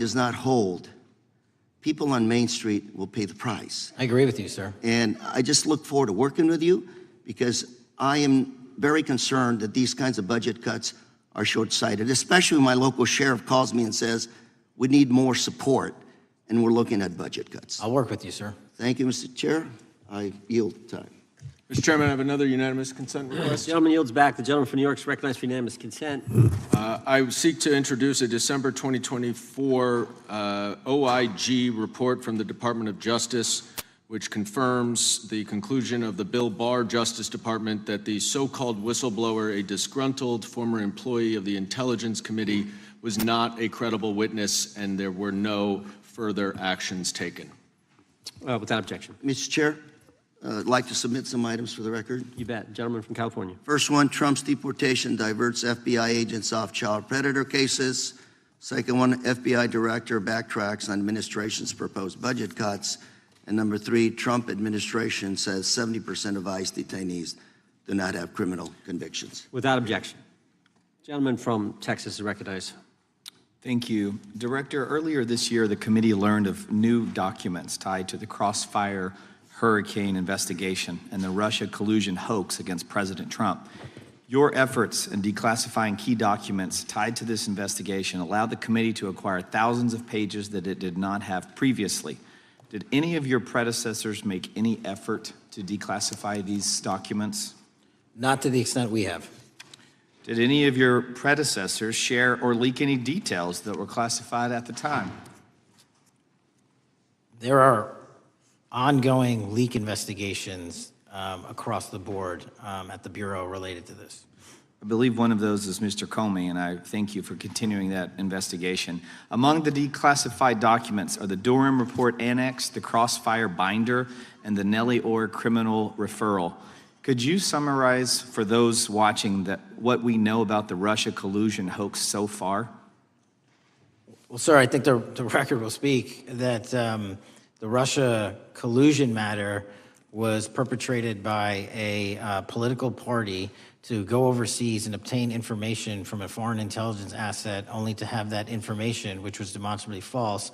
does not hold, people on Main Street will pay the price. I agree with you, sir. And I just look forward to working with you because I am very concerned that these kinds of budget cuts are short-sighted, especially when my local sheriff calls me and says, we need more support, and we're looking at budget cuts. I'll work with you, sir. Thank you, Mr. Chair. I yield time. Mr. Chairman, I have another unanimous consent The request. gentleman yields back. The gentleman from New York is recognized for unanimous consent. I seek to introduce a December 2024 OIG report from the Department of Justice, which confirms the conclusion of the Bill Barr Justice Department that the so-called whistleblower, a disgruntled former employee of the Intelligence Committee, was not a credible witness and there were no further actions taken. Without objection. Mr. Chair, I'd like to submit some items for the record. You bet. Gentleman from California. First one, Trump's deportation diverts FBI agents off child predator cases. Second one, FBI director backtracks on administration's proposed budget cuts. And number three, Trump administration says 70% of ICE detainees do not have criminal convictions. Without objection. Gentleman from Texas is recognized. Thank you. Director, earlier this year, the committee learned of new documents tied to the Crossfire Hurricane investigation and the Russia collusion hoax against President Trump. Your efforts in declassifying key documents tied to this investigation allowed the committee to acquire thousands of pages that it did not have previously. Did any of your predecessors make any effort to declassify these documents? Not to the extent we have. Did any of your predecessors share or leak any details that were classified at the time? There are ongoing leak investigations across the board at the Bureau related to this. I believe one of those is Mr. Comey, and I thank you for continuing that investigation. Among the declassified documents are the Durham Report Annex, the Crossfire Binder, and the Nellie Orr Criminal Referral. Could you summarize for those watching what we know about the Russia collusion hoax so far? Well, sir, I think the record will speak that the Russia collusion matter was perpetrated by a political party to go overseas and obtain information from a foreign intelligence asset, only to have that information, which was demonstrably false,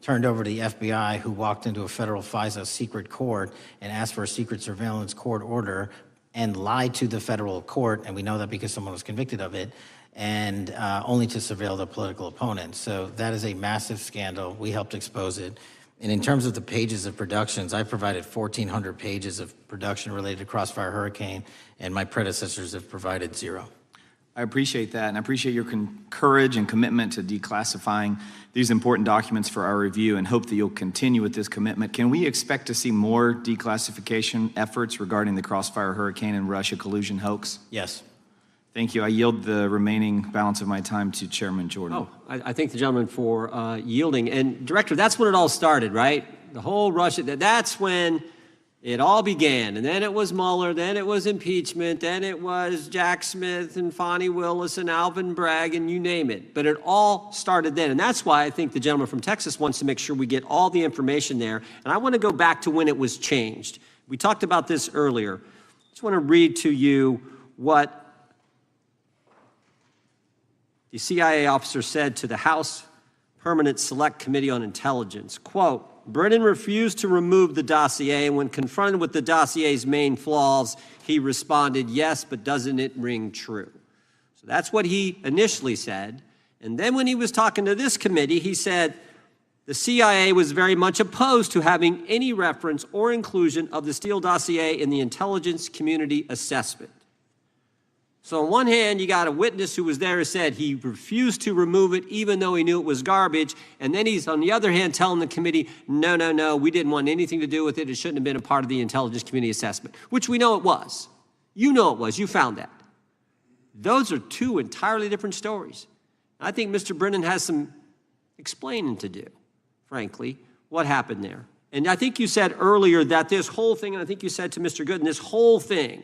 turned over to the FBI, who walked into a federal FISA secret court and asked for a secret surveillance court order and lied to the federal court, and we know that because someone was convicted of it, and only to surveil the political opponent. So that is a massive scandal. We helped expose it. And in terms of the pages of productions, I provided 1,400 pages of production related to Crossfire Hurricane, and my predecessors have provided 0. I appreciate that, and I appreciate your courage and commitment to declassifying these important documents for our review, and hope that you'll continue with this commitment. Can we expect to see more declassification efforts regarding the Crossfire Hurricane and Russia collusion hoax? Yes. Thank you. I yield the remaining balance of my time to Chairman Jordan. Oh, I thank the gentleman for yielding. And Director, that's when it all started, right? The whole Russia, that's when it all began. And then it was Mueller, then it was impeachment, then it was Jack Smith and Fonnie Willis and Alvin Bragg and you name it. But it all started then. And that's why I think the gentleman from Texas wants to make sure we get all the information there. And I want to go back to when it was changed. We talked about this earlier. I just want to read to you what the CIA officer said to the House Permanent Select Committee on Intelligence, quote, Brennan refused to remove the dossier, and when confronted with the dossier's main flaws, he responded, yes, but doesn't it ring true? So that's what he initially said. And then when he was talking to this committee, he said the CIA was very much opposed to having any reference or inclusion of the Steele dossier in the intelligence community assessment. So on one hand, you got a witness who was there who said he refused to remove it even though he knew it was garbage. And then he's, on the other hand, telling the committee, no, no, no, we didn't want anything to do with it. It shouldn't have been a part of the intelligence community assessment, which we know it was. You know it was. You found that. Those are two entirely different stories. I think Mr. Brennan has some explaining to do, frankly, what happened there. And I think you said earlier that this whole thing, and I think you said to Mr. Gooden, this whole thing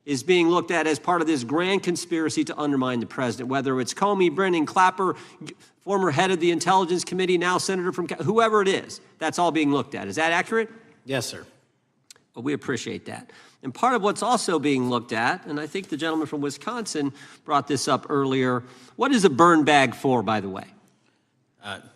is being looked at as part of this grand conspiracy to undermine the president, whether it's Comey, Brennan, Clapper, former head of the Intelligence Committee, now senator from, whoever it is, that's all being looked at. Is that accurate? Yes, sir. Well, we appreciate that. And part of what's also being looked at, and I think the gentleman from Wisconsin brought this up earlier, what is a burn bag for, by the way?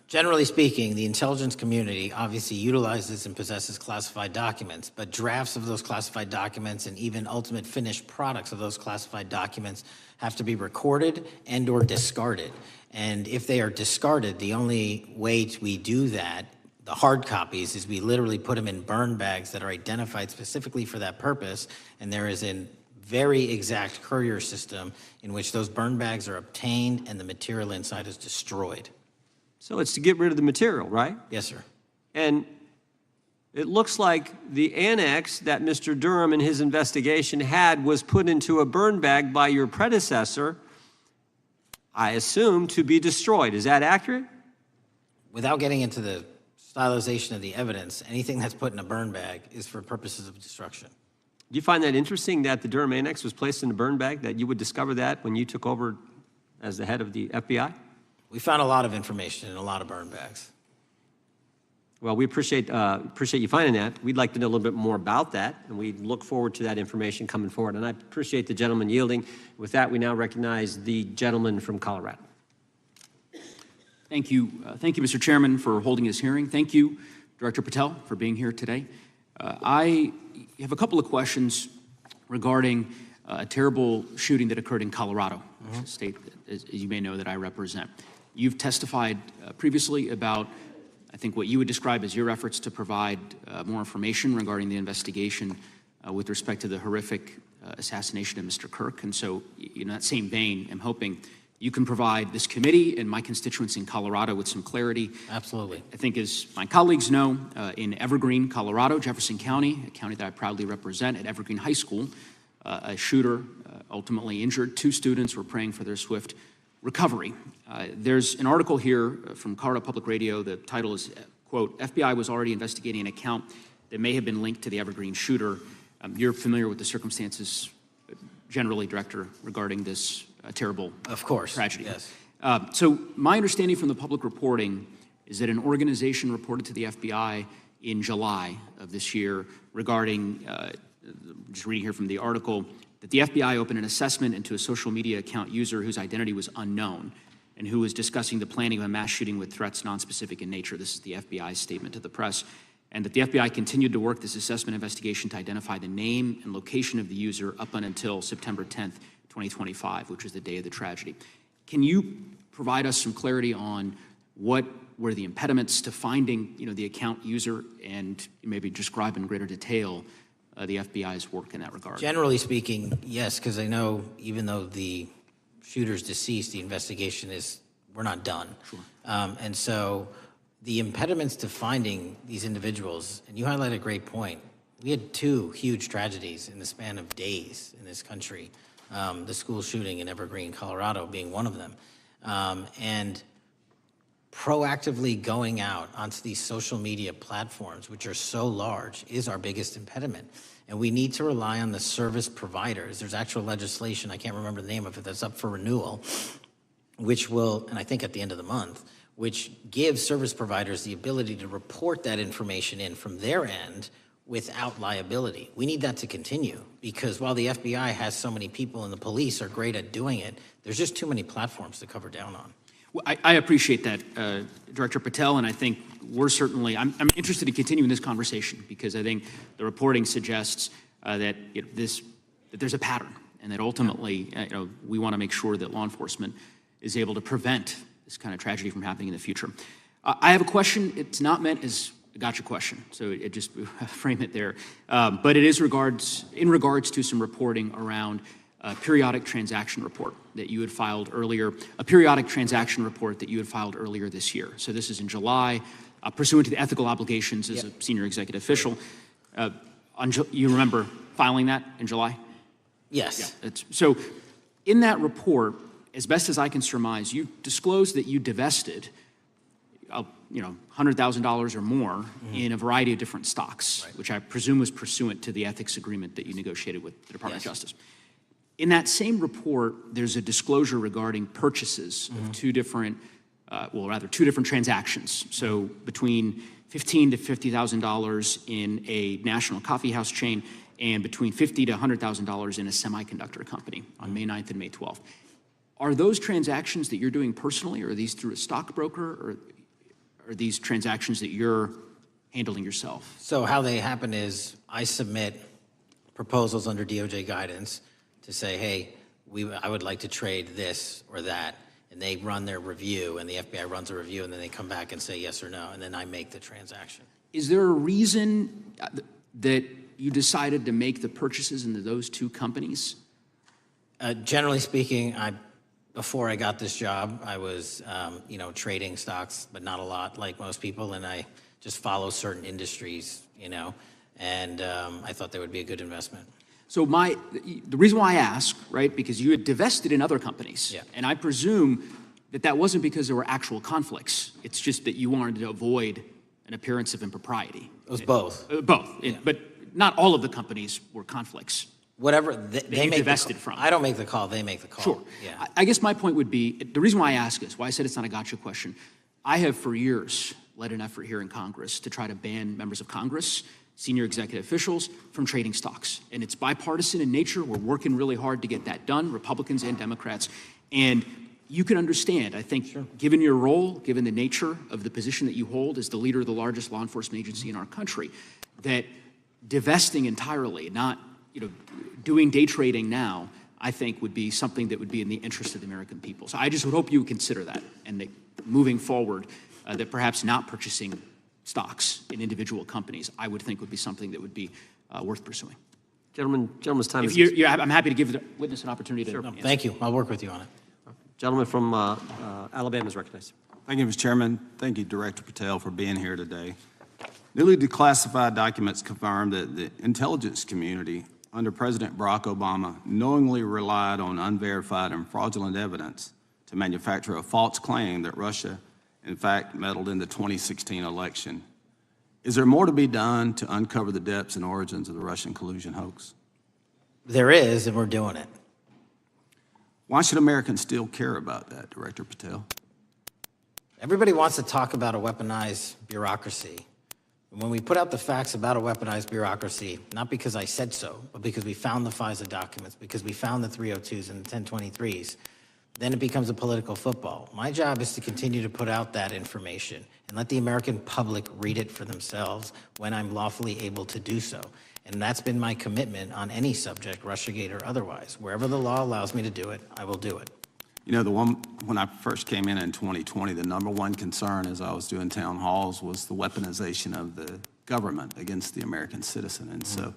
Generally speaking, the intelligence community obviously utilizes and possesses classified documents, but drafts of those classified documents and even ultimate finished products of those classified documents have to be recorded and or discarded. And if they are discarded, the only way we do that, the hard copies, is we literally put them in burn bags that are identified specifically for that purpose, and there is a very exact courier system in which those burn bags are obtained and the material inside is destroyed. So it's to get rid of the material, right? Yes, sir. And it looks like the annex that Mr. Durham in his investigation had was put into a burn bag by your predecessor, I assume, to be destroyed. Is that accurate? Without getting into the stylization of the evidence, anything that's put in a burn bag is for purposes of destruction. Do you find that interesting that the Durham annex was placed in a burn bag, that you would discover that when you took over as the head of the FBI? We found a lot of information in a lot of burn bags. Well, we appreciate you finding that. We'd like to know a little bit more about that, and we look forward to that information coming forward. And I appreciate the gentleman yielding. With that, we now recognize the gentleman from Colorado. Thank you. Thank you, Mr. Chairman, for holding this hearing. Thank you, Director Patel, for being here today. I have a couple of questions regarding a terrible shooting that occurred in Colorado, a state, as you may know, that I represent. You've testified previously about, I think, what you would describe as your efforts to provide more information regarding the investigation with respect to the horrific assassination of Mr. Kirk. And so, in that same vein, I'm hoping you can provide this committee and my constituents in Colorado with some clarity. Absolutely. I think, as my colleagues know, in Evergreen, Colorado, Jefferson County, a county that I proudly represent, at Evergreen High School, a shooter ultimately injured. 2 students were praying for their swift recovery. There's an article here from Colorado Public Radio. The title is, quote, FBI was already investigating an account that may have been linked to the Evergreen shooter. You're familiar with the circumstances generally, Director, regarding this terrible tragedy. Yes. So my understanding from the public reporting is that an organization reported to the FBI in July of this year regarding, just reading here from the article, that the FBI opened an assessment into a social media account user whose identity was unknown and who was discussing the planning of a mass shooting with threats nonspecific in nature. This is the FBI's statement to the press. And that the FBI continued to work this assessment investigation to identify the name and location of the user up until September 10th, 2025, which was the day of the tragedy. Can you provide us some clarity on what were the impediments to finding, the account user, and maybe describe in greater detail the FBI's work in that regard? Generally speaking, yes, because I know even though the shooter's deceased, the investigation we're not done. Sure. And so the impediments to finding these individuals, and you highlight a great point. We had 2 huge tragedies in the span of days in this country. The school shooting in Evergreen, Colorado being one of them. And proactively going out onto these social media platforms, which are so large, is our biggest impediment. And we need to rely on the service providers. There's actual legislation, I can't remember the name of it, that's up for renewal, which will, and I think at the end of the month, which gives service providers the ability to report that information in from their end without liability. We need that to continue, because while the FBI has so many people and the police are great at doing it, there's just too many platforms to cover down on. Well, I appreciate that, Director Patel, and I think we're certainly, I'm interested in continuing this conversation, because I think the reporting suggests that there's a pattern, and that ultimately, we want to make sure that law enforcement is able to prevent this kind of tragedy from happening in the future. I have a question. It's not meant as a gotcha question, so it just frame it there. But it is in regards to some reporting around a periodic transaction report that you had filed earlier, this year. So this is in July, pursuant to the ethical obligations as a senior executive official. You remember filing that in July? Yes. Yeah. So in that report, as best as I can surmise, you disclosed that you divested $100,000 or more in a variety of different stocks, which I presume was pursuant to the ethics agreement that you negotiated with the Department of Justice. In that same report, there's a disclosure regarding purchases of 2 different transactions. So between $15,000 to $50,000 in a national coffee house chain, and between $50,000 to $100,000 in a semiconductor company on May 9th and May 12th. Are those transactions that you're doing personally, or are these through a stockbroker? Or are these transactions that you're handling yourself? So how they happen is I submit proposals under DOJ guidance to say, hey, I would like to trade this or that. And they run their review, and the FBI runs a review, and then they come back and say yes or no, and then I make the transaction. Is there a reason that you decided to make the purchases into those two companies? Generally speaking, before I got this job, I was, trading stocks, but not a lot, like most people, and I just follow certain industries, and I thought they would be a good investment. So the reason why I ask, right, because you had divested in other companies, Yeah. and I presume that wasn't because there were actual conflicts. It's just that you wanted to avoid an appearance of impropriety. It was both. Both, but not all of the companies were conflicts. Whatever they you make divested the, from. I don't make the call, they make the call. Sure. Yeah. I guess my point would be, the reason why I ask is, why I said it's not a gotcha question, I have for years led an effort here in Congress to try to ban members of Congress, senior executive officials, from trading stocks. And it's bipartisan in nature. We're working really hard to get that done, Republicans and Democrats. And you can understand, I think, given your role, given the nature of the position that you hold as the leader of the largest law enforcement agency in our country, that divesting entirely, not doing day trading now, I think would be something that would be in the interest of the American people. So I just would hope you would consider that, and that moving forward, that perhaps not purchasing stocks in individual companies, I would think would be something that would be worth pursuing. Gentleman's time is... I'm happy to give the witness an opportunity to answer. Thank you. I'll work with you on it. Gentleman from Alabama is recognized. Thank you, Mr. Chairman. Thank you, Director Patel, for being here today. Newly declassified documents confirm that the intelligence community under President Barack Obama knowingly relied on unverified and fraudulent evidence to manufacture a false claim that Russia, in fact, meddled in the 2016 election. Is there more to be done to uncover the depths and origins of the Russian collusion hoax? There is, and we're doing it. Why should Americans still care about that, Director Patel? Everybody wants to talk about a weaponized bureaucracy. And when we put out the facts about a weaponized bureaucracy, not because I said so, but because we found the FISA documents, because we found the 302s and the 1023s, then it becomes a political football. My job is to continue to put out that information and let the American public read it for themselves when I'm lawfully able to do so. And that's been my commitment on any subject, Russiagate or otherwise. Wherever the law allows me to do it, I will do it. When I first came in 2020, the number one concern as I was doing town halls was the weaponization of the government against the American citizen. And so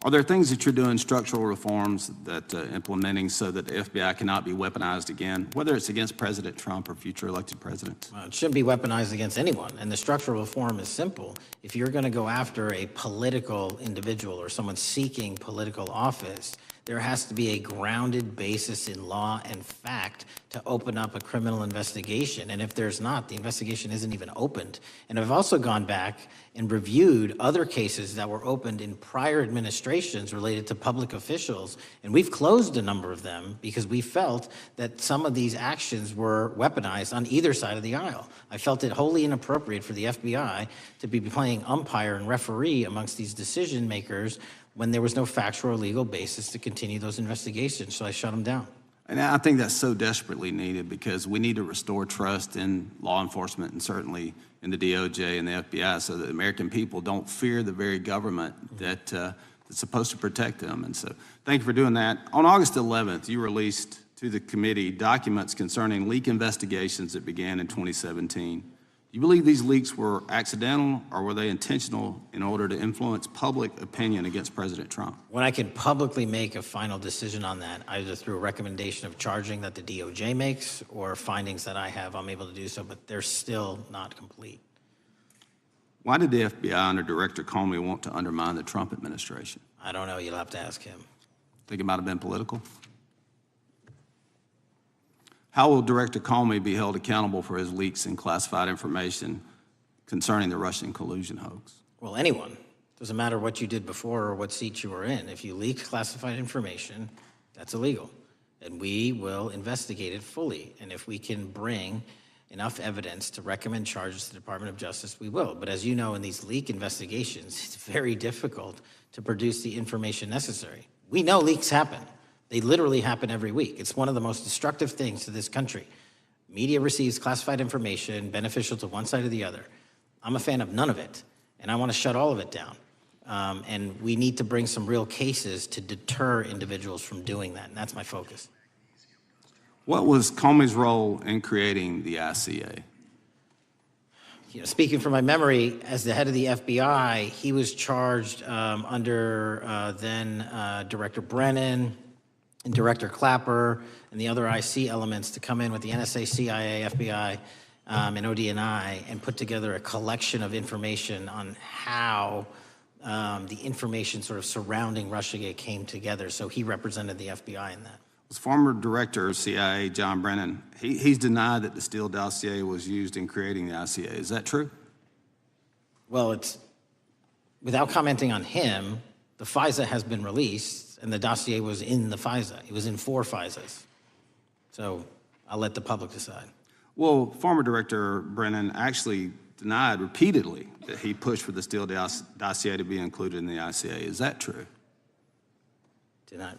are there things that you're doing, structural reforms that implementing so that the FBI cannot be weaponized again, whether it's against President Trump or future elected presidents? It shouldn't be weaponized against anyone. And the structural reform is simple. If you're going to go after a political individual or someone seeking political office, there has to be a grounded basis in law and fact to open up a criminal investigation. And if there's not, the investigation isn't even opened. And I've also gone back and reviewed other cases that were opened in prior administrations related to public officials. And we've closed a number of them because we felt that some of these actions were weaponized on either side of the aisle. I felt it wholly inappropriate for the FBI to be playing umpire and referee amongst these decision makers when there was no factual or legal basis to continue those investigations, so I shut them down. And I think that's so desperately needed because we need to restore trust in law enforcement and certainly in the DOJ and the FBI so that the American people don't fear the very government that's supposed to protect them. And so thank you for doing that. On August 11th, you released to the committee documents concerning leak investigations that began in 2017. Do you believe these leaks were accidental or were they intentional in order to influence public opinion against President Trump? When I can publicly make a final decision on that, either through a recommendation of charging that the DOJ makes or findings that I have, I'm able to do so, but they're still not complete. Why did the FBI under Director Comey want to undermine the Trump administration? I don't know, you'll have to ask him. Think it might have been political? How will Director Comey be held accountable for his leaks and classified information concerning the Russian collusion hoax? Well, anyone. Doesn't matter what you did before or what seat you were in. If you leak classified information, that's illegal. And we will investigate it fully. And if we can bring enough evidence to recommend charges to the Department of Justice, we will. But as you know, in these leak investigations, it's very difficult to produce the information necessary. We know leaks happen. They literally happen every week. It's one of the most destructive things to this country. Media receives classified information beneficial to one side or the other. I'm a fan of none of it, and I want to shut all of it down. And we need to bring some real cases to deter individuals from doing that, and that's my focus. What was Comey's role in creating the ICA? You know, speaking from my memory, as the head of the FBI, he was charged under then Director Brennan and Director Clapper and the other IC elements to come in with the NSA, CIA, FBI, and ODNI and put together a collection of information on how the information sort of surrounding Russiagate came together. So he represented the FBI in that. Was former director of CIA, John Brennan, he's denied that the Steele dossier was used in creating the ICA. Is that true? Well, it's, without commenting on him, the FISA has been released, and the dossier was in the FISA. It was in 4 FISAs. So I'll let the public decide. Well, former director Brennan actually denied repeatedly that he pushed for the Steele dossier to be included in the ICA. Is that true? Did not.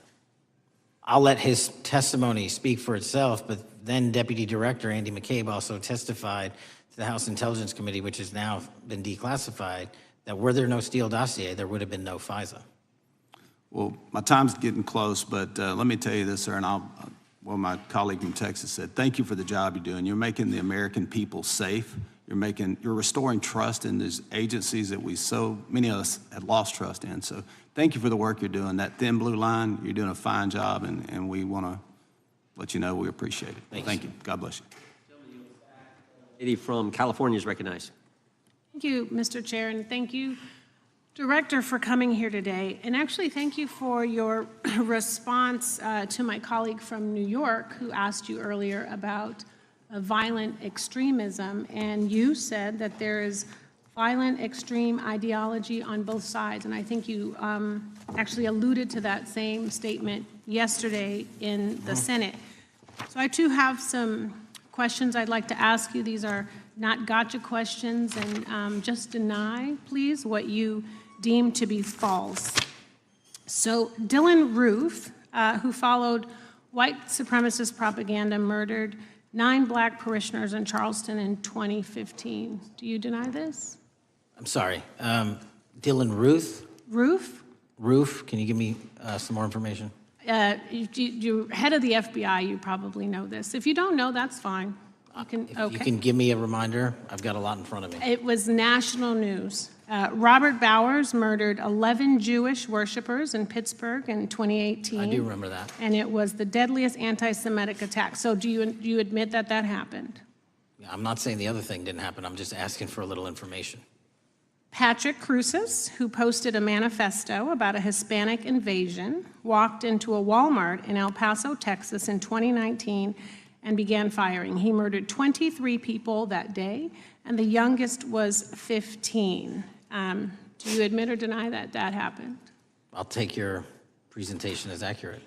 I'll let his testimony speak for itself, but then Deputy Director Andy McCabe also testified to the House Intelligence Committee, which has now been declassified, that were there no Steele dossier, there would have been no FISA. Well, my time's getting close, but let me tell you this, sir, and well, my colleague from Texas said, thank you for the job you're doing. You're making the American people safe. You're restoring trust in these agencies that so many of us had lost trust in. So thank you for the work you're doing. That thin blue line, you're doing a fine job, and we want to let you know we appreciate it. Thank you. God bless you. Lady from California is recognized. Thank you, Mr. Chair, and thank you, Director, for coming here today. And actually, thank you for your response to my colleague from New York who asked you earlier about violent extremism. And you said that there is violent extreme ideology on both sides. And I think you actually alluded to that same statement yesterday in the Senate. So I too have some questions I'd like to ask you. These are not gotcha questions, and just deny, please, what you deem to be false. So Dylan Roof, who followed white supremacist propaganda, murdered 9 black parishioners in Charleston in 2015. Do you deny this? I'm sorry. Dylan Ruth? Roof? Roof, can you give me some more information? You're head of the FBI, you probably know this. If you don't know, that's fine. If you can give me a reminder, I've got a lot in front of me. It was national news. Robert Bowers murdered 11 Jewish worshipers in Pittsburgh in 2018. I do remember that. And it was the deadliest anti-Semitic attack. So do you admit that that happened? Yeah, I'm not saying the other thing didn't happen. I'm just asking for a little information. Patrick Cruces, who posted a manifesto about a Hispanic invasion, walked into a Walmart in El Paso, Texas in 2019 and began firing. He murdered 23 people that day, and the youngest was 15. Do you admit or deny that that happened? I'll take your presentation as accurate.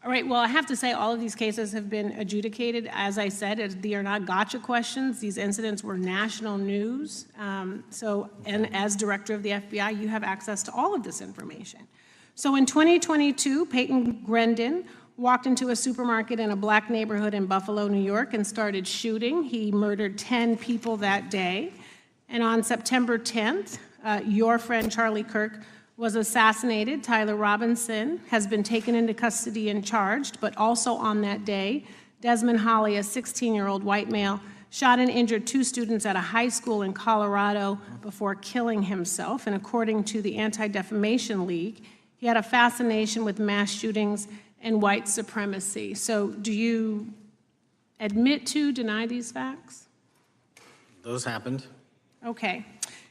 All right, well, I have to say all of these cases have been adjudicated. As I said, they are not gotcha questions. These incidents were national news. And as director of the FBI, you have access to all of this information. So in 2022, Peyton Grendon walked into a supermarket in a black neighborhood in Buffalo, New York, and started shooting. He murdered 10 people that day. And on September 10th, your friend Charlie Kirk was assassinated. Tyler Robinson has been taken into custody and charged, but also on that day, Desmond Holley, a 16-year-old white male, shot and injured 2 students at a high school in Colorado before killing himself. And according to the Anti-Defamation League, he had a fascination with mass shootings and white supremacy. So do you admit to, deny these facts? Those happened. Okay.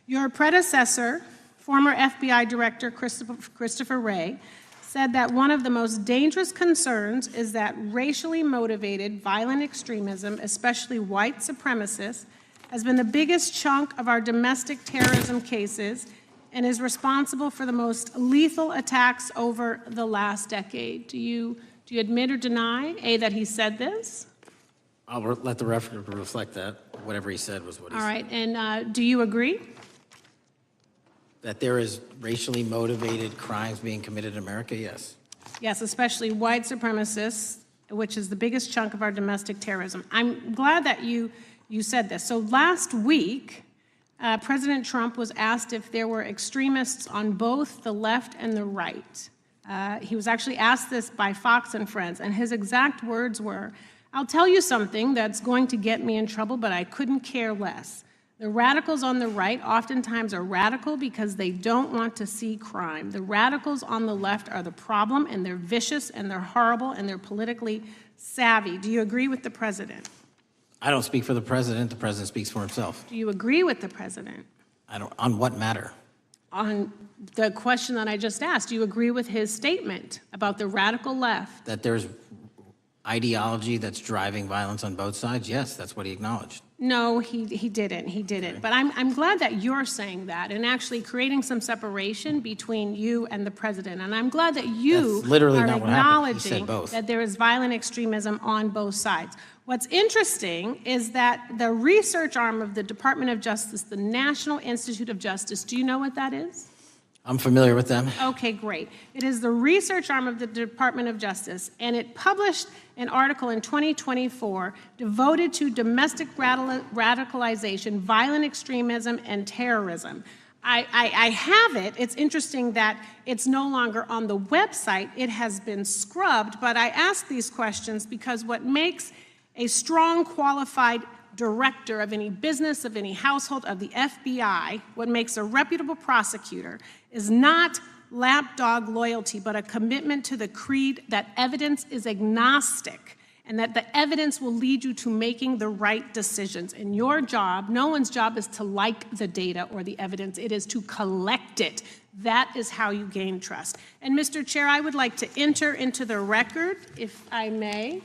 Your predecessor, former FBI Director Christopher Wray, said that one of the most dangerous concerns is that racially motivated violent extremism, especially white supremacists, has been the biggest chunk of our domestic terrorism cases and is responsible for the most lethal attacks over the last decade. Do you admit or deny, A, that he said this? I'll let the record reflect that. Whatever he said was what he said. All right, and do you agree? That there is racially motivated crimes being committed in America, yes. Yes, especially white supremacists which is the biggest chunk of our domestic terrorism. I'm glad that you said this. So last week, President Trump was asked if there were extremists on both the left and the right. He was actually asked this by Fox and Friends, and his exact words were, "I'll tell you something that's going to get me in trouble, but I couldn't care less. The radicals on the right oftentimes are radical because they don't want to see crime. The radicals on the left are the problem, and they're vicious, and they're horrible, and they're politically savvy." Do you agree with the president? I don't speak for the president. The president speaks for himself. Do you agree with the president? I don't. On what matter? On the question that I just asked, do you agree with his statement about the radical left? That there's ideology that's driving violence on both sides? Yes, that's what he acknowledged. No, he didn't. He didn't. But I'm glad that you're saying that and actually creating some separation between you and the president. And I'm glad that you That's literally are not what happened. He said acknowledging both. that there is violent extremism on both sides. What's interesting is that the research arm of the Department of Justice, the National Institute of Justice, do you know what that is? I'm familiar with them. Okay, great. It is the research arm of the Department of Justice, and it published an article in 2024 devoted to domestic radicalization, violent extremism, and terrorism. I have it. It's interesting that it's no longer on the website. It has been scrubbed, but I ask these questions because what makes a strong, qualified director of any business, of any household, of the FBI, what makes a reputable prosecutor is not lapdog loyalty, but a commitment to the creed that evidence is agnostic and that the evidence will lead you to making the right decisions. And your job, no one's job is to like the data or the evidence, it is to collect it. That is how you gain trust. And Mr. Chair, I would like to enter into the record, if I may.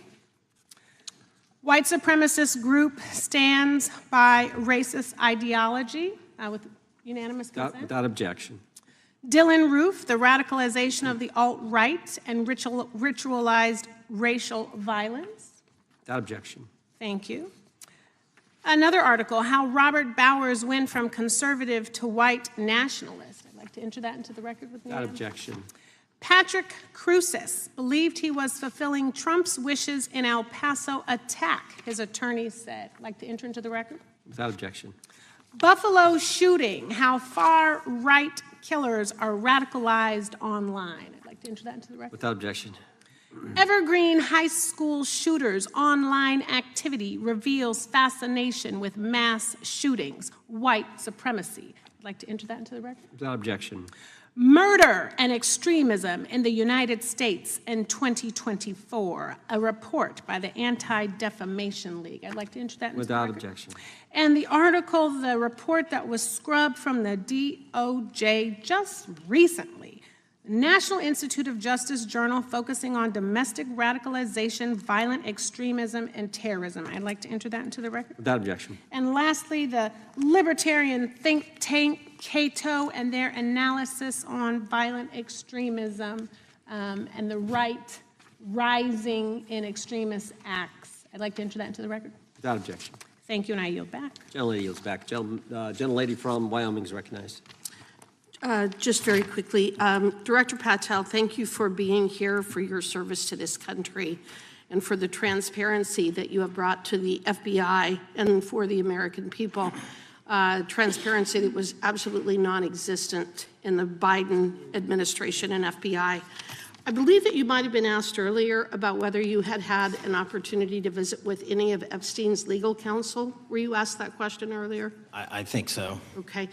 White supremacist group stands by racist ideology with unanimous consent. Without objection. Dylan Roof, the radicalization of the alt-right and ritualized racial violence. Without objection. Thank you. Another article, how Robert Bowers went from conservative to white nationalist. I'd like to enter that into the record with me. Without objection. Patrick Cruces believed he was fulfilling Trump's wishes in El Paso attack, his attorney said. I'd like to enter into the record. Without objection. Buffalo shooting, how far-right killers are radicalized online. I'd like to enter that into the record. Without objection. Evergreen high school shooters online activity reveals fascination with mass shootings, white supremacy. I'd like to enter that into the record. Without objection. Murder and extremism in the United States in 2024, a report by the Anti-Defamation League. I'd like to enter that into the record. Without objection. And the article, the report that was scrubbed from the DOJ just recently, National Institute of Justice Journal focusing on domestic radicalization, violent extremism, and terrorism. I'd like to enter that into the record. Without objection. And lastly, the libertarian think tank Cato and their analysis on violent extremism and the right rising in extremist acts. I'd like to enter that into the record. Without objection. Thank you, and I yield back. Gentlelady yields back. Gentlelady from Wyoming is recognized. Just very quickly, Director Patel, thank you for being here, for your service to this country, and for the transparency that you have brought to the FBI and for the American people. Transparency that was absolutely non-existent in the Biden administration and FBI. I believe that you might have been asked earlier about whether you had had an opportunity to visit with any of Epstein's legal counsel. Were you asked that question earlier? I think so. Okay.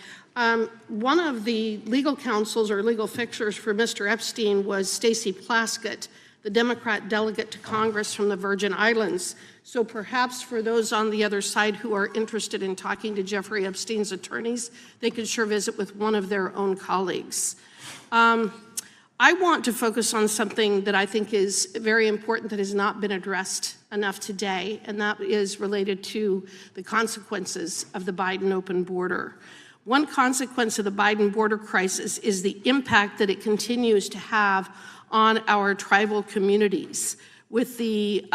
One of the legal counsels or legal fixers for Mr. Epstein was Stacey Plaskett, the Democrat delegate to Congress from the Virgin Islands. So perhaps for those on the other side who are interested in talking to Jeffrey Epstein's attorneys, they could sure visit with one of their own colleagues. I want to focus on something that I think is very important that has not been addressed enough today, and that is related to the consequences of the Biden open border. One consequence of the Biden border crisis is the impact that it continues to have on our tribal communities, with the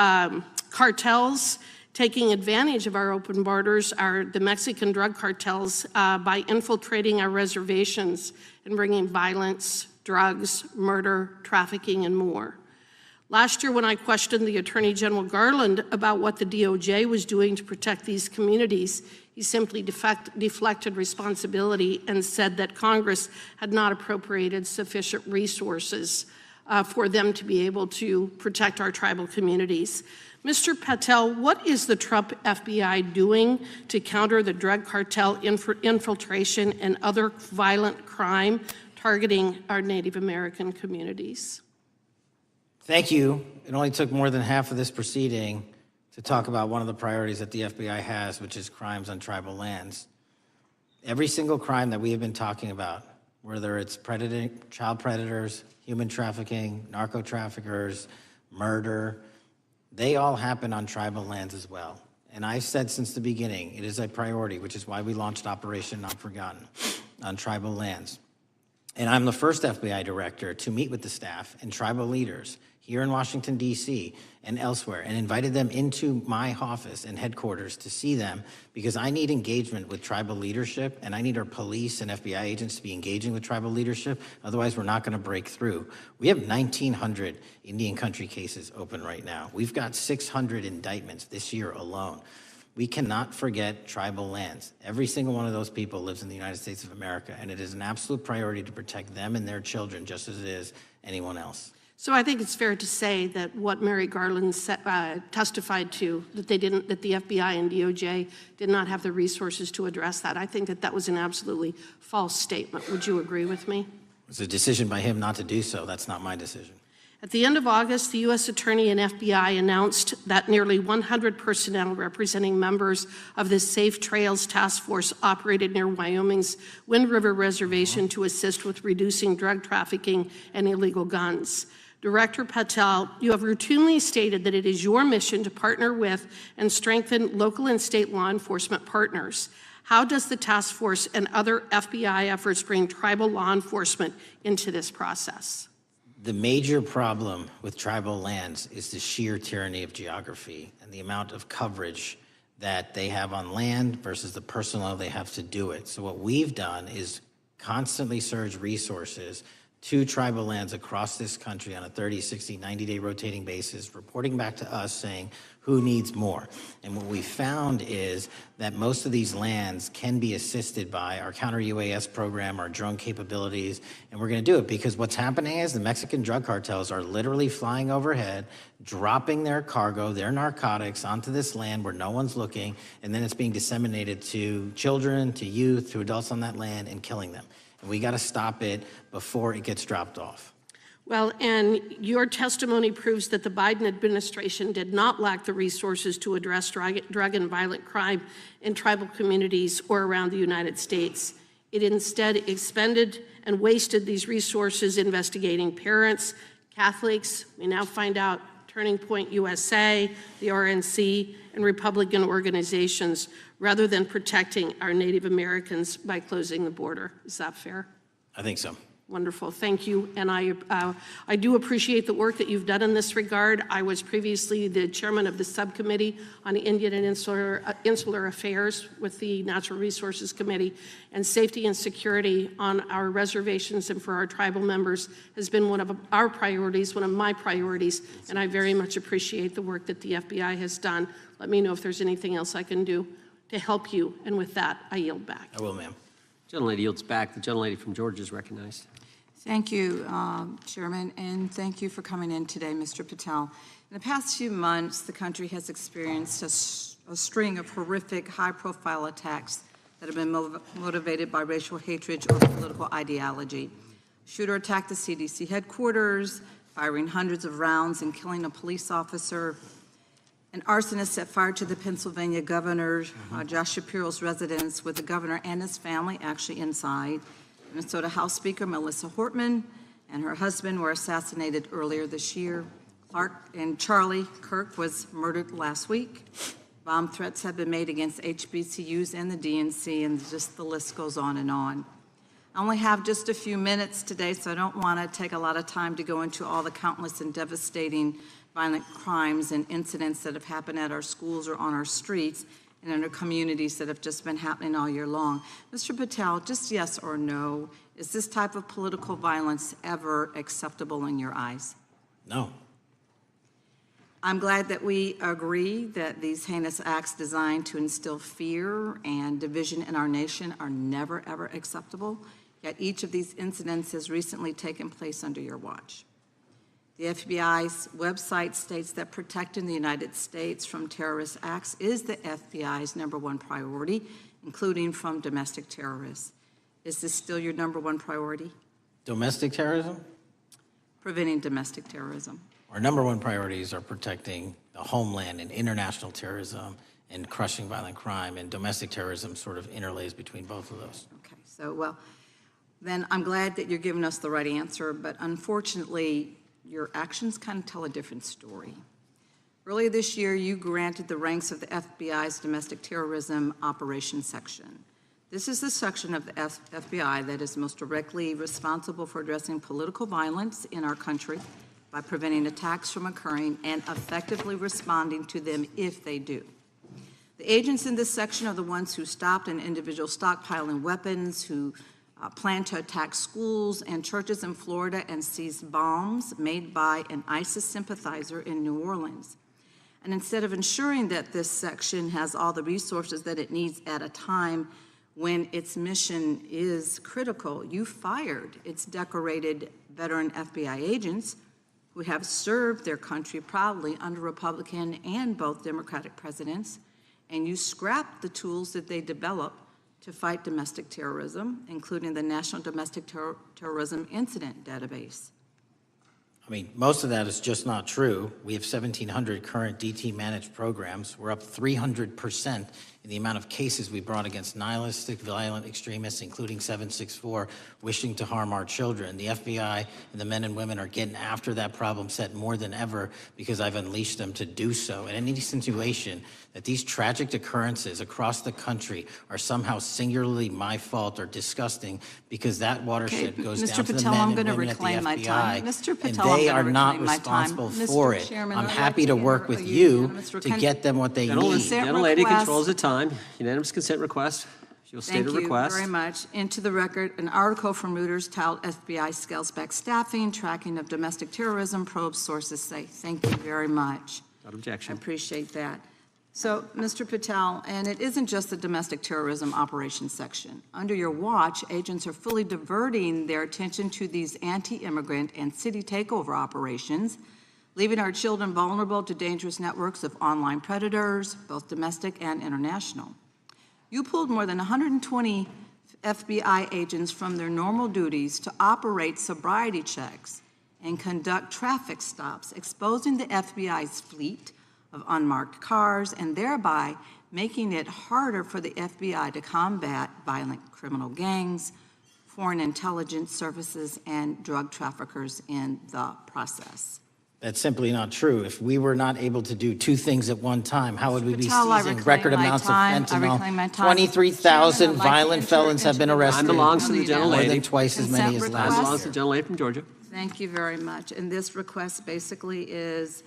cartels taking advantage of our open borders, the Mexican drug cartels, by infiltrating our reservations and bringing violence, drugs, murder, trafficking, and more. Last year, when I questioned the Attorney General Garland about what the DOJ was doing to protect these communities, he simply deflected responsibility and said that Congress had not appropriated sufficient resources for them to be able to protect our tribal communities. Mr. Patel, what is the Trump FBI doing to counter the drug cartel infiltration and other violent crime targeting our Native American communities? Thank you. It only took more than half of this proceeding to talk about one of the priorities that the FBI has, which is crimes on tribal lands. Every single crime that we have been talking about, whether it's child predators, human trafficking, narco traffickers, murder, they all happen on tribal lands as well. And I've said since the beginning, it is a priority, which is why we launched Operation Not Forgotten on tribal lands. And I'm the first FBI director to meet with the staff and tribal leaders here in Washington, D.C. and elsewhere, and invited them into my office and headquarters to see them, because I need engagement with tribal leadership, and I need our police and FBI agents to be engaging with tribal leadership. Otherwise, we're not going to break through. We have 1,900 Indian country cases open right now. We've got 600 indictments this year alone. We cannot forget tribal lands. Every single one of those people lives in the United States of America, and it is an absolute priority to protect them and their children just as it is anyone else. So I think it's fair to say that what Mary Garland testified to, that the FBI and DOJ did not have the resources to address that. I think that that was an absolutely false statement. Would you agree with me? It's a decision by him not to do so. That's not my decision. At the end of August, the U.S. Attorney and FBI announced that nearly 100 personnel representing members of the Safe Trails Task Force operated near Wyoming's Wind River Reservation to assist with reducing drug trafficking and illegal guns. Director Patel, you have routinely stated that it is your mission to partner with and strengthen local and state law enforcement partners. How does the task force and other FBI efforts bring tribal law enforcement into this process? The major problem with tribal lands is the sheer tyranny of geography and the amount of coverage that they have on land versus the personnel they have to do it. So what we've done is constantly surge resources to tribal lands across this country on a 30, 60, 90-day rotating basis, reporting back to us saying who needs more. And what we found is that most of these lands can be assisted by our counter-UAS program, our drone capabilities, and we're gonna do it because what's happening is the Mexican drug cartels are literally flying overhead, dropping their cargo, their narcotics onto this land where no one's looking, and then it's being disseminated to children, to youth, to adults on that land and killing them. And we got to stop it before it gets dropped off. Well, and your testimony proves that the Biden administration did not lack the resources to address drug and violent crime in tribal communities or around the United States. It instead expended and wasted these resources investigating parents, Catholics, we now find out Turning Point USA, the RNC, and Republican organizations, rather than protecting our Native Americans by closing the border. Is that fair? I think so. Wonderful, thank you. And I do appreciate the work that you've done in this regard. I was previously the chairman of the subcommittee on Indian and Insular Affairs with the Natural Resources Committee, and safety and security on our reservations and for our tribal members has been one of our priorities, one of my priorities, and I very much appreciate the work that the FBI has done. Let me know if there's anything else I can do to help you, and with that, I yield back. I will, ma'am. Gentlelady yields back. The gentlelady from Georgia is recognized. Thank you, Chairman, and thank you for coming in today, Mr. Patel. In the past few months, the country has experienced a string of horrific, high-profile attacks that have been motivated by racial hatred or political ideology. Shooter attacked the CDC headquarters, firing hundreds of rounds and killing a police officer. An arsonist set fire to the Pennsylvania governor, Josh Shapiro's residence, with the governor and his family actually inside. Minnesota House Speaker Melissa Hortman and her husband were assassinated earlier this year. Clark and Charlie Kirk was murdered last week. Bomb threats have been made against HBCUs and the DNC, and just the list goes on and on. I only have just a few minutes today, so I don't want to take a lot of time to go into all the countless and devastating violent crimes and incidents that have happened at our schools or on our streets and in our communities that have just been happening all year long. Mr. Patel, just yes or no, is this type of political violence ever acceptable in your eyes? No. I'm glad that we agree that these heinous acts designed to instill fear and division in our nation are never, ever acceptable, yet each of these incidents has recently taken place under your watch. The FBI's website states that protecting the United States from terrorist acts is the FBI's #1 priority, including from domestic terrorists. Is this still your #1 priority? Domestic terrorism? Preventing domestic terrorism. Our #1 priorities are protecting the homeland and international terrorism and crushing violent crime, and domestic terrorism sort of interlays between both of those. Okay, so, well, then I'm glad that you're giving us the right answer, but unfortunately, your actions kind of tell a different story. Earlier this year, you granted the ranks of the FBI's Domestic Terrorism Operations Section. This is the section of the FBI that is most directly responsible for addressing political violence in our country by preventing attacks from occurring and effectively responding to them if they do. The agents in this section are the ones who stopped an individual stockpiling weapons, who planned to attack schools and churches in Florida and seized bombs made by an ISIS sympathizer in New Orleans. And instead of ensuring that this section has all the resources that it needs at a time when its mission is critical, you fired its decorated veteran FBI agents who have served their country proudly under Republican and both Democratic presidents, and you scrapped the tools that they developed to fight domestic terrorism, including the National Domestic Terrorism Incident Database. I mean, most of that is just not true. We have 1,700 current DT managed programs. We're up 300% in the amount of cases we brought against nihilistic, violent extremists, including 764, wishing to harm our children. The FBI and the men and women are getting after that problem set more than ever because I've unleashed them to do so. And any insinuation that these tragic occurrences across the country are somehow singularly my fault or disgusting because that watershed goes Mr. down to the Patel, men I'm and going to women at the reclaim my time. FBI, Mr. Patel, and I'm they going are to not reclaim my time. responsible Mr. for it. Chairman, I'm I'd happy like to to work enter with a you unanimous to get them what they need. Gentlelady request. controls the time. Unanimous consent request. She'll state a request. Thank you very much. Into the record, an article from Reuters titled FBI Scales Back Staffing, Tracking of Domestic Terrorism, Probes Sources Say. Thank you very much. Without I objection. appreciate that. So, Mr. Patel, and it isn't just the domestic terrorism operations section. Under your watch, agents are fully diverting their attention to these anti-immigrant and city takeover operations, leaving our children vulnerable to dangerous networks of online predators, both domestic and international. You pulled more than 120 FBI agents from their normal duties to operate sobriety checks and conduct traffic stops, exposing the FBI's fleet of unmarked cars and thereby making it harder for the FBI to combat violent criminal gangs, foreign intelligence services, and drug traffickers in the process. That's simply not true. If we were not able to do two things at one time, how would we be Patel, I seizing reclaim record my amounts of time. I reclaim my fentanyl? time. 23,000 Chairman, I'd like to violent enter felons have into been the arrested. Time belongs to the gentlelady. More than twice as many as Consent last Time request. belongs to the gentlelady from Georgia. Thank you very much. And this request basically is,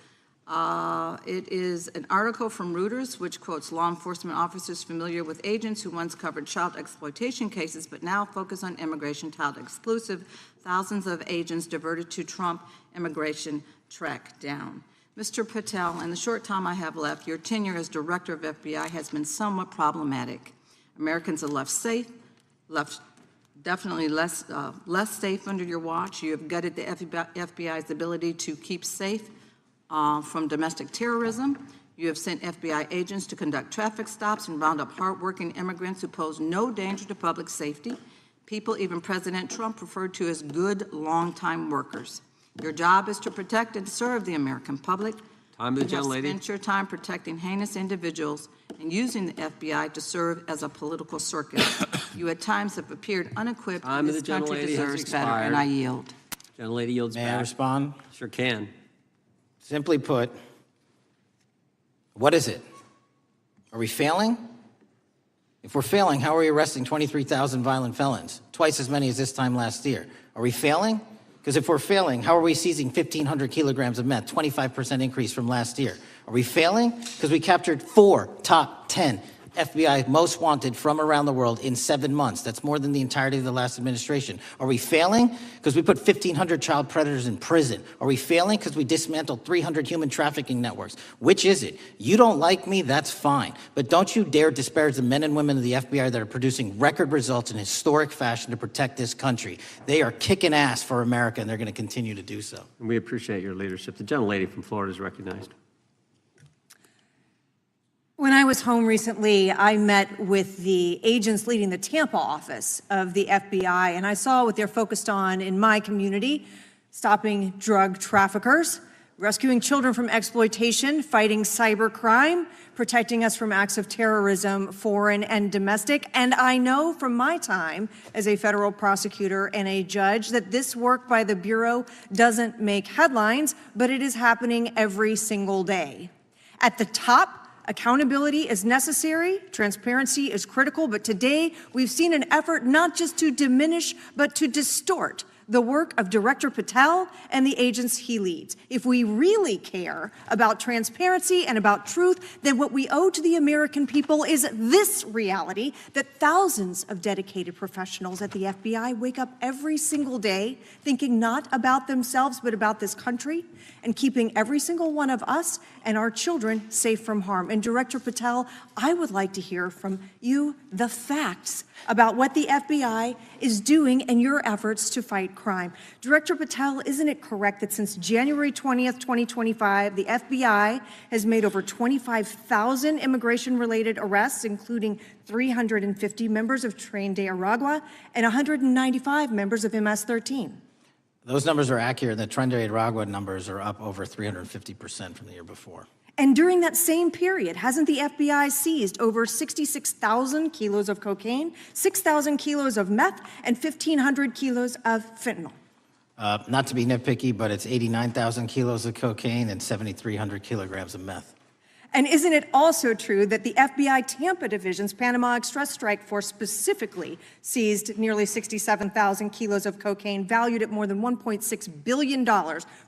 it is an article from Reuters, which quotes law enforcement officers familiar with agents who once covered child exploitation cases, but now focus on immigration child exclusive. Thousands of agents diverted to Trump immigration track down. Mr. Patel, in the short time I have left, your tenure as director of FBI has been somewhat problematic. Americans are left safe, definitely less safe under your watch. You have gutted the FBI's ability to keep safe from domestic terrorism. You have sent FBI agents to conduct traffic stops and round up hardworking immigrants who pose no danger to public safety. People even President Trump referred to as good, long-time workers. Your job is to protect and serve the American public. Time of the You have gentlelady. spent your time protecting heinous individuals and using the FBI to serve as a political circus. You at times have appeared unequipped, Time and of this the country gentlelady has deserves better, expired. and I yield. Gentlelady yields May I back. respond? Sure can. Simply put, what is it? Are we failing? If we're failing, how are we arresting 23,000 violent felons? Twice as many as this time last year. Are we failing? Because if we're failing, how are we seizing 1,500 kilograms of meth, 25% increase from last year? Are we failing? Because we captured 4 top 10 FBI most wanted from around the world in 7 months. That's more than the entirety of the last administration. Are we failing? Because we put 1,500 child predators in prison. Are we failing? Because we dismantled 300 human trafficking networks. Which is it? You don't like me, that's fine. But don't you dare disparage the men and women of the FBI that are producing record results in historic fashion to protect this country. They are kicking ass for America, and they're going to continue to do so. And we appreciate your leadership. The gentlelady from Florida is recognized. When I was home recently, I met with the agents leading the Tampa office of the FBI, and I saw what they're focused on in my community: stopping drug traffickers, rescuing children from exploitation, fighting cybercrime, protecting us from acts of terrorism, foreign and domestic. And I know from my time as a federal prosecutor and a judge that this work by the Bureau doesn't make headlines, but it is happening every single day. At the top, accountability is necessary, transparency is critical, but today we've seen an effort not just to diminish, but to distort the work of Director Patel and the agents he leads. If we really care about transparency and about truth, then what we owe to the American people is this reality: that thousands of dedicated professionals at the FBI wake up every single day thinking not about themselves, but about this country, and keeping every single one of us and our children safe from harm. And Director Patel, I would like to hear from you the facts about what the FBI is doing and your efforts to fight crime. Director Patel, isn't it correct that since January 20th, 2025, the FBI has made over 25,000 immigration-related arrests, including 350 members of Tren de Aragua and 195 members of MS-13? Those numbers are accurate. The Tren de Aragua numbers are up over 350% from the year before. And during that same period, hasn't the FBI seized over 66,000 kilos of cocaine, 6,000 kilos of meth, and 1,500 kilos of fentanyl? Not to be nitpicky, but it's 89,000 kilos of cocaine and 7,300 kilograms of meth. And isn't it also true that the FBI Tampa Division's Panama Express Strike Force specifically seized nearly 67,000 kilos of cocaine valued at more than $1.6 billion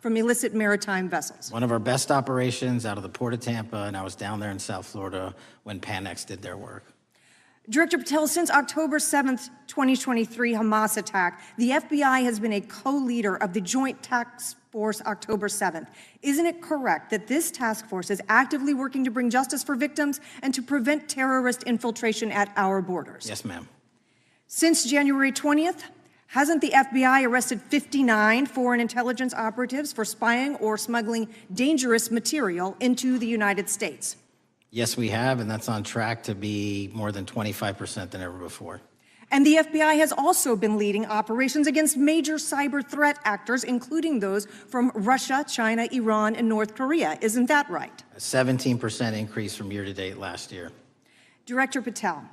from illicit maritime vessels? One of our best operations out of the Port of Tampa, and I was down there in South Florida when Panex did their work. Director Patel, since October 7th, 2023 Hamas attack, the FBI has been a co-leader of the Joint Task Force October 7th. Isn't it correct that this task force is actively working to bring justice for victims and to prevent terrorist infiltration at our borders? Yes, ma'am. Since January 20th, hasn't the FBI arrested 59 foreign intelligence operatives for spying or smuggling dangerous material into the United States? Yes, we have, and that's on track to be more than 25% than ever before. And the FBI has also been leading operations against major cyber threat actors, including those from Russia, China, Iran, and North Korea. Isn't that right? A 17% increase from year to date last year. Director Patel,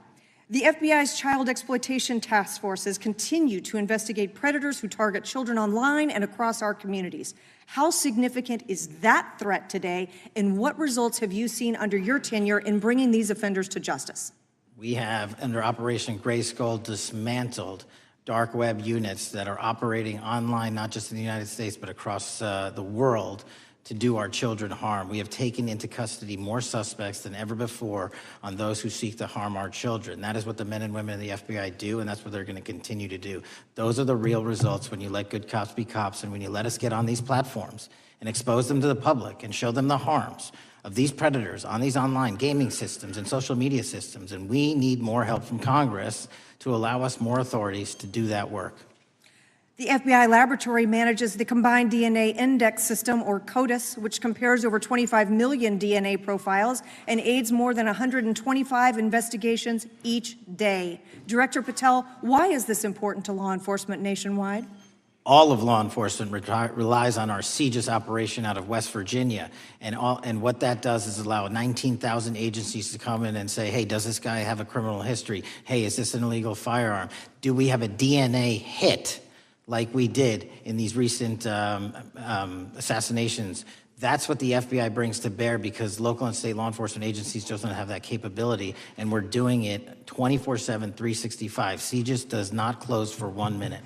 the FBI's child exploitation task forces continue to investigate predators who target children online and across our communities. How significant is that threat today, and what results have you seen under your tenure in bringing these offenders to justice? We have, under Operation Grayskull, dismantled dark web units that are operating online, not just in the United States, but across the world, to do our children harm. We have taken into custody more suspects than ever before on those who seek to harm our children. That is what the men and women of the FBI do, and that's what they're going to continue to do. Those are the real results when you let good cops be cops, and when you let us get on these platforms and expose them to the public and show them the harms of these predators on these online gaming systems and social media systems. And we need more help from Congress to allow us more authorities to do that work. The FBI laboratory manages the Combined DNA Index System, or CODIS, which compares over 25 million DNA profiles and aids more than 125 investigations each day. Director Patel, why is this important to law enforcement nationwide? All of law enforcement relies on our CJIS operation out of West Virginia. And what that does is allow 19,000 agencies to come in and say, hey, does this guy have a criminal history? Hey, is this an illegal firearm? Do we have a DNA hit like we did in these recent assassinations? That's what the FBI brings to bear, because local and state law enforcement agencies just don't have that capability, and we're doing it 24/7, 365. CJIS does not close for 1 minute.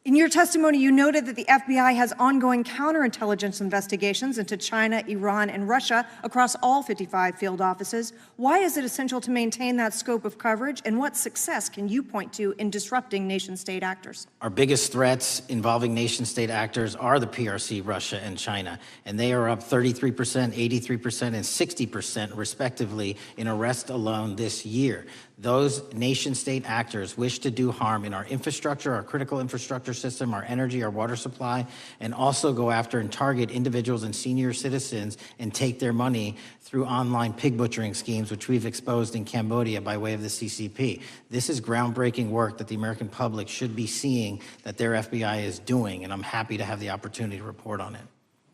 In your testimony, you noted that the FBI has ongoing counterintelligence investigations into China, Iran, and Russia across all 55 field offices. Why is it essential to maintain that scope of coverage, and what success can you point to in disrupting nation-state actors? Our biggest threats involving nation-state actors are the PRC, Russia, and China, and they are up 33%, 83%, and 60% respectively in arrests alone this year. Those nation-state actors wish to do harm in our infrastructure, our critical infrastructure system, our energy, our water supply, and also go after and target individuals and senior citizens and take their money through online pig butchering schemes, which we've exposed in Cambodia by way of the CCP. This is groundbreaking work that the American public should be seeing that their FBI is doing, and I'm happy to have the opportunity to report on it.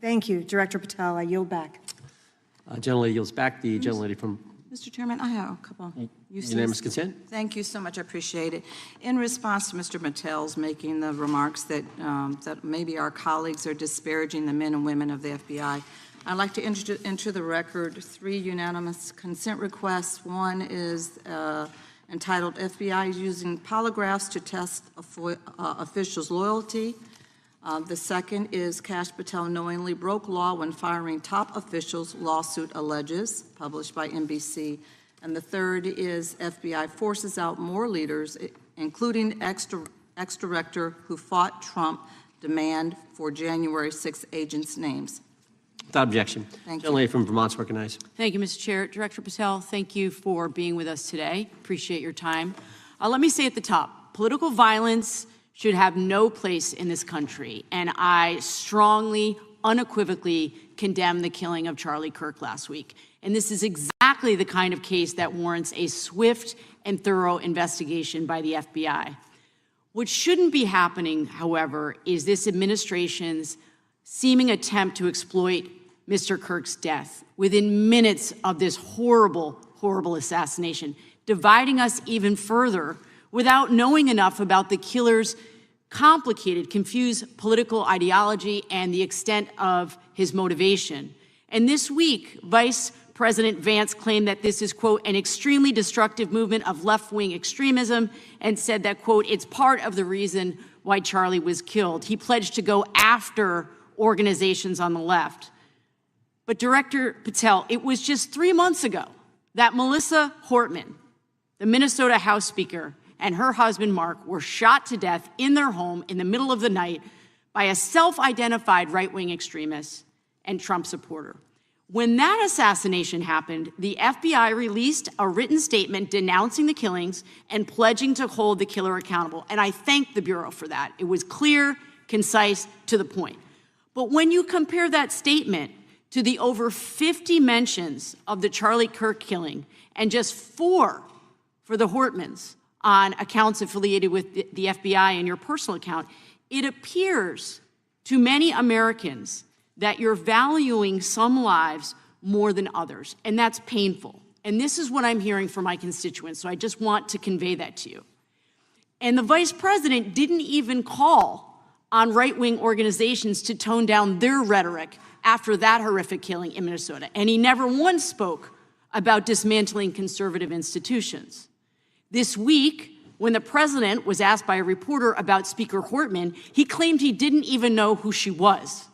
Thank you, Director Patel. I yield back. Gentlelady yields back. The gentlelady from Mr. Chairman, I have a couple. Unanimous consent. Thank you so much. I appreciate it. In response to Mr. Patel's making the remarks that, that maybe our colleagues are disparaging the men and women of the FBI, I'd like to enter the record 3 unanimous consent requests. One is entitled FBI is using polygraphs to test officials' loyalty. The second is Kash Patel knowingly broke law when firing top officials, lawsuit alleges, published by NBC. And the third is FBI forces out more leaders, including ex-director who fought Trump, demand for January 6 agents' names. Without objection. Thank you. Gentlelady from Vermont's recognized. Thank you, Mr. Chair. Director Patel, thank you for being with us today. Appreciate your time. Let me say at the top, political violence should have no place in this country, and I strongly, unequivocally condemn the killing of Charlie Kirk last week. And this is exactly the kind of case that warrants a swift and thorough investigation by the FBI. What shouldn't be happening, however, is this administration's seeming attempt to exploit Mr. Kirk's death within minutes of this horrible, horrible assassination, dividing us even further without knowing enough about the killer's complicated, confused political ideology and the extent of his motivation. And this week, Vice President Vance claimed that this is, quote, an extremely destructive movement of left-wing extremism, and said that, quote, it's part of the reason why Charlie was killed. He pledged to go after organizations on the left. But Director Patel, it was just 3 months ago that Melissa Hortman, the Minnesota House Speaker, and her husband, Mark, were shot to death in their home in the middle of the night by a self-identified right-wing extremist and Trump supporter. When that assassination happened, the FBI released a written statement denouncing the killings and pledging to hold the killer accountable. And I thank the Bureau for that. It was clear, concise, to the point. But when you compare that statement to the over 50 mentions of the Charlie Kirk killing and just 4 for the Hortmans on accounts affiliated with the FBI and your personal account, it appears to many Americans that you're valuing some lives more than others, and that's painful. And this is what I'm hearing from my constituents, so I just want to convey that to you. And the Vice President didn't even call on right-wing organizations to tone down their rhetoric after that horrific killing in Minnesota, and he never once spoke about dismantling conservative institutions. This week, when the president was asked by a reporter about Speaker Hortman, he claimed he didn't even know who she was.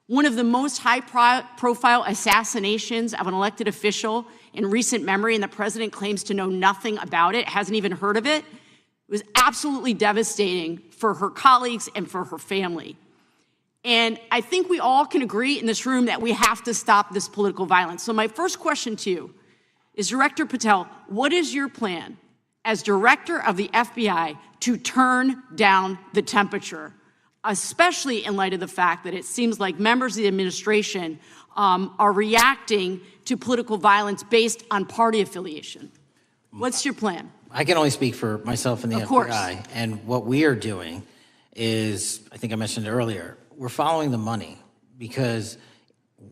One of the most high-profile assassinations of an elected official in recent memory, and the president claims to know nothing about it, hasn't even heard of it. It was absolutely devastating for her colleagues and for her family. And I think we all can agree in this room that we have to stop this political violence. So my first question to you is, Director Patel, what is your plan as director of the FBI to turn down the temperature, especially in light of the fact that it seems like members of the administration are reacting to political violence based on party affiliation? What's your plan? I can only speak for myself and the Of course. FBI. And what we are doing is, I think I mentioned earlier, we're following the money, because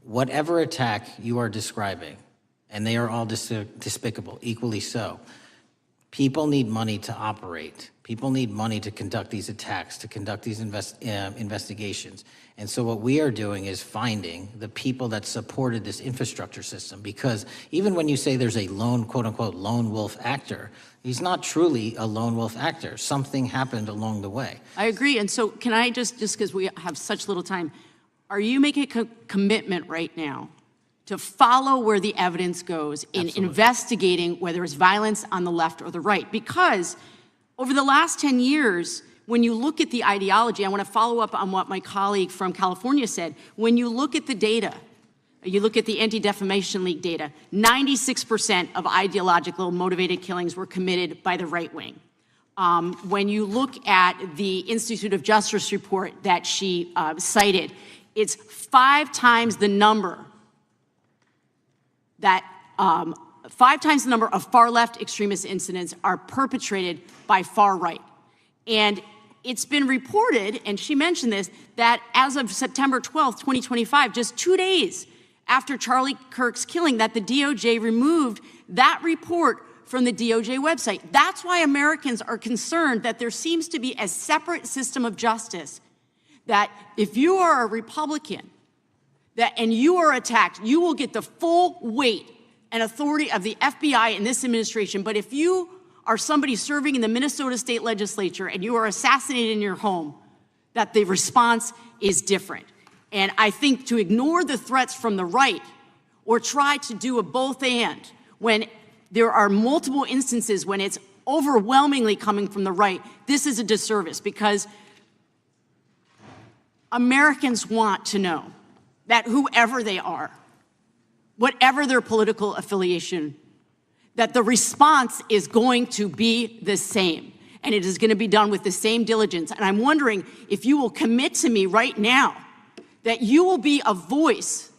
whatever attack you are describing, and they are all despicable, equally so, People need money to operate. People need money to conduct these attacks, to conduct these investigations. And so what we are doing is finding the people that supported this infrastructure system, because even when you say there's a lone, quote unquote, lone wolf actor, he's not truly a lone wolf actor. Something happened along the way. I agree. And so can I just because we have such little time, are you making a commitment right now to follow where the evidence goes in investigating whether it's violence on the left or the right? Because over the last 10 years, when you look at the ideology, I want to follow up on what my colleague from California said. When you look at the data, you look at the Anti-Defamation League data, 96% of ideological motivated killings were committed by the right wing. When you look at the Institute of Justice report that she cited, it's 5 times the number that 5 times the number of far-left extremist incidents are perpetrated by far right. And it's been reported, and she mentioned this, that as of September 12th, 2025, just 2 days after Charlie Kirk's killing, that the DOJ removed that report from the DOJ website. That's why Americans are concerned that there seems to be a separate system of justice, that if you are a Republican and you are attacked, you will get the full weight and authority of the FBI in this administration. But if you are somebody serving in the Minnesota State Legislature and you are assassinated in your home, that the response is different. And I think to ignore the threats from the right or try to do a both and when there are multiple instances when it's overwhelmingly coming from the right, this is a disservice, because Americans want to know that whoever they are, whatever their political affiliation, that the response is going to be the same, and it is going to be done with the same diligence. And I'm wondering if you will commit to me right now that you will be a voice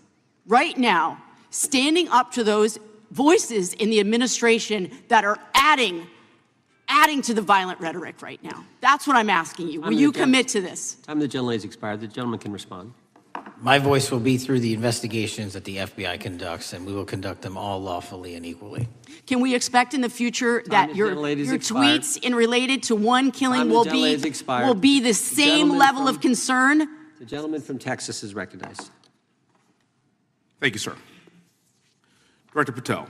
right now standing up to those voices in the administration that are adding to the violent rhetoric right now. That's what I'm asking you. Will you commit to this? Time of the gentlelady has expired. The gentleman can respond. My voice will be through the investigations that the FBI conducts, and we will conduct them all lawfully and equally. Can we expect in the future that your tweets in related to one killing will be the same level of concern? The gentleman from Texas is recognized. Thank you, sir. Director Patel,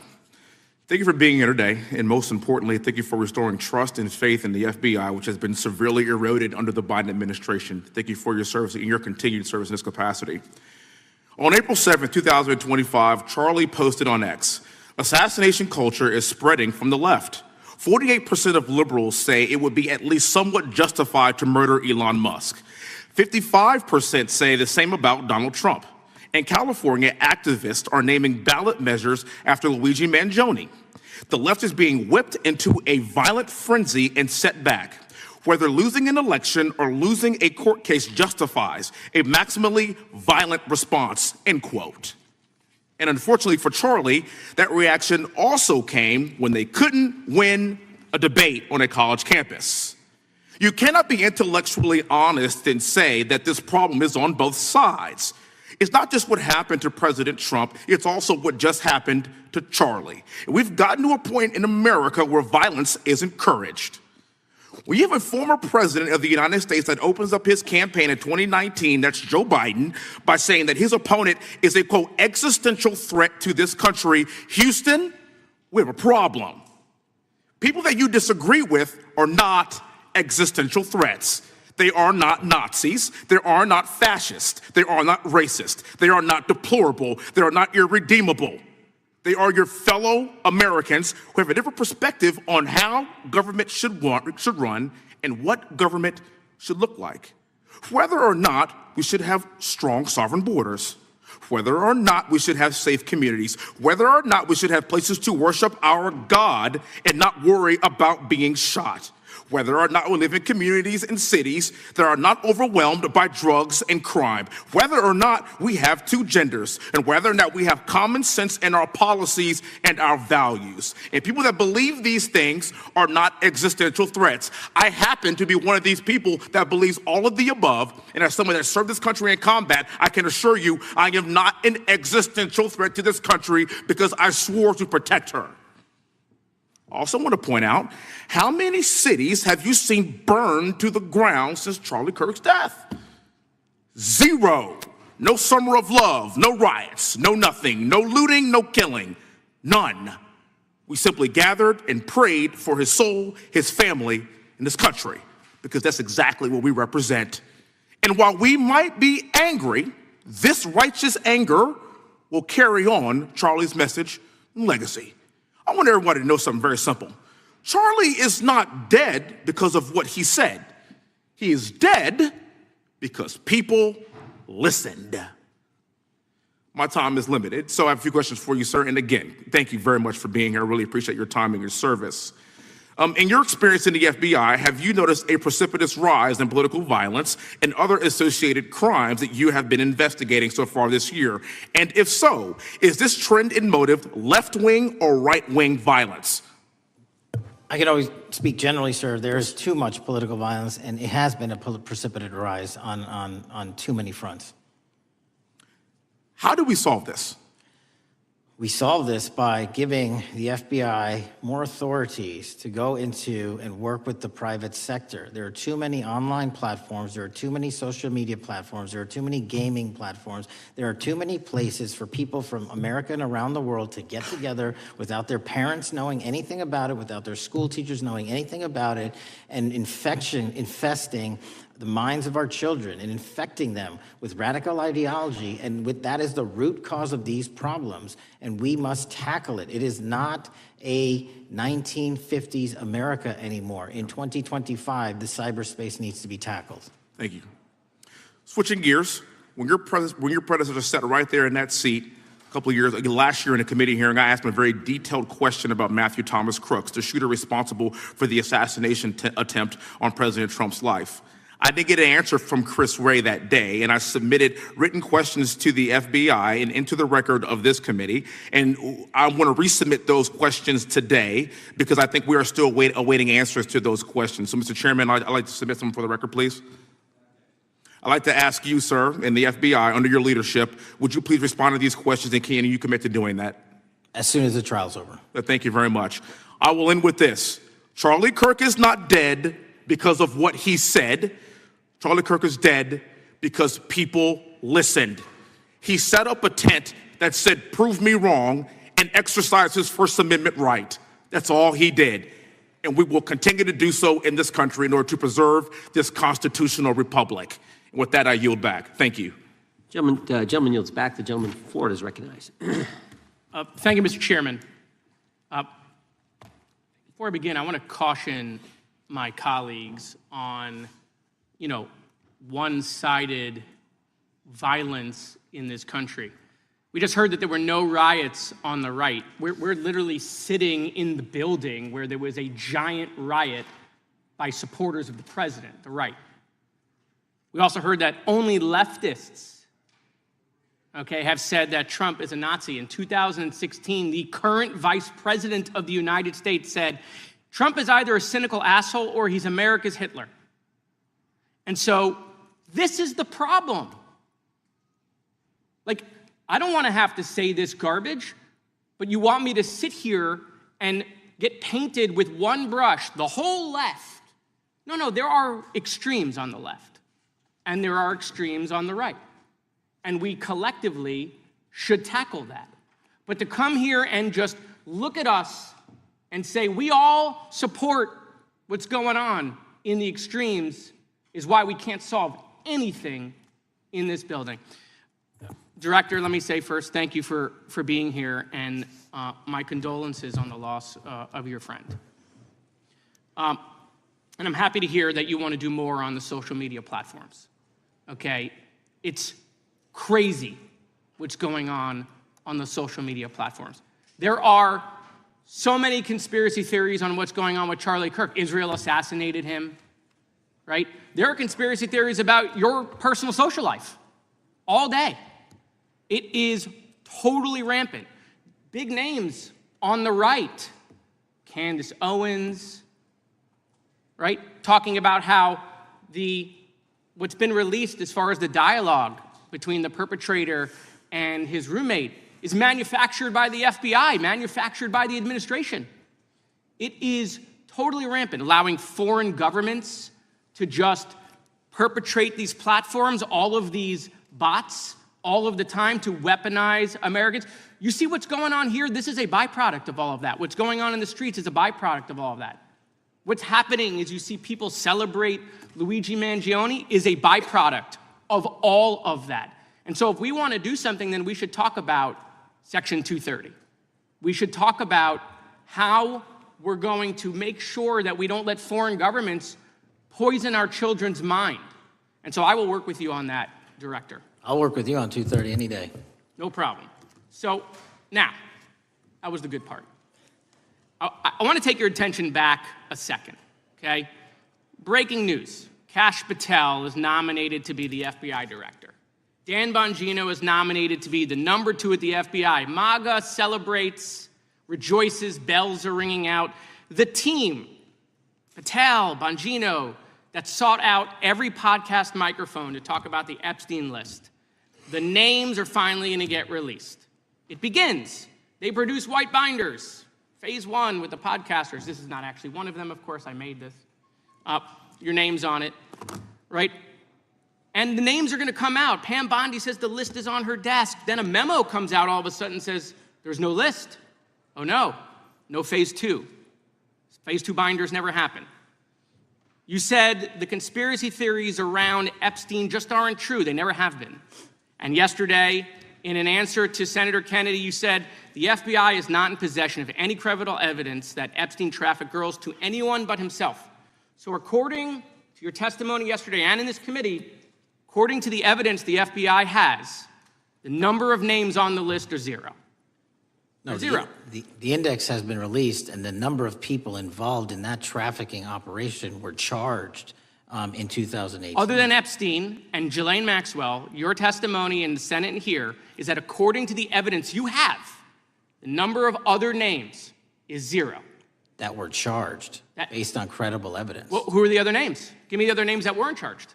thank you for being here today, and most importantly, thank you for restoring trust and faith in the FBI, which has been severely eroded under the Biden administration. Thank you for your service and your continued service in this capacity. On April 7th, 2025, Charlie posted on X, "Assassination culture is spreading from the left. 48% of liberals say it would be at least somewhat justified to murder Elon Musk. 55% say the same about Donald Trump. In California, activists are naming ballot measures after Luigi Mangione. The left is being whipped into a violent frenzy and set back. Whether losing an election or losing a court case justifies a maximally violent response," end quote. And unfortunately for Charlie, that reaction also came when they couldn't win a debate on a college campus. You cannot be intellectually honest and say that this problem is on both sides. It's not just what happened to President Trump, it's also what just happened to Charlie. We've gotten to a point in America where violence is encouraged. When you have a former president of the United States that opens up his campaign in 2019, that's Joe Biden, by saying that his opponent is a, quote, existential threat to this country, Houston, we have a problem. People that you disagree with are not existential threats. They are not Nazis. They are not fascist. They are not racist. They are not deplorable. They are not irredeemable. They are your fellow Americans who have a different perspective on how government should run and what government should look like. Whether or not we should have strong sovereign borders, whether or not we should have safe communities, whether or not we should have places to worship our God and not worry about being shot, whether or not we live in communities and cities that are not overwhelmed by drugs and crime, whether or not we have two genders, and whether or not we have common sense in our policies and our values. And people that believe these things are not existential threats. I happen to be one of these people that believes all of the above, and as someone that served this country in combat, I can assure you I am not an existential threat to this country because I swore to protect her. I also want to point out, how many cities have you seen burned to the ground since Charlie Kirk's death? 0. No summer of love, no riots, no nothing, no looting, no killing, none. We simply gathered and prayed for his soul, his family, and this country, because that's exactly what we represent. And while we might be angry, this righteous anger will carry on Charlie's message and legacy. I want everybody to know something very simple. Charlie is not dead because of what he said. He is dead because people listened. My time is limited, so I have a few questions for you, sir. And again, thank you very much for being here. I really appreciate your time and your service. In your experience in the FBI, have you noticed a precipitous rise in political violence and other associated crimes that you have been investigating so far this year? And if so, is this trend in motive left-wing or right-wing violence? I can always speak generally, sir. There is too much political violence, and it has been a precipitous rise on too many fronts. How do we solve this? We solve this by giving the FBI more authorities to go into and work with the private sector. There are too many online platforms. There are too many social media platforms. There are too many gaming platforms. There are too many places for people from America and around the world to get together without their parents knowing anything about it, without their school teachers knowing anything about it, and infesting the minds of our children and infecting them with radical ideology, and with that is the root cause of these problems, and we must tackle it. It is not a 1950s America anymore. In 2025, the cyberspace needs to be tackled. Thank you. Switching gears, when your predecessor sat right there in that seat a couple of years, last year in a committee hearing, I asked him a very detailed question about Matthew Thomas Crooks, the shooter responsible for the assassination attempt on President Trump's life. I didn't get an answer from Chris Wray that day, and I submitted written questions to the FBI and into the record of this committee, and I want to resubmit those questions today because I think we are still awaiting answers to those questions. So, Mr. Chairman, I'd like to submit some for the record, please. I'd like to ask you, sir, and the FBI, under your leadership, would you please respond to these questions, and can you commit to doing that? As soon as the trial's over. Thank you very much. I will end with this. Charlie Kirk is not dead because of what he said. Charlie Kirk is dead because people listened. He set up a tent that said, "Prove me wrong," and exercised his First Amendment right. That's all he did. And we will continue to do so in this country in order to preserve this constitutional republic. And with that, I yield back. Thank you. Gentleman yields back. The gentleman from Florida is recognized. Thank you, Mr. Chairman. Before I begin, I want to caution my colleagues on one-sided violence in this country. We just heard that there were no riots on the right. We're literally sitting in the building where there was a giant riot by supporters of the president, the right. We also heard that only leftists, have said that Trump is a Nazi. In 2016, the current vice president of the United States said, Trump is either a cynical asshole or he's America's Hitler. And so this is the problem. I don't want to have to say this garbage, but you want me to sit here and get painted with one brush, the whole left. No, there are extremes on the left, and there are extremes on the right. And we collectively should tackle that. But to come here and just look at us and say we all support what's going on in the extremes is why we can't solve anything in this building. Director, let me say first, thank you for being here, and my condolences on the loss of your friend. And I'm happy to hear that you want to do more on the social media platforms. It's crazy what's going on the social media platforms. There are so many conspiracy theories on what's going on with Charlie Kirk. Israel assassinated him, right? There are conspiracy theories about your personal social life all day. It is totally rampant. Big names on the right, Candace Owens, right? Talking about how what's been released as far as the dialogue between the perpetrator and his roommate is manufactured by the FBI, manufactured by the administration. It is totally rampant, allowing foreign governments to just perpetrate these platforms, all of these bots, all of the time to weaponize Americans. You see what's going on here? This is a byproduct of all of that. What's going on in the streets is a byproduct of all of that. What's happening is you see people celebrate Luigi Mangione is a byproduct of all of that. And so if we want to do something, then we should talk about Section 230. We should talk about how we're going to make sure that we don't let foreign governments poison our children's mind. And so I will work with you on that, Director. I'll work with you on 230 any day. No problem. So now, that was the good part. I want to take your attention back a second, okay? Breaking news. Kash Patel is nominated to be the FBI director. Dan Bongino is nominated to be the number 2 at the FBI. MAGA celebrates, rejoices, bells are ringing out. The team, Patel, Bongino, that sought out every podcast microphone to talk about the Epstein list. The names are finally going to get released. It begins. They produce white binders. Phase 1 with the podcasters. This is not actually one of them, of course. I made this. Your name's on it, right? And the names are going to come out. Pam Bondi says the list is on her desk. Then a memo comes out all of a sudden and says, there's no list. Oh, no. No phase 2. Phase 2 binders never happen. You said the conspiracy theories around Epstein just aren't true. They never have been. And yesterday, in an answer to Senator Kennedy, you said the FBI is not in possession of any credible evidence that Epstein trafficked girls to anyone but himself. So according to your testimony yesterday and in this committee, according to the evidence the FBI has, the number of names on the list are 0. No, zero. The index has been released, and the number of people involved in that trafficking operation were charged in 2018. Other than Epstein and Ghislaine Maxwell, your testimony in the Senate and here is that according to the evidence you have, the number of other names is 0. That were charged based on credible evidence. Well, who are the other names? Give me the other names that weren't charged.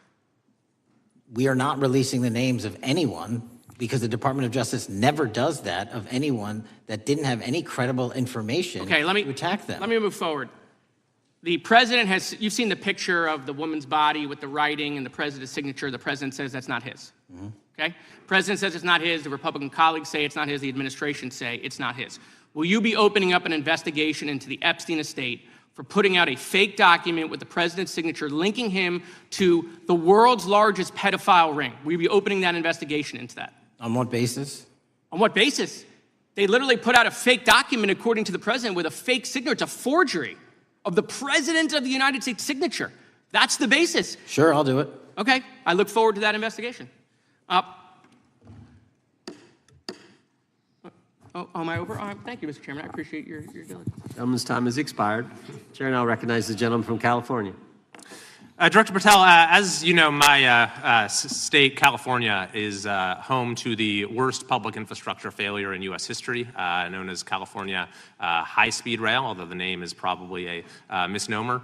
We are not releasing the names of anyone because the Department of Justice never does that of anyone that didn't have any credible information to attack them. Let me move forward. The president has, you've seen the picture of the woman's body with the writing and the president's signature. The president says that's not his. Mm-hmm. Okay? President says it's not his. The Republican colleagues say it's not his. The administration say it's not his. Will you be opening up an investigation into the Epstein estate for putting out a fake document with the president's signature linking him to the world's largest pedophile ring? Will you be opening that investigation into that? On what basis? On what basis? They literally put out a fake document, according to the president, with a fake signature. It's a forgery of the president of the United States signature. That's the basis. Sure, I'll do it. Okay, I look forward to that investigation. Am I over? Thank you, Mr. Chairman. I appreciate your diligence. Gentleman's time has expired. Chair now recognizes the gentleman from California. Director Patel, as you know, my state, California, is home to the worst public infrastructure failure in U.S. history, known as California High-Speed Rail, although the name is probably a misnomer.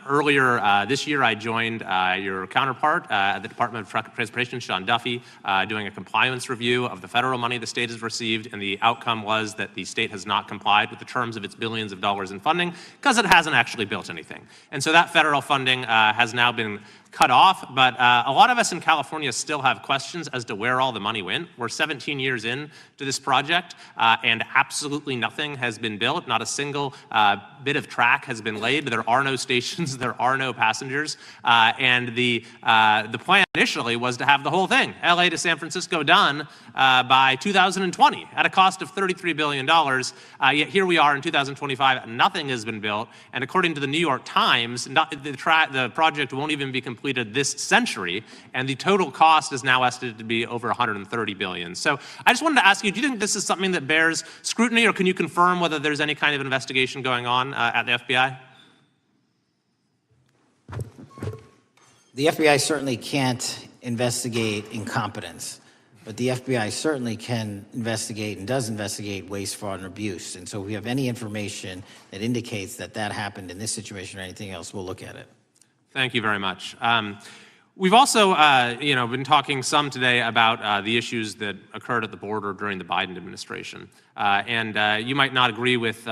Earlier this year, I joined your counterpart at the Department of Transportation, Sean Duffy, doing a compliance review of the federal money the state has received, and the outcome was that the state has not complied with the terms of its billions of dollars in funding because it hasn't actually built anything. And so that federal funding has now been cut off, but a lot of us in California still have questions as to where all the money went. We're 17 years in to this project, and absolutely nothing has been built. Not a single bit of track has been laid. There are no stations. There are no passengers. And the plan initially was to have the whole thing, LA to San Francisco, done by 2020 at a cost of $33 billion. Yet here we are in 2025, nothing has been built. And according to the New York Times, the project won't even be completed this century, and the total cost is now estimated to be over $130 billion. So I just wanted to ask you, do you think this is something that bears scrutiny, or can you confirm whether there's any kind of investigation going on at the FBI? The FBI certainly can't investigate incompetence, but the FBI certainly can investigate and does investigate waste, fraud, and abuse. And so if we have any information that indicates that that happened in this situation or anything else, we'll look at it. Thank you very much. We've also, been talking some today about the issues that occurred at the border during the Biden administration. You might not agree with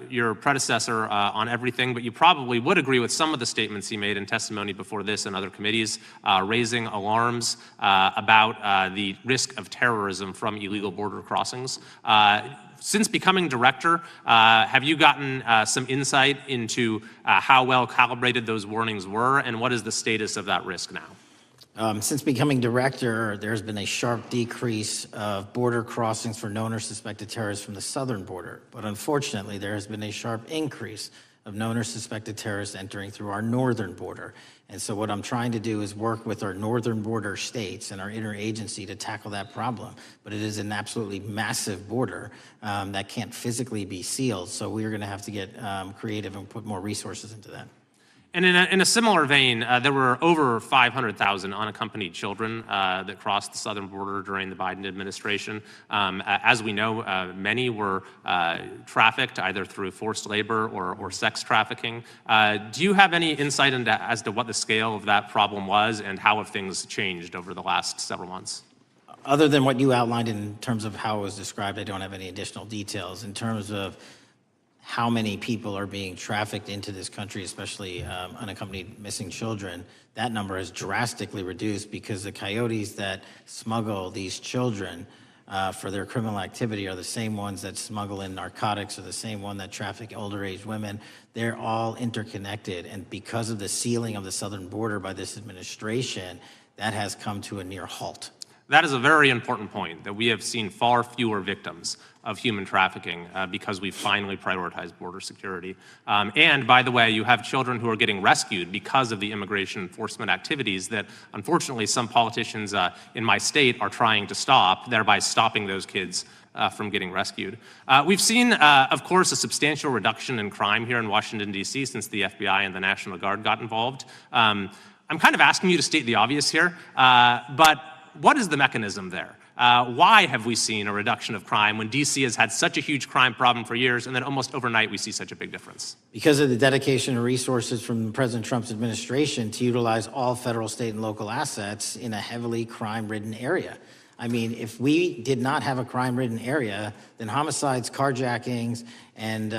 your predecessor on everything, but you probably would agree with some of the statements he made in testimony before this and other committees, raising alarms about the risk of terrorism from illegal border crossings. Since becoming director, have you gotten some insight into how well calibrated those warnings were, and what is the status of that risk now? Since becoming director, there's been a sharp decrease of border crossings for known or suspected terrorists from the southern border. But unfortunately, there has been a sharp increase of known or suspected terrorists entering through our northern border. And so what I'm trying to do is work with our northern border states and our interagency to tackle that problem. But it is an absolutely massive border that can't physically be sealed. So we're going to have to get creative and put more resources into that. And in a similar vein, there were over 500,000 unaccompanied children that crossed the southern border during the Biden administration. As we know, many were trafficked either through forced labor or sex trafficking. Do you have any insight as to what the scale of that problem was and how have things changed over the last several months? Other than what you outlined in terms of how it was described, I don't have any additional details. In terms of how many people are being trafficked into this country, especially unaccompanied missing children, that number has drastically reduced because the coyotes that smuggle these children for their criminal activity are the same ones that smuggle in narcotics or the same one that traffic older age women. They're all interconnected. And because of the sealing of the southern border by this administration, that has come to a near halt. That is a very important point, that we have seen far fewer victims of human trafficking because we've finally prioritized border security. And by the way, you have children who are getting rescued because of the immigration enforcement activities that unfortunately some politicians in my state are trying to stop, thereby stopping those kids from getting rescued. We've seen, of course, a substantial reduction in crime here in Washington, D.C. since the FBI and the National Guard got involved. I'm kind of asking you to state the obvious here, but what is the mechanism there? Why have we seen a reduction of crime when D.C. has had such a huge crime problem for years, and then almost overnight we see such a big difference? Because of the dedication and resources from President Trump's administration to utilize all federal, state, and local assets in a heavily crime-ridden area. I mean, if we did not have a crime-ridden area, then homicides, carjackings, and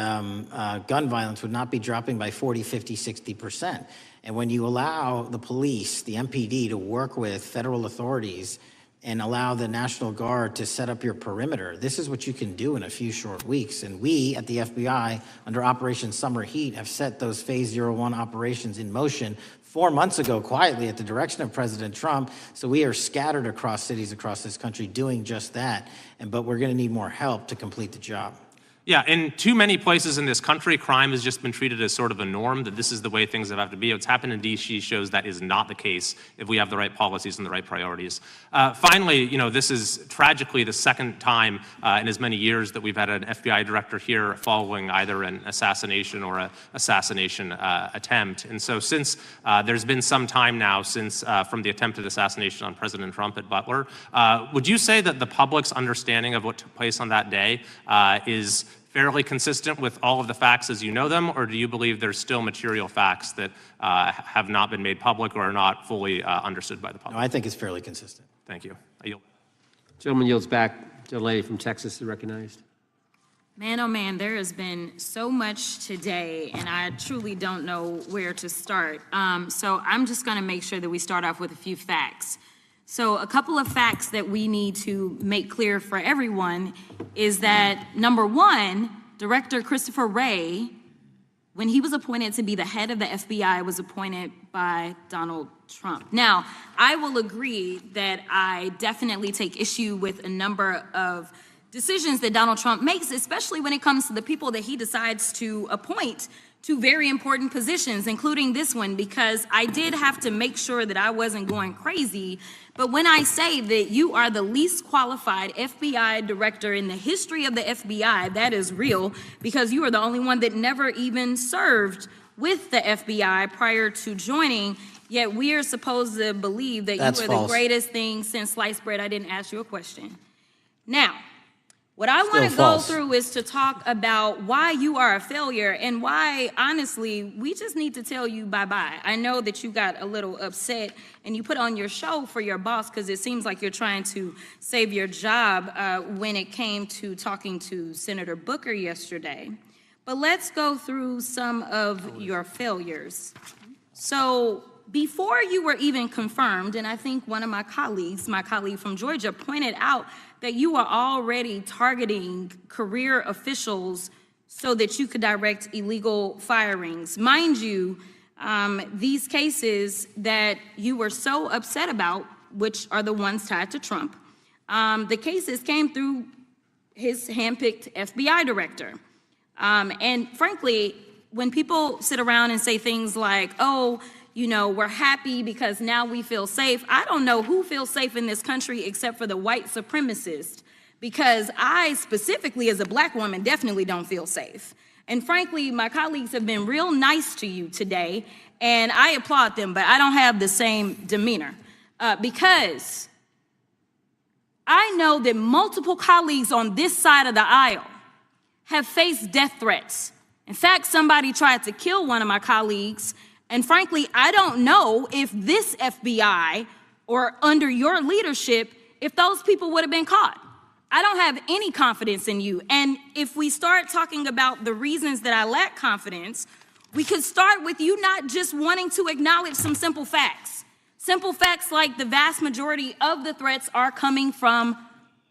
gun violence would not be dropping by 40, 50, 60%. And when you allow the police, the MPD, to work with federal authorities and allow the National Guard to set up your perimeter, this is what you can do in a few short weeks. And we at the FBI, under Operation Summer Heat, have set those Phase 01 operations in motion 4 months ago, quietly at the direction of President Trump. So we are scattered across cities across this country doing just that. But we're going to need more help to complete the job. Yeah, in too many places in this country, crime has just been treated as sort of a norm, that this is the way things have to be. What's happened in D.C. shows that is not the case if we have the right policies and the right priorities. Finally, this is tragically the second time in as many years that we've had an FBI director here following either an assassination or an assassination attempt. And so since there's been some time now since from the attempted assassination on President Trump at Butler, would you say that the public's understanding of what took place on that day is fairly consistent with all of the facts as you know them, or do you believe there's still material facts that have not been made public or are not fully understood by the public? No, I think it's fairly consistent. Thank you. I yield. Gentleman yields back. The lady from Texas is recognized. Man, oh man, there has been so much today, and I truly don't know where to start. So I'm just going to make sure that we start off with a few facts. So a couple of facts that we need to make clear for everyone is that, number one, Director Christopher Wray, when he was appointed to be the head of the FBI, was appointed by Donald Trump. Now, I will agree that I definitely take issue with a number of decisions that Donald Trump makes, especially when it comes to the people that he decides to appoint to very important positions, including this one, because I did have to make sure that I wasn't going crazy. But when I say that you are the least qualified FBI director in the history of the FBI, that is real, because you are the only one that never even served with the FBI prior to joining, yet we are supposed to believe that you are the greatest thing since sliced bread. I didn't ask you a question. Now, What I want to Still go false. through is to talk about why you are a failure and why, honestly, we just need to tell you bye-bye. I know that you got a little upset and you put on your show for your boss because it seems like you're trying to save your job when it came to talking to Senator Booker yesterday. But let's go through some of your failures. So before you were even confirmed, and I think one of my colleague from Georgia, pointed out that you were already targeting career officials so that you could direct illegal firings. Mind you, these cases that you were so upset about, which are the ones tied to Trump, the cases came through his handpicked FBI director. And frankly, when people sit around and say things like, oh, you know, we're happy because now we feel safe. I don't know who feels safe in this country except for the white supremacists, because I specifically as a black woman definitely don't feel safe. And frankly, my colleagues have been real nice to you today, and I applaud them, but I don't have the same demeanor because I know that multiple colleagues on this side of the aisle have faced death threats. In fact, somebody tried to kill one of my colleagues. And frankly, I don't know if this FBI or under your leadership, if those people would have been caught. I don't have any confidence in you. And if we start talking about the reasons that I lack confidence, we could start with you not just wanting to acknowledge some simple facts. Simple facts like the vast majority of the threats are coming from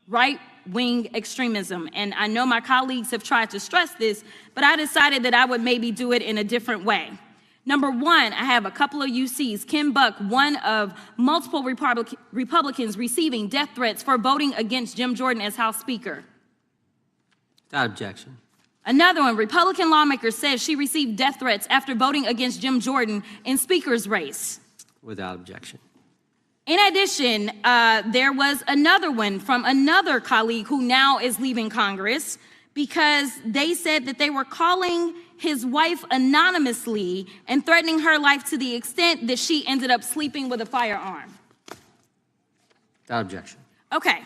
right-wing extremism. And I know my colleagues have tried to stress this, but I decided that I would maybe do it in a different way. Number one, I have a couple of UCs. Kim Buck, one of multiple Republicans receiving death threats for voting against Jim Jordan as House Speaker. Without objection. Another one, Republican lawmaker says she received death threats after voting against Jim Jordan in Speaker's race. Without objection. In addition, there was another one from another colleague who now is leaving Congress because they said that they were calling his wife anonymously and threatening her life to the extent that she ended up sleeping with a firearm. Without objection. Okay,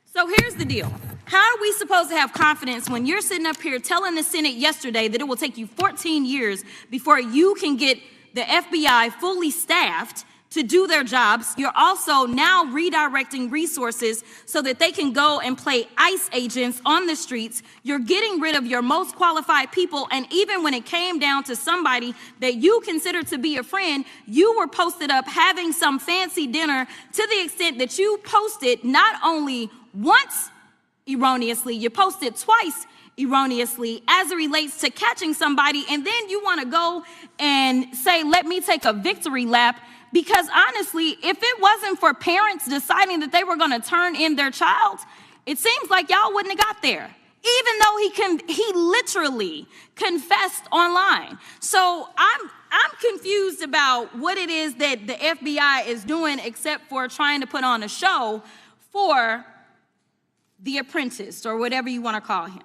so here's the deal. How are we supposed to have confidence when you're sitting up here telling the Senate yesterday that it will take you 14 years before you can get the FBI fully staffed to do their jobs? You're also now redirecting resources so that they can go and play ICE agents on the streets. You're getting rid of your most qualified people, and even when it came down to somebody that you consider to be a friend, you were posted up having some fancy dinner to the extent that you posted not only once erroneously, you posted twice erroneously as it relates to catching somebody, and then you want to go and say, let me take a victory lap. Because honestly, if it wasn't for parents deciding that they were going to turn in their child, it seems like y'all wouldn't have got there, even though he literally confessed online. So I'm confused about what it is that the FBI is doing except for trying to put on a show for the apprentice or whatever you want to call him.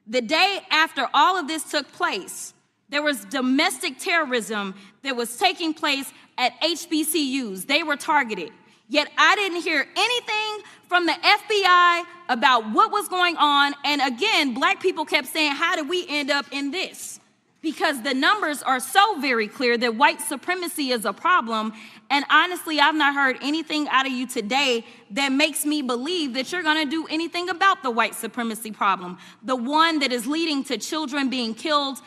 The day after all of this took place, there was domestic terrorism that was taking place at HBCUs. They were targeted. Yet I didn't hear anything from the FBI about what was going on. And again, black people kept saying, how did we end up in this? Because the numbers are so very clear that white supremacy is a problem. And honestly, I've not heard anything out of you today that makes me believe that you're going to do anything about the white supremacy problem, the one that is leading to children being killed,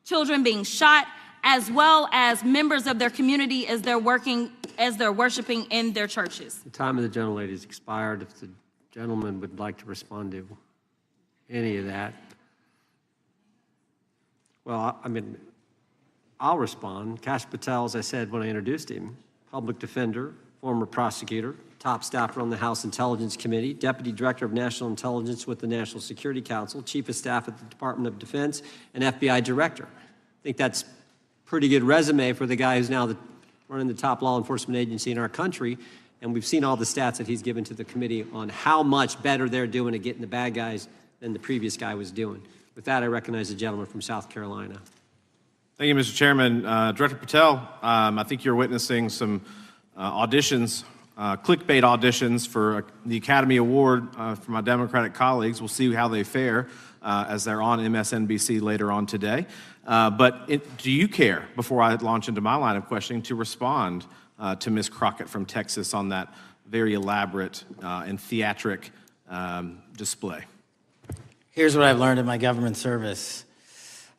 children being shot, as well as members of their community as they're worshiping in their churches. The time of the gentlelady has expired. If the gentleman would like to respond to any of that. Well, I mean, I'll respond. Kash Patel, as I said when I introduced him, public defender, former prosecutor, top staffer on the House Intelligence Committee, Deputy Director of National Intelligence with the National Security Council, Chief of Staff at the Department of Defense, and FBI Director. I think that's a pretty good resume for the guy who's now running the top law enforcement agency in our country. And we've seen all the stats that he's given to the committee on how much better they're doing at getting the bad guys than the previous guy was doing. With that, I recognize the gentleman from South Carolina. Thank you, Mr. Chairman. Director Patel, I think you're witnessing some auditions clickbait auditions for the Academy Award for my Democratic colleagues. We'll see how they fare as they're on MSNBC later on today. Do you care, before I launch into my line of questioning, to respond to Ms. Crockett from Texas on that very elaborate and theatric display? Here's what I've learned in my government service.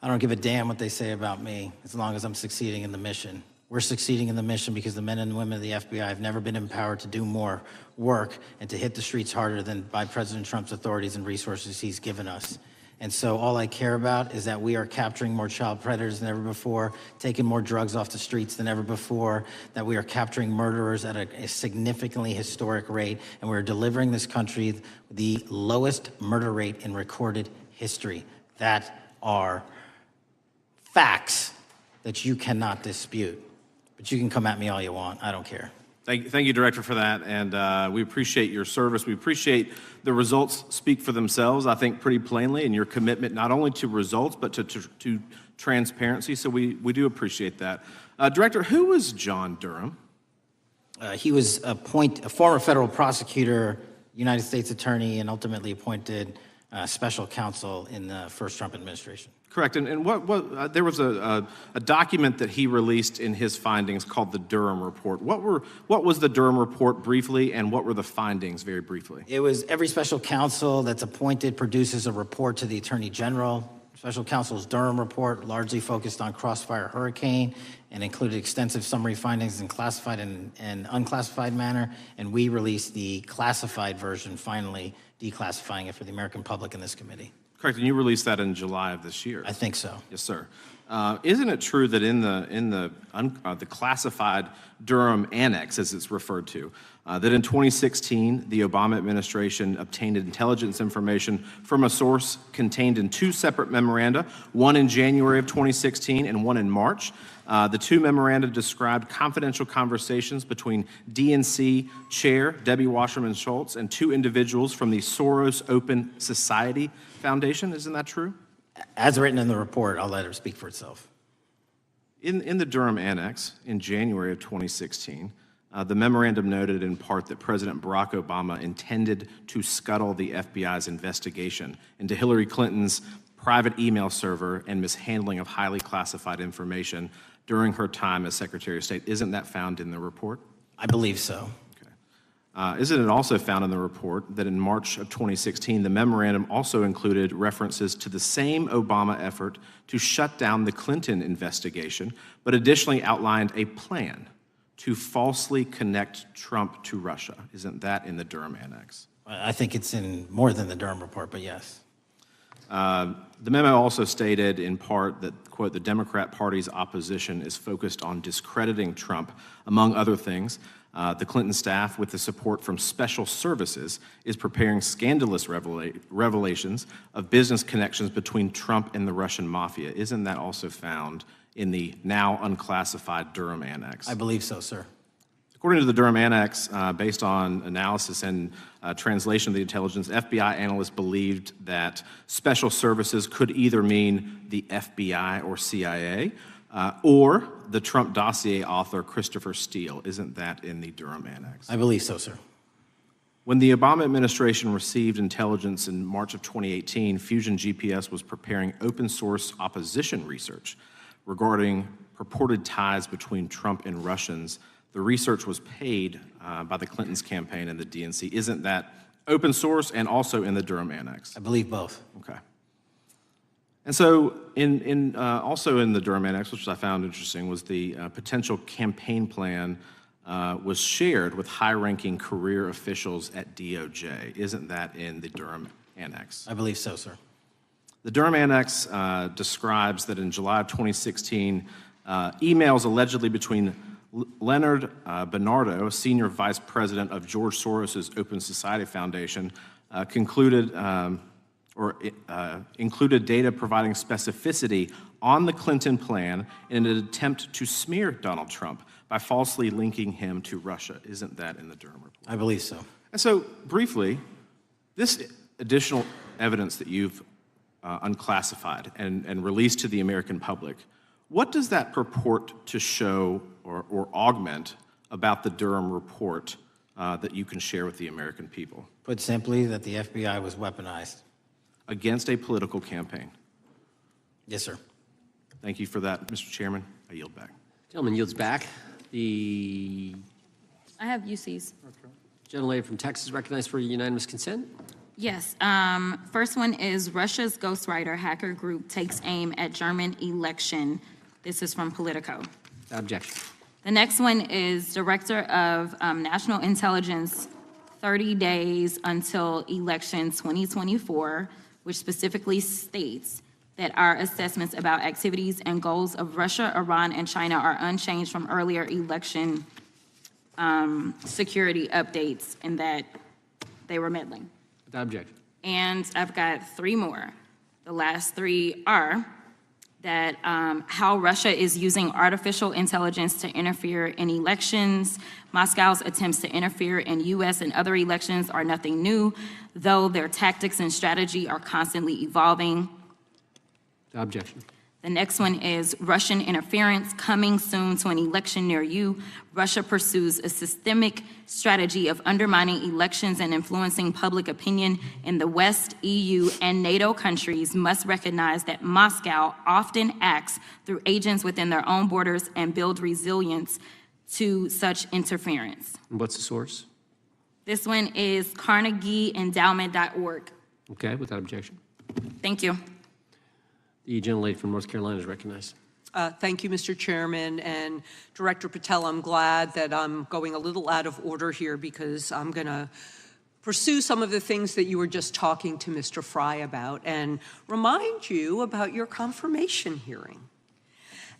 I don't give a damn what they say about me as long as I'm succeeding in the mission. We're succeeding in the mission because the men and women of the FBI have never been empowered to do more work and to hit the streets harder than by President Trump's authorities and resources he's given us. And so all I care about is that we are capturing more child predators than ever before, taking more drugs off the streets than ever before, that we are capturing murderers at a significantly historic rate, and we're delivering this country the lowest murder rate in recorded history. That are facts that you cannot dispute. But you can come at me all you want. I don't care. Thank you, Director, for that, and we appreciate your service. We appreciate the results speak for themselves, I think, pretty plainly, and your commitment not only to results, but to transparency, so we do appreciate that. Director, who was John Durham? He was a former federal prosecutor, United States attorney, and ultimately appointed special counsel in the first Trump administration. Correct, and there was a document that he released in his findings called the Durham Report. What was the Durham Report briefly, and what were the findings very briefly? It was every special counsel that's appointed produces a report to the Attorney General. Special counsel's Durham Report largely focused on Crossfire Hurricane and included extensive summary findings in classified and unclassified manner, and we released the classified version, finally declassifying it for the American public in this committee. Correct, and you released that in July of this year. I think so. Yes, sir. Isn't it true that in the classified Durham Annex, as it's referred to, that in 2016 the Obama administration obtained intelligence information from a source contained in two separate memoranda, one in January of 2016 and one in March? The two memoranda described confidential conversations between DNC Chair Debbie Wasserman Schultz and two individuals from the Soros Open Society Foundation. Isn't that true? As written in the report, I'll let her speak for itself. In the Durham Annex in January of 2016, the memorandum noted in part that President Barack Obama intended to scuttle the FBI's investigation into Hillary Clinton's private email server and mishandling of highly classified information during her time as Secretary of State. Isn't that found in the report? I believe so. Isn't it also found in the report that in March of 2016, the memorandum also included references to the same Obama effort to shut down the Clinton investigation, but additionally outlined a plan to falsely connect Trump to Russia? Isn't that in the Durham Annex? I think it's in more than the Durham Report, but yes. The memo also stated in part that, quote, the Democrat Party's opposition is focused on discrediting Trump, among other things. The Clinton staff, with the support from special services, is preparing scandalous revelations of business connections between Trump and the Russian mafia. Isn't that also found in the now unclassified Durham Annex? I believe so, sir. According to the Durham Annex, based on analysis and translation of the intelligence, FBI analysts believed that special services could either mean the FBI or CIA, or the Trump dossier author Christopher Steele. Isn't that in the Durham Annex? I believe so, sir. When the Obama administration received intelligence in March of 2018, Fusion GPS was preparing open source opposition research regarding purported ties between Trump and Russians. The research was paid by the Clintons campaign and the DNC. Isn't that open source and also in the Durham Annex? I believe both. Okay. And so also in the Durham Annex, which I found interesting, was the potential campaign plan was shared with high-ranking career officials at DOJ. Isn't that in the Durham Annex? I believe so, sir. The Durham Annex describes that in July of 2016, emails allegedly between Leonard Bernardo, senior vice president of George Soros' Open Society Foundation, included data providing specificity on the Clinton plan in an attempt to smear Donald Trump by falsely linking him to Russia. Isn't that in the Durham Report? I believe so. And so, briefly, this additional evidence that you've unclassified and released to the American public, what does that purport to show or augment about the Durham Report that you can share with the American people? Put simply, that the FBI was weaponized. Against a political campaign. Yes, sir. Thank you for that, Mr. Chairman. I yield back. Gentleman yields back. The I have UCs. gentlelady from Texas recognized for unanimous consent. Yes. First one is Russia's ghostwriter hacker group takes aim at German election. This is from Politico. Objection. The next one is Director of National Intelligence, 30 days until election 2024, which specifically states that our assessments about activities and goals of Russia, Iran, and China are unchanged from earlier election security updates, and that they were meddling. Without objection. And I've got three more. The last three are that how Russia is using artificial intelligence to interfere in elections. Moscow's attempts to interfere in U.S. and other elections are nothing new, though their tactics and strategy are constantly evolving. Without objection. The next one is Russian interference coming soon to an election near you. Russia pursues a systemic strategy of undermining elections and influencing public opinion in the West. EU and NATO countries must recognize that Moscow often acts through agents within their own borders and build resilience to such interference. And what's the source? This one is CarnegieEndowment.org. Okay, without objection. Thank you. The gentlelady from North Carolina is recognized. Thank you, Mr. Chairman. And Director Patel, I'm glad that I'm going a little out of order here because I'm going to pursue some of the things that you were just talking to Mr. Fry about and remind you about your confirmation hearing.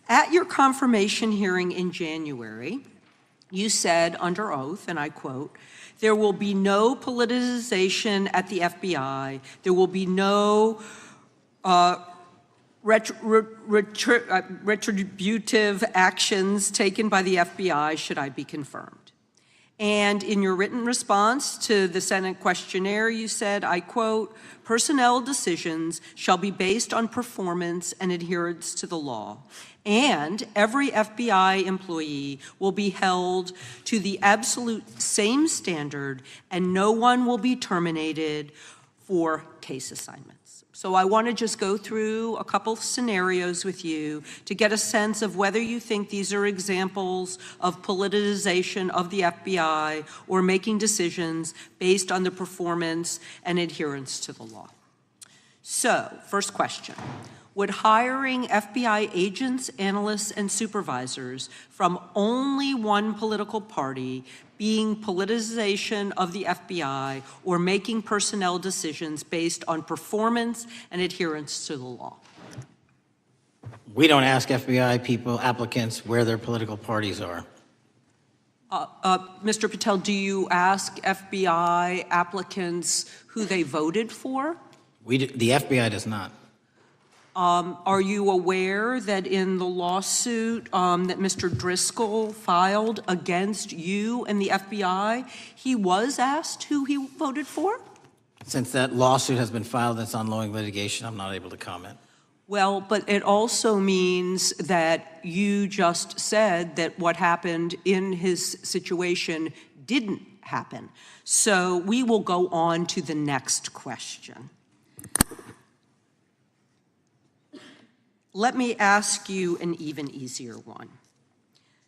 At your confirmation hearing in January, you said under oath, and I quote, "There will be no politicization at the FBI. There will be no retributive actions taken by the FBI should I be confirmed." And in your written response to the Senate questionnaire, you said, I quote, "Personnel decisions shall be based on performance and adherence to the law. And every FBI employee will be held to the absolute same standard, and no one will be terminated for case assignments." So I want to just go through a couple scenarios with you to get a sense of whether you think these are examples of politicization of the FBI or making decisions based on the performance and adherence to the law. So, first question. Would hiring FBI agents, analysts, and supervisors from only one political party being politicization of the FBI or making personnel decisions based on performance and adherence to the law? We don't ask FBI people, applicants, where their political parties are. Mr. Patel, do you ask FBI applicants who they voted for? The FBI does not. Are you aware that in the lawsuit that Mr. Driscoll filed against you and the FBI, he was asked who he voted for? Since that lawsuit has been filed and it's ongoing litigation, I'm not able to comment. Well, but it also means that you just said that what happened in his situation didn't happen. So we will go on to the next question. Let me ask you an even easier one.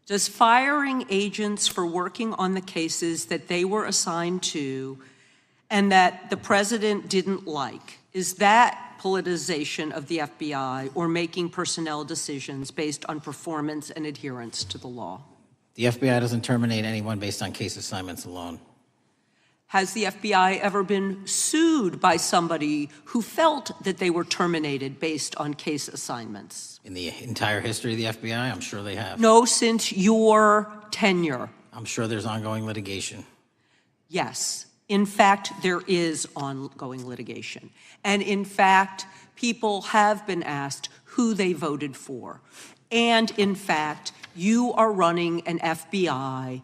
Does firing agents for working on the cases that they were assigned to and that the president didn't like, is that politicization of the FBI or making personnel decisions based on performance and adherence to the law? The FBI doesn't terminate anyone based on case assignments alone. Has the FBI ever been sued by somebody who felt that they were terminated based on case assignments? In the entire history of the FBI, I'm sure they have. No, since your tenure. I'm sure there's ongoing litigation. Yes. In fact, there is ongoing litigation. And in fact, people have been asked who they voted for. And in fact, you are running an FBI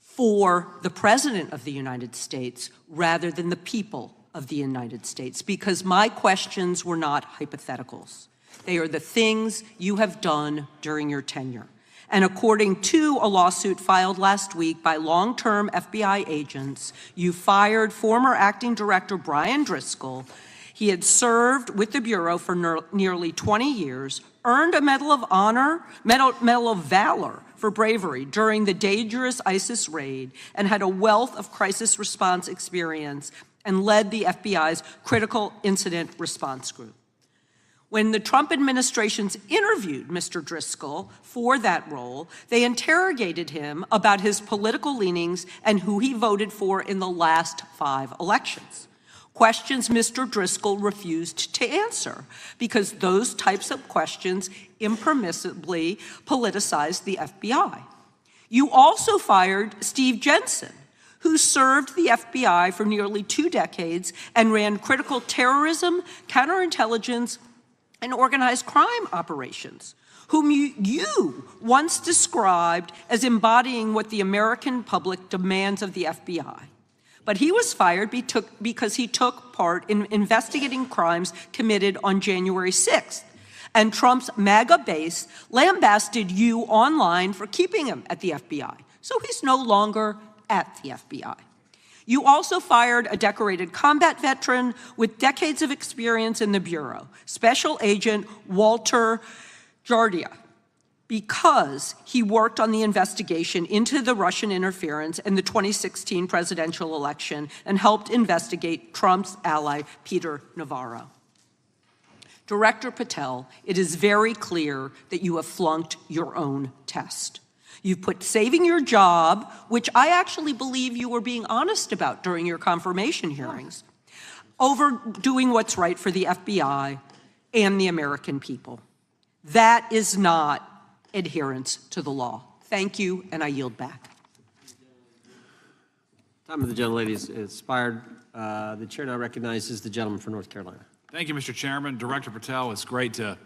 for the President of the United States rather than the people of the United States, because my questions were not hypotheticals. They are the things you have done during your tenure. And according to a lawsuit filed last week by long-term FBI agents, you fired former acting director Brian Driscoll. He had served with the Bureau for nearly 20 years, earned a Medal of Honor, Medal of Valor for bravery during the dangerous ISIS raid, and had a wealth of crisis response experience and led the FBI's Critical Incident Response Group. When the Trump administrations interviewed Mr. Driscoll for that role, they interrogated him about his political leanings and who he voted for in the last 5 elections. Questions Mr. Driscoll refused to answer because those types of questions impermissibly politicized the FBI. You also fired Steve Jensen, who served the FBI for nearly 2 decades and ran critical terrorism, counterintelligence, and organized crime operations, whom you once described as embodying what the American public demands of the FBI. But he was fired because he took part in investigating crimes committed on January 6th. And Trump's MAGA base lambasted you online for keeping him at the FBI. So he's no longer at the FBI. You also fired a decorated combat veteran with decades of experience in the Bureau, Special Agent Walter Jardia, because he worked on the investigation into the Russian interference in the 2016 presidential election and helped investigate Trump's ally, Peter Navarro. Director Patel, it is very clear that you have flunked your own test. You've put saving your job, which I actually believe you were being honest about during your confirmation hearings, over doing what's right for the FBI and the American people. That is not adherence to the law. Thank you, and I yield back. Time of the gentlelady is expired. The chair now recognizes the gentleman from North Carolina. Thank you, Mr. Chairman. Director Patel, it's great to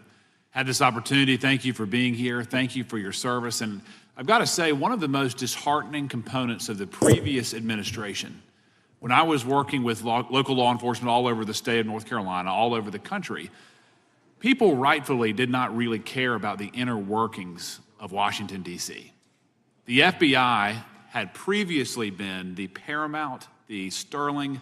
have this opportunity. Thank you for being here. Thank you for your service. And I've got to say, one of the most disheartening components of the previous administration, when I was working with local law enforcement all over the state of North Carolina, all over the country, people rightfully did not really care about the inner workings of Washington, D.C. The FBI had previously been the paramount, the sterling,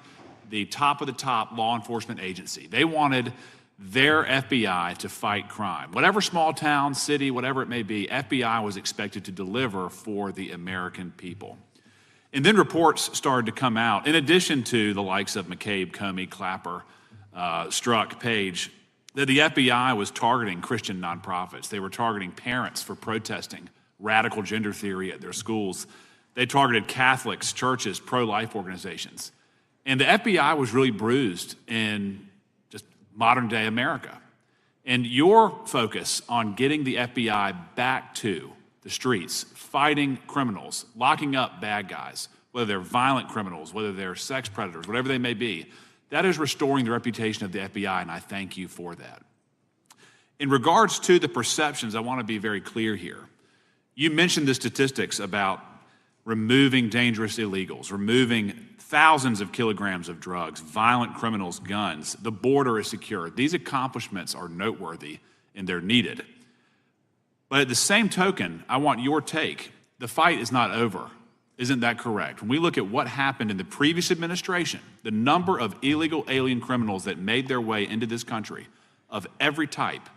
the top of the top law enforcement agency. They wanted their FBI to fight crime. Whatever small town, city, whatever it may be, FBI was expected to deliver for the American people. And then reports started to come out, in addition to the likes of McCabe, Comey, Clapper, Strzok, Page, that the FBI was targeting Christian nonprofits. They were targeting parents for protesting radical gender theory at their schools. They targeted Catholics, churches, pro-life organizations. And the FBI was really bruised in just modern-day America. And your focus on getting the FBI back to the streets, fighting criminals, locking up bad guys, whether they're violent criminals, whether they're sex predators, whatever they may be, that is restoring the reputation of the FBI, and I thank you for that. In regards to the perceptions, I want to be very clear here. You mentioned the statistics about removing dangerous illegals, removing thousands of kilograms of drugs, violent criminals, guns. The border is secure. These accomplishments are noteworthy and they're needed. But at the same token, I want your take. The fight is not over. Isn't that correct? When we look at what happened in the previous administration, the number of illegal alien criminals that made their way into this country of every type,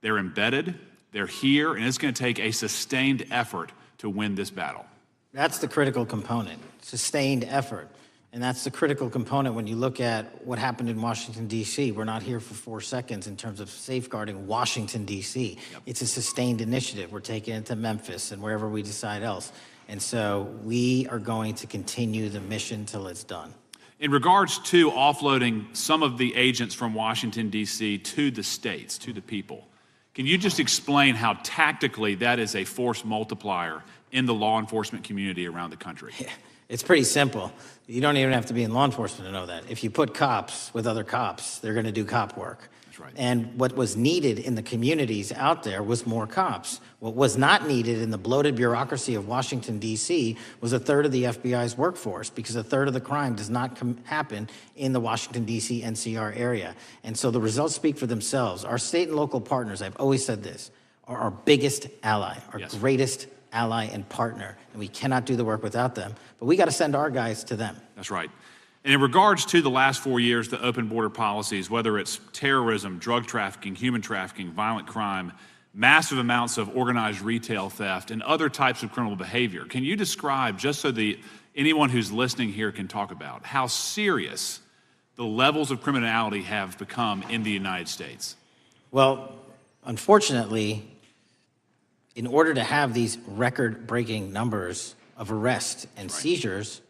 they're embedded, they're here, and it's going to take a sustained effort to win this battle. That's the critical component, sustained effort. And that's the critical component when you look at what happened in Washington, D.C. We're not here for 4 seconds in terms of safeguarding Washington, D.C. Yep. It's a sustained initiative. We're taking it to Memphis and wherever we decide else. And so we are going to continue the mission till it's done. In regards to offloading some of the agents from Washington, D.C. to the states, to the people, can you just explain how tactically that is a force multiplier in the law enforcement community around the country? Yeah. It's pretty simple. You don't even have to be in law enforcement to know that. If you put cops with other cops, they're going to do cop work. That's right. And what was needed in the communities out there was more cops. What was not needed in the bloated bureaucracy of Washington, D.C. was 1/3 of the FBI's workforce, because 1/3 of the crime does not happen in the Washington, D.C. NCR area. And so the results speak for themselves. Our state and local partners, I've always said this, are our biggest ally, our greatest ally and partner, and we cannot do the work without them. But we got to send our guys to them. That's right. And in regards to the last 4 years, the open border policies, whether it's terrorism, drug trafficking, human trafficking, violent crime, massive amounts of organized retail theft, and other types of criminal behavior, can you describe, just so anyone who's listening here can talk about, how serious the levels of criminality have become in the United States? Well, unfortunately, in order to have these record-breaking numbers of arrests and seizures,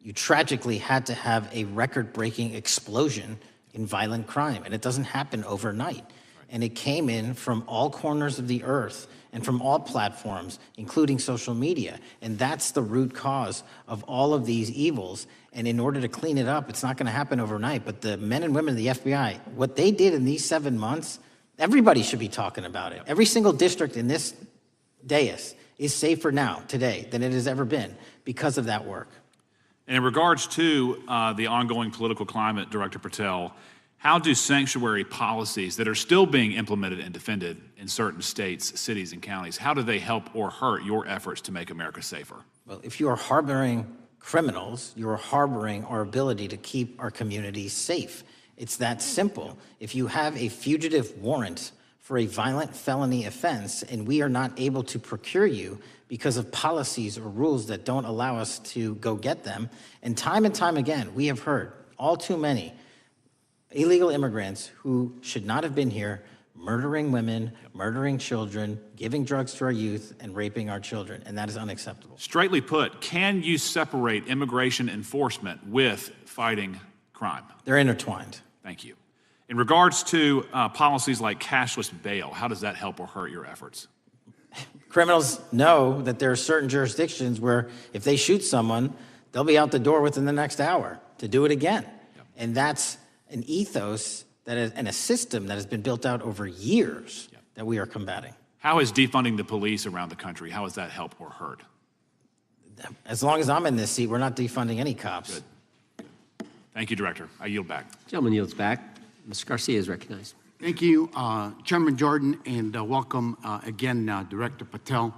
you tragically had to have a record-breaking explosion in violent crime, and it doesn't happen overnight. And it came in from all corners of the earth and from all platforms, including social media. And that's the root cause of all of these evils. And in order to clean it up, it's not going to happen overnight. But the men and women of the FBI, what they did in these 7 months, everybody should be talking about it. Every single district in this dais is safer now, today, than it has ever been because of that work. And in regards to the ongoing political climate, Director Patel, how do sanctuary policies that are still being implemented and defended in certain states, cities, and counties, how do they help or hurt your efforts to make America safer? Well, if you are harboring criminals, you are harboring our ability to keep our communities safe. It's that simple. If you have a fugitive warrant for a violent felony offense and we are not able to procure you because of policies or rules that don't allow us to go get them, and time again, we have heard all too many illegal immigrants who should not have been here murdering women, murdering children, giving drugs to our youth, and raping our children, and that is unacceptable. Straightly put, can you separate immigration enforcement with fighting crime? They're intertwined. Thank you. In regards to policies like cashless bail, how does that help or hurt your efforts? Criminals know that there are certain jurisdictions where if they shoot someone, they'll be out the door within the next hour to do it again. And that's an ethos and a system that has been built out over years that we are combating. How is defunding the police around the country, how does that help or hurt? As long as I'm in this seat, we're not defunding any cops. Good. Thank you, Director. I yield back. Gentleman yields back. Mr. Garcia is recognized. Thank you, Chairman Jordan, and welcome again, Director Patel.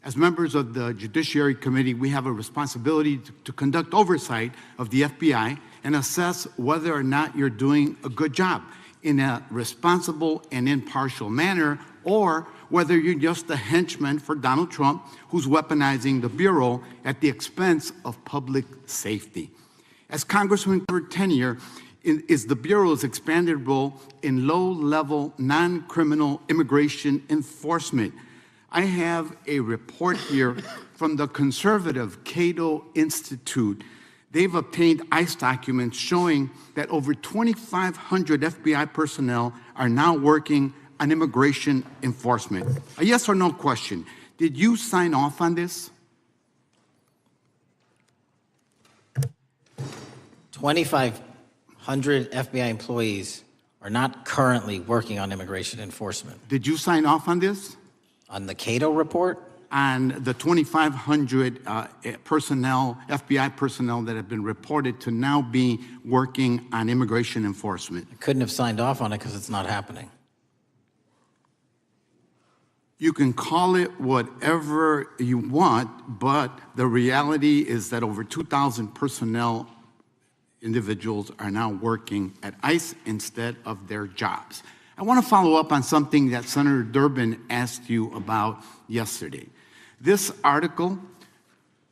As members of the Judiciary Committee, we have a responsibility to conduct oversight of the FBI and assess whether or not you're doing a good job in a responsible and impartial manner, or whether you're just a henchman for Donald Trump who's weaponizing the Bureau at the expense of public safety. As Congressman tenure is the Bureau's expanded role in low-level, non-criminal immigration enforcement. I have a report here from the conservative Cato Institute. They've obtained ICE documents showing that over 2,500 FBI personnel are now working on immigration enforcement. A yes or no question. Did you sign off on this? 2,500 FBI employees are not currently working on immigration enforcement. Did you sign off on this? On the Cato report? On the 2,500 personnel, FBI personnel that have been reported to now be working on immigration enforcement. I couldn't have signed off on it because it's not happening. You can call it whatever you want, but the reality is that over 2,000 personnel individuals are now working at ICE instead of their jobs. I want to follow up on something that Senator Durbin asked you about yesterday. This article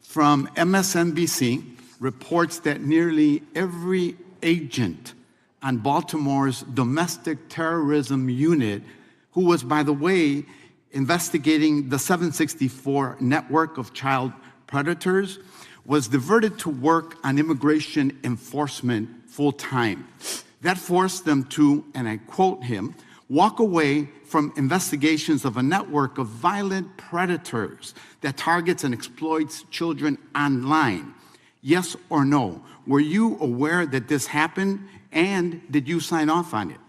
from MSNBC reports that nearly every agent on Baltimore's domestic terrorism unit, who was, by the way, investigating the 764 network of child predators, was diverted to work on immigration enforcement full-time. That forced them to, and I quote him, walk away from investigations of a network of violent predators that targets and exploits children online. Yes or no? Were you aware that this happened, and did you sign off on it?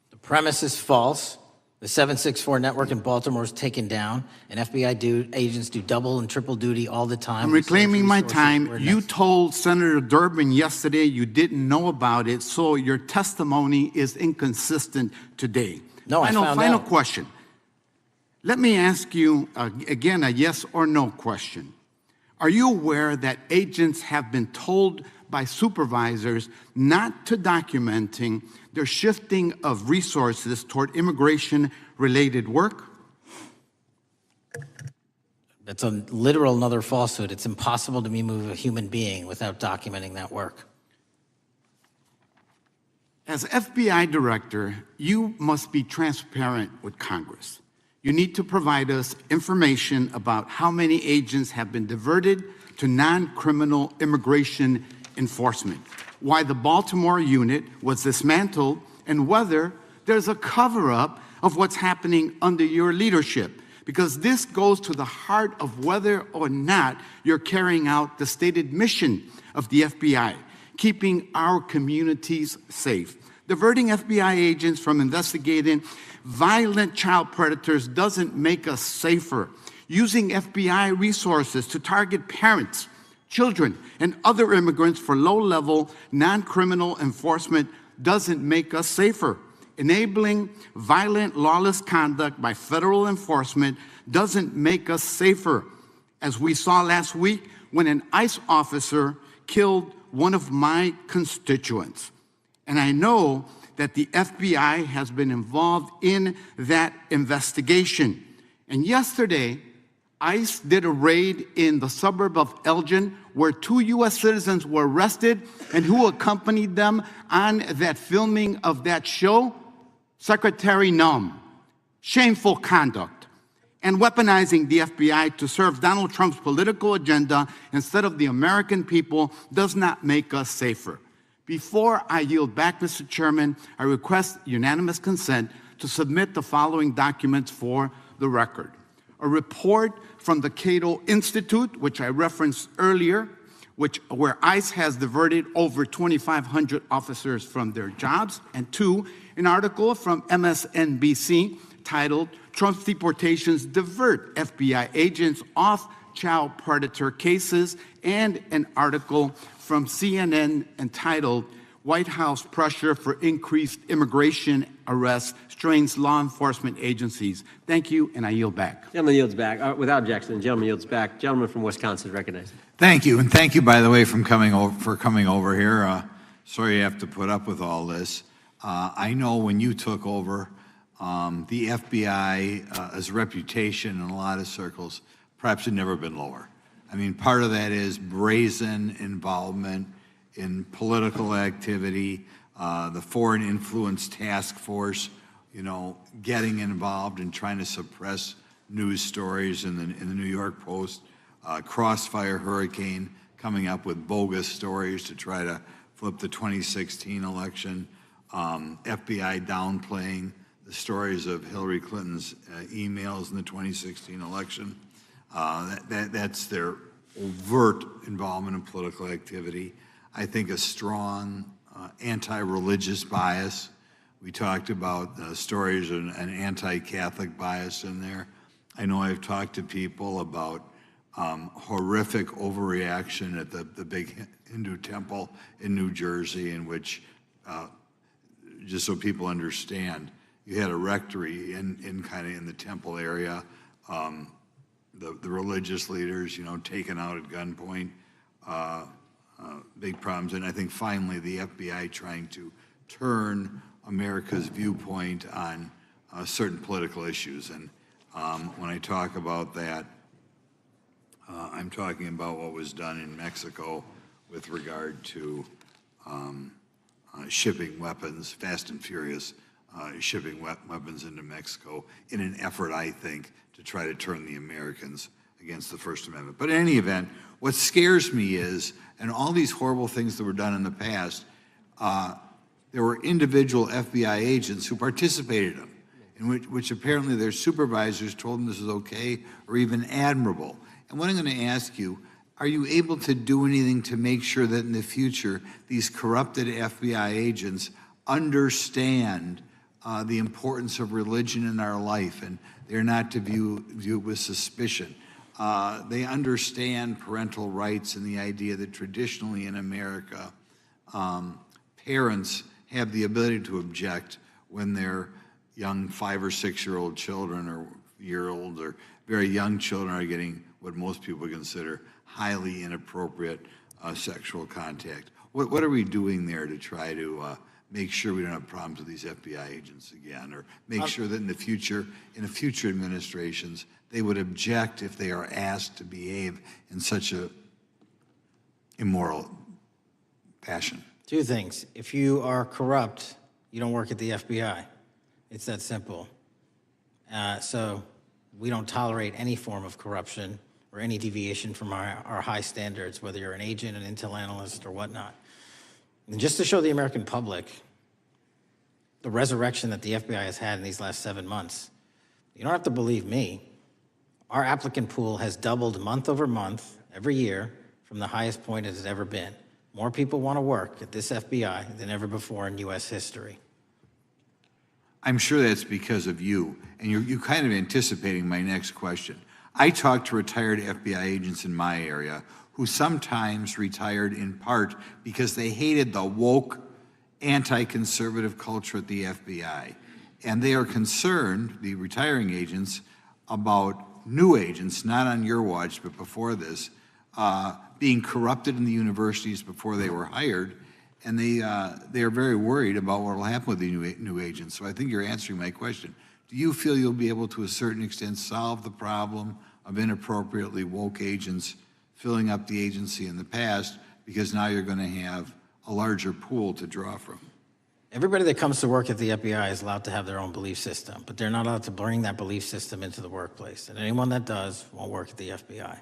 The premise is false. The 764 network in Baltimore is taken down, and FBI agents do double and triple duty all the time. I'm reclaiming my time. You told Senator Durbin yesterday you didn't know about it, so your testimony is inconsistent today. No, I found Final out. question. Let me ask you, again, a yes or no question. Are you aware that agents have been told by supervisors not to documenting their shifting of resources toward immigration-related work? That's a literal another falsehood. It's impossible to move a human being without documenting that work. As FBI director, you must be transparent with Congress. You need to provide us information about how many agents have been diverted to non-criminal immigration enforcement, why the Baltimore unit was dismantled, and whether there's a cover-up of what's happening under your leadership, because this goes to the heart of whether or not you're carrying out the stated mission of the FBI, keeping our communities safe. Diverting FBI agents from investigating violent child predators doesn't make us safer. Using FBI resources to target parents, children, and other immigrants for low-level, non-criminal enforcement doesn't make us safer. Enabling violent, lawless conduct by federal enforcement doesn't make us safer, as we saw last week when an ICE officer killed one of my constituents. And I know that the FBI has been involved in that investigation. And yesterday, ICE did a raid in the suburb of Elgin where 2 U.S. citizens were arrested, and who accompanied them on that filming of that show? Secretary Nunn. Shameful conduct. And weaponizing the FBI to serve Donald Trump's political agenda instead of the American people does not make us safer. Before I yield back, Mr. Chairman, I request unanimous consent to submit the following documents for the record. A report from the Cato Institute, which I referenced earlier, where ICE has diverted over 2,500 officers from their jobs, and 2, an article from MSNBC titled, Trump's Deportations Divert FBI Agents Off Child Predator Cases, and an article from CNN entitled, White House Pressure for Increased Immigration Arrests Strains Law Enforcement Agencies. Thank you, and I yield back. Gentleman yields back. Without objection, the gentleman yields back. Gentleman from Wisconsin, recognized. Thank you, and thank you, by the way, for coming over here. Sorry you have to put up with all this. I know when you took over, the FBI's reputation in a lot of circles perhaps had never been lower. I mean, part of that is brazen involvement in political activity, the Foreign Influence Task Force, getting involved and trying to suppress news stories in the New York Post, Crossfire Hurricane coming up with bogus stories to try to flip the 2016 election, FBI downplaying the stories of Hillary Clinton's emails in the 2016 election. That's their overt involvement in political activity. I think a strong anti-religious bias. We talked about stories of an anti-Catholic bias in there. I know I've talked to people about horrific overreaction at the big Hindu temple in New Jersey, in which, just so people understand, you had a rectory in the temple area. The religious leaders, taken out at gunpoint, big problems. And I think finally the FBI trying to turn America's viewpoint on certain political issues. And when I talk about that, I'm talking about what was done in Mexico with regard to shipping weapons, fast and furious, shipping weapons into Mexico in an effort, I think, to try to turn the Americans against the First Amendment. But in any event, what scares me is, and all these horrible things that were done in the past, there were individual FBI agents who participated in them, in which apparently their supervisors told them this is okay or even admirable. And what I'm going to ask you, are you able to do anything to make sure that in the future these corrupted FBI agents understand the importance of religion in our life, and they're not to view it with suspicion? They understand parental rights and the idea that traditionally in America, parents have the ability to object when their young 5 or 6-year-old children or 12-year-olds or very young children are getting what most people consider highly inappropriate sexual contact. What are we doing there to try to make sure we don't have problems with these FBI agents again, or make sure that in the future administrations, they would object if they are asked to behave in such a immoral fashion? Two things. If you are corrupt, you don't work at the FBI. It's that simple. So we don't tolerate any form of corruption or any deviation from our high standards, whether you're an agent, an intel analyst, or whatnot. And just to show the American public the resurrection that the FBI has had in these last 7 months, you don't have to believe me. Our applicant pool has doubled month over month every year from the highest point it has ever been. More people want to work at this FBI than ever before in U.S. history. I'm sure that's because of you, and you're kind of anticipating my next question. I talk to retired FBI agents in my area who sometimes retired in part because they hated the woke, anti-conservative culture at the FBI. And they are concerned, the retiring agents, about new agents, not on your watch, but before this, being corrupted in the universities before they were hired, and they are very worried about what will happen with the new agents. So I think you're answering my question. Do you feel you'll be able to a certain extent solve the problem of inappropriately woke agents filling up the agency in the past, because now you're going to have a larger pool to draw from? Everybody that comes to work at the FBI is allowed to have their own belief system, but they're not allowed to bring that belief system into the workplace. And anyone that does won't work at the FBI.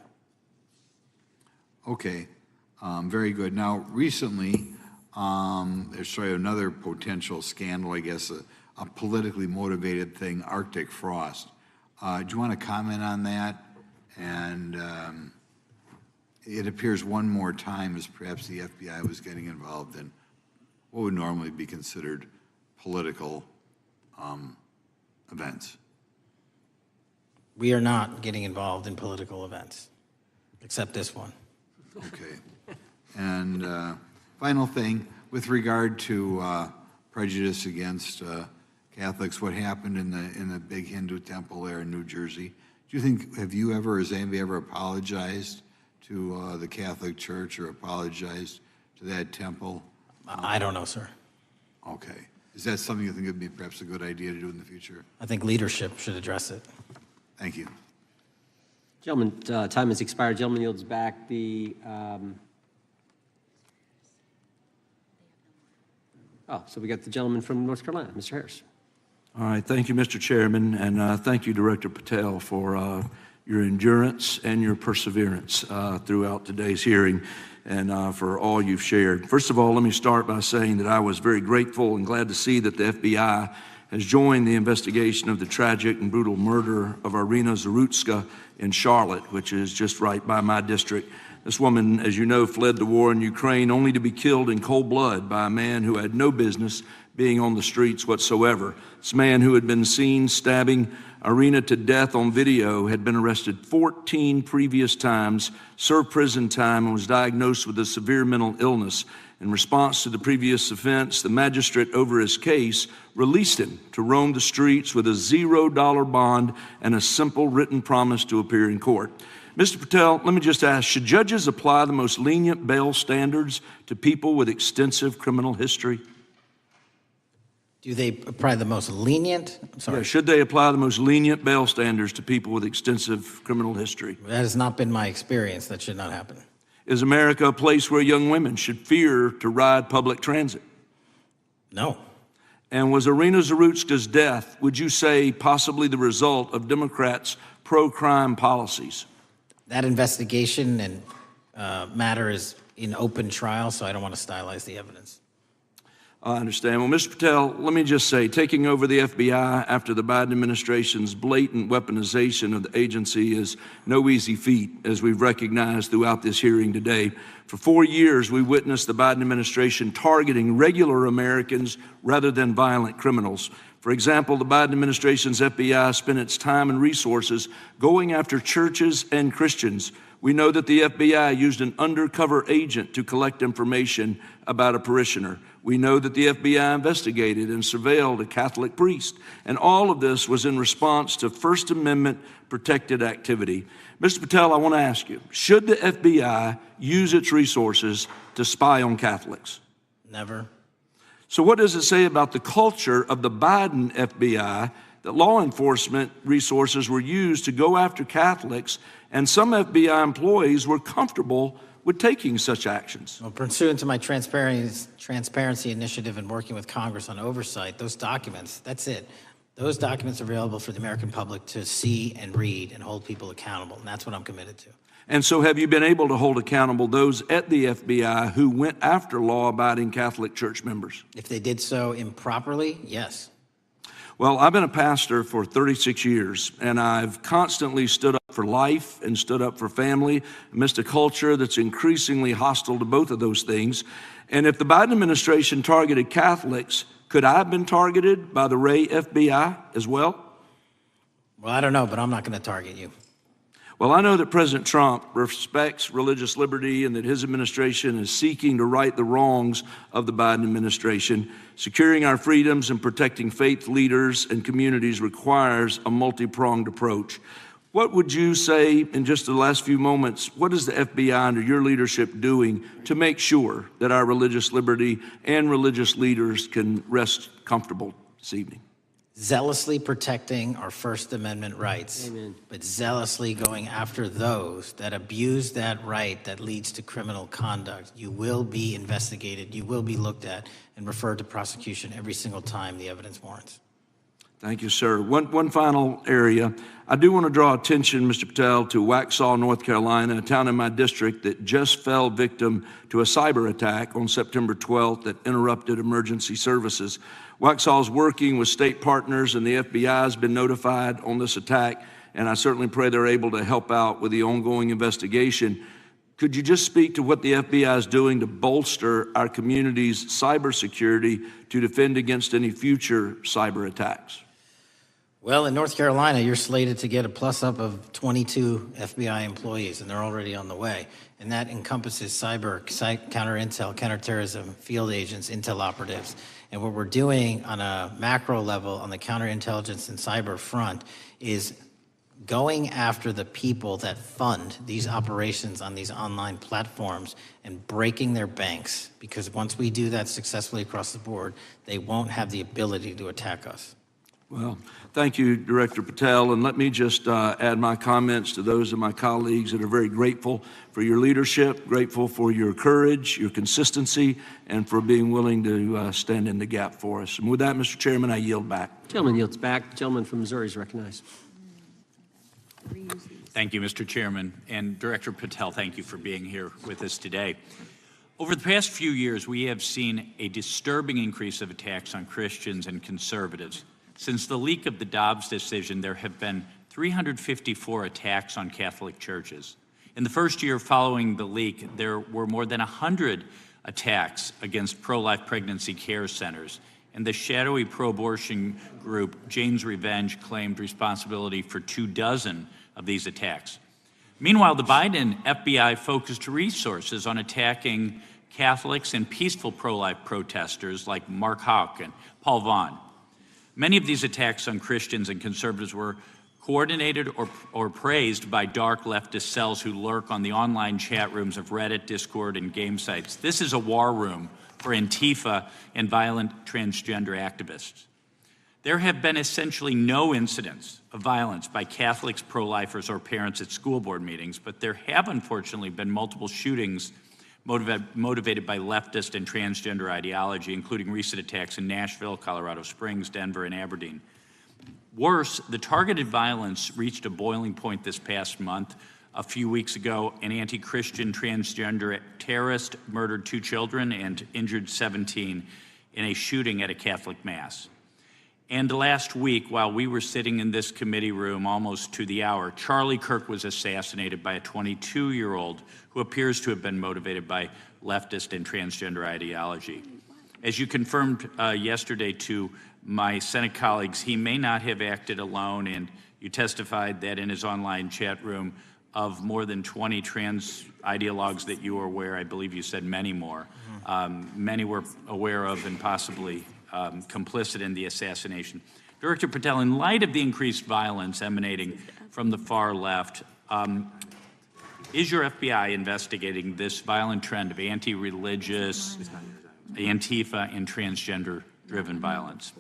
Okay, very good. Now, recently, there's another potential scandal, I guess, a politically motivated thing, Arctic frost. Do you want to comment on that? And it appears one more time as perhaps the FBI was getting involved in what would normally be considered political events. We are not getting involved in political events, except this one. Okay. And final thing, with regard to prejudice against Catholics, what happened in the big Hindu temple there in New Jersey? Do you think, has anybody ever apologized to the Catholic Church or apologized to that temple? I don't know, sir. Okay. Is that something you think would be perhaps a good idea to do in the future? I think leadership should address it. Thank you. Gentlemen, time has expired. Gentleman yields back the, so we got the gentleman from North Carolina, Mr. Harris. All right, thank you, Mr. Chairman, and thank you, Director Patel, for your endurance and your perseverance throughout today's hearing, and for all you've shared. First of all, let me start by saying that I was very grateful and glad to see that the FBI has joined the investigation of the tragic and brutal murder of Irina Zarutska in Charlotte, which is just right by my district. This woman, as you know, fled the war in Ukraine only to be killed in cold blood by a man who had no business being on the streets whatsoever. This man, who had been seen stabbing Irina to death on video, had been arrested 14 previous times, served prison time, and was diagnosed with a severe mental illness. In response to the previous offense, the magistrate over his case released him to roam the streets with a $0 bond and a simple written promise to appear in court. Mr. Patel, let me just ask, should judges apply the most lenient bail standards to people with extensive criminal history? Do they apply the most lenient? I'm sorry. Yeah, should they apply the most lenient bail standards to people with extensive criminal history? That has not been my experience. That should not happen. Is America a place where young women should fear to ride public transit? No. And was Irina Zarutska's death, would you say, possibly the result of Democrats' pro-crime policies? That investigation and matter is in open trial, so I don't want to stylize the evidence. I understand. Well, Mr. Patel, let me just say, taking over the FBI after the Biden administration's blatant weaponization of the agency is no easy feat, as we've recognized throughout this hearing today. For 4 years, we witnessed the Biden administration targeting regular Americans rather than violent criminals. For example, the Biden administration's FBI spent its time and resources going after churches and Christians, We know that the FBI used an undercover agent to collect information about a parishioner. We know that the FBI investigated and surveilled a Catholic priest. And all of this was in response to First Amendment protected activity. Mr. Patel, I want to ask you, should the FBI use its resources to spy on Catholics? Never. So what does it say about the culture of the Biden FBI that law enforcement resources were used to go after Catholics, and some FBI employees were comfortable with taking such actions? Well, pursuant to my transparency initiative and working with Congress on oversight, those documents, that's it. Those documents are available for the American public to see and read and hold people accountable, and that's what I'm committed to. And so have you been able to hold accountable those at the FBI who went after law-abiding Catholic church members? If they did so improperly, yes. Well, I've been a pastor for 36 years, and I've constantly stood up for life and stood up for family amidst a culture that's increasingly hostile to both of those things. And if the Biden administration targeted Catholics, could I have been targeted by the Ray FBI as well? Well, I don't know, but I'm not going to target you. Well, I know that President Trump respects religious liberty and that his administration is seeking to right the wrongs of the Biden administration. Securing our freedoms and protecting faith leaders and communities requires a multi-pronged approach. What would you say in just the last few moments, what is the FBI under your leadership doing to make sure that our religious liberty and religious leaders can rest comfortable this evening? Zealously protecting our First Amendment rights, Amen. but zealously going after those that abuse that right that leads to criminal conduct. You will be investigated, you will be looked at, and referred to prosecution every single time the evidence warrants. Thank you, sir. One final area. I do want to draw attention, Mr. Patel, to Waxhaw, North Carolina, a town in my district that just fell victim to a cyber attack on September 12th that interrupted emergency services. Waxhaw is working with state partners, and the FBI has been notified on this attack, and I certainly pray they're able to help out with the ongoing investigation. Could you just speak to what the FBI is doing to bolster our community's cybersecurity to defend against any future cyber attacks? Well, in North Carolina, you're slated to get a plus-up of 22 FBI employees, and they're already on the way. And that encompasses cyber, counter-intel, counterterrorism, field agents, intel operatives. And what we're doing on a macro level on the counterintelligence and cyber front is going after the people that fund these operations on these online platforms and breaking their banks. Because once we do that successfully across the board, they won't have the ability to attack us. Well, thank you, Director Patel, and let me just add my comments to those of my colleagues that are very grateful for your leadership, grateful for your courage, your consistency, and for being willing to stand in the gap for us. And with that, Mr. Chairman, I yield back. Gentleman yields back. The gentleman from Missouri is recognized. Thank you, Mr. Chairman. And Director Patel, thank you for being here with us today. Over the past few years, we have seen a disturbing increase of attacks on Christians and conservatives. Since the leak of the Dobbs decision, there have been 354 attacks on Catholic churches. In the first year following the leak, there were more than 100 attacks against pro-life pregnancy care centers, and the shadowy pro-abortion group Jane's Revenge claimed responsibility for 24 of these attacks. Meanwhile, the Biden FBI focused resources on attacking Catholics and peaceful pro-life protesters like Mark Houck and Paul Vaughn. Many of these attacks on Christians and conservatives were coordinated or praised by dark leftist cells who lurk on the online chat rooms of Reddit, Discord, and game sites. This is a war room for Antifa and violent transgender activists. There have been essentially no incidents of violence by Catholics, pro-lifers, or parents at school board meetings, but there have unfortunately been multiple shootings motivated by leftist and transgender ideology, including recent attacks in Nashville, Colorado Springs, Denver, and Aberdeen. Worse, the targeted violence reached a boiling point this past month. A few weeks ago, an anti-Christian transgender terrorist murdered 2 children and injured 17 in a shooting at a Catholic mass. And last week, while we were sitting in this committee room almost to the hour, Charlie Kirk was assassinated by a 22-year-old who appears to have been motivated by leftist and transgender ideology. As you confirmed yesterday to my Senate colleagues, he may not have acted alone, and you testified that in his online chat room, of more than 20 trans ideologues that you were aware, I believe you said many more, many were aware of and possibly complicit in the assassination. Director Patel, in light of the increased violence emanating from the far left, is your FBI investigating this violent trend of anti-religious, Antifa, and transgender-driven violence?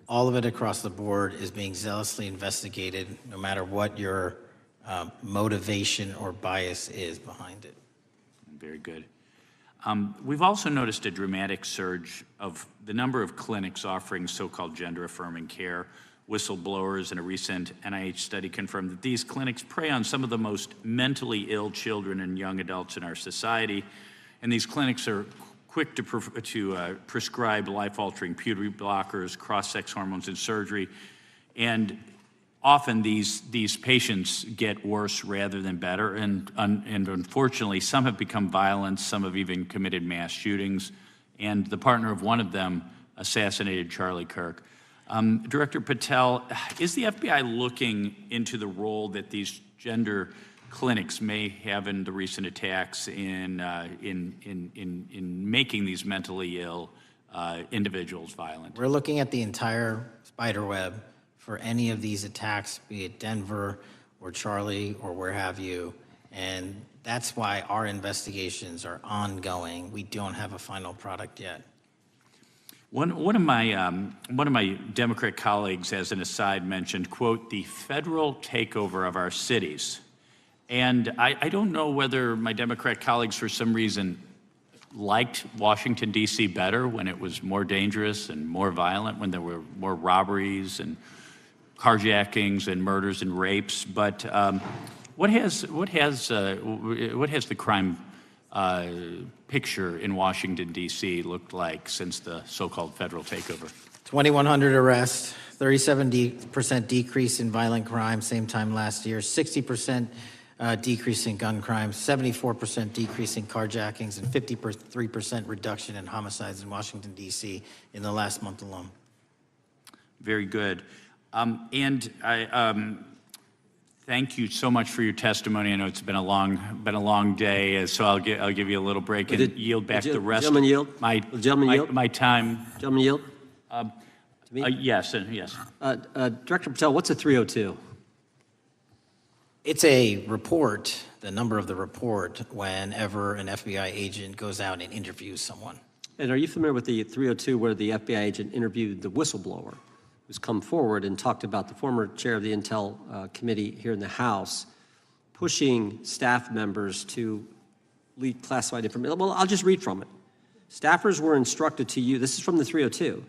All of it across the board is being zealously investigated, no matter what your motivation or bias is behind it. Very good. We've also noticed a dramatic surge of the number of clinics offering so-called gender-affirming care. Whistleblowers in a recent NIH study confirmed that these clinics prey on some of the most mentally ill children and young adults in our society, and these clinics are quick to prescribe life-altering puberty blockers, cross-sex hormones, and surgery, and often these patients get worse rather than better, and unfortunately, some have become violent, some have even committed mass shootings, and the partner of one of them assassinated Charlie Kirk. Director Patel, is the FBI looking into the role that these gender clinics may have in the recent attacks in making these mentally ill individuals violent? We're looking at the entire spider web for any of these attacks, be it Denver or Charlie or where have you, and that's why our investigations are ongoing. We don't have a final product yet. One of my Democrat colleagues, as an aside, mentioned, quote, the federal takeover of our cities. And I don't know whether my Democrat colleagues, for some reason, liked Washington, D.C. better when it was more dangerous and more violent, when there were more robberies and carjackings and murders and rapes. But what has the crime picture in Washington, D.C. looked like since the so-called federal takeover? 2,100 arrests, 37% decrease in violent crime, same time last year, 60% decrease in gun crimes, 74% decrease in carjackings, and 53% reduction in homicides in Washington, D.C. in the last month alone. Very good. And I thank you so much for your testimony. I know it's been a long day, so I'll give you a little break and yield back the rest. Gentleman yield? My time. Gentleman yield? Yes, yes. Director Patel, what's a 302? It's a report, the number of the report, whenever an FBI agent goes out and interviews someone. And are you familiar with the 302 where the FBI agent interviewed the whistleblower who's come forward and talked about the former chair of the Intel Committee here in the House pushing staff members to leak classified information? Well, I'll just read from it. Staffers were instructed to use, this is from the 302,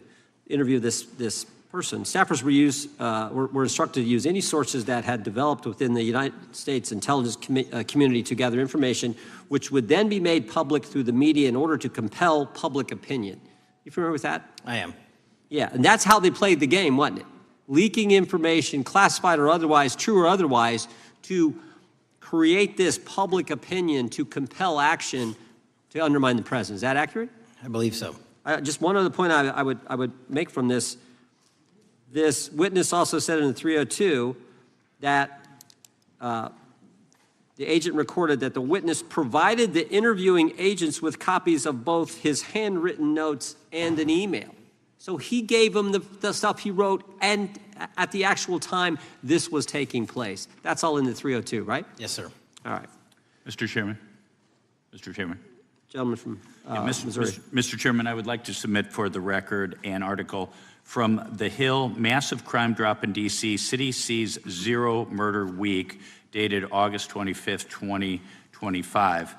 interview this person. Staffers were instructed to use any sources that had developed within the United States intelligence community to gather information, which would then be made public through the media in order to compel public opinion. You familiar with that? I am. Yeah, and that's how they played the game, wasn't it? Leaking information, classified or otherwise, true or otherwise, to create this public opinion to compel action to undermine the president. Is that accurate? I believe so. Just one other point I would make from this. This witness also said in the 302 that the agent recorded that the witness provided the interviewing agents with copies of both his handwritten notes and an email. So he gave them the stuff he wrote, and at the actual time this was taking place. That's all in the 302, right? Yes, sir. All right. Mr. Chairman. Mr. Chairman. Gentleman from Missouri. Mr. Chairman, I would like to submit for the record an article from The Hill, Massive Crime Drop in D.C., City Sees Zero Murder Week, dated August 25th, 2025.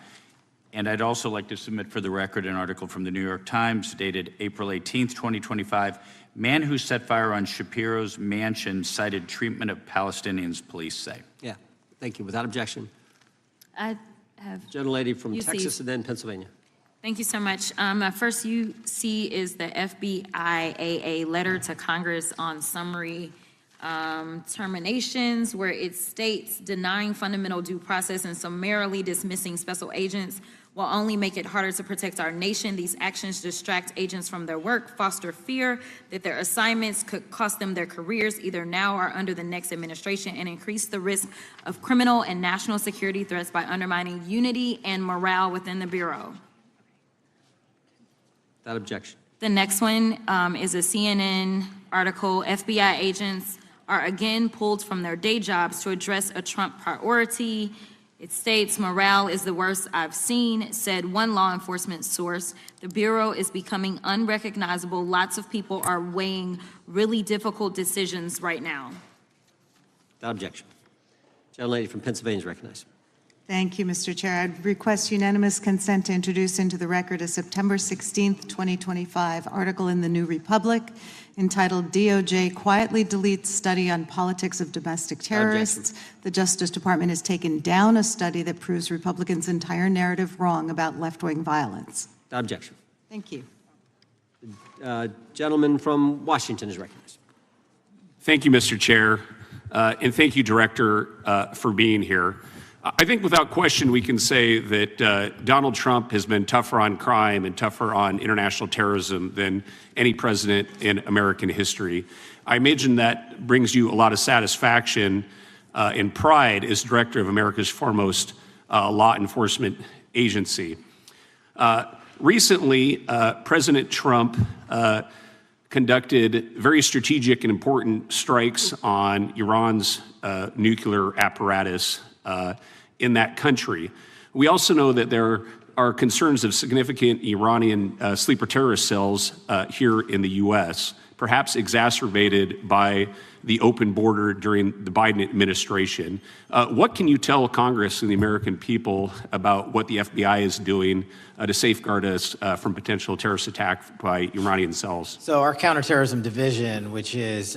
And I'd also like to submit for the record an article from the New York Times, dated April 18th, 2025. Man who set fire on Shapiro's mansion cited treatment of Palestinians, police say. Yeah, thank you. Without objection. I have Gentlelady from Texas and then Pennsylvania. Thank you so much. First UC is the FBIAA letter to Congress on summary terminations, where it states denying fundamental due process and summarily dismissing special agents will only make it harder to protect our nation. These actions distract agents from their work, foster fear that their assignments could cost them their careers either now or under the next administration, and increase the risk of criminal and national security threats by undermining unity and morale within the Bureau. Without objection. The next one is a CNN article. FBI agents are again pulled from their day jobs to address a Trump priority. It states, morale is the worst I've seen, said one law enforcement source. The Bureau is becoming unrecognizable. Lots of people are weighing really difficult decisions right now. Without objection. Gentlelady from Pennsylvania is recognized. Thank you, Mr. Chair. I'd request unanimous consent to introduce into the record a September 16th, 2025 article in the New Republic entitled DOJ Quietly Deletes Study on Politics of Domestic Terrorists. The Justice Department has taken down a study that proves Republicans' entire narrative wrong about left-wing violence. Without objection. Thank you. Gentleman from Washington is recognized. Thank you, Mr. Chair, and thank you, Director, for being here. I think without question we can say that Donald Trump has been tougher on crime and tougher on international terrorism than any president in American history. I imagine that brings you a lot of satisfaction and pride as director of America's foremost law enforcement agency. Recently, President Trump conducted very strategic and important strikes on Iran's nuclear apparatus in that country. We also know that there are concerns of significant Iranian sleeper terrorist cells here in the U.S., perhaps exacerbated by the open border during the Biden administration. What can you tell Congress and the American people about what the FBI is doing to safeguard us from potential terrorist attack by Iranian cells? So our counterterrorism division, which is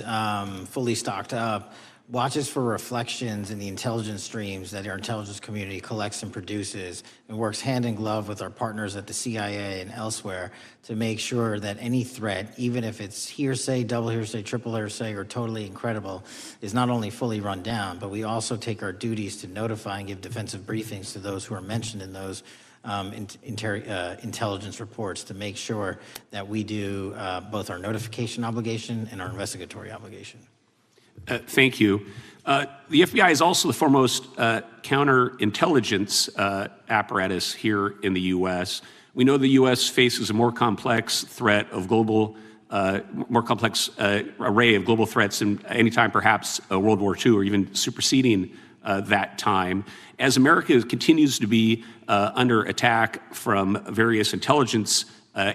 fully stocked up, watches for reflections in the intelligence streams that our intelligence community collects and produces, and works hand in glove with our partners at the CIA and elsewhere to make sure that any threat, even if it's hearsay, double hearsay, triple hearsay, or totally incredible, is not only fully run down, but we also take our duties to notify and give defensive briefings to those who are mentioned in those intelligence reports to make sure that we do both our notification obligation and our investigatory obligation. Thank you. The FBI is also the foremost counterintelligence apparatus here in the U.S. We know the U.S. faces a more complex threat of global, more complex array of global threats than any time perhaps World War II or even superseding that time. As America continues to be under attack from various intelligence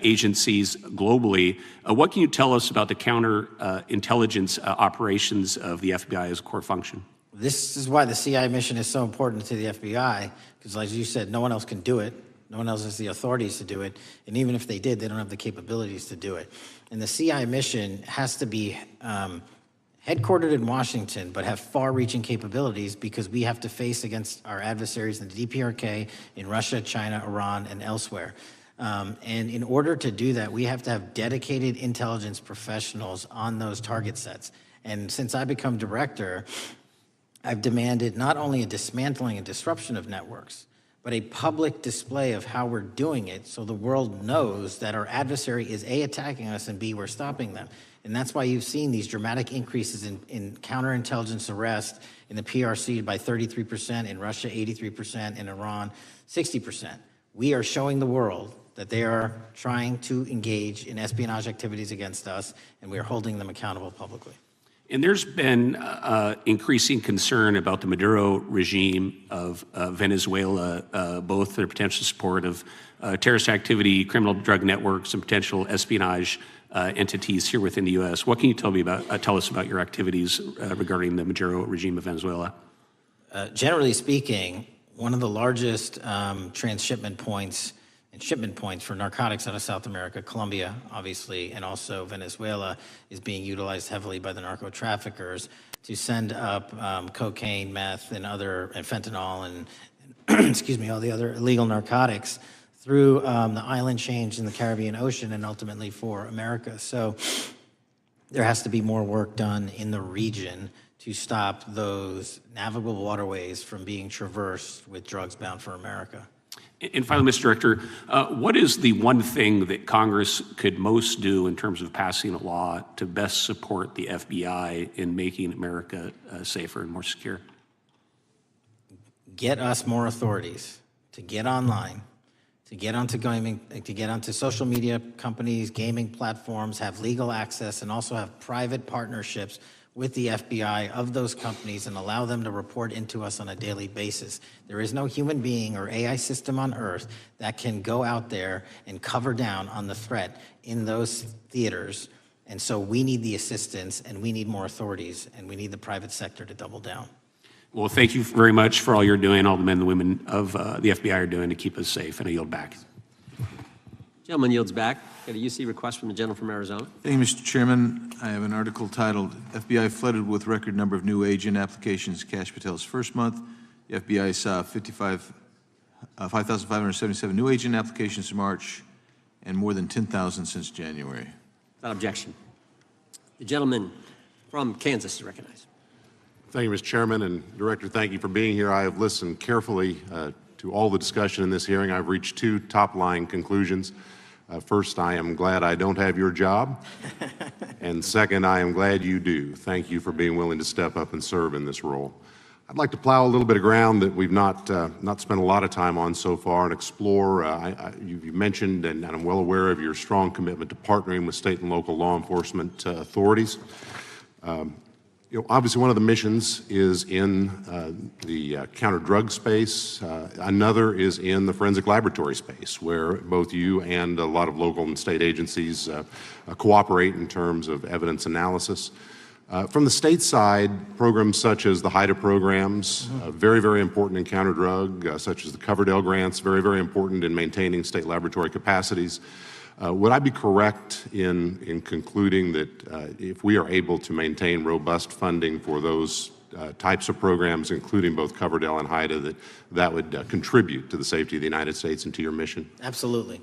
agencies globally, what can you tell us about the counterintelligence operations of the FBI as a core function? This is why the CIA mission is so important to the FBI, because as you said, no one else can do it. No one else has the authorities to do it. And even if they did, they don't have the capabilities to do it. And the CIA mission has to be headquartered in Washington, but have far-reaching capabilities because we have to face against our adversaries in the DPRK, in Russia, China, Iran, and elsewhere. And in order to do that, we have to have dedicated intelligence professionals on those target sets. And since I become director, I've demanded not only a dismantling and disruption of networks, but a public display of how we're doing it so the world knows that our adversary is A, attacking us, and B, we're stopping them. And that's why you've seen these dramatic increases in counterintelligence arrest in the PRC by 33%, in Russia 83%, in Iran 60%. We are showing the world that they are trying to engage in espionage activities against us, and we are holding them accountable publicly. And there's been increasing concern about the Maduro regime of Venezuela, both their potential support of terrorist activity, criminal drug networks, and potential espionage entities here within the U.S. What can you tell us about your activities regarding the Maduro regime of Venezuela? Generally speaking, one of the largest transshipment points and shipment points for narcotics out of South America, Colombia, obviously, and also Venezuela, is being utilized heavily by the narco traffickers to send up cocaine, meth, and fentanyl, and excuse me, all the other illegal narcotics through the island chains in the Caribbean Ocean and ultimately for America. So there has to be more work done in the region to stop those navigable waterways from being traversed with drugs bound for America. And finally, Mr. Director, what is the one thing that Congress could most do in terms of passing a law to best support the FBI in making America safer and more secure? Get us more authorities to get online, to get onto social media companies, gaming platforms, have legal access, and also have private partnerships with the FBI of those companies and allow them to report into us on a daily basis. There is no human being or AI system on earth that can go out there and cover down on the threat in those theaters. And so we need the assistance, and we need more authorities, and we need the private sector to double down. Well, thank you very much for all you're doing, all the men and women of the FBI are doing to keep us safe, and I yield back. Gentleman yields back. Got a UC request from the gentleman from Arizona. Thank you, Mr. Chairman. I have an article titled, FBI Flooded with Record Number of New Agent Applications Kash Patel's First Month. The FBI saw 5,577 new agent applications in March and more than 10,000 since January. Without objection. The gentleman from Kansas is recognized. Thank you, Mr. Chairman, and Director, thank you for being here. I have listened carefully to all the discussion in this hearing. I've reached two top-line conclusions. First, I am glad I don't have your job. And second, I am glad you do. Thank you for being willing to step up and serve in this role. I'd like to plow a little bit of ground that we've not spent a lot of time on so far and explore. You mentioned, and I'm well aware of your strong commitment to partnering with state and local law enforcement authorities. Obviously, one of the missions is in the counter-drug space. Another is in the forensic laboratory space, where both you and a lot of local and state agencies cooperate in terms of evidence analysis. From the state side, programs such as the HIDA programs, very, very important in counter-drug, such as the Coverdell grants, very, very important in maintaining state laboratory capacities. Would I be correct in concluding that if we are able to maintain robust funding for those types of programs, including both Coverdell and HIDA, that would contribute to the safety of the United States and to your mission? Absolutely.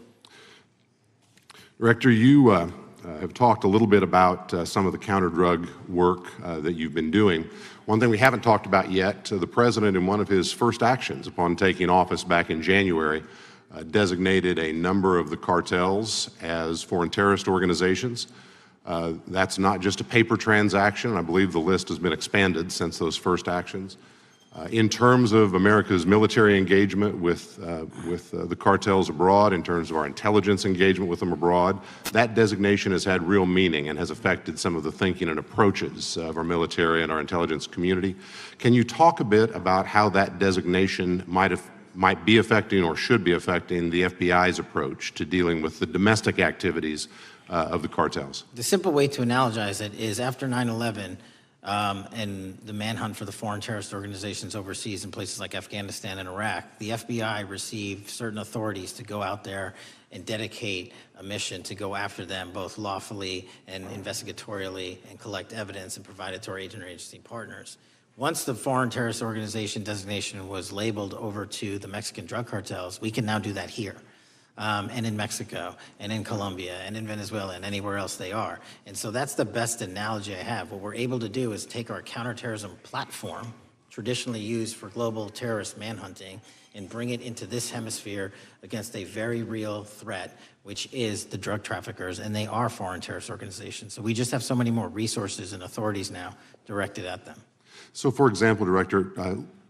Director, you have talked a little bit about some of the counter-drug work that you've been doing. One thing we haven't talked about yet, the President, in one of his first actions upon taking office back in January, designated a number of the cartels as foreign terrorist organizations. That's not just a paper transaction. I believe the list has been expanded since those first actions. In terms of America's military engagement with the cartels abroad, in terms of our intelligence engagement with them abroad, that designation has had real meaning and has affected some of the thinking and approaches of our military and our intelligence community. Can you talk a bit about how that designation might be affecting or should be affecting the FBI's approach to dealing with the domestic activities of the cartels? The simple way to analogize it is after 9/11 and the manhunt for the foreign terrorist organizations overseas in places like Afghanistan and Iraq, the FBI received certain authorities to go out there and dedicate a mission to go after them both lawfully and investigatorially and collect evidence and provide it to our agency partners. Once the foreign terrorist organization designation was labeled over to the Mexican drug cartels, we can now do that here, and in Mexico, and in Colombia, and in Venezuela, and anywhere else they are. And so that's the best analogy I have. What we're able to do is take our counterterrorism platform, traditionally used for global terrorist manhunting, and bring it into this hemisphere against a very real threat, which is the drug traffickers, and they are foreign terrorist organizations. So we just have so many more resources and authorities now directed at them. So, for example, Director,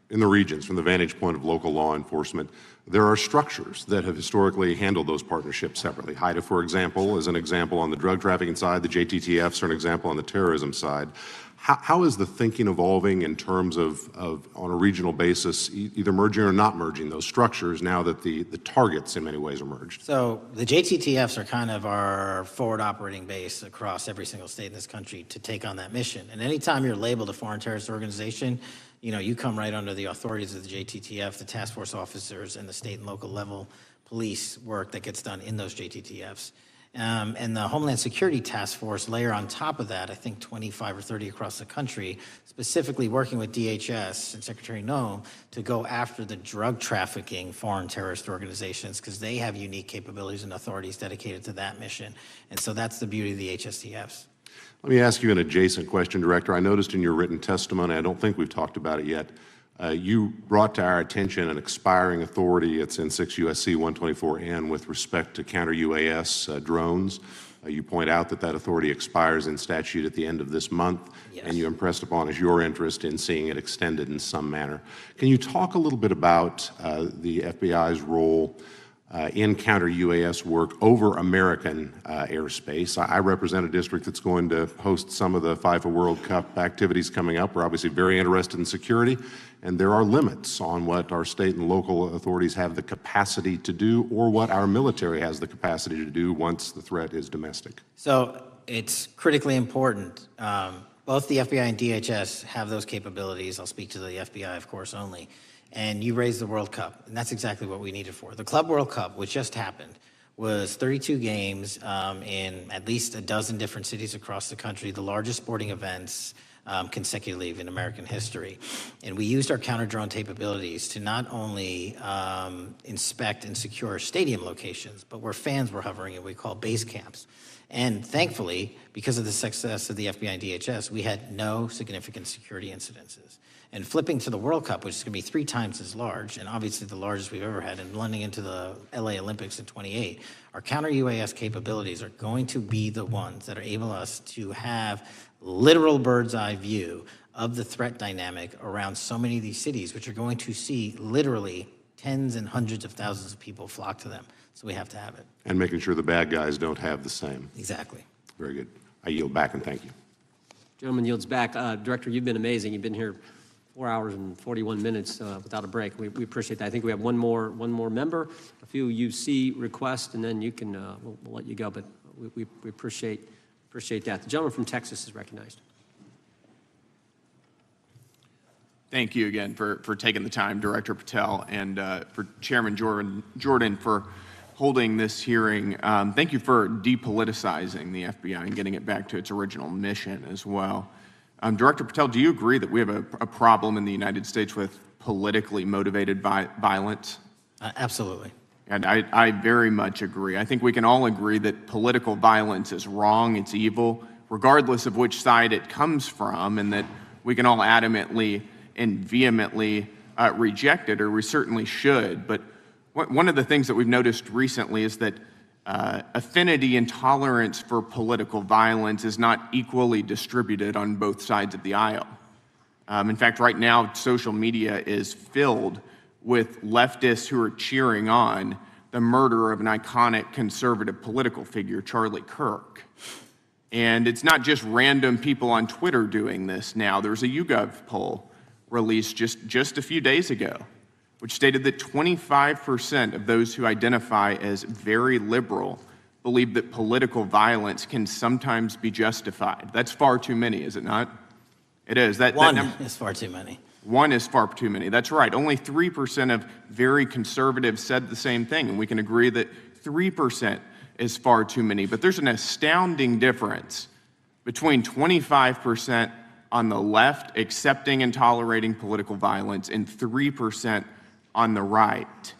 in the regions, from the vantage point of local law enforcement, there are structures that have historically handled those partnerships separately. HIDA, for example, is an example on the drug trafficking side. The JTTFs are an example on the terrorism side. How is the thinking evolving in terms of on a regional basis, either merging or not merging those structures now that the targets in many ways are merged? So the JTTFs are kind of our forward operating base across every single state in this country to take on that mission. And anytime you're labeled a foreign terrorist organization, you come right under the authorities of the JTTF, the task force officers, and the state and local level police work that gets done in those JTTFs. And the Homeland Security Task Force layer on top of that, I think 25 or 30 across the country, specifically working with DHS and Secretary Noem to go after the drug trafficking foreign terrorist organizations because they have unique capabilities and authorities dedicated to that mission. And so that's the beauty of the HSTFs. Let me ask you an adjacent question, Director. I noticed in your written testimony, I don't think we've talked about it yet, You brought to our attention an expiring authority. It's in 6 U.S.C. 124N with respect to counter-UAS drones. You point out that that authority expires in statute at the end of this month, and you impressed upon us your interest in seeing it extended in some manner. Can you talk a little bit about the FBI's role in counter-UAS work over American airspace? I represent a district that's going to host some of the FIFA World Cup activities coming up. We're obviously very interested in security, and there are limits on what our state and local authorities have the capacity to do or what our military has the capacity to do once the threat is domestic. So it's critically important. Both the FBI and DHS have those capabilities. I'll speak to the FBI, of course, only. And you raised the World Cup, and that's exactly what we need it for. The Club World Cup, which just happened, was 32 games in at least a dozen different cities across the country, the largest sporting events consecutively in American history. And we used our counter-drone capabilities to not only inspect and secure stadium locations, but where fans were hovering and we call base camps. And thankfully, because of the success of the FBI and DHS, we had no significant security incidences. And flipping to the World Cup, which is going to be 3 times as large, and obviously the largest we've ever had, and blending into the LA Olympics in 28, our counter-UAS capabilities are going to be the ones that are able us to have literal bird's eye view of the threat dynamic around so many of these cities, which are going to see literally tens and hundreds of thousands of people flock to them. So we have to have it. And making sure the bad guys don't have the same. Exactly. Very good. I yield back and thank you. Gentleman yields back. Director, you've been amazing. You've been here 4 hours and 41 minutes without a break. We appreciate that. I think we have one more member, a few UC requests, and then you can we'll let you go. But we appreciate that. The gentleman from Texas is recognized. Thank you again for taking the time, Director Patel, and for Chairman Jordan for holding this hearing. Thank you for depoliticizing the FBI and getting it back to its original mission as well. Director Patel, do you agree that we have a problem in the United States with politically motivated violence? Absolutely. And I very much agree. I think we can all agree that political violence is wrong, it's evil, regardless of which side it comes from, and that we can all adamantly and vehemently reject it, or we certainly should. But one of the things that we've noticed recently is that affinity and tolerance for political violence is not equally distributed on both sides of the aisle. In fact, right now, social media is filled with leftists who are cheering on the murder of an iconic conservative political figure, Charlie Kirk. And it's not just random people on Twitter doing this now. There's a YouGov poll released just a few days ago, which stated that 25% of those who identify as very liberal believe that political violence can sometimes be justified. That's far too many, is it not? It is. One is far too many. One is far too many. That's right. Only 3% of very conservatives said the same thing, and we can agree that 3% is far too many. But there's an astounding difference between 25% on the left accepting and tolerating political violence and 3% on the right.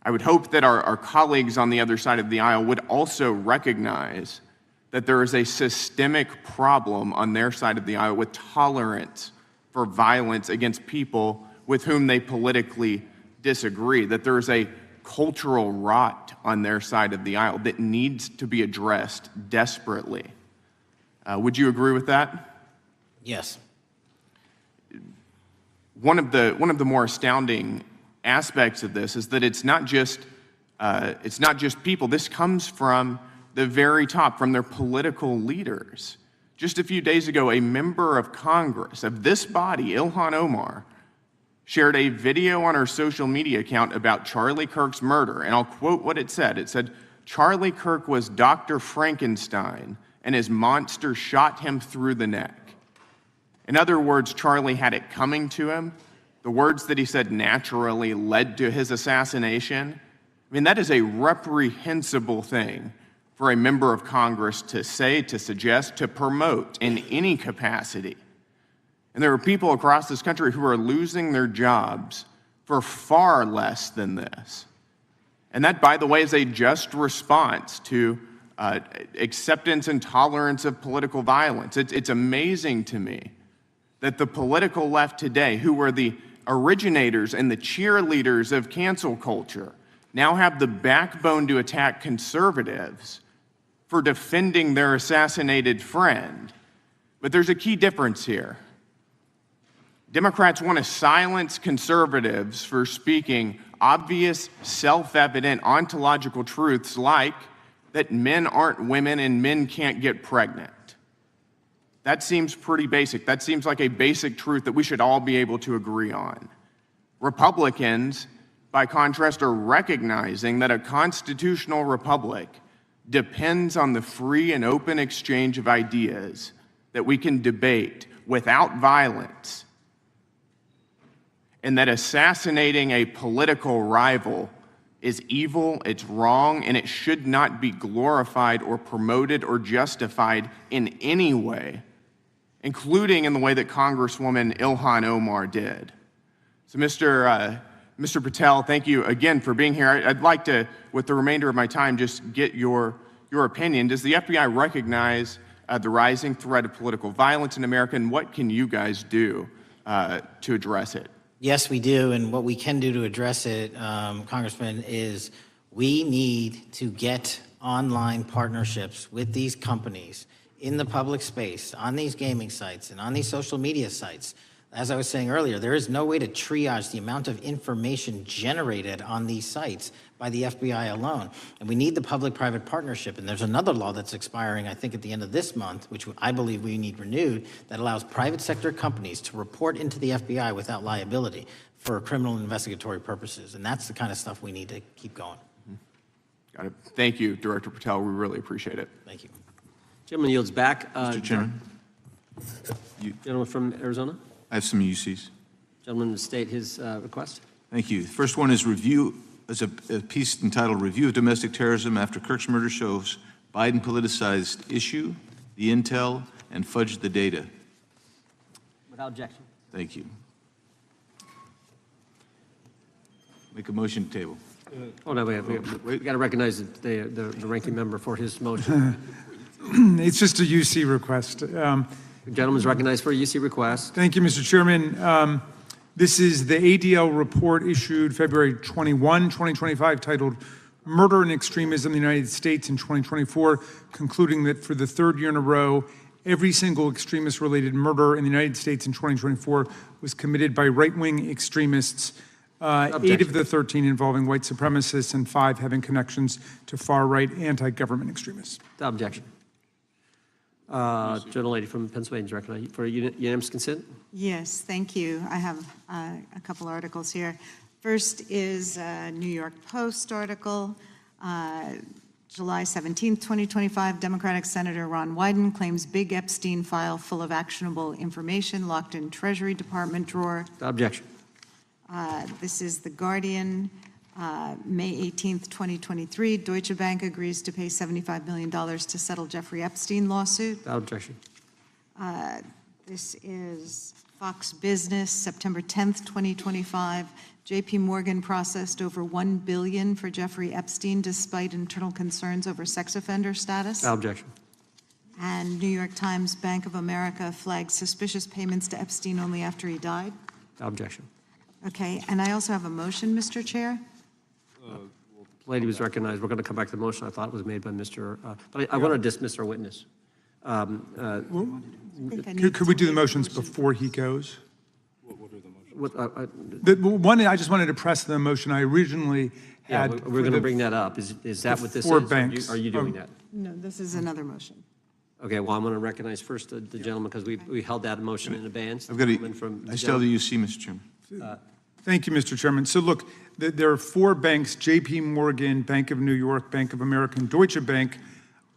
I would hope that our colleagues on the other side of the aisle would also recognize that there is a systemic problem on their side of the aisle with tolerance for violence against people with whom they politically disagree, that there is a cultural rot on their side of the aisle that needs to be addressed desperately. Would you agree with that? Yes. One of the more astounding aspects of this is that it's not just people. This comes from the very top, from their political leaders. Just a few days ago, a member of Congress of this body, Ilhan Omar, shared a video on her social media account about Charlie Kirk's murder, and I'll quote what it said. It said, "Charlie Kirk was Dr. Frankenstein, and his monster shot him through the neck." In other words, Charlie had it coming to him. The words that he said naturally led to his assassination. I mean, that is a reprehensible thing for a member of Congress to say, to suggest, to promote in any capacity. And there are people across this country who are losing their jobs for far less than this. And that, by the way, is a just response to acceptance and tolerance of political violence. It's amazing to me that the political left today, who were the originators and the cheerleaders of cancel culture now have the backbone to attack conservatives for defending their assassinated friend. But there's a key difference here. Democrats want to silence conservatives for speaking obvious, self-evident ontological truths like that men aren't women and men can't get pregnant. That seems pretty basic. That seems like a basic truth that we should all be able to agree on. Republicans, by contrast, are recognizing that a constitutional republic depends on the free and open exchange of ideas that we can debate without violence, and that assassinating a political rival is evil, it's wrong, and it should not be glorified or promoted or justified in any way, including in the way that Congresswoman Ilhan Omar did. So Mr. Patel, thank you again for being here. I'd like to, with the remainder of my time, just get your opinion. Does the FBI recognize the rising threat of political violence in America, and what can you guys do to address it? Yes, we do, and what we can do to address it, Congressman, is we need to get online partnerships with these companies in the public space, on these gaming sites, and on these social media sites. As I was saying earlier, there is no way to triage the amount of information generated on these sites by the FBI alone. And we need the public-private partnership. And there's another law that's expiring, I think, at the end of this month, which I believe we need renewed, that allows private sector companies to report into the FBI without liability for criminal investigatory purposes. And that's the kind of stuff we need to keep going. Got it. Thank you, Director Patel. We really appreciate it. Thank you. Gentleman yields back. Mr. Chairman. Gentleman from Arizona. I have some UCs. Gentleman to state his request. Thank you. The first one is a piece entitled Review of Domestic Terrorism After Kirk's Murder Shows Biden Politicized Issue, the Intel, and Fudged the Data. Without objection. Thank you. Make a motion to table. Oh, no, we got to recognize the ranking member for his motion. It's just a UC request. The gentleman's recognized for a UC request. Thank you, Mr. Chairman. This is the ADL report issued February 21, 2025, titled Murder and Extremism in the United States in 2024, concluding that for the third year in a row, every single extremist-related murder in the United States in 2024 was committed by right-wing extremists, 8 of the 13 involving white supremacists and 5 having connections to far-right anti-government extremists. Without objection. Gentlelady from Pennsylvania is recognized for unanimous consent. Yes, thank you. I have a couple articles here. First is a New York Post article, July 17th, 2025. Democratic Senator Ron Wyden claims big Epstein file full of actionable information locked in Treasury Department drawer. Without objection. This is The Guardian, May 18th, 2023. Deutsche Bank agrees to pay $75 million to settle Jeffrey Epstein lawsuit. Without objection. This is Fox Business, September 10th, 2025. JP Morgan processed over $1 billion for Jeffrey Epstein despite internal concerns over sex offender status. Without objection. And New York Times, Bank of America flagged suspicious payments to Epstein only after he died. Without objection. Okay, and I also have a motion, Mr. Chair. Lady was recognized. We're going to come back to the motion. I thought it was made by Mr. But I want to dismiss our witness. Could we do the motions before he goes? One, I just wanted to press the motion I originally had. Yeah, we're going to bring that up. Is that what this is? 4 banks. Are you doing that? No, this is another motion. Okay, well, I'm going to recognize first the gentleman because we held that motion in advance. I still have the UC, Mr. Chairman. Thank you, Mr. Chairman. So look, there are 4 banks, JP Morgan, Bank of New York, Bank of America, and Deutsche Bank.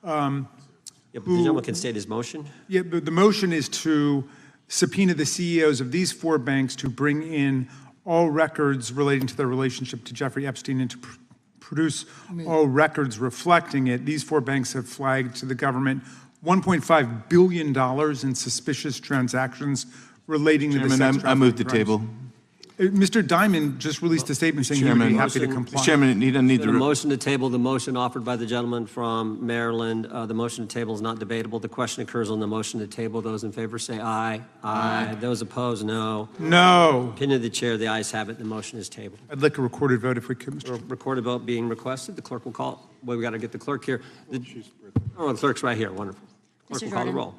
Yeah, but the gentleman can state his motion. Yeah, but the motion is to subpoena the CEOs of these 4 banks to bring in all records relating to their relationship to Jeffrey Epstein and to produce all records reflecting it. These 4 banks have flagged to the government $1.5 billion in suspicious transactions relating to the sex Chairman, I move the trafficking crimes. table. Mr. Diamond just released a statement saying he would be happy to comply. Chairman, you don't need The to. motion to table, the motion offered by the gentleman from Maryland, the motion to table is not debatable. The question occurs on the motion to table. Those in favor say aye. Aye. Those opposed, no. No. Opinion of the chair, the ayes have it. The motion is tabled. I'd like a recorded vote if we could, Mr. Recorded vote being requested. The clerk will call. Well, we got to get the clerk here. The clerk's right here. Wonderful. Clerk Mr. will call the Jordan? roll.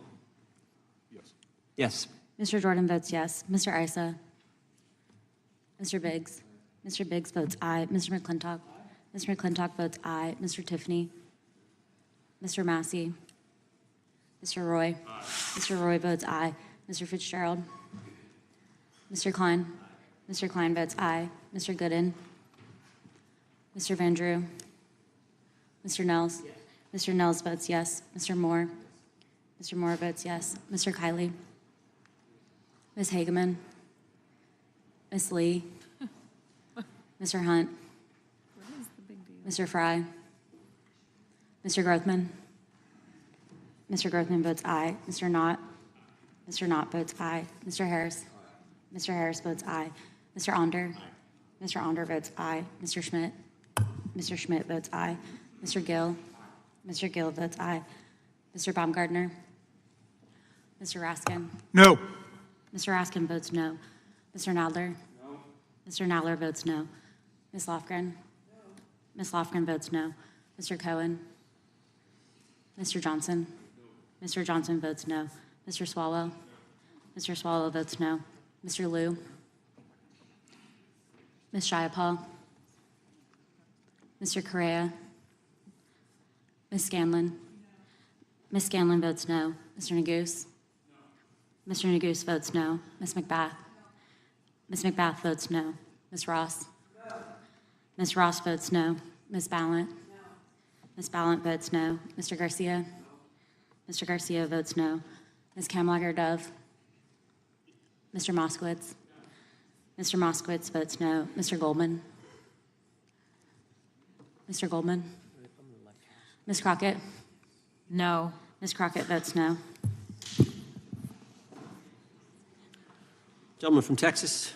Yes. Mr. Jordan votes yes. Mr. Issa? Mr. Biggs? Mr. Biggs votes aye. Mr. McClintock? Mr. McClintock votes aye. Mr. Tiffany? Mr. Massey? Mr. Roy? Mr. Roy votes aye. Mr. Fitzgerald? Mr. Klein? Mr. Klein votes aye. Mr. Gooden? Mr. Van Drew? Mr. Nels? Mr. Nels votes yes. Mr. Moore? Mr. Moore votes yes. Mr. Kiley? Ms. Hageman? Ms. Lee? Mr. Hunt? Mr. Fry? Mr. Grothman? Mr. Grothman votes aye. Mr. Knott? Mr. Knott votes aye. Mr. Harris? Mr. Harris votes aye. Mr. Onder? Mr. Onder votes aye. Mr. Schmidt? Mr. Schmidt votes aye. Mr. Gill? Mr. Gill votes aye. Mr. Baumgartner? Mr. Raskin? No. Mr. Raskin votes no. Mr. Nadler? No. Mr. Nadler votes no. Ms. Lofgren? No. Ms. Lofgren votes no. Mr. Cohen? Mr. Johnson? No. Mr. Johnson votes no. Mr. Swallow? No. Mr. Swallow votes no. Mr. Liu? Ms. Shiapal? Mr. Correa? Ms. Scanlon? Ms. Scanlon votes no. Mr. Neguse? Mr. Neguse votes no. Ms. McBath? Ms. McBath votes no. Ms. Ross? Ms. Ross votes no. Ms. Ballant? Ms. Ballant votes no. Mr. Garcia? Mr. Garcia votes no. Ms. Kamlager-Dove? Mr. Moskowitz? Mr. Moskowitz votes no. Mr. Goldman? Mr. Goldman? Ms. Crockett? No. Ms. Crockett votes no. Gentleman from Texas,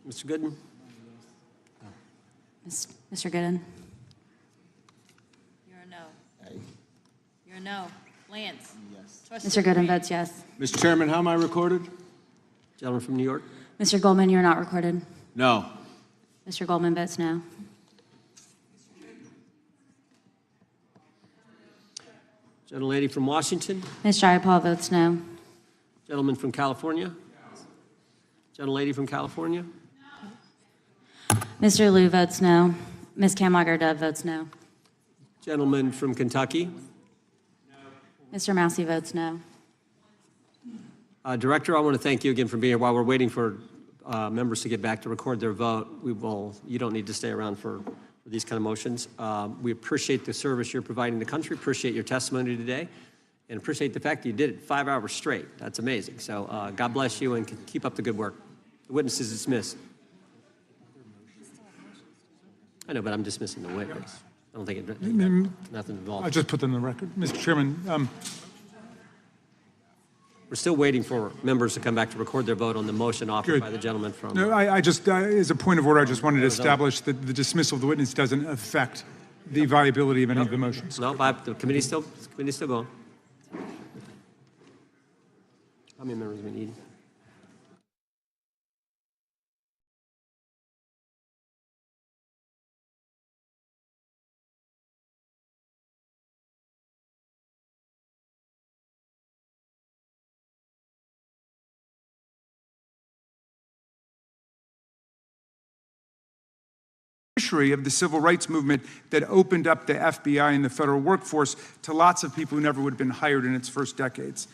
Mr. Gooden. Mr. Gooden? You're a no. You're a no. Lance? Yes. Mr. Gooden votes yes. Mr. Chairman, how am I recorded? Gentleman from New York. Mr. Goldman, you're not recorded. No. Mr. Goldman votes no. Gentlelady from Washington. Ms. Jayapal votes no. Gentleman from California. Gentlelady from California. Mr. Liu votes no. Ms. Kamlager-Dove votes no. Gentleman from Kentucky. Mr. Massey votes no. Director, I want to thank you again for being here. While we're waiting for members to get back to record their vote, you don't need to stay around for these kind of motions. We appreciate the service you're providing the country, appreciate your testimony today, and appreciate the fact that you did it 5 hours straight. That's amazing. So God bless you and keep up the good work. The witness is dismissed. I know, but I'm dismissing the witness. I don't think it, nothing involved. I'll just put them in the record. Mr. Chairman, we're still waiting for members to come back to record their vote on the motion offered Good. by the gentleman from. no, I just, as a point of order, I just wanted to establish that the dismissal of the witness doesn't affect the viability of any of the motions. No, the committee's still going. How many members do we need? Of the civil rights movement that opened up the FBI and the federal workforce to lots of people who never would have been hired in its first decades.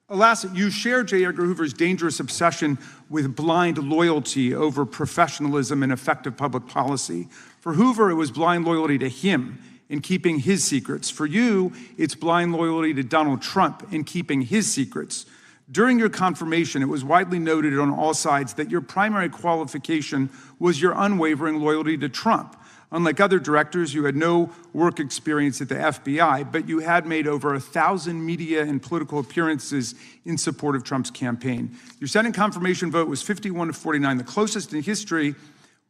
Alas, you share J. Edgar Hoover's dangerous obsession with blind loyalty over professionalism and effective public policy. For Hoover, it was blind loyalty to him in keeping his secrets. For you, it's blind loyalty to Donald Trump in keeping his secrets. During your confirmation, it was widely noted on all sides that your primary qualification was your unwavering loyalty to Trump. Unlike other directors, you had no work experience at the FBI, but you had made over 1,000 media and political appearances in support of Trump's campaign. Your Senate confirmation vote was 51-49, the closest in history,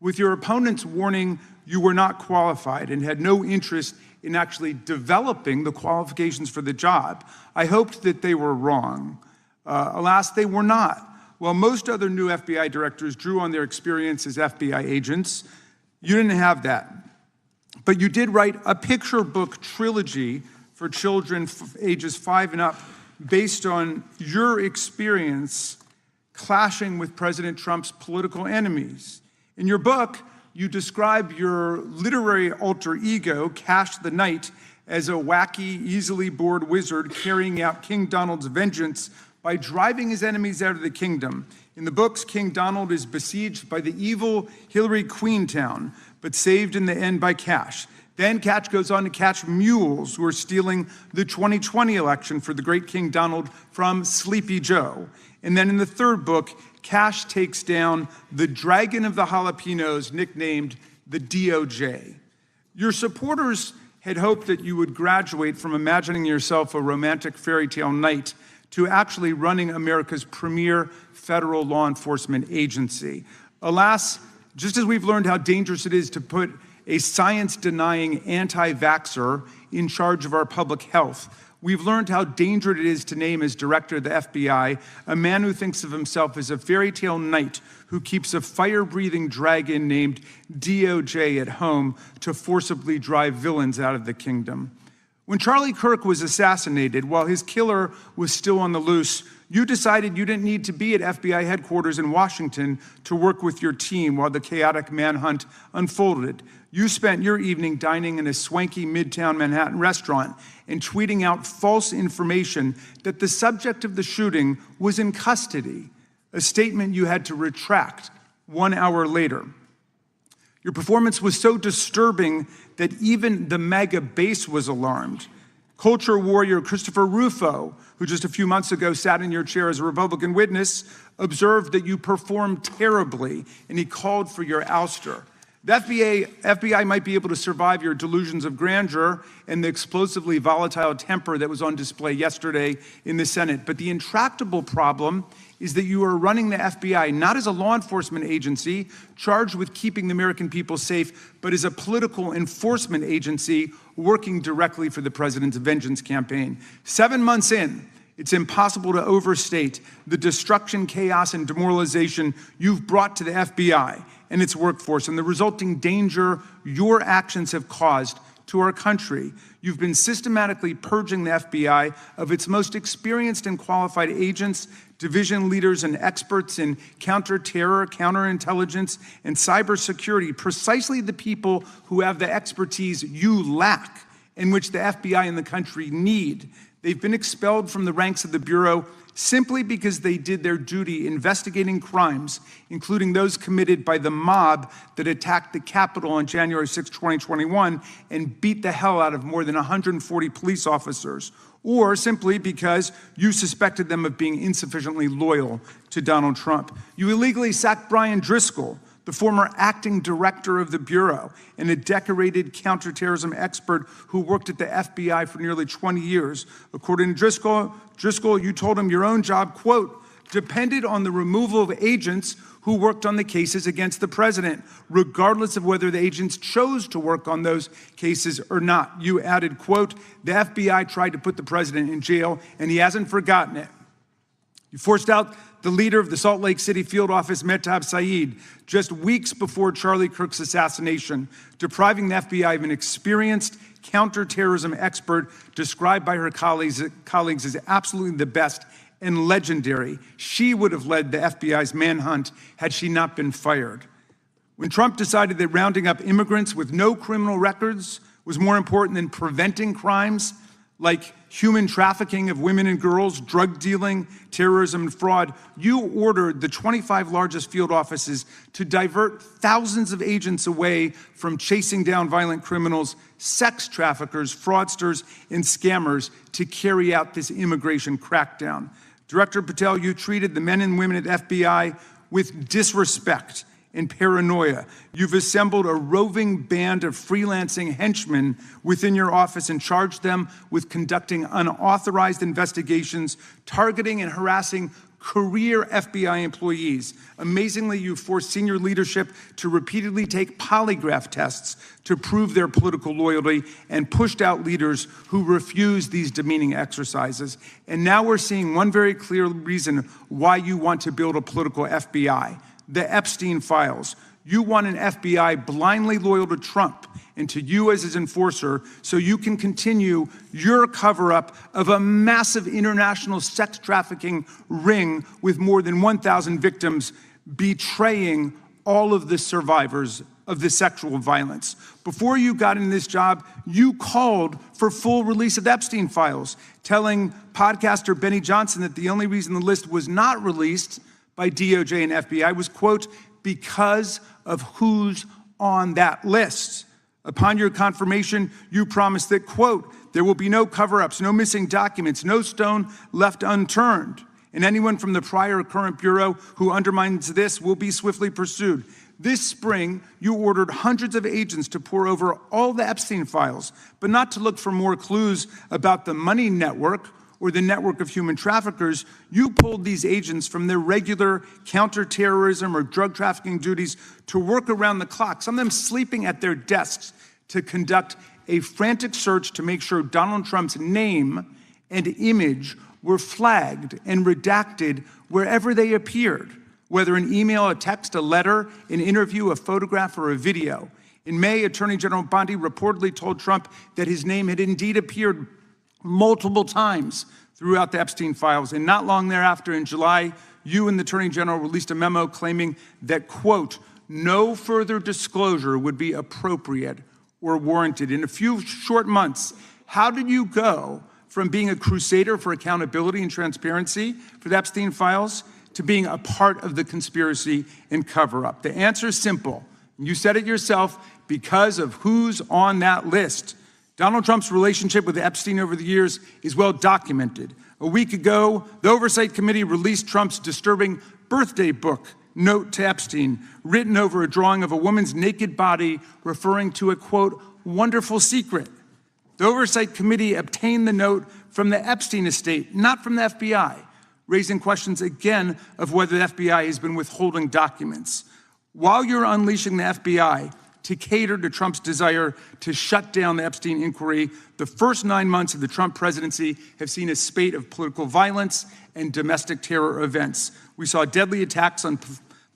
with your opponents warning you were not qualified and had no interest in actually developing the qualifications for the job. I hoped that they were wrong. Alas, they were not. While most other new FBI directors drew on their experience as FBI agents, you didn't have that. But you did write a picture book trilogy for children ages 5 and up based on your experience clashing with President Trump's political enemies. In your book, you describe your literary alter ego, Kash the Knight, as a wacky, easily bored wizard carrying out King Donald's vengeance by driving his enemies out of the kingdom. In the books, King Donald is besieged by the evil Hillary Queentown, but saved in the end by Kash. Then Kash goes on to catch mules who are stealing the 2020 election for the great King Donald from Sleepy Joe. And then in the third book, Kash takes down the dragon of the jalapenos, nicknamed the DOJ. Your supporters had hoped that you would graduate from imagining yourself a romantic fairy tale knight to actually running America's premier federal law enforcement agency. Alas, just as we've learned how dangerous it is to put a science-denying anti-vaxxer in charge of our public health, we've learned how dangerous it is to name as director of the FBI a man who thinks of himself as a fairy tale knight who keeps a fire-breathing dragon named DOJ at home to forcibly drive villains out of the kingdom. When Charlie Kirk was assassinated, while his killer was still on the loose, you decided you didn't need to be at FBI headquarters in Washington to work with your team while the chaotic manhunt unfolded. You spent your evening dining in a swanky Midtown Manhattan restaurant and tweeting out false information that the subject of the shooting was in custody, a statement you had to retract 1 hour later. Your performance was so disturbing that even the MAGA base was alarmed. Culture warrior Christopher Rufo, who just a few months ago sat in your chair as a Republican witness, observed that you performed terribly, and he called for your ouster. The FBI might be able to survive your delusions of grandeur and the explosively volatile temper that was on display yesterday in the Senate, but the intractable problem is that you are running the FBI not as a law enforcement agency charged with keeping the American people safe, but as a political enforcement agency working directly for the president's vengeance campaign. 7 months in, it's impossible to overstate the destruction, chaos, and demoralization you've brought to the FBI and its workforce and the resulting danger your actions have caused to our country. You've been systematically purging the FBI of its most experienced and qualified agents, division leaders, and experts in counterterror, counterintelligence, and cybersecurity, precisely the people who have the expertise you lack and which the FBI and the country need. They've been expelled from the ranks of the Bureau simply because they did their duty investigating crimes, including those committed by the mob that attacked the Capitol on January 6, 2021, and beat the hell out of more than 140 police officers, or simply because you suspected them of being insufficiently loyal to Donald Trump. You illegally sacked Brian Driscoll, the former acting director of the Bureau and a decorated counterterrorism expert who worked at the FBI for nearly 20 years. According to Driscoll, you told him your own job, quote, depended on the removal of agents who worked on the cases against the president, regardless of whether the agents chose to work on those cases or not. You added, quote, the FBI tried to put the president in jail and he hasn't forgotten it. You forced out the leader of the Salt Lake City field office, Mehtab Saeed, just weeks before Charlie Kirk's assassination, depriving the FBI of an experienced counterterrorism expert described by her colleagues as absolutely the best and legendary. She would have led the FBI's manhunt had she not been fired. When Trump decided that rounding up immigrants with no criminal records was more important than preventing crimes like human trafficking of women and girls, drug dealing, terrorism, and fraud, you ordered the 25 largest field offices to divert thousands of agents away from chasing down violent criminals, sex traffickers, fraudsters, and scammers to carry out this immigration crackdown. Director Patel, you treated the men and women at FBI with disrespect and paranoia. You've assembled a roving band of freelancing henchmen within your office and charged them with conducting unauthorized investigations, targeting and harassing career FBI employees. Amazingly, you forced senior leadership to repeatedly take polygraph tests to prove their political loyalty and pushed out leaders who refused these demeaning exercises. And now we're seeing one very clear reason why you want to build a political FBI: the Epstein files. You want an FBI blindly loyal to Trump and to you as his enforcer so you can continue your cover-up of a massive international sex trafficking ring with more than 1,000 victims, betraying all of the survivors of the sexual violence. Before you got in this job, you called for full release of the Epstein files, telling podcaster Benny Johnson that the only reason the list was not released by DOJ and FBI was, quote, because of who's on that list. Upon your confirmation, you promised that, quote, there will be no cover-ups, no missing documents, no stone left unturned, and anyone from the prior or current Bureau who undermines this will be swiftly pursued. This spring, you ordered hundreds of agents to pore over all the Epstein files, but not to look for more clues about the money network or the network of human traffickers. You pulled these agents from their regular counterterrorism or drug trafficking duties to work around the clock, some of them sleeping at their desks, to conduct a frantic search to make sure Donald Trump's name and image were flagged and redacted wherever they appeared, whether an email, a text, a letter, an interview, a photograph, or a video. In May, Attorney General Bondi reportedly told Trump that his name had indeed appeared multiple times throughout the Epstein files. And not long thereafter, in July, you and the Attorney General released a memo claiming that, quote, no further disclosure would be appropriate or warranted. In a few short months, how did you go from being a crusader for accountability and transparency for the Epstein files to being a part of the conspiracy and cover-up? The answer is simple. You said it yourself, because of who's on that list. Donald Trump's relationship with Epstein over the years is well documented. A week ago, the Oversight Committee released Trump's disturbing birthday book, Note to Epstein, written over a drawing of a woman's naked body, referring to a, quote, wonderful secret. The Oversight Committee obtained the note from the Epstein estate, not from the FBI, raising questions again of whether the FBI has been withholding documents. While you're unleashing the FBI to cater to Trump's desire to shut down the Epstein inquiry, the first 9 months of the Trump presidency have seen a spate of political violence and domestic terror events. We saw deadly attacks on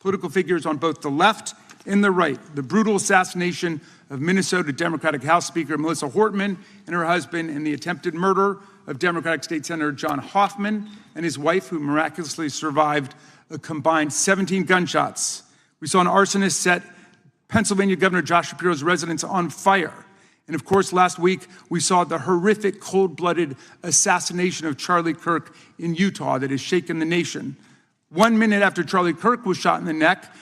political figures on both the left and the right. The brutal assassination of Minnesota Democratic House Speaker Melissa Hortman and her husband, and the attempted murder of Democratic State Senator John Hoffman and his wife, who miraculously survived a combined 17 gunshots. We saw an arsonist set Pennsylvania Governor Josh Shapiro's residence on fire. And of course, last week, we saw the horrific, cold-blooded assassination of Charlie Kirk in Utah that has shaken the nation. 1 minute after Charlie Kirk was shot in the neck,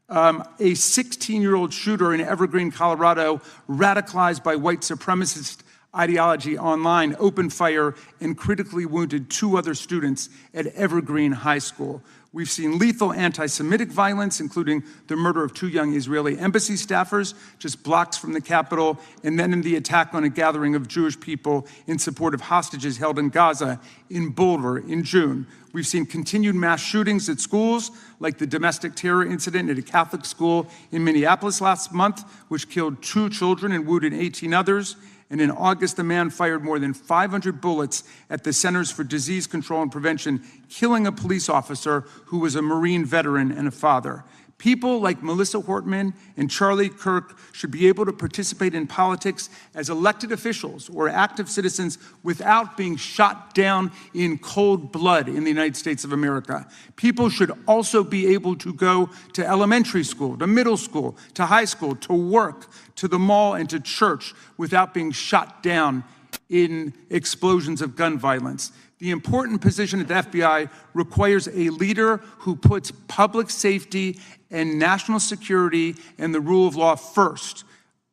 a 16-year-old shooter in Evergreen, Colorado, radicalized by white supremacist ideology online, opened fire and critically wounded 2 other students at Evergreen High School. We've seen lethal anti-Semitic violence, including the murder of 2 young Israeli embassy staffers just blocks from the Capitol, and then in the attack on a gathering of Jewish people in support of hostages held in Gaza in Boulder in June. We've seen continued mass shootings at schools, like the domestic terror incident at a Catholic school in Minneapolis last month, which killed 2 children and wounded 18 others. And in August, a man fired more than 500 bullets at the Centers for Disease Control and Prevention, killing a police officer who was a Marine veteran and a father. People like Melissa Hortman and Charlie Kirk should be able to participate in politics as elected officials or active citizens without being shot down in cold blood in the United States of America. People should also be able to go to elementary school, to middle school, to high school, to work, to the mall, and to church without being shot down in explosions of gun violence. The important position at the FBI requires a leader who puts public safety and national security and the rule of law first.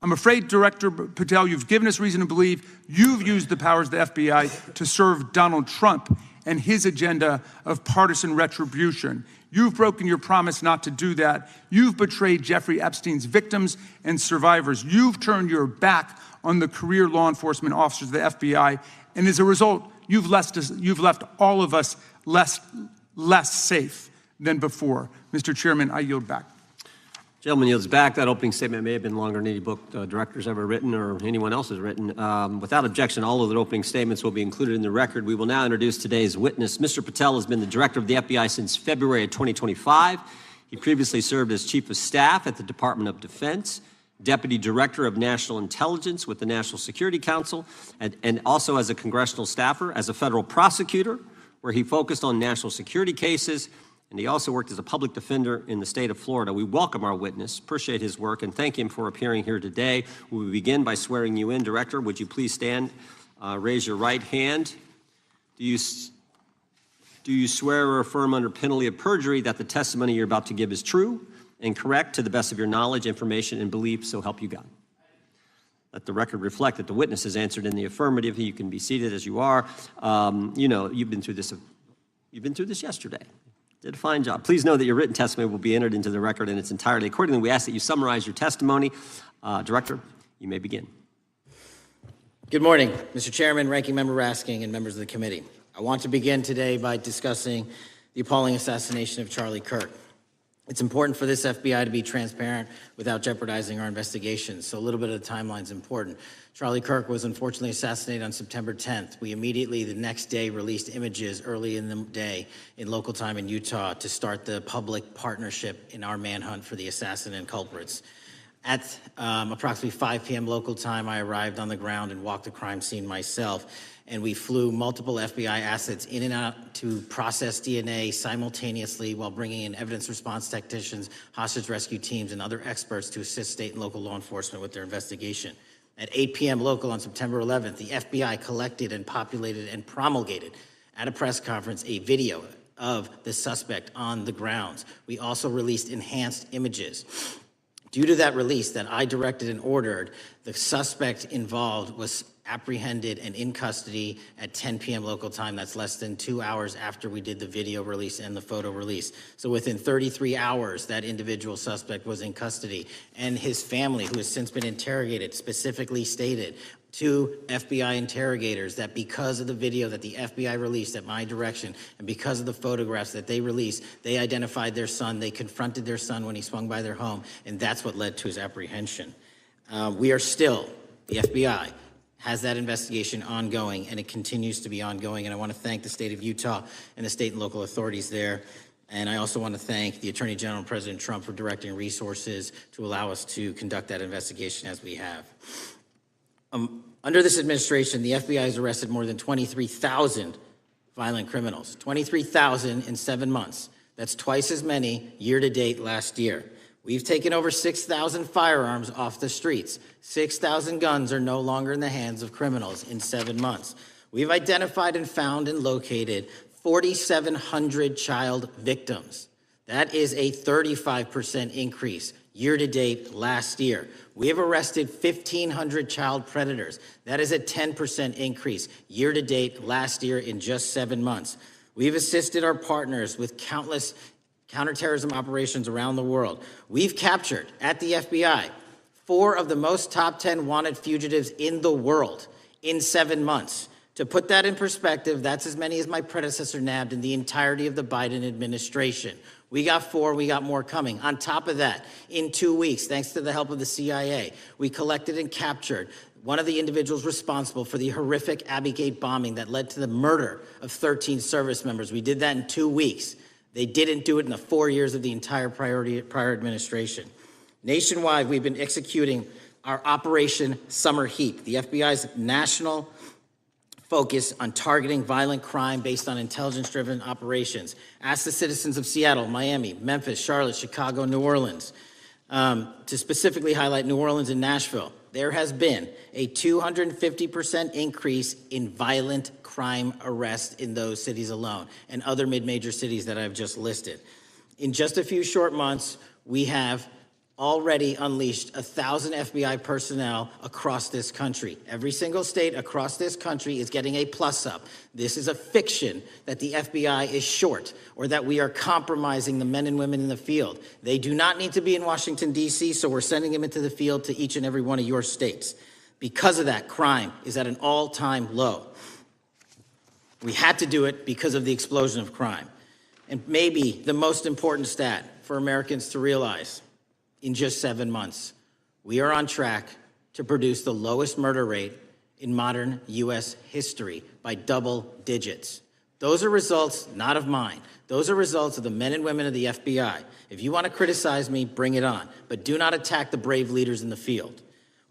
I'm afraid, Director Patel, you've given us reason to believe you've used the powers of the FBI to serve Donald Trump and his agenda of partisan retribution. You've broken your promise not to do that. You've betrayed Jeffrey Epstein's victims and survivors. You've turned your back on the career law enforcement officers of the FBI, and as a result, you've left all of us less safe than before. Mr. Chairman, I yield back. Gentleman yields back. That opening statement may have been longer than any book director's ever written or anyone else has written. Without objection, all of the opening statements will be included in the record. We will now introduce today's witness. Mr. Patel has been the director of the FBI since February of 2025. He previously served as chief of staff at the Department of Defense, deputy director of national intelligence with the National Security Council, and also as a congressional staffer, as a federal prosecutor, where he focused on national security cases. And he also worked as a public defender in the state of Florida. We welcome our witness, appreciate his work, and thank him for appearing here today. We will begin by swearing you in. Director, would you please stand, raise your right hand? Do you swear or affirm under penalty of perjury that the testimony you're about to give is true and correct to the best of your knowledge, information, and belief, so help you God? Let the record reflect that the witness has answered in the affirmative. You can be seated as you are. You know, you've been through this yesterday. Did a fine job. Please know that your written testimony will be entered into the record in its entirety. Accordingly, we ask that you summarize your testimony. Director, you may begin. Good morning, Mr. Chairman, Ranking Member Raskin, and members of the committee. I want to begin today by discussing the appalling assassination of Charlie Kirk. It's important for this FBI to be transparent without jeopardizing our investigations, so a little bit of the timeline is important. Charlie Kirk was unfortunately assassinated on September 10th. We immediately, the next day, released images early in the day in local time in Utah to start the public partnership in our manhunt for the assassin and culprits. At approximately 5 p.m. local time, I arrived on the ground and walked the crime scene myself, and we flew multiple FBI assets in and out to process DNA simultaneously while bringing in evidence response technicians, hostage rescue teams, and other experts to assist state and local law enforcement with their investigation. At 8 p.m. local on September 11th, the FBI collected and populated and promulgated at a press conference a video of the suspect on the grounds. We also released enhanced images. Due to that release that I directed and ordered, the suspect involved was apprehended and in custody at 10 p.m. local time. That's less than 2 hours after we did the video release and the photo release. So within 33 hours, that individual suspect was in custody. And his family, who has since been interrogated, specifically stated to FBI interrogators that because of the video that the FBI released at my direction and because of the photographs that they released, they identified their son, they confronted their son when he swung by their home, and that's what led to his apprehension. We are still, the FBI has that investigation ongoing, and it continues to be ongoing, and I want to thank the state of Utah and the state and local authorities there. And I also want to thank the Attorney General and President Trump for directing resources to allow us to conduct that investigation as we have. Under this administration, the FBI has arrested more than 23,000 violent criminals. 23,000 in 7 months. That's twice as many year to date last year. We've taken over 6,000 firearms off the streets. 6,000 guns are no longer in the hands of criminals in 7 months. We've identified and found and located 4,700 child victims. That is a 35% increase year to date last year. We have arrested 1,500 child predators. That is a 10% increase year to date last year in just 7 months. We've assisted our partners with countless counterterrorism operations around the world. We've captured, at the FBI, 4 of the most top 10 wanted fugitives in the world in 7 months. To put that in perspective, that's as many as my predecessor nabbed in the entirety of the Biden administration. We got 4, we got more coming. On top of that, in 2 weeks, thanks to the help of the CIA, we collected and captured one of the individuals responsible for the horrific Abbey Gate bombing that led to the murder of 13 service members. We did that in 2 weeks. They didn't do it in the 4 years of the entire prior administration. Nationwide, we've been executing our Operation Summer Heat, the FBI's national focus on targeting violent crime based on intelligence-driven operations. Ask the citizens of Seattle, Miami, Memphis, Charlotte, Chicago, New Orleans, to specifically highlight New Orleans and Nashville. There has been a 250% increase in violent crime arrests in those cities alone and other mid-major cities that I've just listed. In just a few short months, we have already unleashed 1,000 FBI personnel across this country. Every single state across this country is getting a plus up. This is a fiction that the FBI is short or that we are compromising the men and women in the field. They do not need to be in Washington, D.C., so we're sending them into the field to each and every one of your states. Because of that, crime is at an all-time low. We had to do it because of the explosion of crime. And maybe the most important stat for Americans to realize, in just 7 months, we are on track to produce the lowest murder rate in modern U.S. history by double digits. Those are results not of mine. Those are results of the men and women of the FBI. If you want to criticize me, bring it on, but do not attack the brave leaders in the field.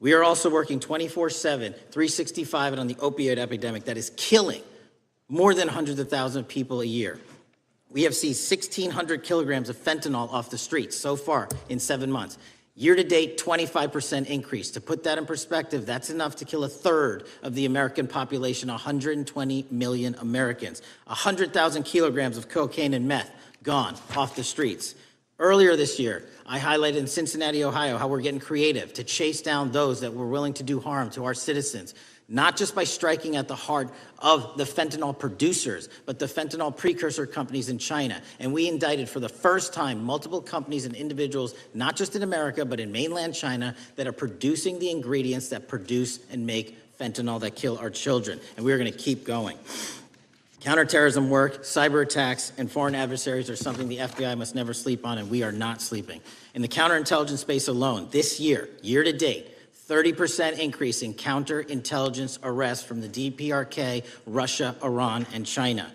We are also working 24/7, 365 on the opioid epidemic that is killing more than hundreds of thousands of people a year. We have seized 1,600 kilograms of fentanyl off the streets so far in 7 months. Year to date, 25% increase. To put that in perspective, that's enough to kill a third of the American population, 120 million Americans. 100,000 kilograms of cocaine and meth gone off the streets. Earlier this year, I highlighted in Cincinnati, Ohio, how we're getting creative to chase down those that were willing to do harm to our citizens. Not just by striking at the heart of the fentanyl producers, but the fentanyl precursor companies in China. And we indicted for the first time multiple companies and individuals, not just in America, but in mainland China, that are producing the ingredients that produce and make fentanyl that kill our children. And we're going to keep going. Counterterrorism work, cyber attacks, and foreign adversaries are something the FBI must never sleep on, and we are not sleeping. In the counterintelligence space alone, this year, year to date, 30% increase in counterintelligence arrests from the DPRK, Russia, Iran, and China.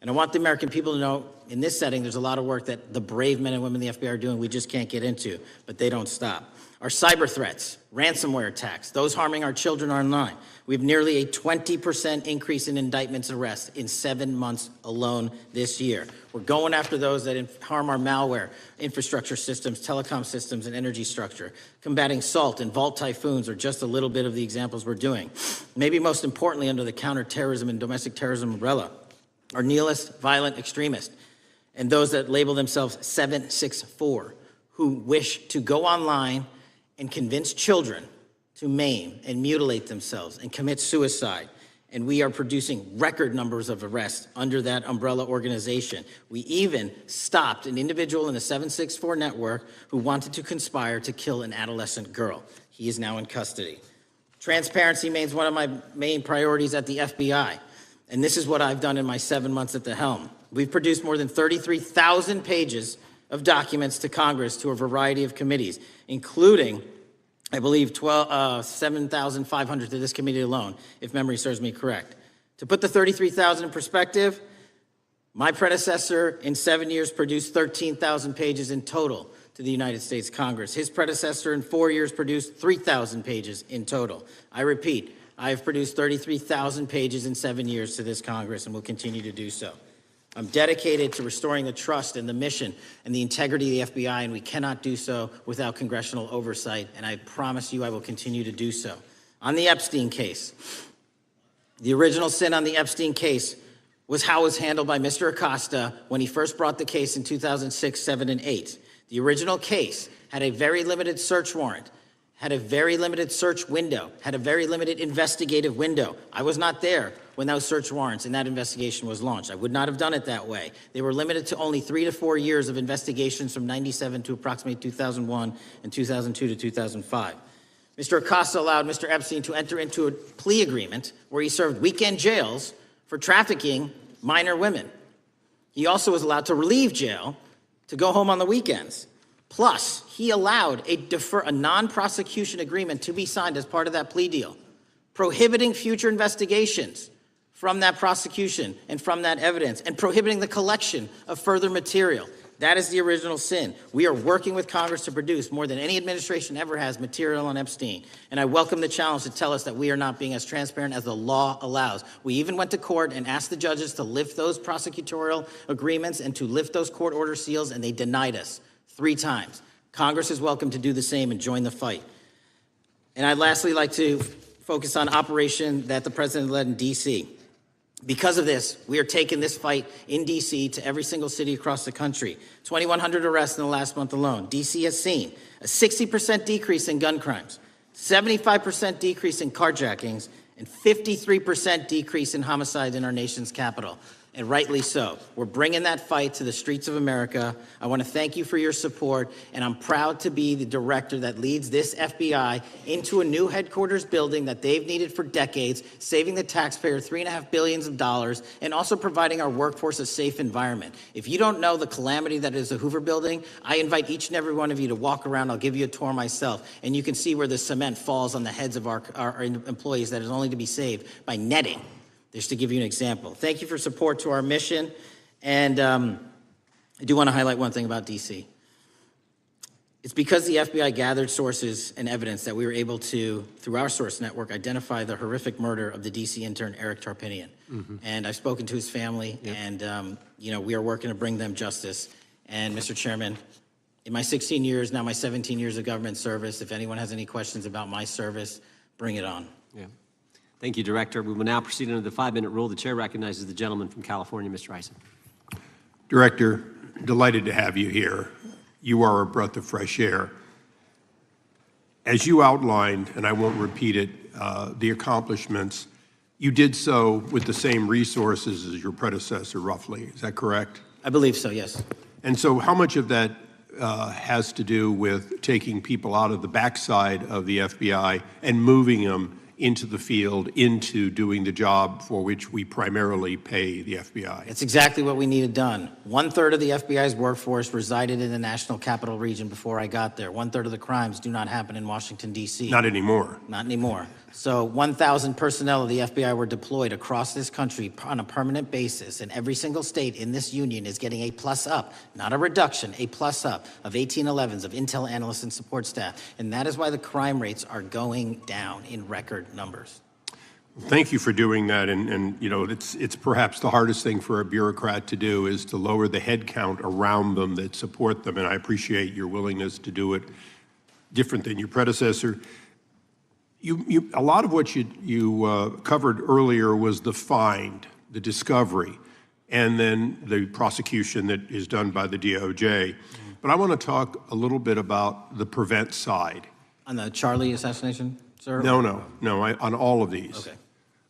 And I want the American people to know, in this setting, there's a lot of work that the brave men and women in the FBI are doing we just can't get into, but they don't stop. Our cyber threats, ransomware attacks, those harming our children online. We have nearly a 20% increase in indictments and arrests in 7 months alone this year. We're going after those that harm our malware, infrastructure systems, telecom systems, and energy structure. Combating SALT and Vault typhoons are just a little bit of the examples we're doing. Maybe most importantly, under the counterterrorism and domestic terrorism umbrella, are nihilist, violent extremists, and those that label themselves 764, who wish to go online and convince children to maim and mutilate themselves and commit suicide. And we are producing record numbers of arrests under that umbrella organization. We even stopped an individual in the 764 network who wanted to conspire to kill an adolescent girl. He is now in custody. Transparency remains one of my main priorities at the FBI. And this is what I've done in my 7 months at the helm. We've produced more than 33,000 pages of documents to Congress to a variety of committees, including, I believe, 7,500 to this committee alone, if memory serves me correct. To put the 33,000 in perspective, my predecessor in 7 years produced 13,000 pages in total to the United States Congress. His predecessor in 4 years produced 3,000 pages in total. I repeat, I have produced 33,000 pages in 7 years to this Congress and will continue to do so. I'm dedicated to restoring the trust and the mission and the integrity of the FBI, and we cannot do so without congressional oversight, and I promise you I will continue to do so. On the Epstein case, the original sin on the Epstein case was how it was handled by Mr. Acosta when he first brought the case in 2006, 7, and 8. The original case had a very limited search warrant, had a very limited search window, had a very limited investigative window. I was not there when those search warrants and that investigation was launched. I would not have done it that way. They were limited to only 3 to 4 years of investigations from 97 to approximately 2001 and 2002 to 2005. Mr. Acosta allowed Mr. Epstein to enter into a plea agreement where he served weekend jails for trafficking minor women. He also was allowed to leave jail to go home on the weekends. Plus, he allowed a non-prosecution agreement to be signed as part of that plea deal, prohibiting future investigations from that prosecution and from that evidence, and prohibiting the collection of further material. That is the original sin. We are working with Congress to produce more than any administration ever has material on Epstein. And I welcome the challenge to tell us that we are not being as transparent as the law allows. We even went to court and asked the judges to lift those prosecutorial agreements and to lift those court order seals, and they denied us 3 times. Congress is welcome to do the same and join the fight. And I'd lastly like to focus on operation that the president led in D.C. Because of this, we are taking this fight in D.C. to every single city across the country. 2,100 arrests in the last month alone. D.C. has seen a 60% decrease in gun crimes, 75% decrease in carjackings, and 53% decrease in homicide in our nation's capital. And rightly so. We're bringing that fight to the streets of America. I want to thank you for your support, and I'm proud to be the director that leads this FBI into a new headquarters building that they've needed for decades, saving the taxpayer $3.5 billion, and also providing our workforce a safe environment. If you don't know the calamity that is the Hoover Building, I invite each and every one of you to walk around. I'll give you a tour myself, and you can see where the cement falls on the heads of our employees that is only to be saved by netting. Just to give you an example. Thank you for support to our mission. And I do want to highlight one thing about DC. It's because the FBI gathered sources and evidence that we were able to, through our source network, identify the horrific murder of the DC intern, Eric Tarpinian. And I've spoken to his family, and we are working to bring them justice. And Mr. Chairman, in my 16 years, now my 17 years of government service, if anyone has any questions about my service, bring it on. Yeah. Thank you, Director. We will now proceed under the 5-minute rule. The chair recognizes the gentleman from California, Mr. Issa. Director, delighted to have you here. You are a breath of fresh air. As you outlined, and I won't repeat it, the accomplishments, you did so with the same resources as your predecessor, roughly. Is that correct? I believe so, yes. And so how much of that has to do with taking people out of the backside of the FBI and moving them into the field, into doing the job for which we primarily pay the FBI? It's exactly what we needed done. 1/3 of the FBI's workforce resided in the National Capital Region before I got there. 1/3 of the crimes do not happen in Washington, D.C. Not anymore. Not anymore. So 1,000 personnel of the FBI were deployed across this country on a permanent basis, and every single state in this union is getting a plus up, not a reduction, a plus up of 1811s of intel analysts and support staff. And that is why the crime rates are going down in record numbers. Thank you for doing that, and it's perhaps the hardest thing for a bureaucrat to do is to lower the head count around them that support them, and I appreciate your willingness to do it different than your predecessor. A lot of what you covered earlier was the find, the discovery, and then the prosecution that is done by the DOJ. But I want to talk a little bit about the prevent side. On the Charlie assassination, sir? No, on all of these. Okay.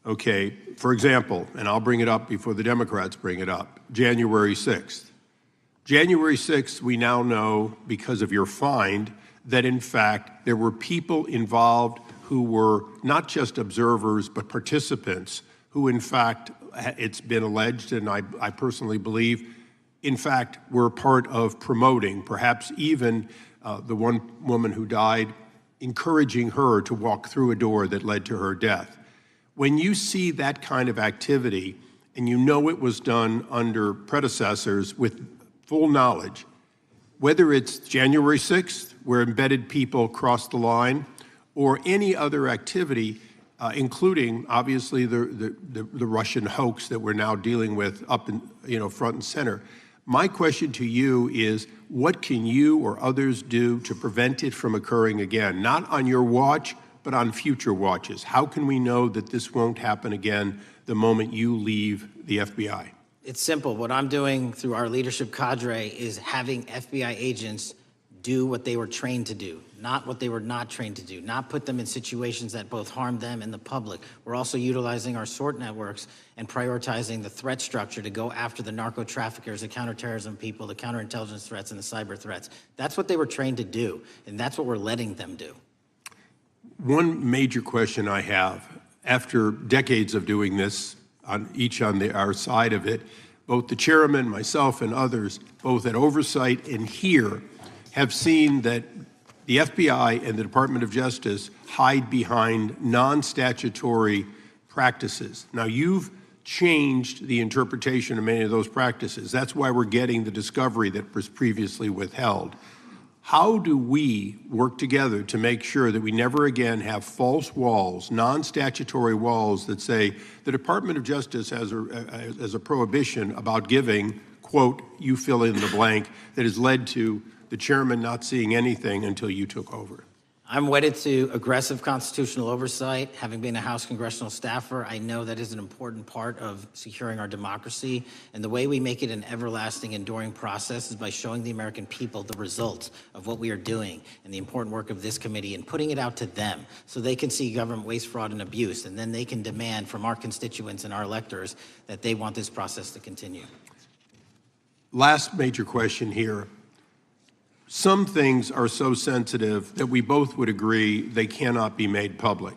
Okay, for example, and I'll bring it up before the Democrats bring it up, January 6th. January 6th, we now know, because of your find, that in fact there were people involved who were not just observers but participants who in fact, it's been alleged, and I personally believe, in fact, were part of promoting, perhaps even the one woman who died, encouraging her to walk through a door that led to her death. When you see that kind of activity, and you know it was done under predecessors with full knowledge, whether it's January 6th, where embedded people crossed the line, or any other activity, including obviously the Russian hoax that we're now dealing with up in front and center. My question to you is, what can you or others do to prevent it from occurring again? Not on your watch, but on future watches. How can we know that this won't happen again the moment you leave the FBI? It's simple. What I'm doing through our leadership cadre is having FBI agents do what they were trained to do, not what they were not trained to do, not put them in situations that both harm them and the public. We're also utilizing our SORT networks and prioritizing the threat structure to go after the narco traffickers, the counterterrorism people, the counterintelligence threats, and the cyber threats. That's what they were trained to do, and that's what we're letting them do. One major question I have, after decades of doing this, on our side of it, both the chairman, myself, and others, both at oversight and here, have seen that the FBI and the Department of Justice hide behind non-statutory practices. Now, you've changed the interpretation of many of those practices. That's why we're getting the discovery that was previously withheld. How do we work together to make sure that we never again have false walls, non-statutory walls that say the Department of Justice has a prohibition about giving, quote, you fill in the blank, that has led to the chairman not seeing anything until you took over? I'm wedded to aggressive constitutional oversight. Having been a House congressional staffer, I know that is an important part of securing our democracy. And the way we make it an everlasting, enduring process is by showing the American people the results of what we are doing and the important work of this committee and putting it out to them so they can see government waste, fraud, and abuse. And then they can demand from our constituents and our electors that they want this process to continue. Last major question here. Some things are so sensitive that we both would agree they cannot be made public.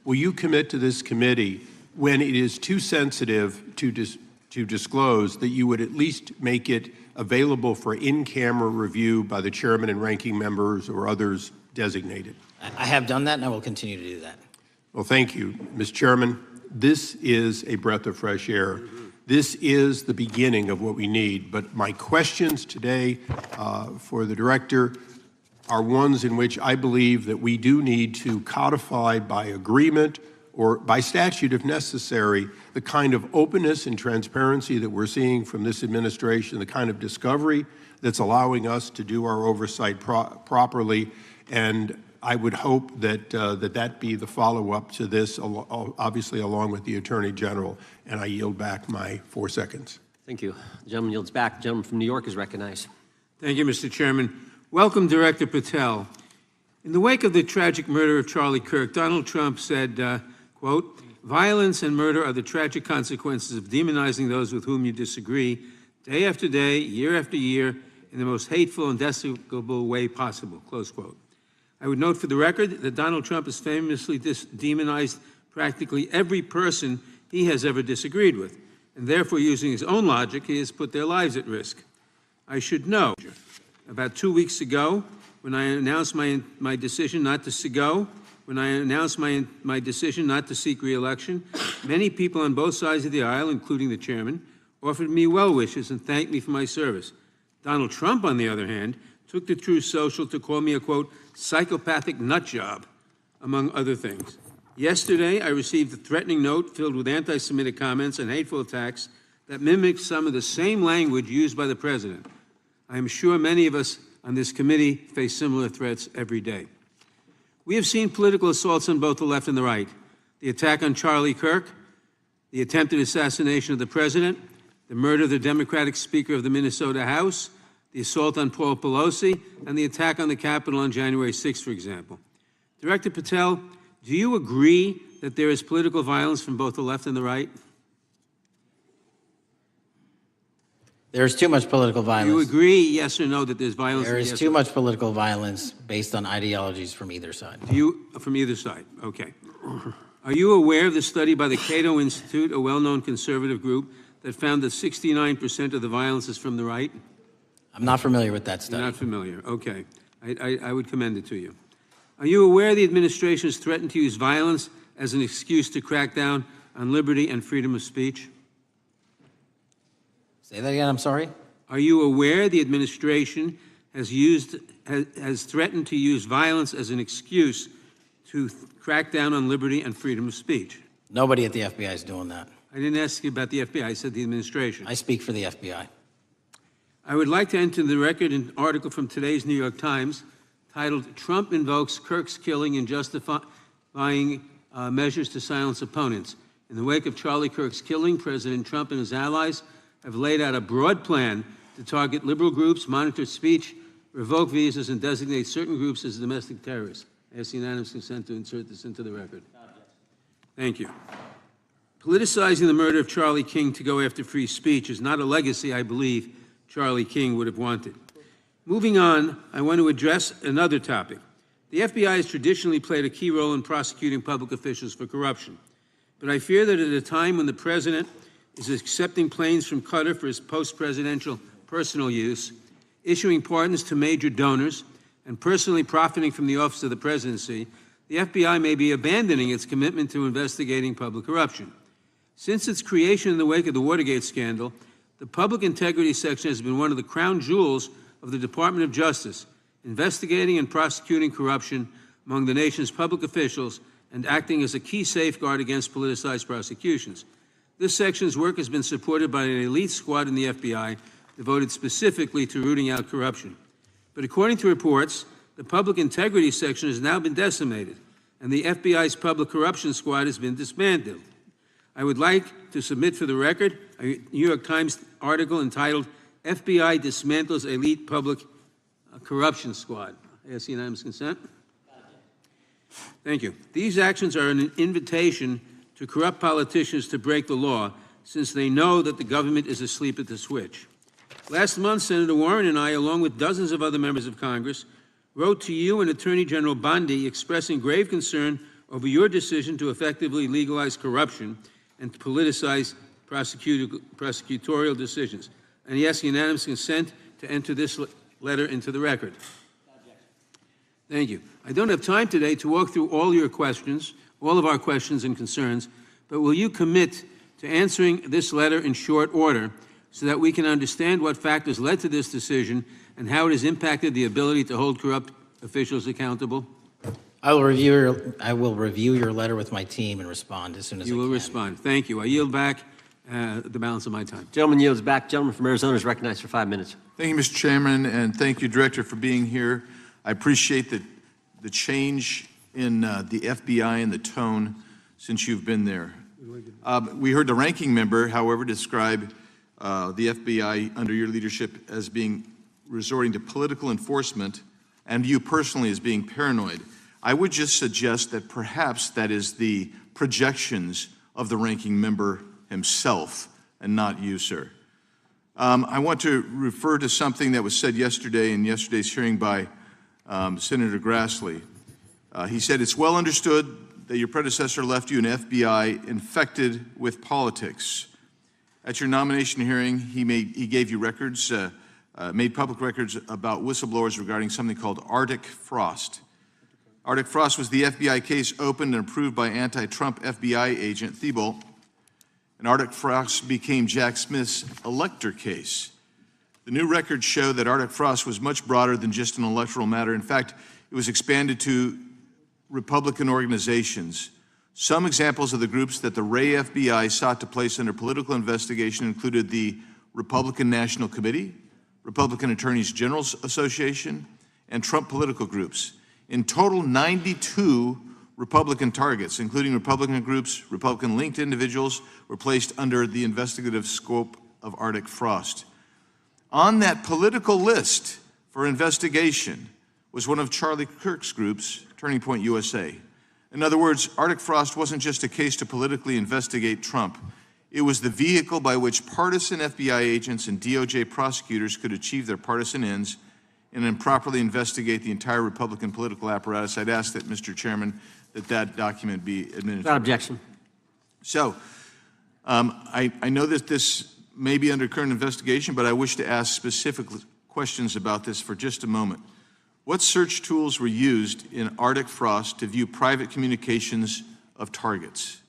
Will you commit to this committee when it is too sensitive to disclose that you would at least make it available for in-camera review by the chairman and ranking members or others designated? I have done that, and I will continue to do that. Well, thank you, Mr. Chairman. This is a breath of fresh air. This is the beginning of what we need. But my questions today for the director are ones in which I believe that we do need to codify by agreement or by statute, if necessary, the kind of openness and transparency that we're seeing from this administration, the kind of discovery that's allowing us to do our oversight properly. And I would hope that that be the follow-up to this, obviously along with the Attorney General. And I yield back my 4 seconds. Thank you. The gentleman yields back. The gentleman from New York is recognized. Thank you, Mr. Chairman. Welcome, Director Patel. In the wake of the tragic murder of Charlie Kirk, Donald Trump said, quote, "Violence and murder are the tragic consequences of demonizing those with whom you disagree, day after day, year after year, in the most hateful and despicable way possible," close quote. I would note for the record that Donald Trump has famously demonized practically every person he has ever disagreed with, and therefore, using his own logic, he has put their lives at risk. I should know, about 2 weeks ago, when I announced my decision not to my decision not to seek re-election, many people on both sides of the aisle, including the chairman, offered me well wishes and thanked me for my service. Donald Trump, on the other hand, took to Truth Social to call me a, quote, psychopathic nut job, among other things. Yesterday, I received a threatening note filled with anti-Semitic comments and hateful attacks that mimicked some of the same language used by the president. I am sure many of us on this committee face similar threats every day. We have seen political assaults on both the left and the right. The attack on Charlie Kirk, the attempted assassination of the president, the murder of the Democratic Speaker of the Minnesota House, the assault on Paul Pelosi, and the attack on the Capitol on January 6th, for example. Director Patel, do you agree that there is political violence from both the left and the right? There's too much political violence. Do you agree, yes or no, that there's violence? There is too much political violence based on ideologies from either side. From either side, okay. Are you aware of the study by the Cato Institute, a well-known conservative group, that found that 69% of the violence is from the right? I'm not familiar with that study. You're not familiar, okay. I would commend it to you. Are you aware the administration has threatened to use violence as an excuse to crack down on liberty and freedom of speech? Say that again, I'm sorry? Are you aware the administration has threatened to use violence as an excuse to crack down on liberty and freedom of speech? Nobody at the FBI is doing that. I didn't ask you about the FBI, I said the administration. I speak for the FBI. I would like to enter the record an article from today's New York Times titled, "Trump Invokes Kirk's Killing and Justifying Measures to Silence Opponents." In the wake of Charlie Kirk's killing, President Trump and his allies have laid out a broad plan to target liberal groups, monitor speech, revoke visas, and designate certain groups as domestic terrorists. I ask unanimous consent to insert this into the record. Thank you. Politicizing the murder of Charlie King to go after free speech is not a legacy I believe Charlie King would have wanted. Moving on, I want to address another topic. The FBI has traditionally played a key role in prosecuting public officials for corruption. But I fear that at a time when the president is accepting planes from Qatar for his post-presidential personal use, issuing pardons to major donors, and personally profiting from the office of the presidency, the FBI may be abandoning its commitment to investigating public corruption. Since its creation in the wake of the Watergate scandal, the Public Integrity Section has been one of the crown jewels of the Department of Justice, investigating and prosecuting corruption among the nation's public officials and acting as a key safeguard against politicized prosecutions. This section's work has been supported by an elite squad in the FBI devoted specifically to rooting out corruption. But according to reports, The public integrity section has now been decimated, and the FBI's public corruption squad has been dismantled. I would like to submit for the record a New York Times article entitled, FBI Dismantles Elite Public Corruption Squad. I ask unanimous consent. Thank you. These actions are an invitation to corrupt politicians to break the law, since they know that the government is asleep at the switch. Last month, Senator Warren and I, along with dozens of other members of Congress, wrote to you and Attorney General Bondi expressing grave concern over your decision to effectively legalize corruption and to politicize prosecutorial decisions. And he asks unanimous consent to enter this letter into the record. Thank you. I don't have time today to walk through all your questions, all of our questions and concerns, but will you commit to answering this letter in short order so that we can understand what factors led to this decision and how it has impacted the ability to hold corrupt officials accountable? I will review your letter with my team and respond as soon as I can. You will respond. Thank you. I yield back the balance of my time. Gentleman yields back. Gentleman from Arizona is recognized for 5 minutes. Thank you, Mr. Chairman, and thank you, Director, for being here. I appreciate the change in the FBI and the tone since you've been there. We heard the ranking member, however, describe the FBI under your leadership as being resorting to political enforcement and you personally as being paranoid. I would just suggest that perhaps that is the projections of the ranking member himself and not you, sir. I want to refer to something that was said yesterday in yesterday's hearing by Senator Grassley. He said, it's well understood that your predecessor left you an FBI infected with politics. At your nomination hearing, he gave you records, made public records about whistleblowers regarding something called Arctic Frost. Arctic Frost was the FBI case opened and approved by anti-Trump FBI agent Thibault, and Arctic Frost became Jack Smith's elector case. The new records show that Arctic Frost was much broader than just an electoral matter. In fact, it was expanded to Republican organizations. Some examples of the groups that the Ray FBI sought to place under political investigation included the Republican National Committee, Republican Attorneys General's Association, and Trump political groups. In total, 92 Republican targets, including Republican groups, Republican-linked individuals, were placed under the investigative scope of Arctic Frost. On that political list for investigation was one of Charlie Kirk's groups, Turning Point USA. In other words, Arctic Frost wasn't just a case to politically investigate Trump. It was the vehicle by which partisan FBI agents and DOJ prosecutors could achieve their partisan ends and improperly investigate the entire Republican political apparatus. I'd ask that, Mr. Chairman, that document be administered. Without objection. So, I know that this may be under current investigation, but I wish to ask specific questions about this for just a moment. What search tools were used in Arctic Frost to view private communications of targets?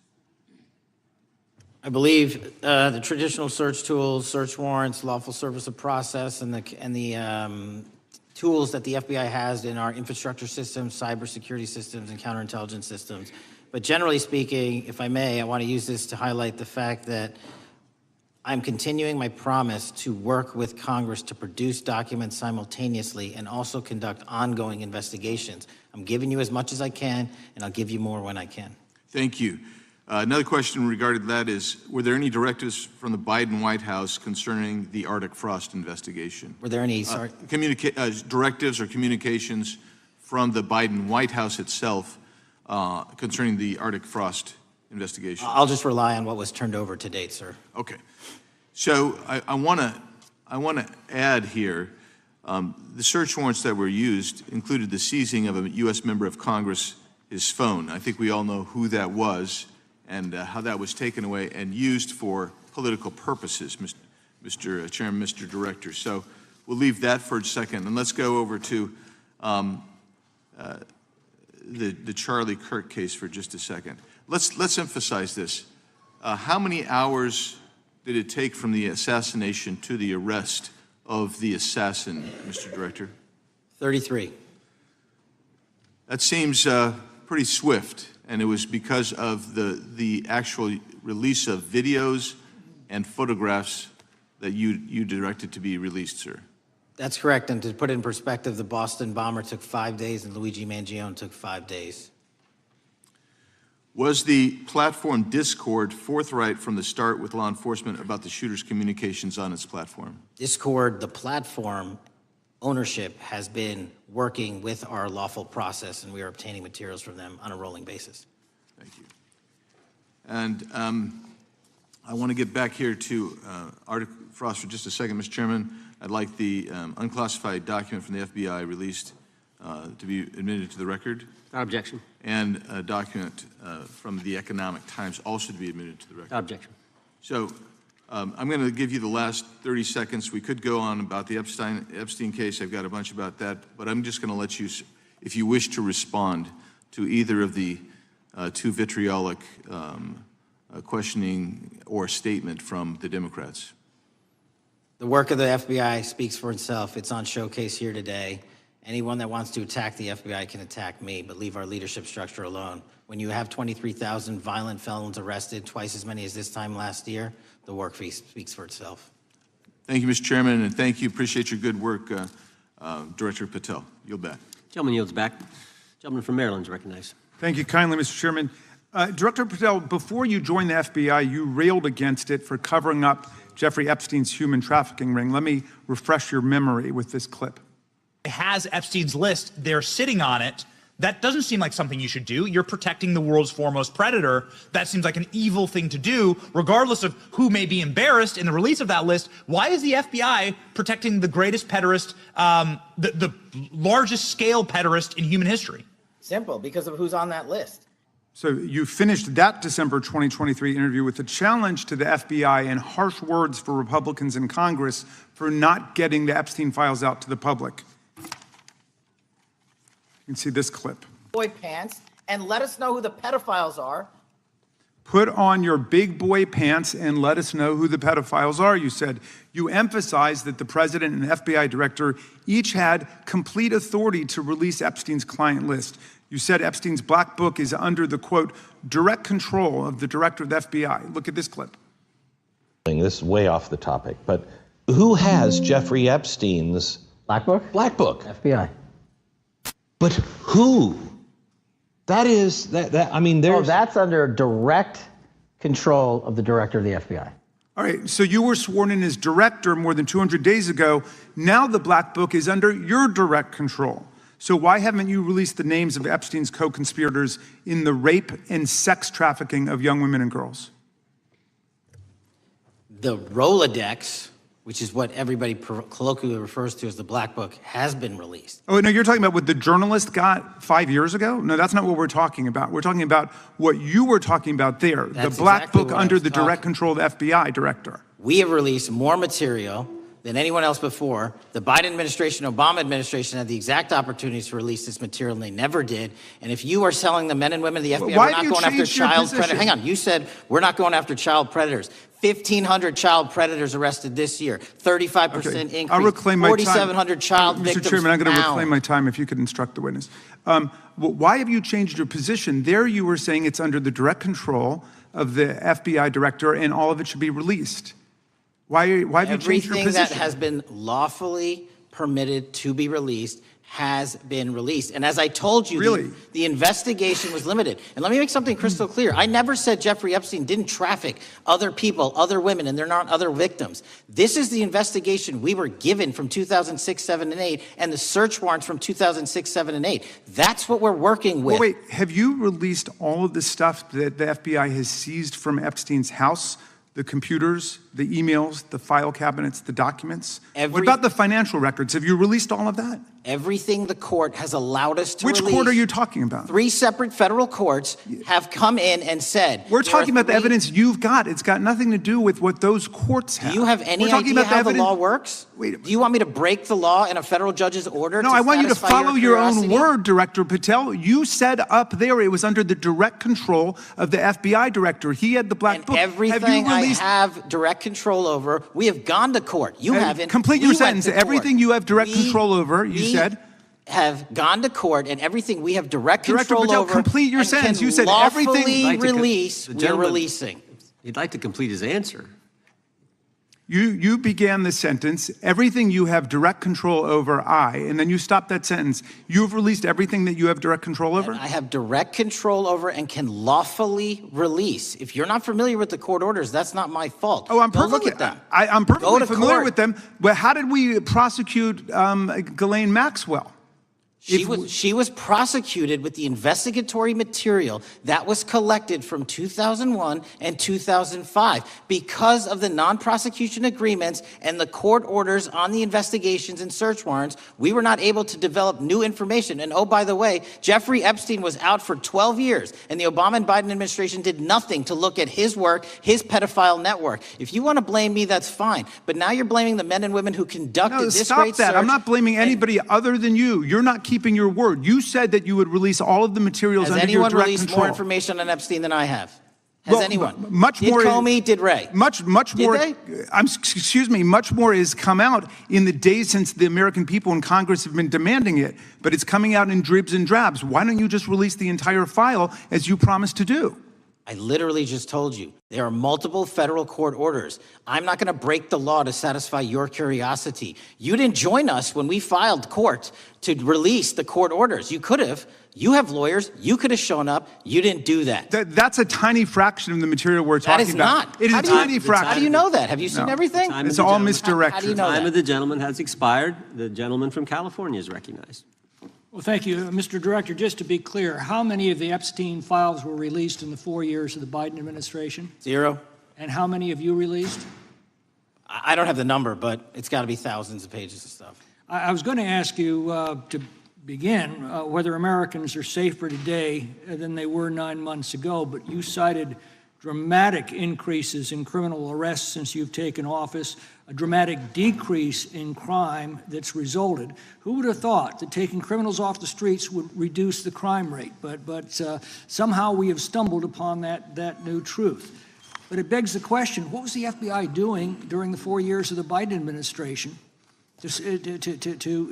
I believe the traditional search tools, search warrants, lawful service of process, and the tools that the FBI has in our infrastructure systems, cybersecurity systems, and counterintelligence systems. But generally speaking, if I may, I want to use this to highlight the fact that I'm continuing my promise to work with Congress to produce documents simultaneously and also conduct ongoing investigations. I'm giving you as much as I can, and I'll give you more when I can. Thank you. Another question regarding that is, were there any directives from the Biden White House concerning the Arctic Frost investigation? Were there any, directives or communications from the Biden White House itself concerning the Arctic Frost investigation? I'll just rely on what was turned over to date, sir. Okay. So I want to add here, the search warrants that were used included the seizing of a U.S. member of Congress, his phone. I think we all know who that was and how that was taken away and used for political purposes, Mr. Chairman, Mr. Director. So we'll leave that for a second, and let's go over to the Charlie Kirk case for just a second. Let's emphasize this. How many hours did it take from the assassination to the arrest of the assassin, Mr. Director? 33. That seems pretty swift, and it was because of the actual release of videos and photographs that you directed to be released, sir. That's correct. And to put it in perspective, the Boston bomber took 5 days and Luigi Mangione took 5 days. Was the platform Discord forthright from the start with law enforcement about the shooter's communications on its platform? Discord, the platform ownership, has been working with our lawful process, and we are obtaining materials from them on a rolling basis. Thank you. And I want to get back here to Article Frost for just a second, Mr. Chairman. I'd like the unclassified document from the FBI released to be admitted to the record. Without objection. And a document from the Economic Times also to be admitted to the record. Without objection. So I'm going to give you the last 30 seconds. We could go on about the Epstein case. I've got a bunch about that, but I'm just going to let you, if you wish to respond to either of the too vitriolic questioning or statement from the Democrats. The work of the FBI speaks for itself. It's on showcase here today. Anyone that wants to attack the FBI can attack me, but leave our leadership structure alone. When you have 23,000 violent felons arrested, twice as many as this time last year, the work speaks for itself. Thank you, Mr. Chairman, and thank you. Appreciate your good work, Director Patel. Yield back. Gentleman yields back. Gentleman from Maryland is recognized. Thank you kindly, Mr. Chairman. Director Patel, before you joined the FBI, you railed against it for covering up Jeffrey Epstein's human trafficking ring. Let me refresh your memory with this clip. Has Epstein's list, they're sitting on it. That doesn't seem like something you should do. You're protecting the world's foremost predator. That seems like an evil thing to do, regardless of who may be embarrassed in the release of that list. Why is the FBI protecting the greatest pederast, the largest scale pederast in human history? Simple, because of who's on that list. So you finished that December 2023 interview with a challenge to the FBI and harsh words for Republicans in Congress for not getting the Epstein files out to the public. You can see this clip. Boy pants, and let us know who the pedophiles are. Put on your big boy pants and let us know who the pedophiles are, you said. You emphasized that the president and the FBI director each had complete authority to release Epstein's client list. You said Epstein's black book is under the, quote, direct control of the director of the FBI. Look at this clip. This is way off the topic, but who has Jeffrey Epstein's black book? Black book. FBI. But who? That is, I mean, there's... Oh, that's under direct control of the director of the FBI. All right, so you were sworn in as director more than 200 days ago. Now the black book is under your direct control. So why haven't you released the names of Epstein's co-conspirators in the rape and sex trafficking of young women and girls? The Rolodex, which is what everybody colloquially refers to as the black book, has been released. Oh, no, you're talking about what the journalist got 5 years ago? No, that's not what we're talking about. We're talking about what you were talking about there, That's the black exactly book what I under was the direct control of the FBI director. We have released more material than anyone else before. The Biden administration, Obama administration had the exact opportunities to release this material, and they never did. And if you are selling the men and women of the FBI, Why we're not have you going after changed your child position? predators. Hang on, you said we're not going after child predators. 1,500 child predators arrested this year, 35% increase, I'll reclaim my time. 4,700 child victims Mr. Chairman, I'm going to found. reclaim my time if you could instruct the witness. Why have you changed your position? There you were saying it's under the direct control of the FBI director and all of it should be released. Why have you changed your Everything position? that has been lawfully permitted to be released has been released. And as I told you, the investigation was limited. And let me make something crystal clear. I never said Jeffrey Epstein didn't traffic other people, other women, and they're not other victims. This is the investigation we were given from 2006, 7, and 8, and the search warrants from 2006, 7, and 8. That's what we're working with. Well, wait, have you released all of the stuff that the FBI has seized from Epstein's house? The computers, the emails, the file cabinets, the documents? What about the financial records? Have you released all of that? Everything the court has allowed us to release. Which court are you talking about? 3 separate federal courts have come in and said... We're talking about the evidence you've got. It's got nothing to do with what those courts have. Do you have any idea how the law works? Do you want me to break the law in a federal judge's order? No, I want you to follow your own word, Director Patel. You said up there it was under the direct control of the FBI director. He had the black book. Everything I have direct control over, we have gone to court. You haven't. Complete your sentence. Everything you have direct control over, you said. Have gone to court, and everything we have direct control over. Complete your sentence. You said everything. Release. We're releasing. He'd like to complete his answer. You began the sentence, everything you have direct control over, and then you stopped that sentence. You've released everything that you have direct control over? I have direct control over and can lawfully release. If you're not familiar with the court orders, that's not my fault. Oh, I'm Go perfectly, look at them. I'm Go perfectly to familiar court. with them. But how did we prosecute Ghislaine Maxwell? She was prosecuted with the investigatory material that was collected from 2001 and 2005 because of the non-prosecution agreements and the court orders on the investigations and search warrants. We were not able to develop new information. And oh, by the way, Jeffrey Epstein was out for 12 years, and the Obama and Biden administration did nothing to look at his work, his pedophile network. If you want to blame me, that's fine. But now you're blaming the men and women who conducted this stop great that. search. I'm not blaming anybody other than you. You're not keeping your word. You said that you would release all of the materials Has under your anyone direct released control. more information on Epstein than I have? Has Well, anyone? Much Did more. Comey? Did Ray? Much Did more. they? Excuse me. Much more has come out in the days since the American people and Congress have been demanding it. But it's coming out in dribs and drabs. Why don't you just release the entire file as you promised to do? I literally just told you, there are multiple federal court orders. I'm not going to break the law to satisfy your curiosity. You didn't join us when we filed court to release the court orders. You could have. You have lawyers. You could have shown up. You didn't do that. That's a tiny fraction of the material we're That talking is about. not. It is How a do you- tiny fraction. How do you know that? Have you seen No. everything? It's all misdirection. How do you know The time that? of the gentleman has expired. The gentleman from California is recognized. Well, thank you. Mr. Director, just to be clear, how many of the Epstein files were released in the 4 years of the Biden administration? 0. And how many have you released? I don't have the number, but it's got to be thousands of pages of stuff. I was going to ask you to begin whether Americans are safer today than they were 9 months ago, but you cited dramatic increases in criminal arrests since you've taken office, a dramatic decrease in crime that's resulted. Who would have thought that taking criminals off the streets would reduce the crime rate? But somehow we have stumbled upon that new truth. But it begs the question, what was the FBI doing during the 4 years of the Biden administration to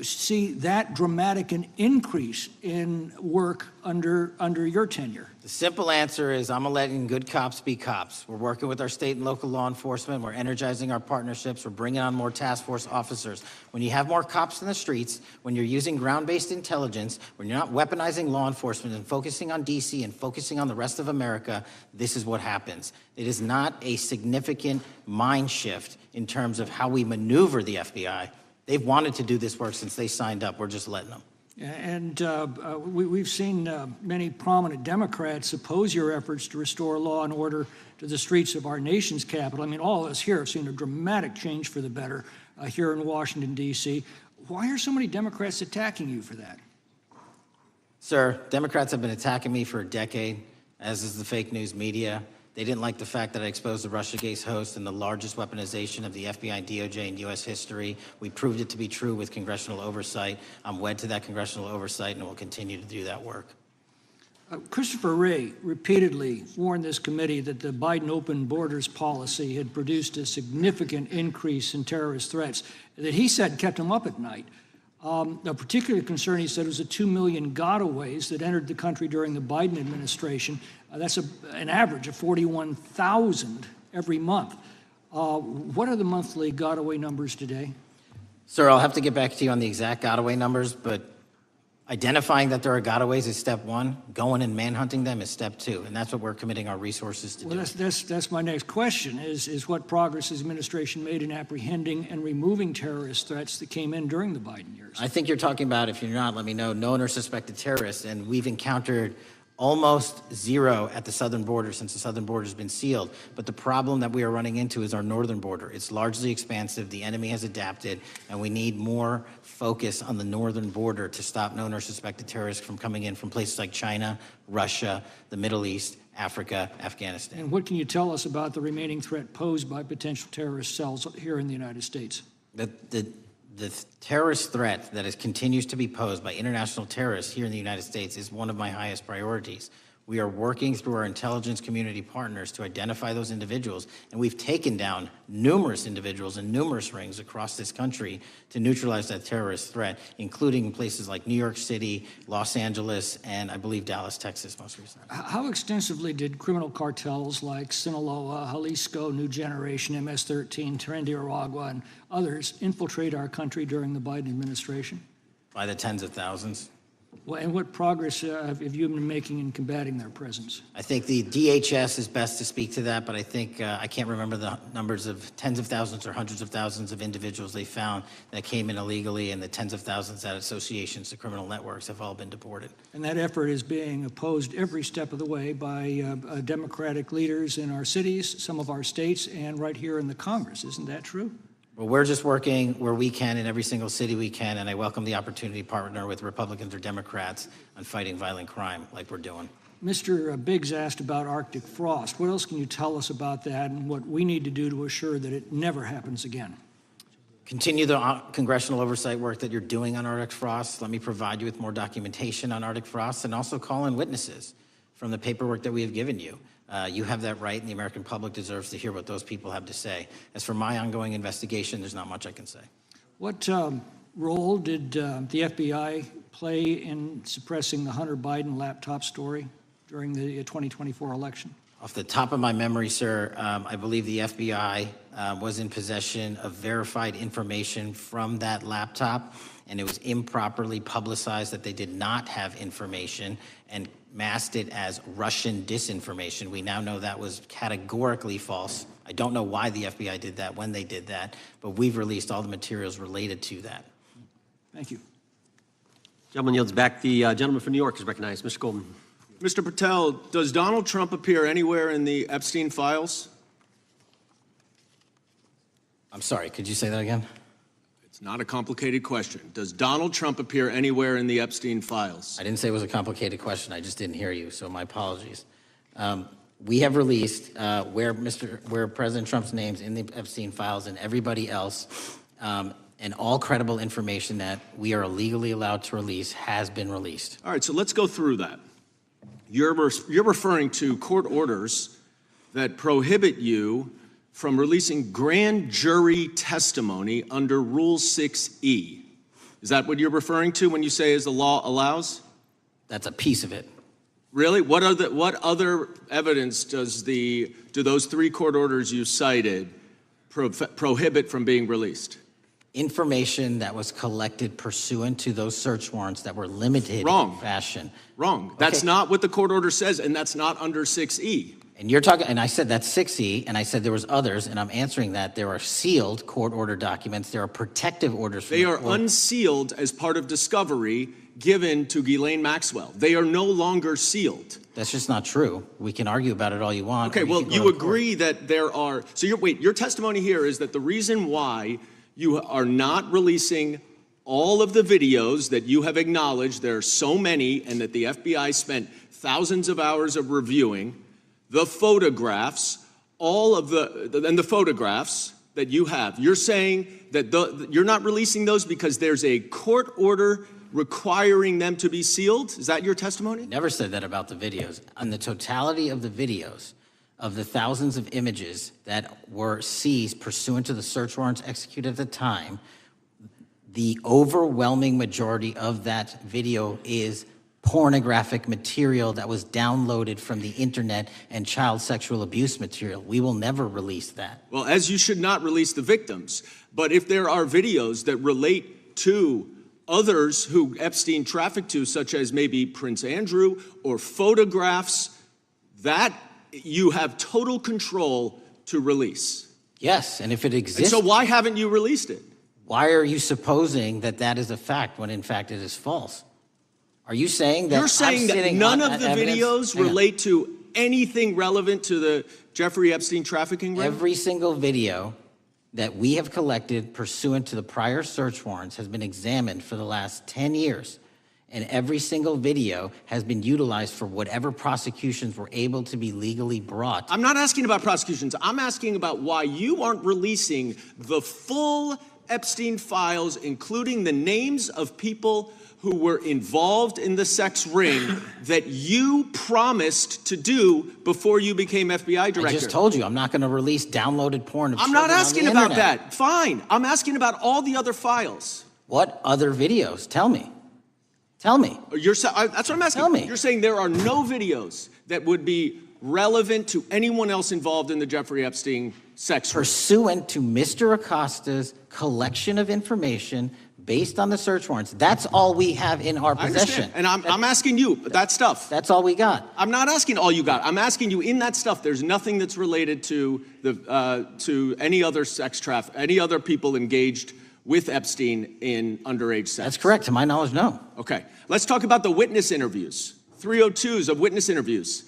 see that dramatic an increase in work under your tenure? The simple answer is I'm letting good cops be cops. We're working with our state and local law enforcement. We're energizing our partnerships. We're bringing on more task force officers. When you have more cops in the streets, when you're using ground-based intelligence, when you're not weaponizing law enforcement and focusing on D.C. and focusing on the rest of America, this is what happens. It is not a significant mind shift in terms of how we maneuver the FBI. They've wanted to do this work since they signed up. We're just letting them. And we've seen many prominent Democrats oppose your efforts to restore law and order to the streets of our nation's capital. I mean, all of us here have seen a dramatic change for the better here in Washington, D.C. Why are so many Democrats attacking you for that? Sir, Democrats have been attacking me for a decade, as is the fake news media. They didn't like the fact that I exposed the Russiagate host and the largest weaponization of the FBI, DOJ, and U.S. history. We proved it to be true with congressional oversight. I'm wed to that congressional oversight and will continue to do that work. Christopher Wray repeatedly warned this committee that the Biden open borders policy had produced a significant increase in terrorist threats that he said kept him up at night. A particular concern, he said, was the 2 million gotaways that entered the country during the Biden administration. That's an average of 41,000 every month. What are the monthly gotaway numbers today? Sir, I'll have to get back to you on the exact gotaway numbers, but identifying that there are gotaways is step one. Going and manhunting them is step two, and that's what we're committing our resources to do. Well, that's my next question, is what progress has the administration made in apprehending and removing terrorist threats that came in during the Biden years? I think you're talking about, if you're not, let me know, known or suspected terrorists, and we've encountered almost zero at the southern border since the southern border has been sealed. But the problem that we are running into is our northern border. It's largely expansive. The enemy has adapted, and we need more focus on the northern border to stop known or suspected terrorists from coming in from places like China, Russia, the Middle East, Africa, Afghanistan. And what can you tell us about the remaining threat posed by potential terrorist cells here in the United States? The terrorist threat that continues to be posed by international terrorists here in the United States is one of my highest priorities. We are working through our intelligence community partners to identify those individuals, and we've taken down numerous individuals and numerous rings across this country to neutralize that terrorist threat, including in places like New York City, Los Angeles, and I believe Dallas, Texas most recently. How extensively did criminal cartels like Sinaloa, Jalisco, New Generation, MS-13, Trinidad, and others infiltrate our country during the Biden administration? By the tens of thousands. Well, and what progress have you been making in combating their presence? I think the DHS is best to speak to that, but I think I can't remember the numbers of tens of thousands or hundreds of thousands of individuals they found that came in illegally, and the tens of thousands that associations to criminal networks have all been deported. And that effort is being opposed every step of the way by Democratic leaders in our cities, some of our states, and right here in the Congress. Isn't that true? Well, we're just working where we can in every single city we can, and I welcome the opportunity to partner with Republicans or Democrats on fighting violent crime like we're doing. Mr. Biggs asked about Arctic frost. What else can you tell us about that and what we need to do to assure that it never happens again? Continue the congressional oversight work that you're doing on Arctic frost. Let me provide you with more documentation on Arctic frost, and also call in witnesses from the paperwork that we have given you. You have that right, and the American public deserves to hear what those people have to say. As for my ongoing investigation, there's not much I can say. What role did the FBI play in suppressing the Hunter Biden laptop story during the 2024 election? Off the top of my memory, sir, I believe the FBI was in possession of verified information from that laptop, and it was improperly publicized that they did not have information and masked it as Russian disinformation. We now know that was categorically false. I don't know why the FBI did that, when they did that, but we've released all the materials related to that. Thank you. Gentleman yields back. The gentleman from New York is recognized. Mr. Golden. Mr. Patel, does Donald Trump appear anywhere in the Epstein files? I'm sorry, could you say that again? It's not a complicated question. Does Donald Trump appear anywhere in the Epstein files? I didn't say it was a complicated question. I just didn't hear you, so my apologies. We have released where President Trump's name's in the Epstein files and everybody else, and all credible information that we are legally allowed to release has been released. All right, so let's go through that. You're referring to court orders that prohibit you from releasing grand jury testimony under Rule 6E. Is that what you're referring to when you say as the law allows? That's a piece of it. Really? What other evidence do those three court orders you cited prohibit from being released? Information that was collected pursuant to those search warrants that were limited Wrong. in fashion. Wrong. That's not what the court order says, and that's not under 6E. And you're talking, and I said that's 6E, and I said there was others, and I'm answering that. There are sealed court order documents. There are protective orders. From They are unsealed as part of discovery given to Ghislaine Maxwell. They are no longer sealed. That's just not true. We can argue about it all you want. Okay, well, you agree that there are, so your testimony here is that the reason why you are not releasing all of the videos that you have acknowledged, there are so many, and that the FBI spent thousands of hours of reviewing, the photographs, the photographs that you have. You're saying that you're not releasing those because there's a court order requiring them to be sealed? Is that your testimony? Never said that about the videos. On the totality of the videos, of the thousands of images that were seized pursuant to the search warrants executed at the time, the overwhelming majority of that video is pornographic material that was downloaded from the internet and child sexual abuse material. We will never release that. Well, as you should not release the victims, but if there are videos that relate to others who Epstein trafficked to, such as maybe Prince Andrew, or photographs, that you have total control to release. Yes, and if it exists... And so why haven't you released it? Why are you supposing that that is a fact when in fact it is false? Are you saying that You're saying that none of the videos relate to anything relevant to the Jeffrey Epstein trafficking ring? Every single video that we have collected pursuant to the prior search warrants has been examined for the last 10 years. And every single video has been utilized for whatever prosecutions were able to be legally brought. I'm not asking about prosecutions. I'm asking about why you aren't releasing the full Epstein files, including the names of people who were involved in the sex ring that you promised to do before you became FBI director. I just told you, I'm not going to release downloaded porn of I'm not children on asking the about internet. that. Fine. I'm asking about all the other files. What other videos? Tell me. Tell me. That's what I'm asking. Tell me. You're saying there are no videos that would be relevant to anyone else involved in the Jeffrey Epstein sex ring. Pursuant to Mr. Acosta's collection of information based on the search warrants. That's all we have in our I possession. understand. And I'm asking you, that stuff. That's all we got. I'm not asking all you got. I'm asking you, in that stuff, there's nothing that's related to to any other sex traffic, any other people engaged with Epstein in underage sex. That's correct. To my knowledge, no. Okay. Let's talk about the witness interviews. 302s of witness interviews.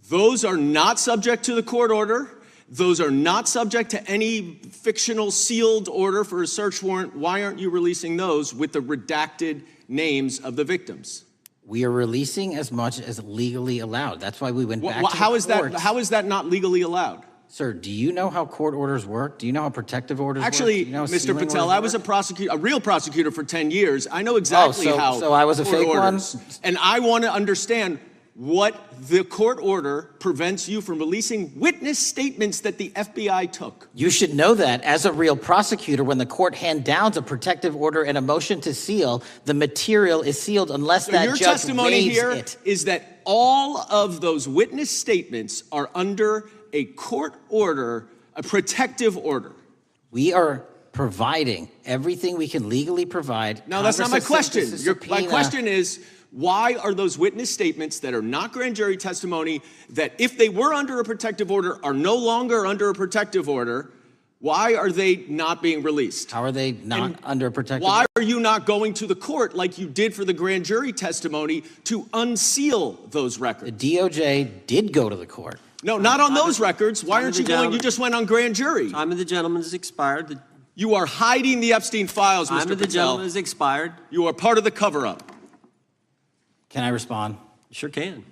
Those are not subject to the court order. Those are not subject to any fictional sealed order for a search warrant. Why aren't you releasing those with the redacted names of the victims? We are releasing as much as legally allowed. That's why we went back to the How is that not legally allowed? Sir, do you know how court orders work? Do you know how protective orders Actually, work? Do you know how Mr. sealing Patel, orders I was work? a real prosecutor for 10 years. I know exactly how so I was a court fake one? orders. And I want to understand what the court order prevents you from releasing witness statements that the FBI took. You should know that as a real prosecutor, when the court hand downs a protective order and a motion to seal, the material is sealed unless So that your judge testimony waives here it. is that all of those witness statements are under a court order, a protective order. We are providing everything we can legally provide. No, that's not my Congress has question. sent us a My subpoena. question is, why are those witness statements that are not grand jury testimony, that if they were under a protective order are no longer under a protective order, why are they not being released? How are they not under a protective Why order? are you not going to the court like you did for the grand jury testimony to unseal those records? The DOJ did go to the court. No, not on those records. Why aren't you going? gentleman. You just went on grand jury. Time of the gentleman has expired. You are hiding the Epstein files, Time Mr. of the Patel. gentleman has expired. You are part of the cover-up. Can I respond? Sure can.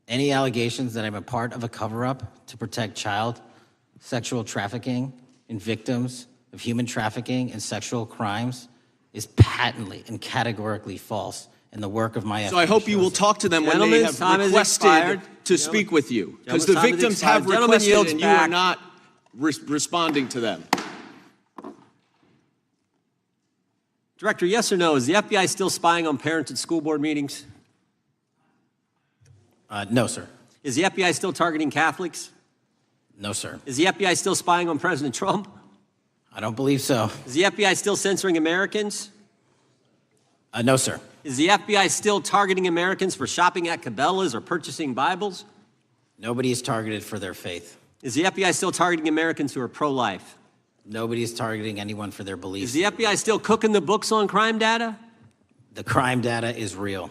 Any allegations that I'm a part of a cover-up to protect child sexual trafficking and victims of human trafficking and sexual crimes is patently and categorically false in the work of my So I hope you will talk to them when they have requested to speak with you. Because the victims have requested and you are not responding to them. Director, yes or no, is the FBI still spying on parents at school board meetings? No, sir. Is the FBI still targeting Catholics? No, sir. Is the FBI still spying on President Trump? I don't believe so. Is the FBI still censoring Americans? No, sir. Is the FBI still targeting Americans for shopping at Cabela's or purchasing Bibles? Nobody is targeted for their faith. Is the FBI still targeting Americans who are pro-life? Nobody is targeting anyone for their beliefs. Is the FBI still cooking the books on crime data? The crime data is real.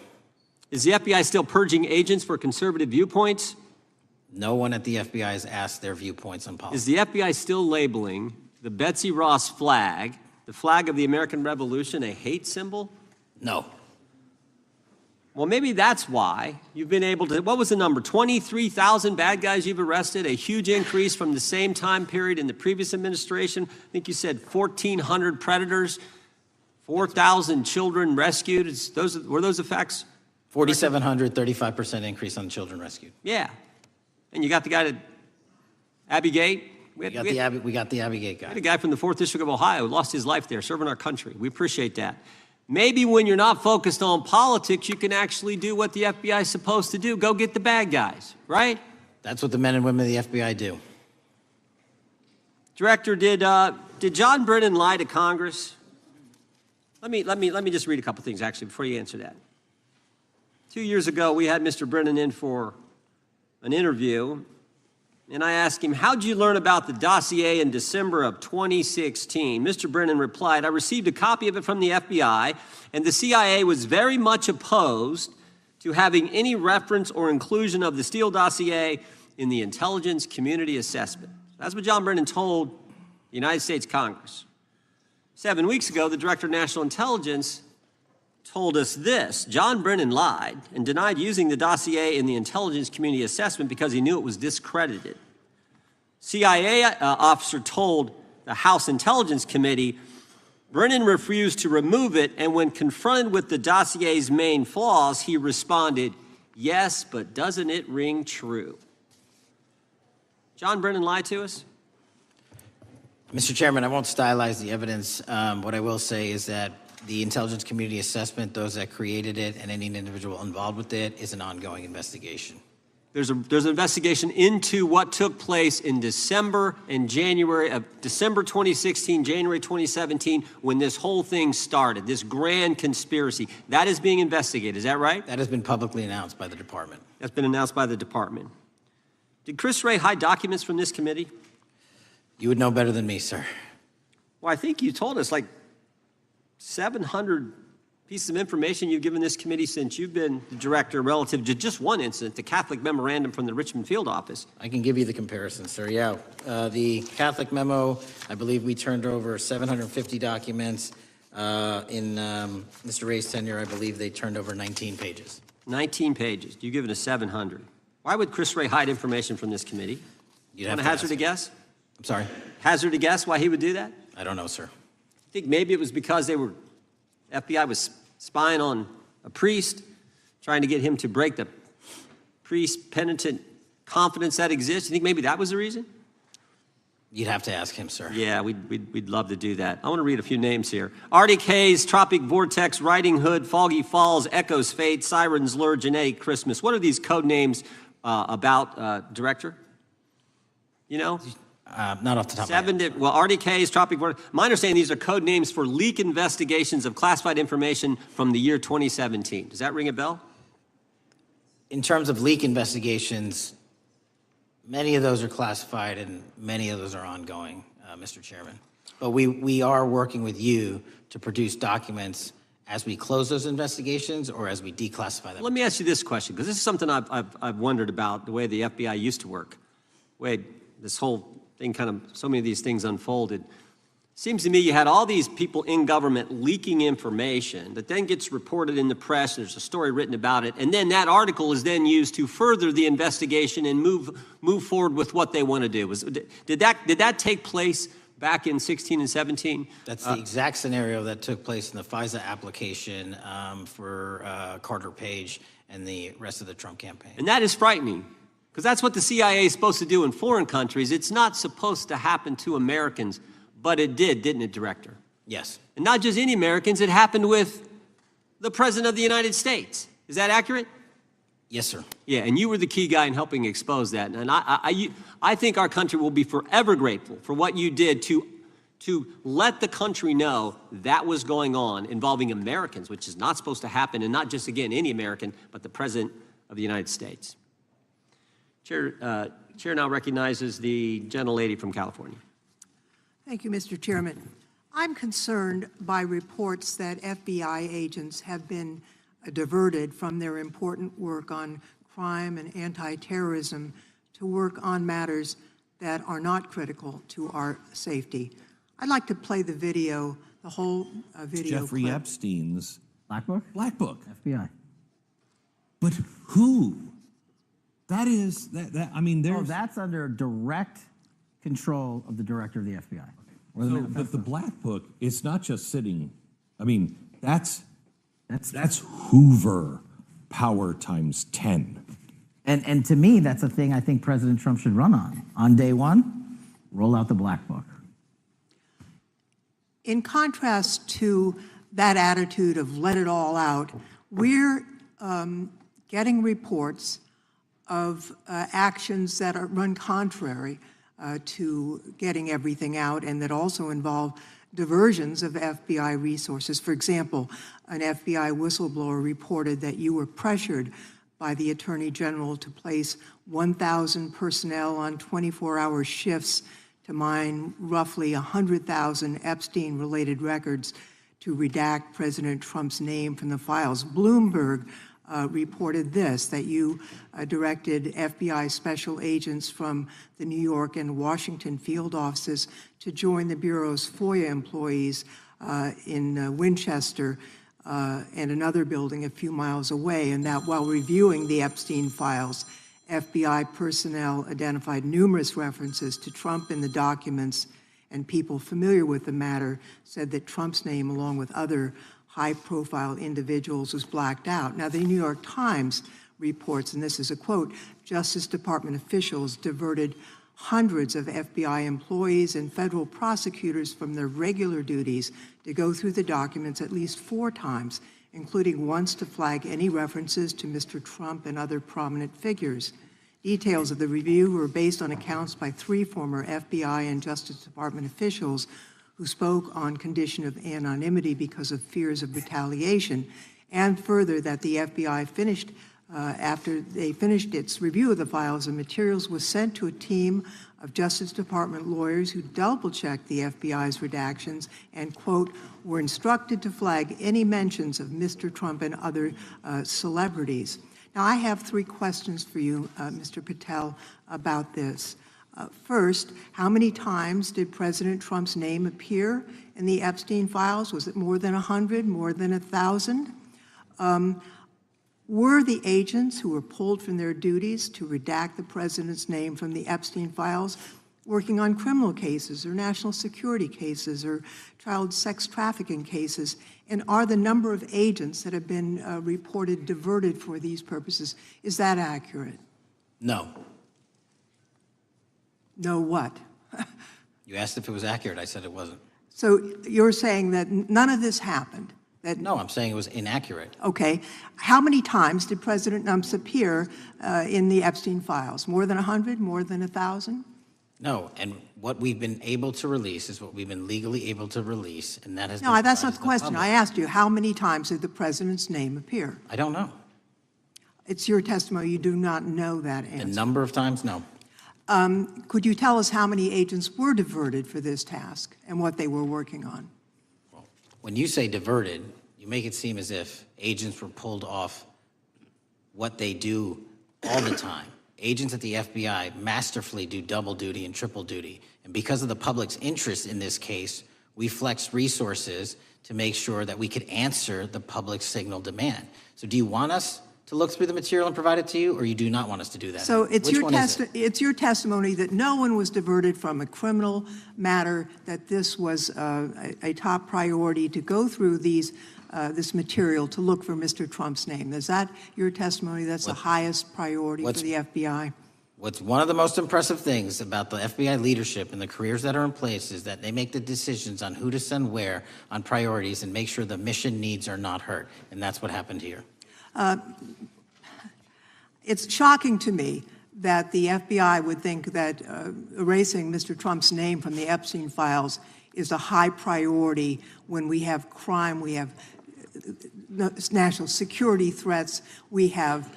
Is the FBI still purging agents for conservative viewpoints? No one at the FBI has asked their viewpoints on policy. Is the FBI still labeling the Betsy Ross flag, the flag of the American Revolution, a hate symbol? No. Well, maybe that's why you've been able to, what was the number? 23,000 bad guys you've arrested, a huge increase from the same time period in the previous administration. I think you said 1,400 predators, 4,000 children rescued. Were those the facts? 4,700, 35% increase on children rescued. Yeah. And you got the guy that, Abbey Gate? We got the Abbey Gate guy. We had a guy from the 4th District of Ohio who lost his life there serving our country. We appreciate that. Maybe when you're not focused on politics, you can actually do what the FBI is supposed to do. Go get the bad guys, right? That's what the men and women of the FBI do. Director, did John Brennan lie to Congress? Let me just read a couple things, actually, before you answer that. 2 years ago, we had Mr. Brennan in for an interview, and I asked him, how'd you learn about the dossier in December of 2016? Mr. Brennan replied, I received a copy of it from the FBI, and the CIA was very much opposed to having any reference or inclusion of the Steele dossier in the intelligence community assessment. That's what John Brennan told the United States Congress. 7 weeks ago, the Director of National Intelligence told us this. John Brennan lied and denied using the dossier in the intelligence community assessment because he knew it was discredited. CIA officer told the House Intelligence Committee, Brennan refused to remove it, and when confronted with the dossier's main flaws, he responded, "Yes, but doesn't it ring true?" John Brennan lied to us? Mr. Chairman, I won't stylize the evidence. What I will say is that the intelligence community assessment, those that created it, and any individual involved with it, is an ongoing investigation. There's an investigation into what took place in December and January of December 2016, January 2017, when this whole thing started, this grand conspiracy. That is being investigated, is that right? That has been publicly announced by the department. That's been announced by the department. Did Chris Wray hide documents from this committee? You would know better than me, sir. Well, I think you told us like 700 pieces of information you've given this committee since you've been the director relative to just one incident, the Catholic memorandum from the Richmond Field Office. I can give you the comparison, sir. Yeah, the Catholic memo, I believe we turned over 750 documents. In Mr. Ray's tenure, I believe they turned over 19 pages. 19 pages. You give it a 700. Why would Chris Wray hide information from this committee? You'd Want have to to hazard a guess? I'm sorry? Hazard a guess why he would do that? I don't know, sir. I think maybe it was because FBI was spying on a priest, trying to get him to break the priest penitent confidence that exists. You think maybe that was the reason? You'd have to ask him, sir. Yeah, we'd love to do that. I want to read a few names here. Arctic Haze, Tropic Vortex, Riding Hood, Foggy Falls, Echoes Fate, Sirens Lure, Genetic Christmas. What are these code names about, Director? You know? Not off the top of my head. Well, Arctic Haze, Tropic Vortex. My understanding, these are code names for leak investigations of classified information from the year 2017. Does that ring a bell? In terms of leak investigations, many of those are classified and many of those are ongoing, Mr. Chairman. But we are working with you to produce documents as we close those investigations or as we declassify them. Let me ask you this question, because this is something I've wondered about, the way the FBI used to work. Wade, this whole thing so many of these things unfolded. Seems to me you had all these people in government leaking information that then gets reported in the press, and there's a story written about it, and then that article is then used to further the investigation and move forward with what they want to do. Did that take place back in 16 and 17? That's the exact scenario that took place in the FISA application for Carter Page and the rest of the Trump campaign. And that is frightening, because that's what the CIA is supposed to do in foreign countries. It's not supposed to happen to Americans, but it did, didn't it, Director? Yes. And not just any Americans, it happened with the President of the United States. Is that accurate? Yes, sir. Yeah, and you were the key guy in helping expose that. And I think our country will be forever grateful for what you did to let the country know that was going on involving Americans, which is not supposed to happen, and not just, again, any American, but the President of the United States. Chair now recognizes the gentlelady from California. Thank you, Mr. Chairman. I'm concerned by reports that FBI agents have been diverted from their important work on crime and anti-terrorism to work on matters that are not critical to our safety. I'd like to play the video, the whole video. Jeffrey clip. Epstein's Black Book? Black Book. FBI. But who? That is, I mean, there's... Oh, that's under direct control of the director of the FBI. But the Black Book, it's not just sitting, I mean, that's Hoover power times 10. And to me, that's a thing I think President Trump should run on. On day one, roll out the Black Book. In contrast to that attitude of let it all out, we're getting reports of actions that run contrary to getting everything out and that also involve diversions of FBI resources. For example, an FBI whistleblower reported that you were pressured by the Attorney General to place 1,000 personnel on 24-hour shifts to mine roughly 100,000 Epstein-related records to redact President Trump's name from the files. Bloomberg reported this, that you directed FBI special agents from the New York and Washington field offices to join the Bureau's FOIA employees in Winchester and another building a few miles away, and that while reviewing the Epstein files, FBI personnel identified numerous references to Trump in the documents and people familiar with the matter said that Trump's name, along with other high-profile individuals, was blacked out. Now, the New York Times reports, and this is a quote, Justice Department officials diverted hundreds of FBI employees and federal prosecutors from their regular duties to go through the documents at least 4 times, including once to flag any references to Mr. Trump and other prominent figures. Details of the review were based on accounts by 3 former FBI and Justice Department officials who spoke on condition of anonymity because of fears of retaliation, and further that the FBI finished after they finished its review of the files and materials was sent to a team of Justice Department lawyers who double-checked the FBI's redactions and, quote, were instructed to flag any mentions of Mr. Trump and other celebrities. Now, I have 3 questions for you, Mr. Patel, about this. First, how many times did President Trump's name appear in the Epstein files? Was it more than 100, more than 1,000? Were the agents who were pulled from their duties to redact the president's name from the Epstein files working on criminal cases or national security cases or child sex trafficking cases? And are the number of agents that have been reported diverted for these purposes, is that accurate? No. No what? You asked if it was accurate. I said it wasn't. So you're saying that none of this happened? No, I'm saying it was inaccurate. Okay. How many times did President Trump appear in the Epstein files? More than 100? More than 1,000? No, and what we've been able to release is what we've been legally able to release, and that has No, been that's filed not the to question. public. I asked you, how many times did the president's name appear? I don't know. It's your testimony. You do not know that answer. A number of times, no. Could you tell us how many agents were diverted for this task and what they were working on? When you say diverted, you make it seem as if agents were pulled off what they do all the time. Agents at the FBI masterfully do double duty and triple duty. And because of the public's interest in this case, we flexed resources to make sure that we could answer the public's signal demand. So do you want us to look through the material and provide it to you, or you do not want us to do that? So it's Which one is it? it's your testimony that no one was diverted from a criminal matter, that this was a top priority to go through these this material to look for Mr. Trump's name. Is that your testimony? That's the highest priority for the FBI? What's one of the most impressive things about the FBI leadership and the careers that are in place is that they make the decisions on who to send where on priorities and make sure the mission needs are not hurt. And that's what happened here. It's shocking to me that the FBI would think that erasing Mr. Trump's name from the Epstein files is a high priority when we have crime, we have national security threats, we have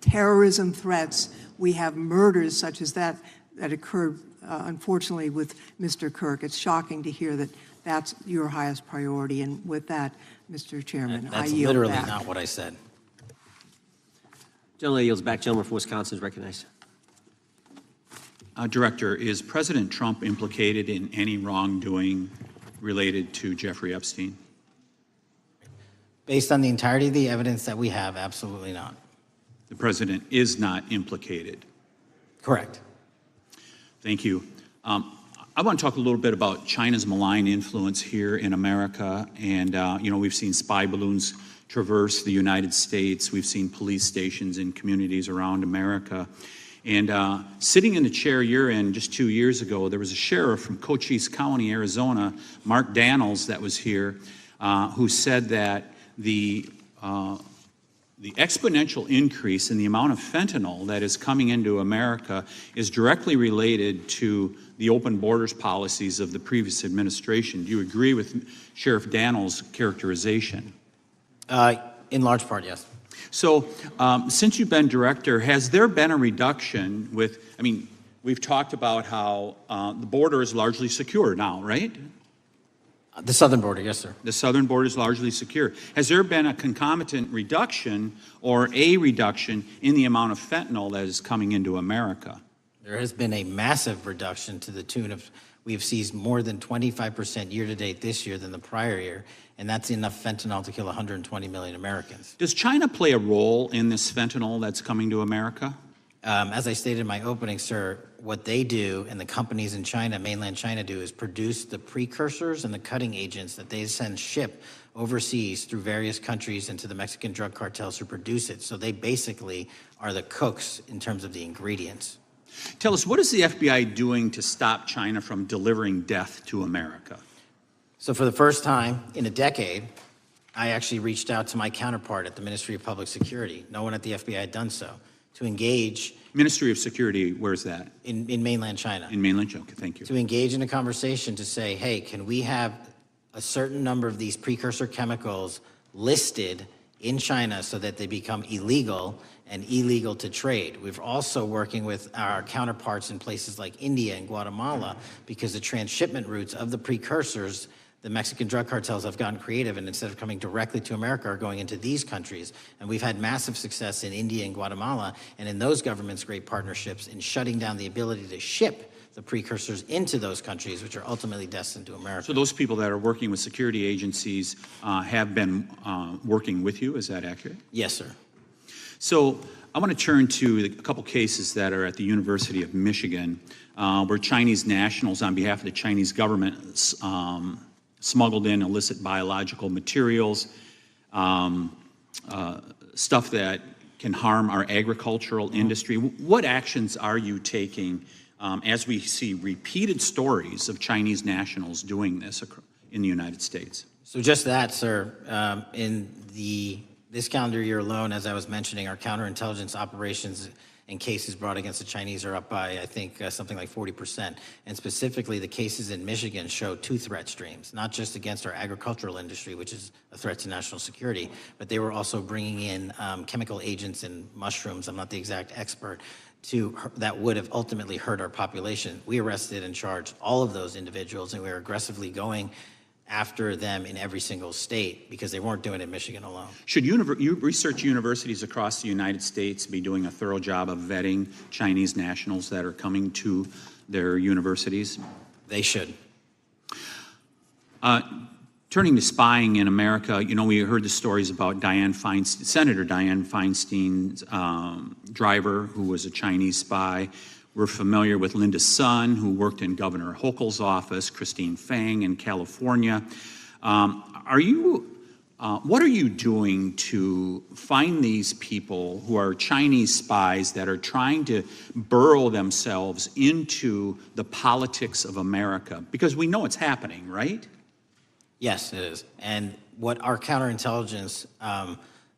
terrorism threats, we have murders such as that occurred, unfortunately, with Mr. Kirk. It's shocking to hear that that's your highest priority. And with that, Mr. Chairman, I That's yield literally back. not what I said. Gentleman yields back. Gentleman from Wisconsin is recognized. Director, is President Trump implicated in any wrongdoing related to Jeffrey Epstein? Based on the entirety of the evidence that we have, absolutely not. The president is not implicated. Correct. Thank you. I want to talk a little bit about China's malign influence here in America. And, we've seen spy balloons traverse the United States. We've seen police stations in communities around America. And sitting in the chair you're in just 2 years ago, there was a sheriff from Cochise County, Arizona, Mark Daniels, that was here, who said that the exponential increase in the amount of fentanyl that is coming into America is directly related to the open borders policies of the previous administration. Do you agree with Sheriff Daniels' characterization? In large part, yes. So since you've been director, has there been a reduction we've talked about how the border is largely secure now, right? The southern border, yes, sir. The southern border is largely secure. Has there been a concomitant reduction or a reduction in the amount of fentanyl that is coming into America? There has been a massive reduction to the tune of, we've seized more than 25% year-to-date this year than the prior year, and that's enough fentanyl to kill 120 million Americans. Does China play a role in this fentanyl that's coming to America? As I stated in my opening, sir, what they do and the companies in China, mainland China, do is produce the precursors and the cutting agents that they ship overseas through various countries into the Mexican drug cartels who produce it. So they basically are the cooks in terms of the ingredients. Tell us, what is the FBI doing to stop China from delivering death to America? So for the first time in a decade, I actually reached out to my counterpart at the Ministry of Public Security. No one at the FBI had done so, to engage. Ministry of Security, where's that? In mainland China. In mainland China, okay, thank you. To engage in a conversation to say, hey, can we have a certain number of these precursor chemicals listed in China so that they become illegal and illegal to trade. We're also working with our counterparts in places like India and Guatemala because the transshipment routes of the precursors, the Mexican drug cartels have gotten creative, and instead of coming directly to America, are going into these countries. And we've had massive success in India and Guatemala, and in those governments' great partnerships in shutting down the ability to ship the precursors into those countries, which are ultimately destined to America. So those people that are working with security agencies have been working with you, is that accurate? Yes, sir. So I want to turn to a couple cases that are at the University of Michigan, where Chinese nationals, on behalf of the Chinese government, smuggled in illicit biological materials, stuff that can harm our agricultural industry. What actions are you taking as we see repeated stories of Chinese nationals doing this in the United States? So just that, sir. In this calendar year alone, as I was mentioning, our counterintelligence operations and cases brought against the Chinese are up by, I think, something like 40%. And specifically, the cases in Michigan show two threat streams, not just against our agricultural industry, which is a threat to national security, but they were also bringing in chemical agents and mushrooms, I'm not the exact expert, that would have ultimately hurt our population. We arrested and charged all of those individuals, and we were aggressively going after them in every single state because they weren't doing it in Michigan alone. Should research universities across the United States be doing a thorough job of vetting Chinese nationals that are coming to their universities? They should. Turning to spying in America, you know, we heard the stories about Senator Dianne Feinstein's driver, who was a Chinese spy. We're familiar with Linda Sun, who worked in Governor Hochul's office, Christine Fang in California. What are you doing to find these people who are Chinese spies that are trying to burrow themselves into the politics of America? Because we know it's happening, right? Yes, it is. And what our counterintelligence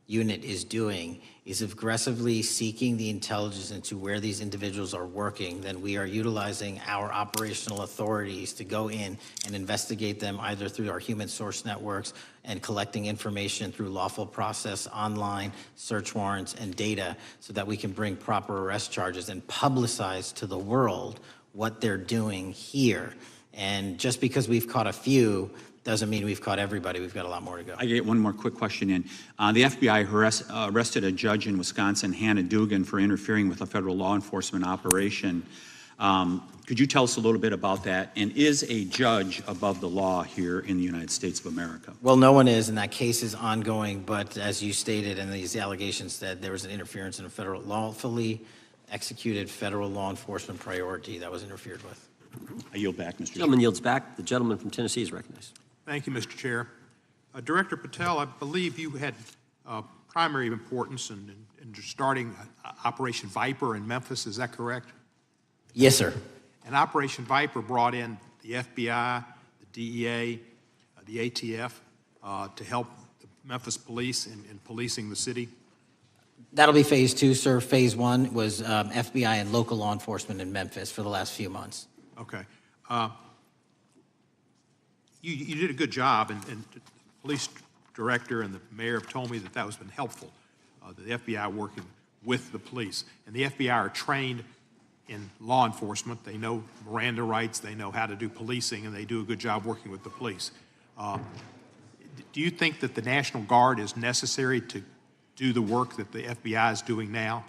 unit is doing is aggressively seeking the intelligence into where these individuals are working. Then we are utilizing our operational authorities to go in and investigate them either through our human source networks and collecting information through lawful process, online, search warrants, and data so that we can bring proper arrest charges and publicize to the world what they're doing here. And just because we've caught a few doesn't mean we've caught everybody. We've got a lot more to go. I get one more quick question in. The FBI arrested a judge in Wisconsin, Hannah Dugan, for interfering with a federal law enforcement operation. Could you tell us a little bit about that? And is a judge above the law here in the United States of America? Well, no one is, and that case is ongoing. But as you stated, and these allegations said, there was an interference in a lawfully executed federal law enforcement priority that was interfered with. I yield back, Mr. Gentleman yields back. The gentleman from Tennessee is recognized. Thank you, Mr. Chair. Director Patel, I believe you had primary importance in starting Operation Viper in Memphis. Is that correct? Yes, sir. And Operation Viper brought in the FBI, the DEA, the ATF to help the Memphis police in policing the city? That'll be phase two, sir. Phase one was FBI and local law enforcement in Memphis for the last few months. Okay. You did a good job, and the police director and the mayor have told me that has been helpful, the FBI working with the police. And the FBI are trained in law enforcement. They know Miranda rights, they know how to do policing, and they do a good job working with the police. Do you think that the National Guard is necessary to do the work that the FBI is doing now?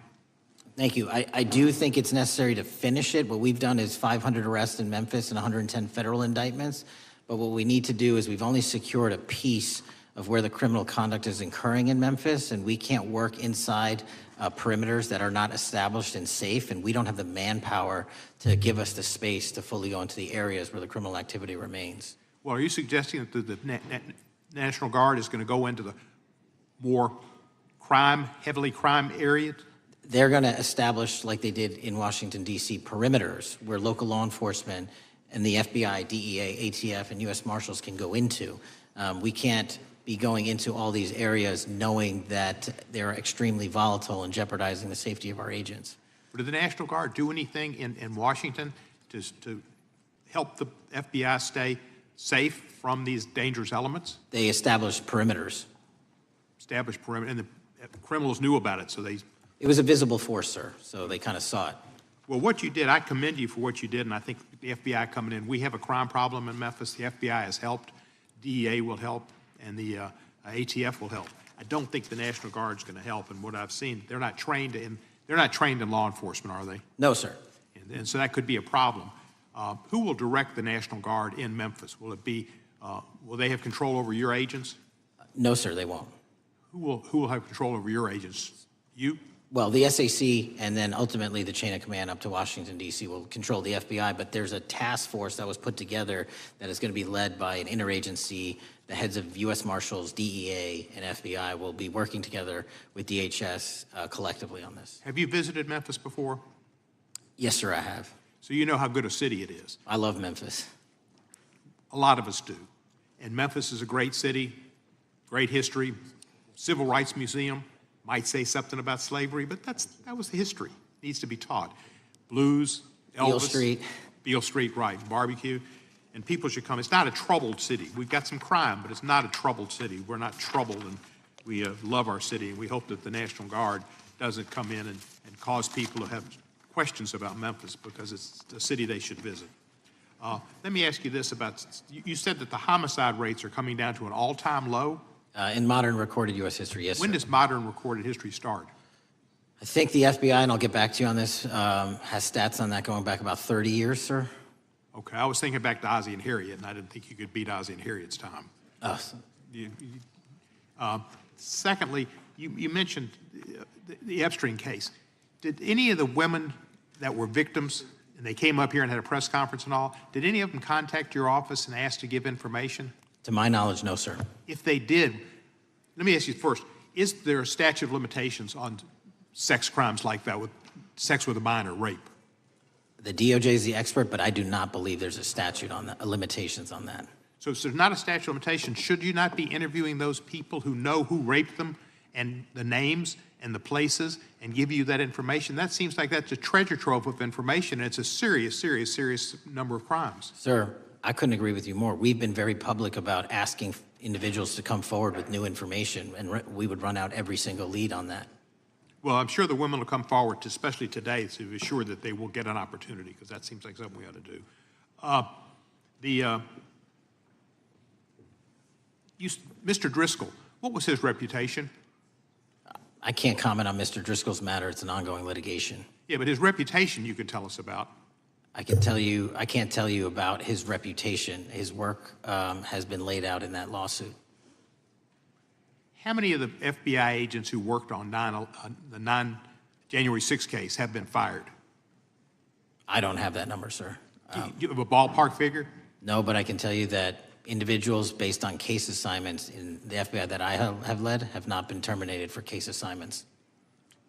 Thank you. I do think it's necessary to finish it. What we've done is 500 arrests in Memphis and 110 federal indictments. But what we need to do is we've only secured a piece of where the criminal conduct is occurring in Memphis, and we can't work inside perimeters that are not established and safe, and we don't have the manpower to give us the space to fully go into the areas where the criminal activity remains. Well, are you suggesting that the National Guard is going to go into the more heavily crime areas? They're going to establish, like they did in Washington, D.C., perimeters where local law enforcement and the FBI, DEA, ATF, and U.S. Marshals can go into. We can't be going into all these areas knowing that they're extremely volatile and jeopardizing the safety of our agents. Did the National Guard do anything in Washington to help the FBI stay safe from these dangerous elements? They established perimeters. Established perimeter, and the criminals knew about it, so they... It was a visible force, sir, so they kind of saw it. Well, what you did, I commend you for what you did, and I think the FBI coming in, we have a crime problem in Memphis. The FBI has helped, DEA will help, and the ATF will help. I don't think the National Guard is going to help, and what I've seen, they're not trained in law enforcement, are they? No, sir. And so that could be a problem. Who will direct the National Guard in Memphis? Will it be, will they have control over your agents? No, sir, they won't. Who will have control over your agents? You? Well, the SAC and then ultimately the chain of command up to Washington, D.C. will control the FBI, but there's a task force that was put together that is going to be led by an interagency. The heads of U.S. Marshals, DEA, and FBI will be working together with DHS collectively on this. Have you visited Memphis before? Yes, sir, I have. So you know how good a city it is. I love Memphis. A lot of us do. And Memphis is a great city, great history, civil rights museum. Might say something about slavery, but that was the history. Needs to be taught. Blues, Elvis. Beale Street. Beale Street, right. Barbecue. And people should come. It's not a troubled city. We've got some crime, but it's not a troubled city. We're not troubled, and we love our city, and we hope that the National Guard doesn't come in and cause people to have questions about Memphis because it's a city they should visit. Let me ask you this about, you said that the homicide rates are coming down to an all-time low? In modern recorded U.S. history, yes, When sir. does modern recorded history start? I think the FBI, and I'll get back to you on this, has stats on that going back about 30 years, sir. Okay, I was thinking back to Ozzie and Harriet, and I didn't think you could beat Ozzie and Harriet's time. Secondly, you mentioned the Epstein case. Did any of the women that were victims, and they came up here and had a press conference and all, did any of them contact your office and ask to give information? To my knowledge, no, sir. If they did, let me ask you first, is there a statute of limitations on sex crimes like that, with sex with a minor, rape? The DOJ is the expert, but I do not believe there's a statute on that, limitations on that. So if there's not a statute of limitations, should you not be interviewing those people who know who raped them and the names and the places and give you that information? That seems like that's a treasure trove of information, and it's a serious, serious, serious number of crimes. Sir, I couldn't agree with you more. We've been very public about asking individuals to come forward with new information, and we would run out every single lead on that. Well, I'm sure the women will come forward, especially today, to be sure that they will get an opportunity, because that seems like something we ought to do. Mr. Driscoll, what was his reputation? I can't comment on Mr. Driscoll's matter. It's an ongoing litigation. Yeah, but his reputation you could tell us about. I can't tell you about his reputation. His work has been laid out in that lawsuit. How many of the FBI agents who worked on the January 6th case have been fired? I don't have that number, sir. Do you have a ballpark figure? No, but I can tell you that individuals based on case assignments in the FBI that I have led have not been terminated for case assignments.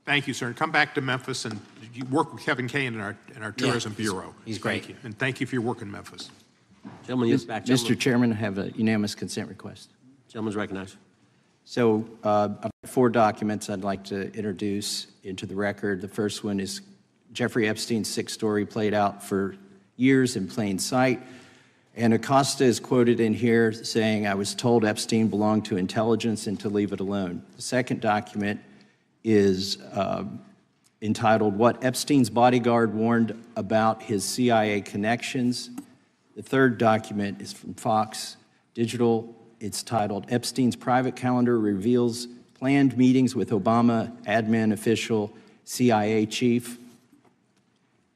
Thank you, sir. Come back to Memphis and you work with Kevin Kane in our Tourism Bureau. He's great. Thank you. And thank you for your work in Memphis. Gentleman, yields back. Mr. Chairman, I have a unanimous consent request. Gentleman's recognized. So I've got 4 documents I'd like to introduce into the record. The first one is Jeffrey Epstein's 6 story played out for years in plain sight. And Acosta is quoted in here saying, "I was told Epstein belonged to intelligence and to leave it alone." The second document is entitled, "What Epstein's Bodyguard Warned About His CIA Connections." The third document is from Fox Digital. It's titled, "Epstein's Private Calendar Reveals Planned Meetings with Obama Admin Official CIA Chief."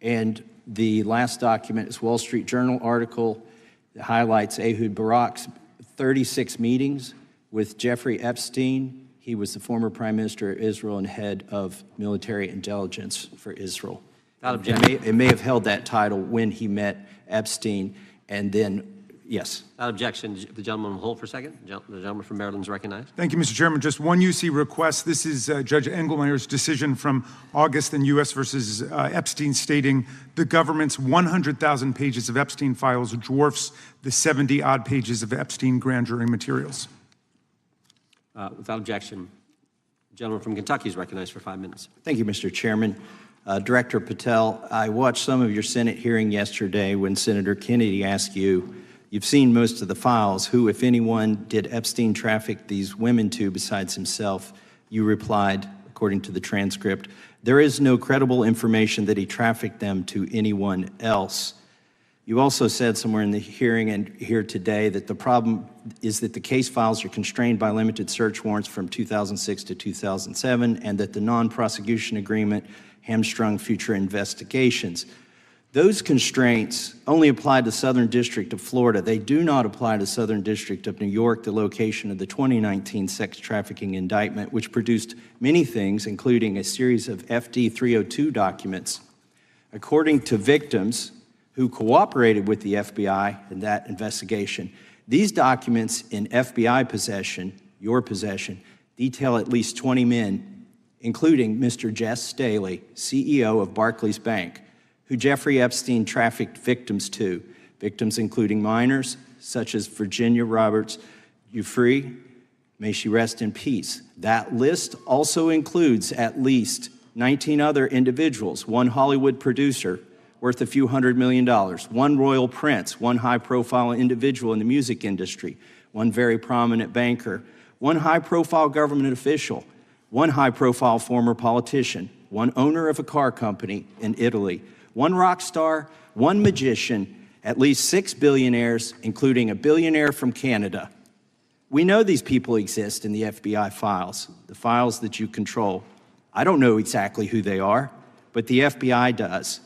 And the last document is Wall Street Journal article that highlights Ehud Barak's 36 meetings With Jeffrey Epstein, he was the former Prime Minister of Israel and head of military intelligence for Israel. It may have held that title when he met Epstein, and then, yes. Without objection, the gentleman will hold for a second. The gentleman from Maryland is recognized. Thank you, Mr. Chairman. Just one UC request. This is Judge Engelmeyer's decision from August in U.S. versus Epstein, stating the government's 100,000 pages of Epstein files dwarfs the 70-odd pages of Epstein grand jury materials. Without objection, the gentleman from Kentucky is recognized for 5 minutes. Thank you, Mr. Chairman. Director Patel, I watched some of your Senate hearing yesterday when Senator Kennedy asked you, you've seen most of the files, who, if anyone, did Epstein traffic these women to besides himself? You replied, according to the transcript, there is no credible information that he trafficked them to anyone else. You also said somewhere in the hearing and here today that the problem is that the case files are constrained by limited search warrants from 2006 to 2007, and that the non-prosecution agreement hamstrung future investigations. Those constraints only apply to Southern District of Florida. They do not apply to Southern District of New York, the location of the 2019 sex trafficking indictment, which produced many things, including a series of FD 302 documents. According to victims who cooperated with the FBI in that investigation, these documents in FBI possession, your possession, detail at least 20 men, including Mr. Jess Staley, CEO of Barclays Bank, who Jeffrey Epstein trafficked victims to, victims including minors, such as Virginia Roberts Giuffre, may she rest in peace. That list also includes at least 19 other individuals, one Hollywood producer worth a few $100 million, one royal prince, one high-profile individual in the music industry, one very prominent banker, one high-profile government official, one high-profile former politician, one owner of a car company in Italy, one rock star, one magician, at least 6 billionaires, including a billionaire from Canada. We know these people exist in the FBI files, the files that you control. I don't know exactly who they are, but the FBI does.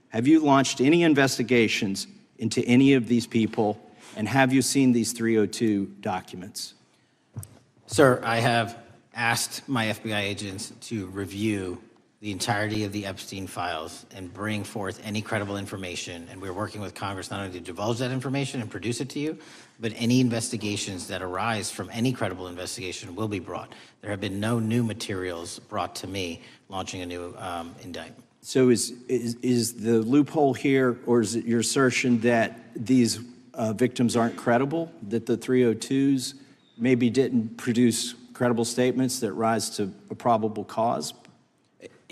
Have you launched any investigations into any of these people, and have you seen these 302 documents? Sir, I have asked my FBI agents to review the entirety of the Epstein files and bring forth any credible information. And we're working with Congress not only to divulge that information and produce it to you, but any investigations that arise from any credible investigation will be brought. There have been no new materials brought to me launching a new indictment. So is the loophole here, or is it your assertion that these victims aren't credible, that the 302s maybe didn't produce credible statements that rise to a probable cause?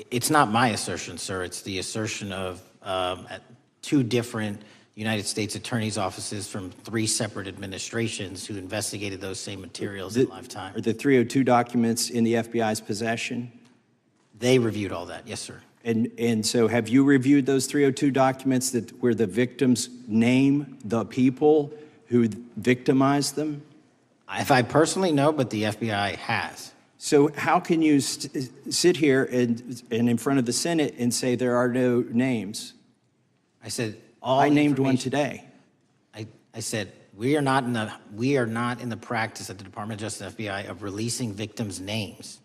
It's not my assertion, sir. It's the assertion of two different United States attorneys' offices from 3 separate administrations who investigated those same materials in lifetime. Are the 302 documents in the FBI's possession? They reviewed all that, yes, sir. And so have you reviewed those 302 documents where the victims name the people who victimized them? If I personally know, but the FBI has. So how can you sit here and in front of the Senate and say there are no names? I said I named one today. I said we are not in the practice at the Department of Justice FBI of releasing victims' names.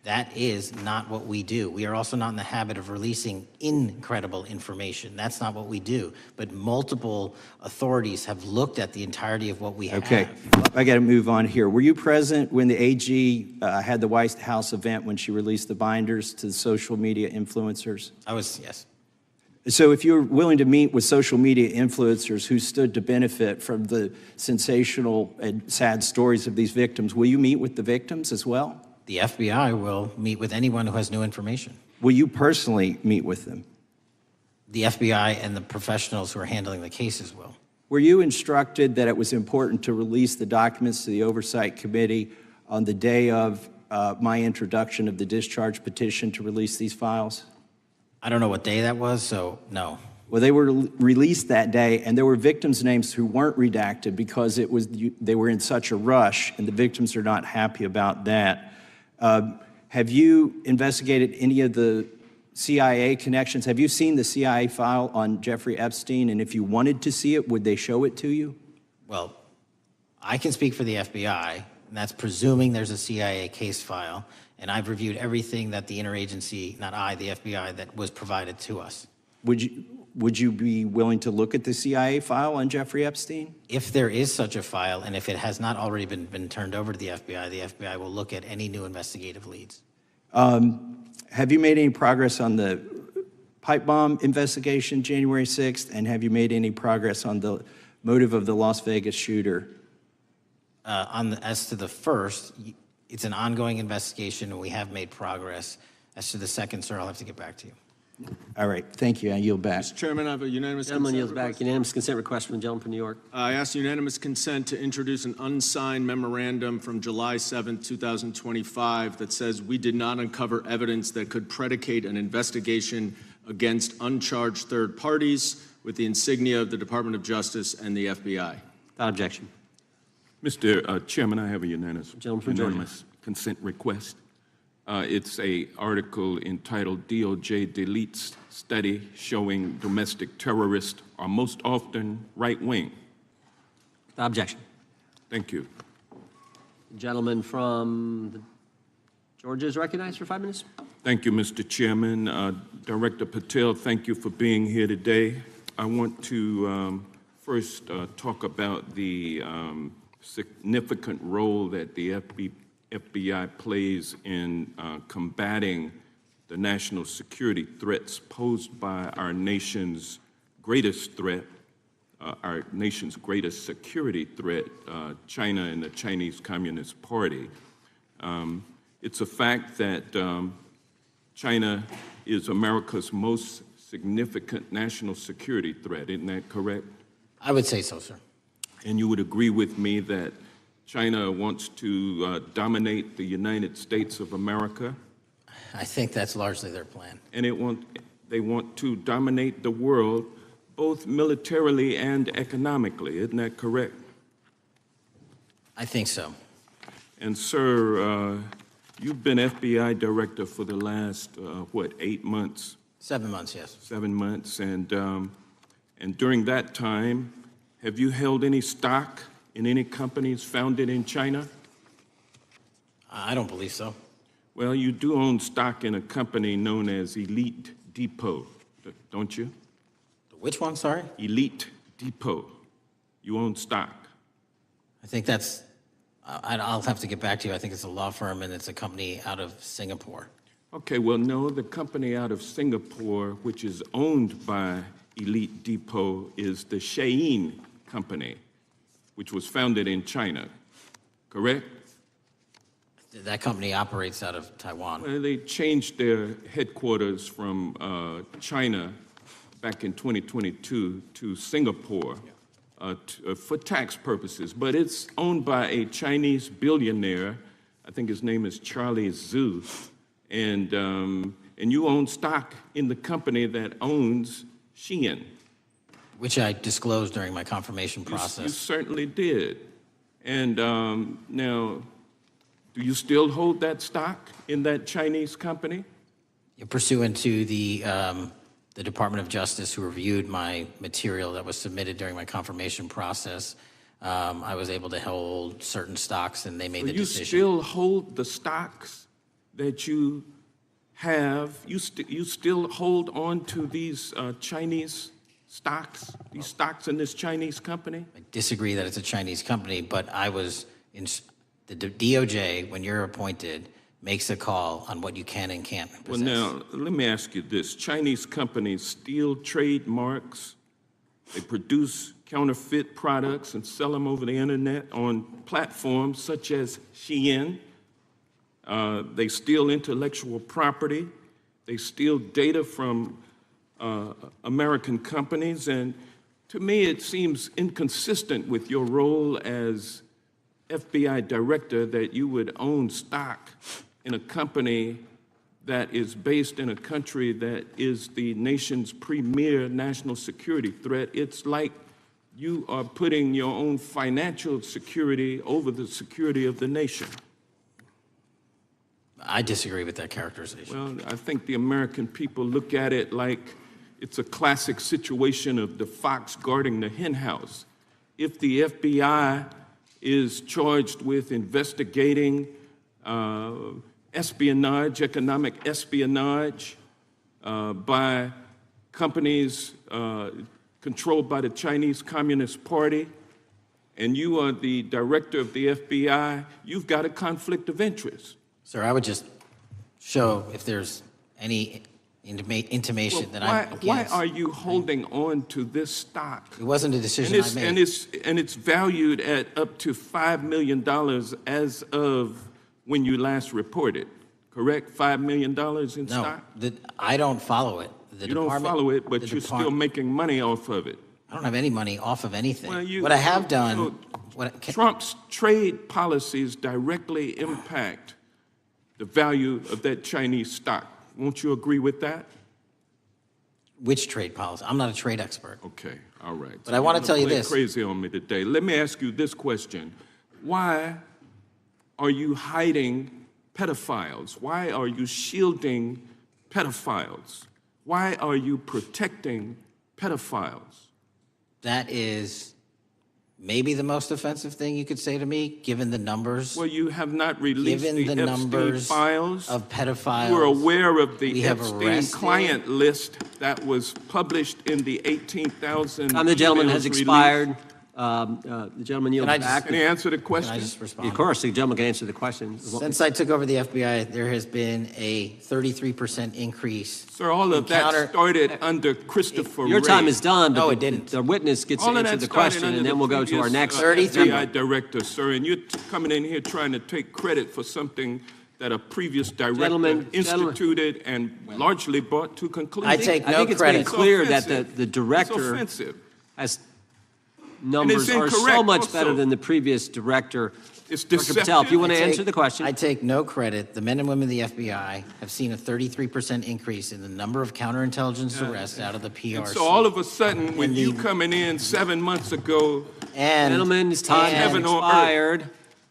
That is not what we do. We are also not in the habit of releasing incredible information. That's not what we do. But multiple authorities have looked at the entirety of what we have. Okay, I got to move on here. Were you present when the AG had the White House event when she released the binders to the social media influencers? I was, yes. So if you're willing to meet with social media influencers who stood to benefit from the sensational and sad stories of these victims, will you meet with the victims as well? The FBI will meet with anyone who has new information. Will you personally meet with them? The FBI and the professionals who are handling the cases will. Were you instructed that it was important to release the documents to the Oversight Committee on the day of my introduction of the discharge petition to release these files? I don't know what day that was, so no. Well, they were released that day, and there were victims' names who weren't redacted because they were in such a rush, and the victims are not happy about that. Have you investigated any of the CIA connections? Have you seen the CIA file on Jeffrey Epstein? And if you wanted to see it, would they show it to you? Well, I can speak for the FBI. And that's presuming there's a CIA case file. And I've reviewed everything that the interagency, not I, the FBI, that was provided to us. Would you be willing to look at the CIA file on Jeffrey Epstein? If there is such a file, and if it has not already been turned over to the FBI will look at any new investigative leads. Have you made any progress on the pipe bomb investigation January 6th? And have you made any progress on the motive of the Las Vegas shooter? As to the first, it's an ongoing investigation, and we have made progress. As to the second, sir, I'll have to get back to you. All right, thank you. I yield back. Mr. Chairman, I have a unanimous Gentleman consent yields back. request. Unanimous consent request from the gentleman from New York. I ask unanimous consent to introduce an unsigned memorandum from July 7th, 2025 that says we did not uncover evidence that could predicate an investigation against uncharged third parties with the insignia of the Department of Justice and the FBI. Without objection. Mr. Chairman, I have a unanimous Georgia. consent request. It's a article entitled DOJ Deletes Study Showing Domestic Terrorists Are Most Often Right-Wing. Without objection. Thank you. Gentleman from Georgia is recognized for 5 minutes. Thank you, Mr. Chairman. Director Patel, thank you for being here today. I want to first talk about the significant role that the FBI plays in combating the national security threats posed by our nation's greatest threat, our nation's greatest security threat, China and the Chinese Communist Party. It's a fact that China is America's most significant national security threat, isn't that correct? I would say so, sir. And you would agree with me that China wants to dominate the United States of America? I think that's largely their plan. And they want to dominate the world, both militarily and economically, isn't that correct? I think so. And sir, you've been FBI director for the last, 8 months? 7 months, yes. 7 months, and during that time, have you held any stock in any companies founded in China? I don't believe so. Well, you do own stock in a company known as Elite Depot, don't you? Which one, sorry? Elite Depot. You own stock. I think that's, I'll have to get back to you. I think it's a law firm and it's a company out of Singapore. Okay, well, no, the company out of Singapore, which is owned by Elite Depot, is the Shein Company, which was founded in China, correct? That company operates out of Taiwan. Well, they changed their headquarters from China back in 2022 to Singapore for tax purposes, but it's owned by a Chinese billionaire. I think his name is Charlie Zhu, and you own stock in the company that owns Shein. Which I disclosed during my confirmation process. You certainly did. And now, do you still hold that stock in that Chinese company? Pursuant to the Department of Justice, who reviewed my material that was submitted during my confirmation process, I was able to hold certain stocks, and they made the decision. You still hold the stocks that you have? You still hold on to these Chinese stocks, these stocks in this Chinese company? I disagree that it's a Chinese company, but I was in the DOJ, when you're appointed, makes a call on what you can and can't possess. Well, now, let me ask you this. Chinese companies steal trademarks, they produce counterfeit products and sell them over the internet on platforms such as Shein. They steal intellectual property. They steal data from American companies, and to me it seems inconsistent with your role as FBI director that you would own stock in a company that is based in a country that is the nation's premier national security threat. It's like you are putting your own financial security over the security of the nation. I disagree with that characterization. Well, I think the American people look at it like it's a classic situation of the fox guarding the hen house. If the FBI is charged with investigating espionage, economic espionage by companies controlled by the Chinese Communist Party, and you are the director of the FBI, you've got a conflict of interest. Sir, I would just show if there's any intimation that I'm against. Why are you holding on to this stock? It wasn't a decision I made. And it's valued at up to $5 million as of when you last reported, correct? $5 million in stock? No, I don't follow it. You don't follow it, but you're still making money off of it. I don't have any money off of anything. Well, What I have done... Trump's trade policies directly impact the value of that Chinese stock. Won't you agree with that? Which trade policy? I'm not a trade expert. Okay, all right. But I want to tell you this. Crazy on me today. Let me ask you this question. Why are you hiding pedophiles? Why are you shielding pedophiles? Why are you protecting pedophiles? That is maybe the most offensive thing you could say to me, given the numbers. Well, you have not released given the Epstein numbers files of pedophiles. You are aware of the Epstein arrested. client list that was published in the 18,000. The gentleman has emails expired. released? The gentleman yields back. Can he answer the question? Can I just respond? Of course, the gentleman can answer the question. Since I took over the FBI, there has been a 33% increase. Sir, all of that started under Christopher Your Wray. time is done, but No, it didn't. the witness gets to All of answer that the started question, under and then the we'll go to our previous, next. 33. FBI director, sir, and you're coming in here trying to take credit for something that a previous director Gentlemen, instituted and largely brought to conclusion. I take I no think it's credit. been clear that offensive. the It's director offensive. has numbers are so incorrect much also. better than the previous director. It's Dr. deceptive. Patel, if you want to I take- answer the question. I take no credit. The men and women of the FBI have seen a 33% increase in the number of counterintelligence arrests out of the PRC. And so all of a sudden, with you coming in 7 months ago, and, Gentleman's time has Heaven on earth. expired.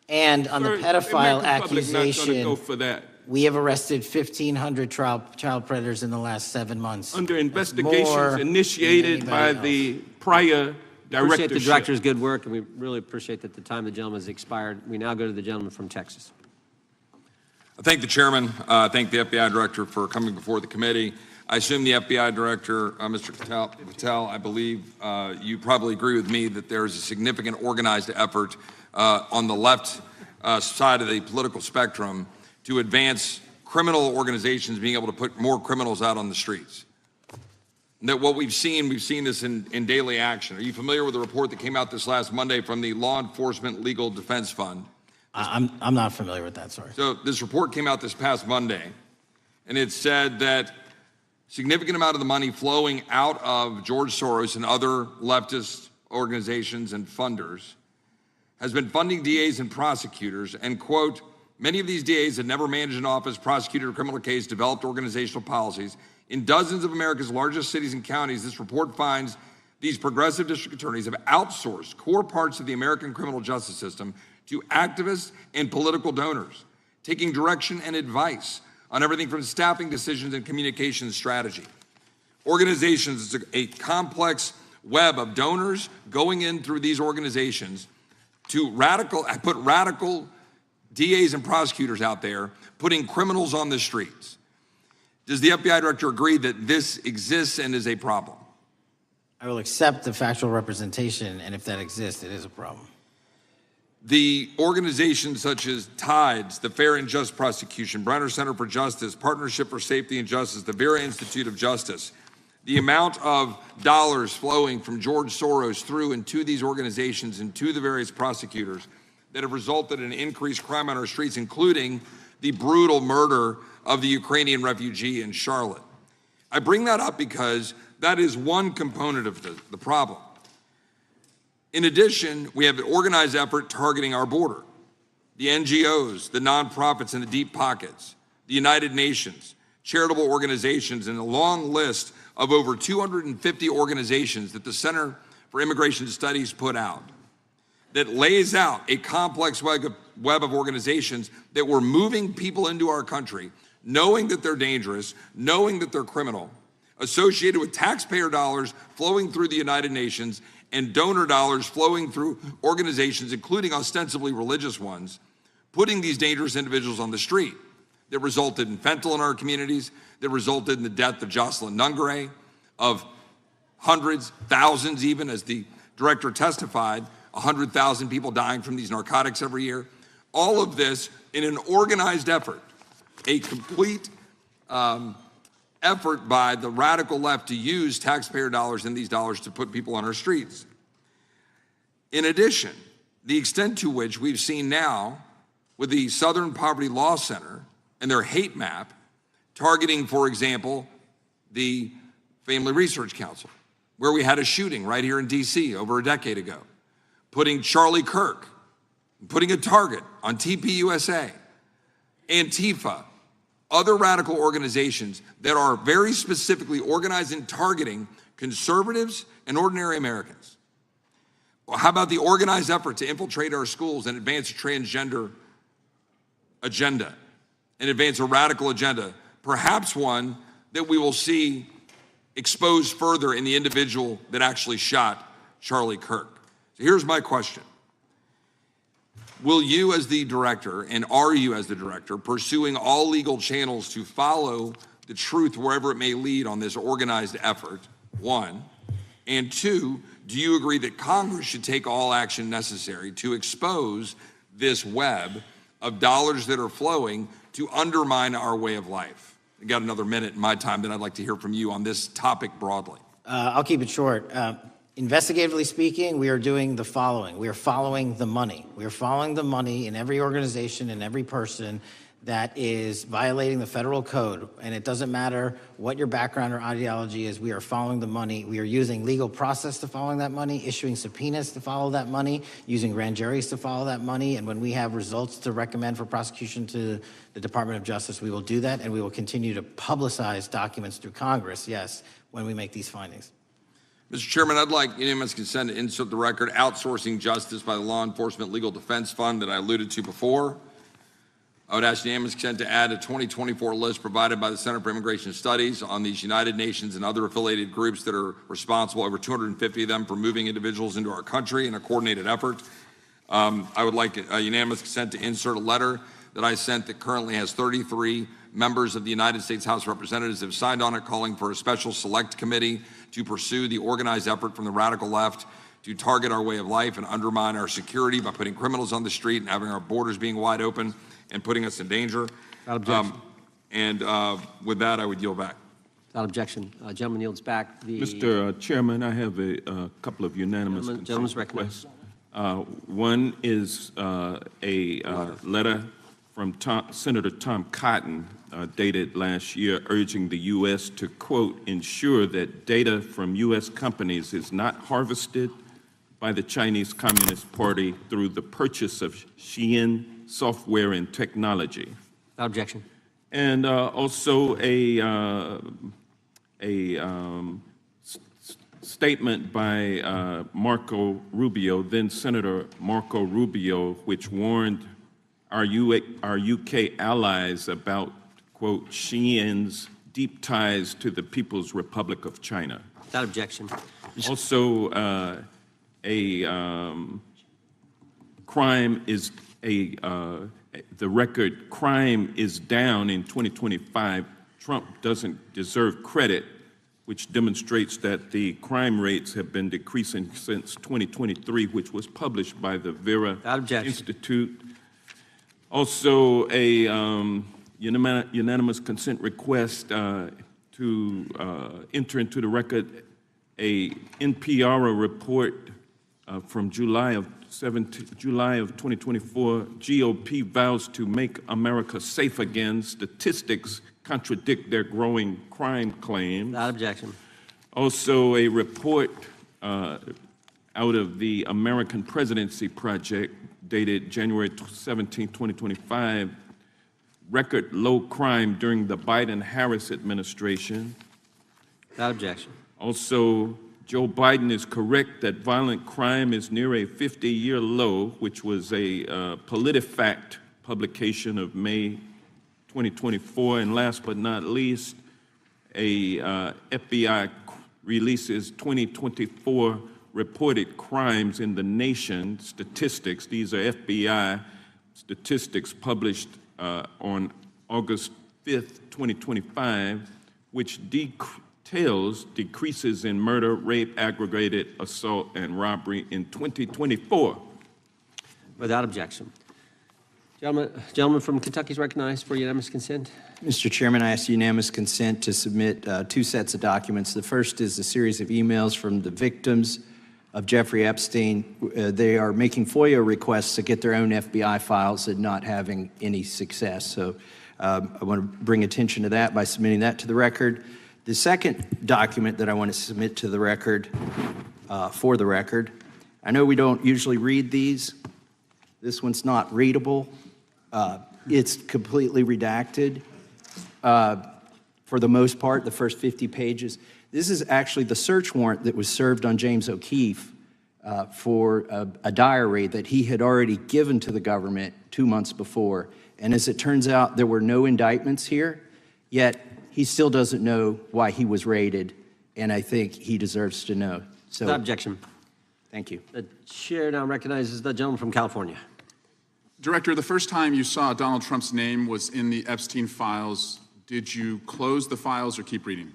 and on sir, the pedophile American public not gonna accusation, go for that. we have arrested 1,500 child predators in the last 7 months. Under That's investigations more than initiated by anybody the prior Appreciate directorship. the director's good work, and we really appreciate that the time of the gentleman has expired. We now go to the gentleman from Texas. I thank the chairman. I thank the FBI director for coming before the committee. I assume the FBI director, Mr. Patel, I believe you probably agree with me that there is a significant organized effort on the left side of the political spectrum to advance criminal organizations being able to put more criminals out on the streets. And that what we've seen this in daily action. Are you familiar with the report that came out this last Monday from the Law Enforcement Legal Defense Fund? I'm not familiar with that, sorry. So this report came out this past Monday, and it said that significant amount of the money flowing out of George Soros and other leftist organizations and funders has been funding DAs and prosecutors, and quote, many of these DAs had never managed an office, prosecuted a criminal case, developed organizational policies. In dozens of America's largest cities and counties, this report finds these progressive district attorneys have outsourced core parts of the American criminal justice system to activists and political donors, taking direction and advice on everything from staffing decisions and communication strategy. Organizations, it's a complex web of donors going in through these organizations to put radical DAs and prosecutors out there, putting criminals on the streets. Does the FBI director agree that this exists and is a problem? I will accept the factual representation, and if that exists, it is a problem. The organizations such as TIDES, the Fair and Just Prosecution, Brenner Center for Justice, Partnership for Safety and Justice, the Vera Institute of Justice, the amount of dollars flowing from George Soros through and to these organizations and to the various prosecutors that have resulted in increased crime on our streets, including the brutal murder of the Ukrainian refugee in Charlotte. I bring that up because that is one component of the problem. In addition, we have an organized effort targeting our border. The NGOs, the nonprofits and the deep pockets, the United Nations, charitable organizations, and a long list of over 250 organizations that the Center for Immigration Studies put out that lays out a complex web of organizations that were moving people into our country, knowing that they're dangerous, knowing that they're criminal, associated with taxpayer dollars flowing through the United Nations and donor dollars flowing through organizations, including ostensibly religious ones, putting these dangerous individuals on the street that resulted in fentanyl in our communities, that resulted in the death of Jocelyn Nungare, of hundreds, thousands even, as the director testified, 100,000 people dying from these narcotics every year. All of this in an organized effort, a complete effort by the radical left to use taxpayer dollars and these dollars to put people on our streets. In addition, the extent to which we've seen now with the Southern Poverty Law Center and their hate map targeting, for example, the Family Research Council, where we had a shooting right here in DC over a decade ago, putting Charlie Kirk, putting a target on TPUSA, Antifa, other radical organizations that are very specifically organized in targeting conservatives and ordinary Americans. Well, how about the organized effort to infiltrate our schools and advance a transgender agenda and advance a radical agenda, perhaps one that we will see exposed further in the individual that actually shot Charlie Kirk. So here's my question. Will you as the director, and are you as the director, pursuing all legal channels to follow the truth wherever it may lead on this organized effort, one? And two, do you agree that Congress should take all action necessary to expose this web of dollars that are flowing to undermine our way of life? I got another minute in my time that I'd like to hear from you on this topic broadly. I'll keep it short. Investigatively speaking, we are doing the following. We are following the money. We are following the money in every organization and every person that is violating the federal code. And it doesn't matter what your background or ideology is, we are following the money. We are using legal process to follow that money, issuing subpoenas to follow that money, using grand juries to follow that money. And when we have results to recommend for prosecution to the Department of Justice, we will do that. And we will continue to publicize documents through Congress, yes, when we make these findings. Mr. Chairman, I'd like unanimous consent to insert the record outsourcing justice by the Law Enforcement Legal Defense Fund that I alluded to before. I would ask unanimous consent to add a 2024 list provided by the Center for Immigration Studies on these United Nations and other affiliated groups that are responsible, over 250 of them, for moving individuals into our country in a coordinated effort. I would like a unanimous consent to insert a letter that I sent that currently has 33 members of the United States House of Representatives have signed on it, calling for a special select committee to pursue the organized effort from the radical left to target our way of life and undermine our security by putting criminals on the street and having our borders being wide open and putting us in danger. Without objection. With that, I would yield back. Without objection. Gentleman yields back. Mr. Chairman, I have a couple of unanimous Gentleman's requests. One is a letter from Senator Tom Cotton, dated last year, urging the U.S. to, quote, ensure that data from U.S. companies is not harvested by the Chinese Communist Party through the purchase of Xi'an software and technology. Without objection. And also a statement by Marco Rubio, then Senator Marco Rubio, which warned our UK allies about, quote, Xi'an's deep ties to the People's Republic of China. Without objection. Also, crime is the record crime is down in 2025. Trump doesn't deserve credit, which demonstrates that the crime rates have been decreasing since 2023, which was published by the Vera Institute. Also, a unanimous consent request to enter into the record a NPR report from July of 2024. GOP vows to make America safe again. Statistics contradict their growing crime claims. Without objection. Also, a report out of the American Presidency Project dated January 17, 2025, record low crime during the Biden-Harris administration. Without objection. Also, Joe Biden is correct that violent crime is near a 50-year low, which was a PolitiFact publication of May 2024. And last but not least, FBI releases 2024 reported crimes in the nation statistics. These are FBI statistics published on August 5th, 2025, which details decreases in murder, rape, aggravated assault, and robbery in 2024. Without objection. Gentleman from Kentucky is recognized for unanimous consent. Mr. Chairman, I ask unanimous consent to submit two sets of documents. The first is a series of emails from the victims of Jeffrey Epstein. They are making FOIA requests to get their own FBI files and not having any success. So I want to bring attention to that by submitting that to the record. The second document that I want to submit to the record, for the record, I know we don't usually read these. This one's not readable. It's completely redacted for the most part, the first 50 pages. This is actually the search warrant that was served on James O'Keefe for a diary that he had already given to the government 2 months before. And as it turns out, there were no indictments here, yet he still doesn't know why he was raided, and I think he deserves to know. So, Without objection. Thank you. The chair now recognizes the gentleman from California. Director, the first time you saw Donald Trump's name was in the Epstein files. Did you close the files or keep reading?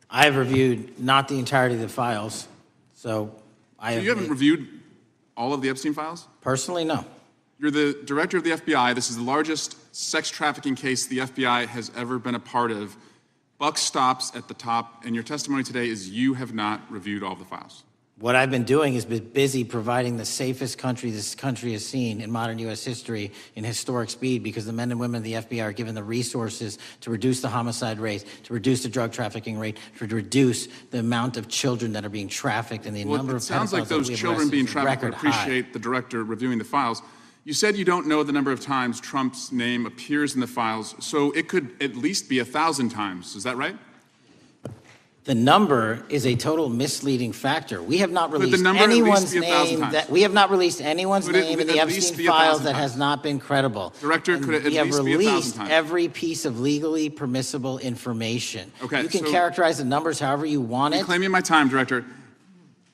I have reviewed not the entirety of the files, so You haven't reviewed all of the Epstein files? Personally, no. You're the director of the FBI. This is the largest sex trafficking case the FBI has ever been a part of. Buck stops at the top, and your testimony today is you have not reviewed all of the files. What I've been doing is been busy providing the safest country this country has seen in modern U.S. history in historic speed, because the men and women of the FBI are given the resources to reduce the homicide rate, to reduce the drug trafficking rate, to reduce the amount of children that are being trafficked and the number of pedophiles. It sounds like those children being trafficked would appreciate the director reviewing the files. You said you don't know the number of times Trump's name appears in the files, so it could at least be 1,000 times. Is that right? The number is a total misleading factor. We have not released anyone's name that we have not released anyone's name in the Epstein files that has not been credible. Director, could it at we have least be 1,000 released times? every piece of legally permissible information. Okay, you can so characterize the numbers however you want it. Reclaiming my time, Director.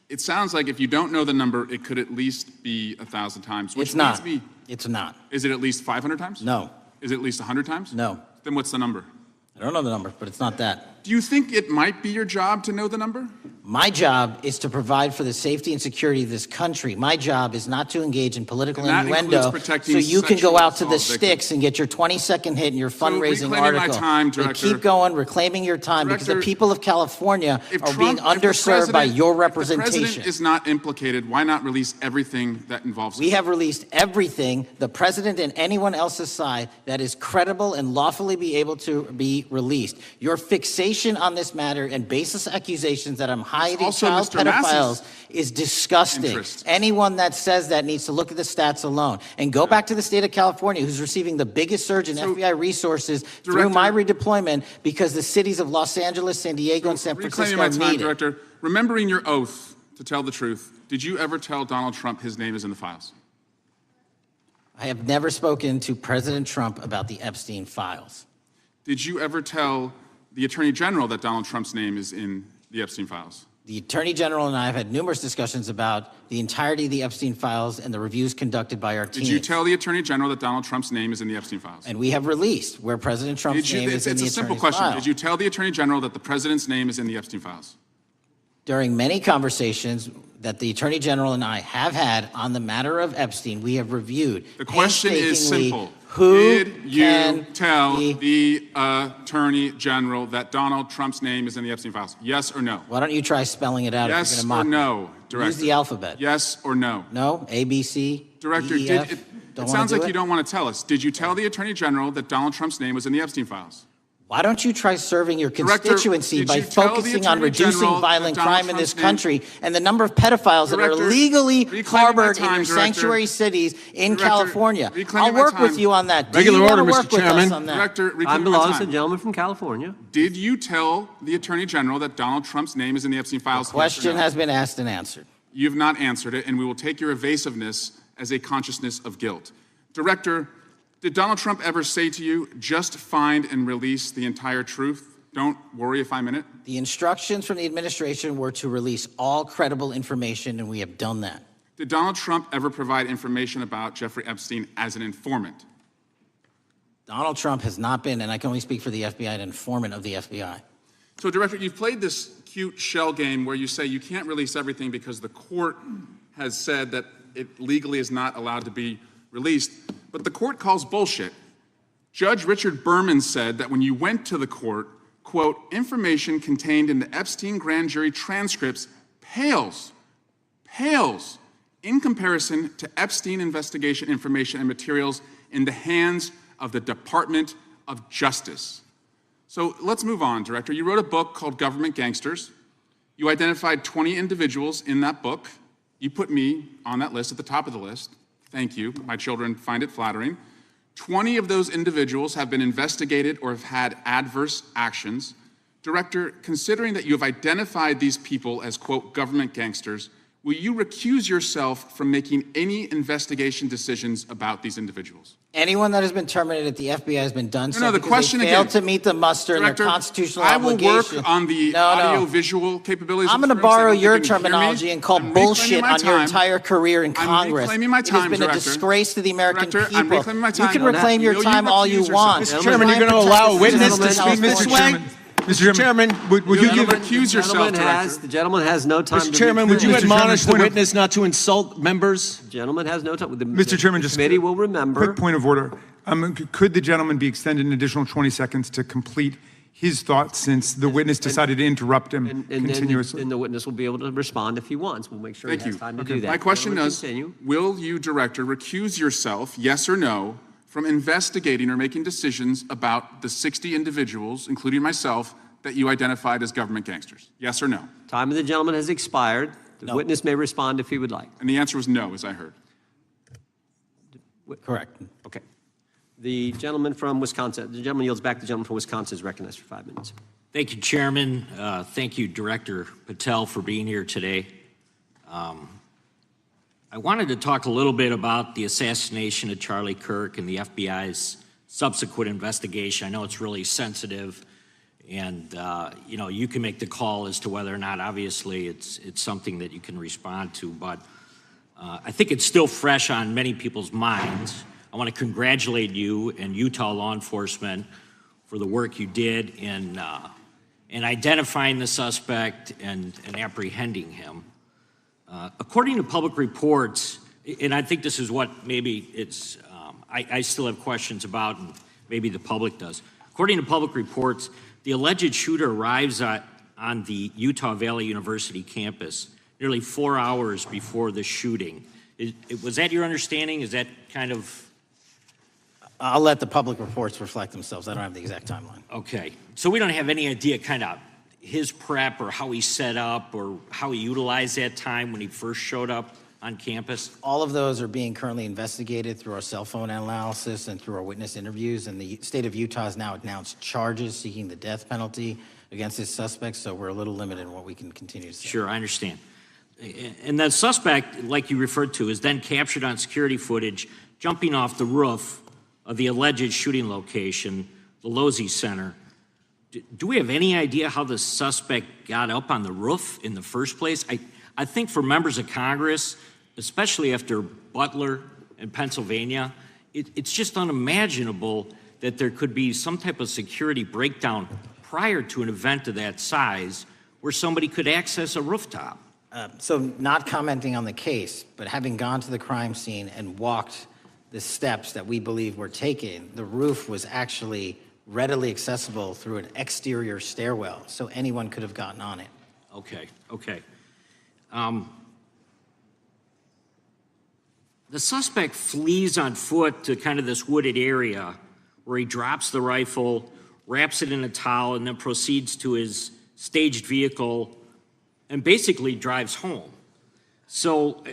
It sounds like if you don't know the number, it could at least be 1,000 times. Which It's not. leads me- It's not. Is it at least 500 times? No. Is it at least 100 times? No. Then what's the number? I don't know the number, but it's not that. Do you think it might be your job to know the number? My job is to provide for the safety and security of this country. My job is not to engage in political And that innuendo includes protecting so you can go sexual out to the assault sticks and get your 20-second hit in your fundraising reclaiming my article. time, So Director. keep going, reclaiming your time, because the Director, people of California If are being Trump- if the underserved by president- your If the representation. president is not implicated, why not release everything that involves him? We have released everything, the president and anyone else's side, that is credible and lawfully be able to be released. Your fixation on this matter and baseless accusations that I'm hiding also child Mr. Massey's pedophiles is disgusting. interest. Anyone that says that needs to look at the stats alone. And go back to the state of California, who's receiving the biggest surge in FBI resources through my redeployment, because the cities of Los Angeles, San Diego, and San Reclaiming Francisco my time, need it. Director. Remembering your oath to tell the truth, did you ever tell Donald Trump his name is in the files? I have never spoken to President Trump about the Epstein files. Did you ever tell the Attorney General that Donald Trump's name is in the Epstein files? The Attorney General and I have had numerous discussions about the entirety of the Epstein files and the reviews conducted by our team. Did you tell the Attorney General that Donald Trump's name is in the Epstein files? And we have released where President Trump's name is in the It's a simple attorney's question. file. Did you tell the Attorney General that the President's name is in the Epstein files? During many conversations that the Attorney General and I have had on the matter of Epstein, we have reviewed. The question is painstakingly simple. Who Did you can tell the Attorney General that Donald Trump's name is in the Epstein files? Yes or no? Why don't you try spelling it out if Yes you're going or to mock no, me? Director? Use the alphabet. Yes or no? No? A, B, C, Director, D, E, F? it Don't wanna sounds do like it? you don't want to tell us. Did you tell the Attorney General that Donald Trump's name was in the Epstein files? Why don't you try serving your Director, constituency did by you tell the focusing on Attorney reducing General violent that Donald crime in this Trump's name- country and the number of pedophiles that Director, are legally reclaiming harbored my time, in your Director. sanctuary cities in Director, California? reclaiming I'll my work with time. you on that. Do Regular you wanna order, Mr. work with us Chairman. on that? Director, Time reclaiming my belongs to time. the gentleman from California. Did you tell the Attorney General that Donald Trump's name is in the Epstein files? The question has been asked and answered. You've not answered it, and we will take your evasiveness as a consciousness of guilt. Director, Did Donald Trump ever say to you, just find and release the entire truth? Don't worry if I'm in it? The instructions from the administration were to release all credible information, and we have done that. Did Donald Trump ever provide information about Jeffrey Epstein as an informant? Donald Trump has not been, and I can only speak for the FBI, an informant of the FBI. So, Director, you've played this cute shell game where you say you can't release everything because the court has said that it legally is not allowed to be released, but the court calls bullshit. Judge Richard Berman said that when you went to the court, quote, information contained in the Epstein grand jury transcripts pales in comparison to Epstein investigation information and materials in the hands of the Department of Justice. So let's move on, Director. You wrote a book called Government Gangsters. You identified 20 individuals in that book. You put me on that list, at the top of the list. Thank you. My children find it flattering. 20 of those individuals have been investigated or have had adverse actions. Director, considering that you have identified these people as, quote, government gangsters, will you recuse yourself from making any investigation decisions about these individuals? Anyone that has been terminated at the FBI has been done so the because question they failed again, to meet the muster Director, and their constitutional I will obligation. work on the audio-visual capabilities. I'm going to borrow your terminology and call bullshit on your entire career in Congress. Reclaiming my time, it has been Director. a disgrace to the American Director, I'm people. reclaiming my You time. can reclaim your time all you want. Mr. Chairman, you're going to allow a witness to speak this way? Mr. Chairman, would you give recuse yourself, The gentleman has no time. Mr. Chairman, would you admonish the witness not to insult members? The gentleman has no time. Mr. Chairman, just committee will remember. Quick point of order. Could the gentleman be extended an additional 20 seconds to complete his thoughts, since the witness decided to interrupt him continuously? And the witness will be able to respond if he wants. We'll make sure he has time to do that. My question is, will you, Director, recuse yourself, yes or no, from investigating or making decisions about the 60 individuals, including myself, that you identified as government gangsters? Yes or no? Time of the gentleman has expired. The witness may respond if he would like. And the answer was no, as I heard. Correct. Okay. The gentleman from Wisconsin, the gentleman yields back. The gentleman from Wisconsin is recognized for 5 minutes. Thank you, Chairman. Thank you, Director Patel, for being here today. I wanted to talk a little bit about the assassination of Charlie Kirk and the FBI's subsequent investigation. I know it's really sensitive, and you can make the call as to whether or not, obviously, it's something that you can respond to, but I think it's still fresh on many people's minds. I want to congratulate you and Utah law enforcement for the work you did in identifying the suspect and apprehending him. According to public reports, and I think this is what maybe it's, I still have questions about, and maybe the public does. According to public reports, the alleged shooter arrives on the Utah Valley University campus nearly 4 hours before the shooting. Was that your understanding? Is that kind of... I'll let the public reports reflect themselves. I don't have the exact timeline. Okay. So we don't have any idea kind of his prep or how he set up or how he utilized that time when he first showed up on campus? All of those are being currently investigated through our cell phone analysis and through our witness interviews. And the state of Utah has now announced charges seeking the death penalty against its suspects. So we're a little limited in what we can continue to say. Sure, I understand. And the suspect, like you referred to, is then captured on security footage jumping off the roof of the alleged shooting location, the Losey Center. Do we have any idea how the suspect got up on the roof in the first place? I think for members of Congress, especially after Butler in Pennsylvania, it's just unimaginable that there could be some type of security breakdown prior to an event of that size where somebody could access a rooftop. So not commenting on the case, but having gone to the crime scene and walked the steps that we believe were taken, the roof was actually readily accessible through an exterior stairwell, so anyone could have gotten on it. Okay. The suspect flees on foot to kind of this wooded area where he drops the rifle, wraps it in a towel, and then proceeds to his staged vehicle and basically drives home. So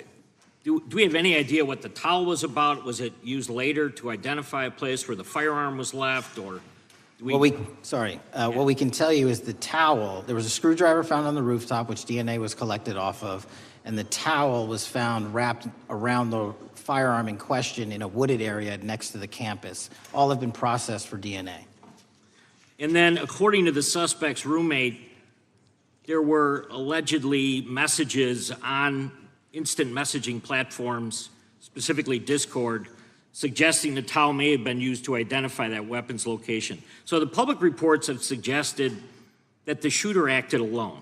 do we have any idea what the towel was about? Was it used later to identify a place where the firearm was left, or? What we can tell you is the towel, there was a screwdriver found on the rooftop, which DNA was collected off of, and the towel was found wrapped around the firearm in question in a wooded area next to the campus. All have been processed for DNA. And then, according to the suspect's roommate, there were allegedly messages on instant messaging platforms, specifically Discord, suggesting the towel may have been used to identify that weapon's location. So the public reports have suggested that the shooter acted alone.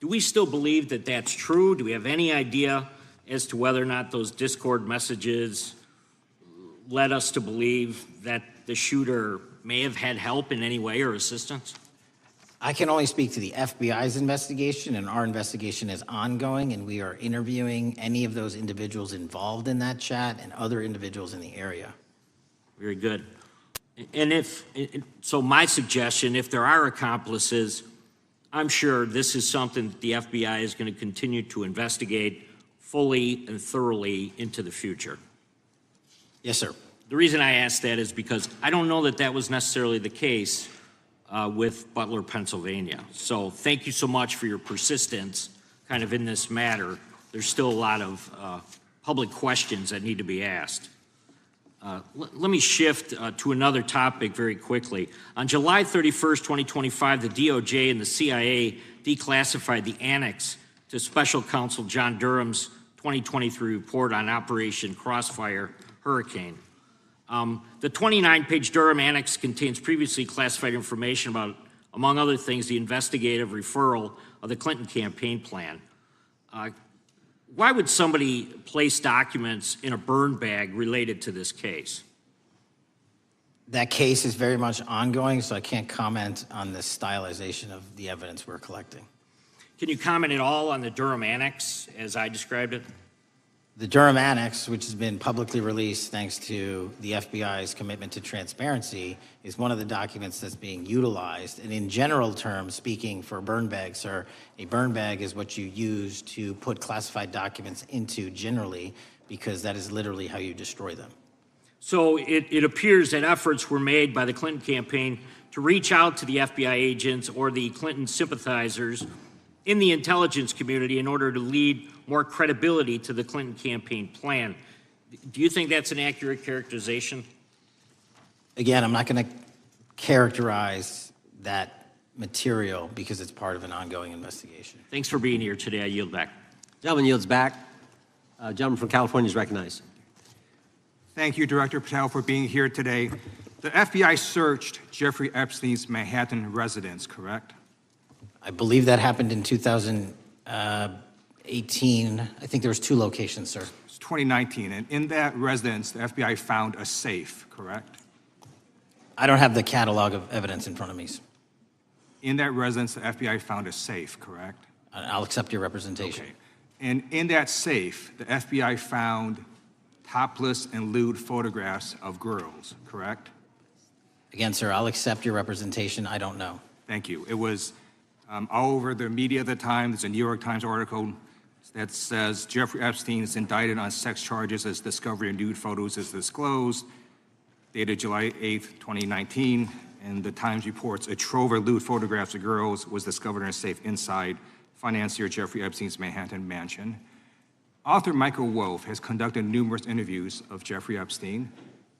Do we still believe that that's true? Do we have any idea as to whether or not those Discord messages led us to believe that the shooter may have had help in any way or assistance? I can only speak to the FBI's investigation, and our investigation is ongoing, and we are interviewing any of those individuals involved in that chat and other individuals in the area. Very good. And so my suggestion, if there are accomplices, I'm sure this is something that the FBI is going to continue to investigate fully and thoroughly into the future. Yes, sir. The reason I ask that is because I don't know that that was necessarily the case with Butler, Pennsylvania. So thank you so much for your persistence kind of in this matter. There's still a lot of public questions that need to be asked. Let me shift to another topic very quickly. On July 31st, 2025, the DOJ and the CIA declassified the annex to Special Counsel John Durham's 2023 report on Operation Crossfire Hurricane. The 29-page Durham Annex contains previously classified information about, among other things, the investigative referral of the Clinton campaign plan. Why would somebody place documents in a burn bag related to this case? That case is very much ongoing, so I can't comment on the stylization of the evidence we're collecting. Can you comment at all on the Durham Annex as I described it? The Durham Annex, which has been publicly released thanks to the FBI's commitment to transparency, is one of the documents that's being utilized. And in general terms, speaking for burn bags, sir, a burn bag is what you use to put classified documents into generally, because that is literally how you destroy them. So it appears that efforts were made by the Clinton campaign to reach out to the FBI agents or the Clinton sympathizers in the intelligence community in order to lead more credibility to the Clinton campaign plan. Do you think that's an accurate characterization? Again, I'm not going to characterize that material because it's part of an ongoing investigation. Thanks for being here today. I yield back. Gentleman yields back. Gentleman from California is recognized. Thank you, Director Patel, for being here today. The FBI searched Jeffrey Epstein's Manhattan residence, correct? I believe that happened in 2018. I think there was 2 locations, sir. It's 2019, and in that residence, the FBI found a safe, correct? I don't have the catalog of evidence in front of me. In that residence, the FBI found a safe, correct? I'll accept your representation. Okay. And in that safe, the FBI found topless and lewd photographs of girls, correct? Again, sir, I'll accept your representation. I don't know. Thank you. It was all over the media at the time. There's a New York Times article that says Jeffrey Epstein is indicted on sex charges as discovery of nude photos is disclosed, dated July 8th, 2019. And the Times reports a trove of lewd photographs of girls was discovered in a safe inside financier Jeffrey Epstein's Manhattan mansion. Author Michael Wolff has conducted numerous interviews of Jeffrey Epstein.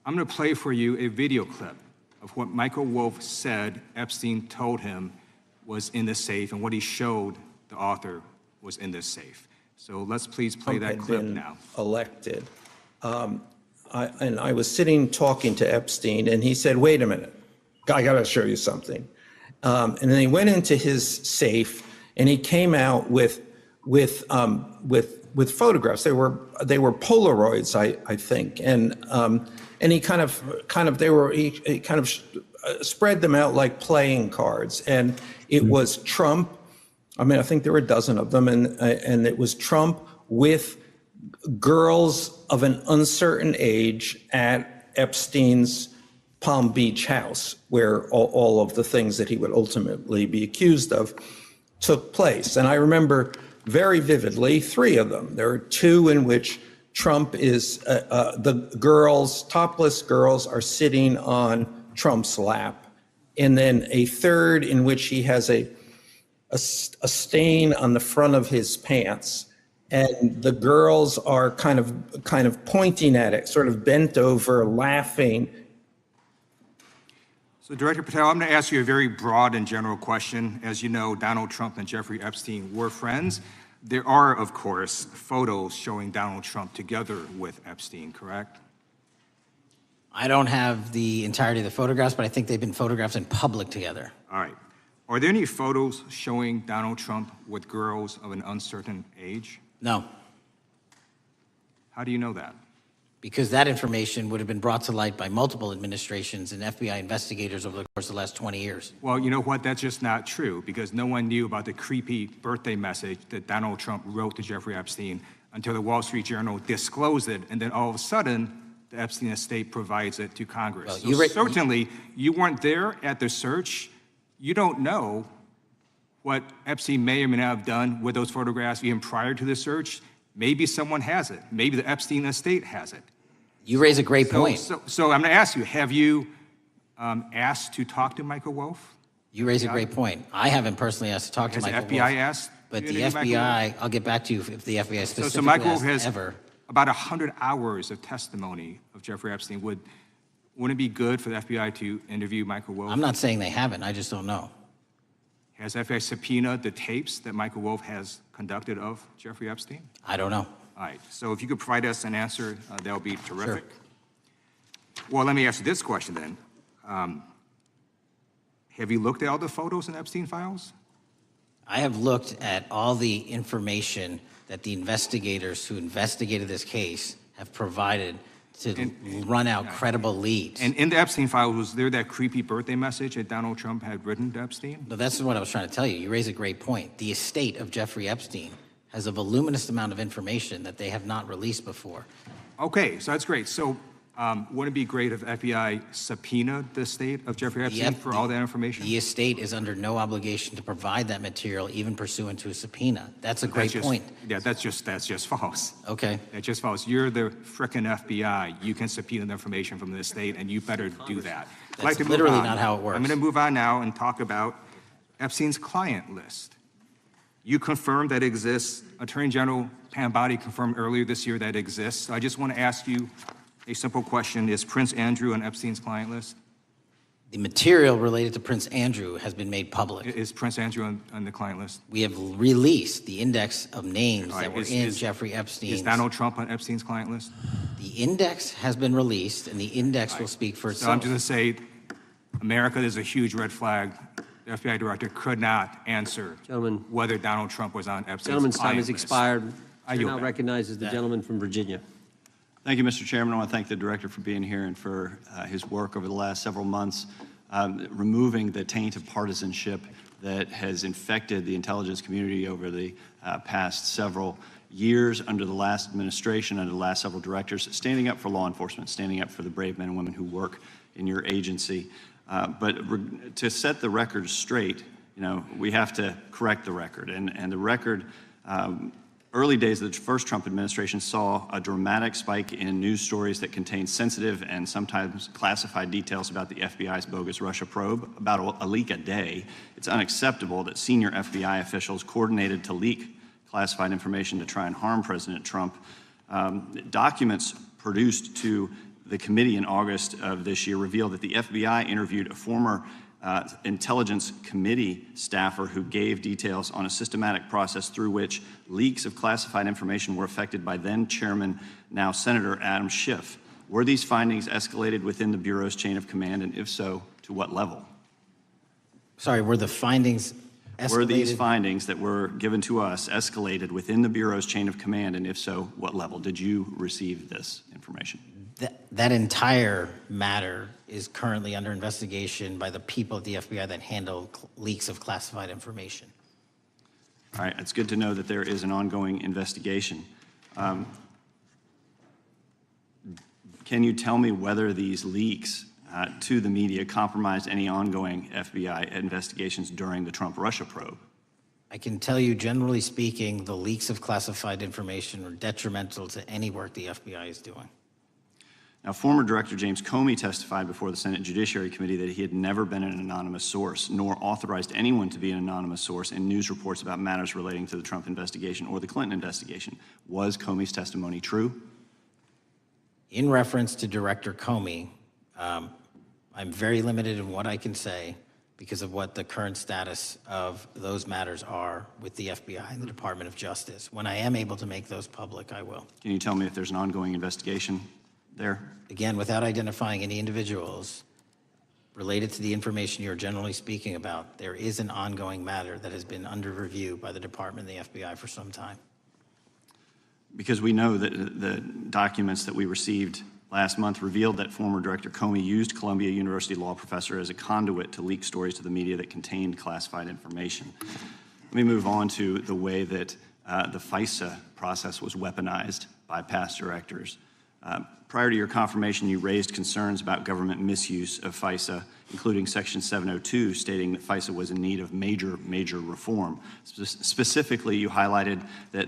I'm going to play for you a video clip of what Michael Wolff said Epstein told him was in the safe and what he showed the author was in this safe. So let's please play that clip now. Elected. And I was sitting talking to Epstein, and he said, "Wait a minute, I got to show you something." And then he went into his safe, and he came out with photographs. They were Polaroids, I think, and he kind of spread them out like playing cards, and it was Trump. I mean, I think there were a dozen of them, and it was Trump with girls of an uncertain age at Epstein's Palm Beach house, where all of the things that he would ultimately be accused of took place. And I remember very vividly 3 of them. There are 2 in which Trump is, the girls, topless girls, are sitting on Trump's lap. And then a 3rd in which he has a stain on the front of his pants, and the girls are kind of pointing at it, sort of bent over, laughing. So Director Patel, I'm going to ask you a very broad and general question. As you know, Donald Trump and Jeffrey Epstein were friends. There are, of course, photos showing Donald Trump together with Epstein, correct? I don't have the entirety of the photographs, but I think they've been photographed in public together. All right. Are there any photos showing Donald Trump with girls of an uncertain age? No. How do you know that? Because that information would have been brought to light by multiple administrations and FBI investigators over the course of the last 20 years. Well, you know what? That's just not true, because no one knew about the creepy birthday message that Donald Trump wrote to Jeffrey Epstein until the Wall Street Journal disclosed it, and then all of a sudden, the Epstein estate provides it to Congress. Well, so certainly, you weren't there at the search. You don't know what Epstein may or may not have done with those photographs even prior to the search. Maybe someone has it. Maybe the Epstein estate has it. You raise a great point. So I'm going to ask you, have you asked to talk to Michael Wolff? You raise a great point. I haven't personally asked to talk to Has the Michael FBI Wolff, asked? but you the to Michael FBI, Wolff? I'll get back to you if the FBI specifically So Michael Wolff has has ever. about 100 hours of testimony of Jeffrey Epstein. Wouldn't it be good for the FBI to interview Michael Wolff? I'm not saying they haven't, I just don't know. Has FBI subpoenaed the tapes that Michael Wolff has conducted of Jeffrey Epstein? I don't know. All right, so if you could provide us an answer, that would be terrific. Sure. Well, let me ask you this question then. Have you looked at all the photos in Epstein files? I have looked at all the information that the investigators who investigated this case have provided to run out credible leads. And in the Epstein files, was there that creepy birthday message that Donald Trump had written to Epstein? No, that's what I was trying to tell you. You raise a great point. The estate of Jeffrey Epstein has a voluminous amount of information that they have not released before. Okay, so that's great. So wouldn't it be great if FBI subpoenaed the estate of Jeffrey Epstein for all that information? The estate is under no obligation to provide that material, even pursuant to a subpoena. That's a great point. Yeah, that's just false. Okay. That's just false. You're the frickin' FBI. You can subpoena the information from the estate, and you better do that. That's literally not how it works. I'm going to move on now and talk about Epstein's client list. You confirmed that it exists. Attorney General Pam Bondi confirmed earlier this year that it exists. So I just want to ask you a simple question. Is Prince Andrew on Epstein's client list? The material related to Prince Andrew has been made public. Is Prince Andrew on the client list? We have released the index of names that were in Jeffrey Epstein's. Is Donald Trump on Epstein's client list? The index has been released, and the index will speak for itself. So I'm just going to say, America is a huge red flag. The FBI director could not answer whether Donald Trump was on Epstein's Gentleman's time client has list. expired. I Chair yield now back. recognizes the gentleman from Virginia. Thank you, Mr. Chairman. I want to thank the director for being here and for his work over the last several months, removing the taint of partisanship that has infected the intelligence community over the past several years under the last administration, under the last several directors, standing up for law enforcement, standing up for the brave men and women who work in your agency. But to set the record straight, we have to correct the record. And the record, early days of the first Trump administration saw a dramatic spike in news stories that contained sensitive and sometimes classified details about the FBI's bogus Russia probe, about a leak a day. It's unacceptable that senior FBI officials coordinated to leak classified information to try and harm President Trump. Documents produced to the committee in August of this year revealed that the FBI interviewed a former intelligence committee staffer who gave details on a systematic process through which leaks of classified information were affected by then Chairman, now Senator Adam Schiff. Were these findings escalated within the Bureau's chain of command, and if so, to what level? Sorry, were the findings escalated? Were these findings that were given to us escalated within the Bureau's chain of command, and if so, what level? Did you receive this information? That entire matter is currently under investigation by the people at the FBI that handle leaks of classified information. All right, it's good to know that there is an ongoing investigation. Can you tell me whether these leaks to the media compromised any ongoing FBI investigations during the Trump-Russia probe? I can tell you, generally speaking, the leaks of classified information are detrimental to any work the FBI is doing. Now, former Director James Comey testified before the Senate Judiciary Committee that he had never been an anonymous source, nor authorized anyone to be an anonymous source in news reports about matters relating to the Trump investigation or the Clinton investigation. Was Comey's testimony true? In reference to Director Comey, I'm very limited in what I can say because of what the current status of those matters are with the FBI and the Department of Justice. When I am able to make those public, I will. Can you tell me if there's an ongoing investigation there? Again, without identifying any individuals related to the information you're generally speaking about, there is an ongoing matter that has been under review by the Department and the FBI for some time. Because we know that the documents that we received last month revealed that former Director Comey used Columbia University law professor as a conduit to leak stories to the media that contained classified information. Let me move on to the way that the FISA process was weaponized by past directors. Prior to your confirmation, you raised concerns about government misuse of FISA, including Section 702, stating that FISA was in need of major reform. Specifically, you highlighted that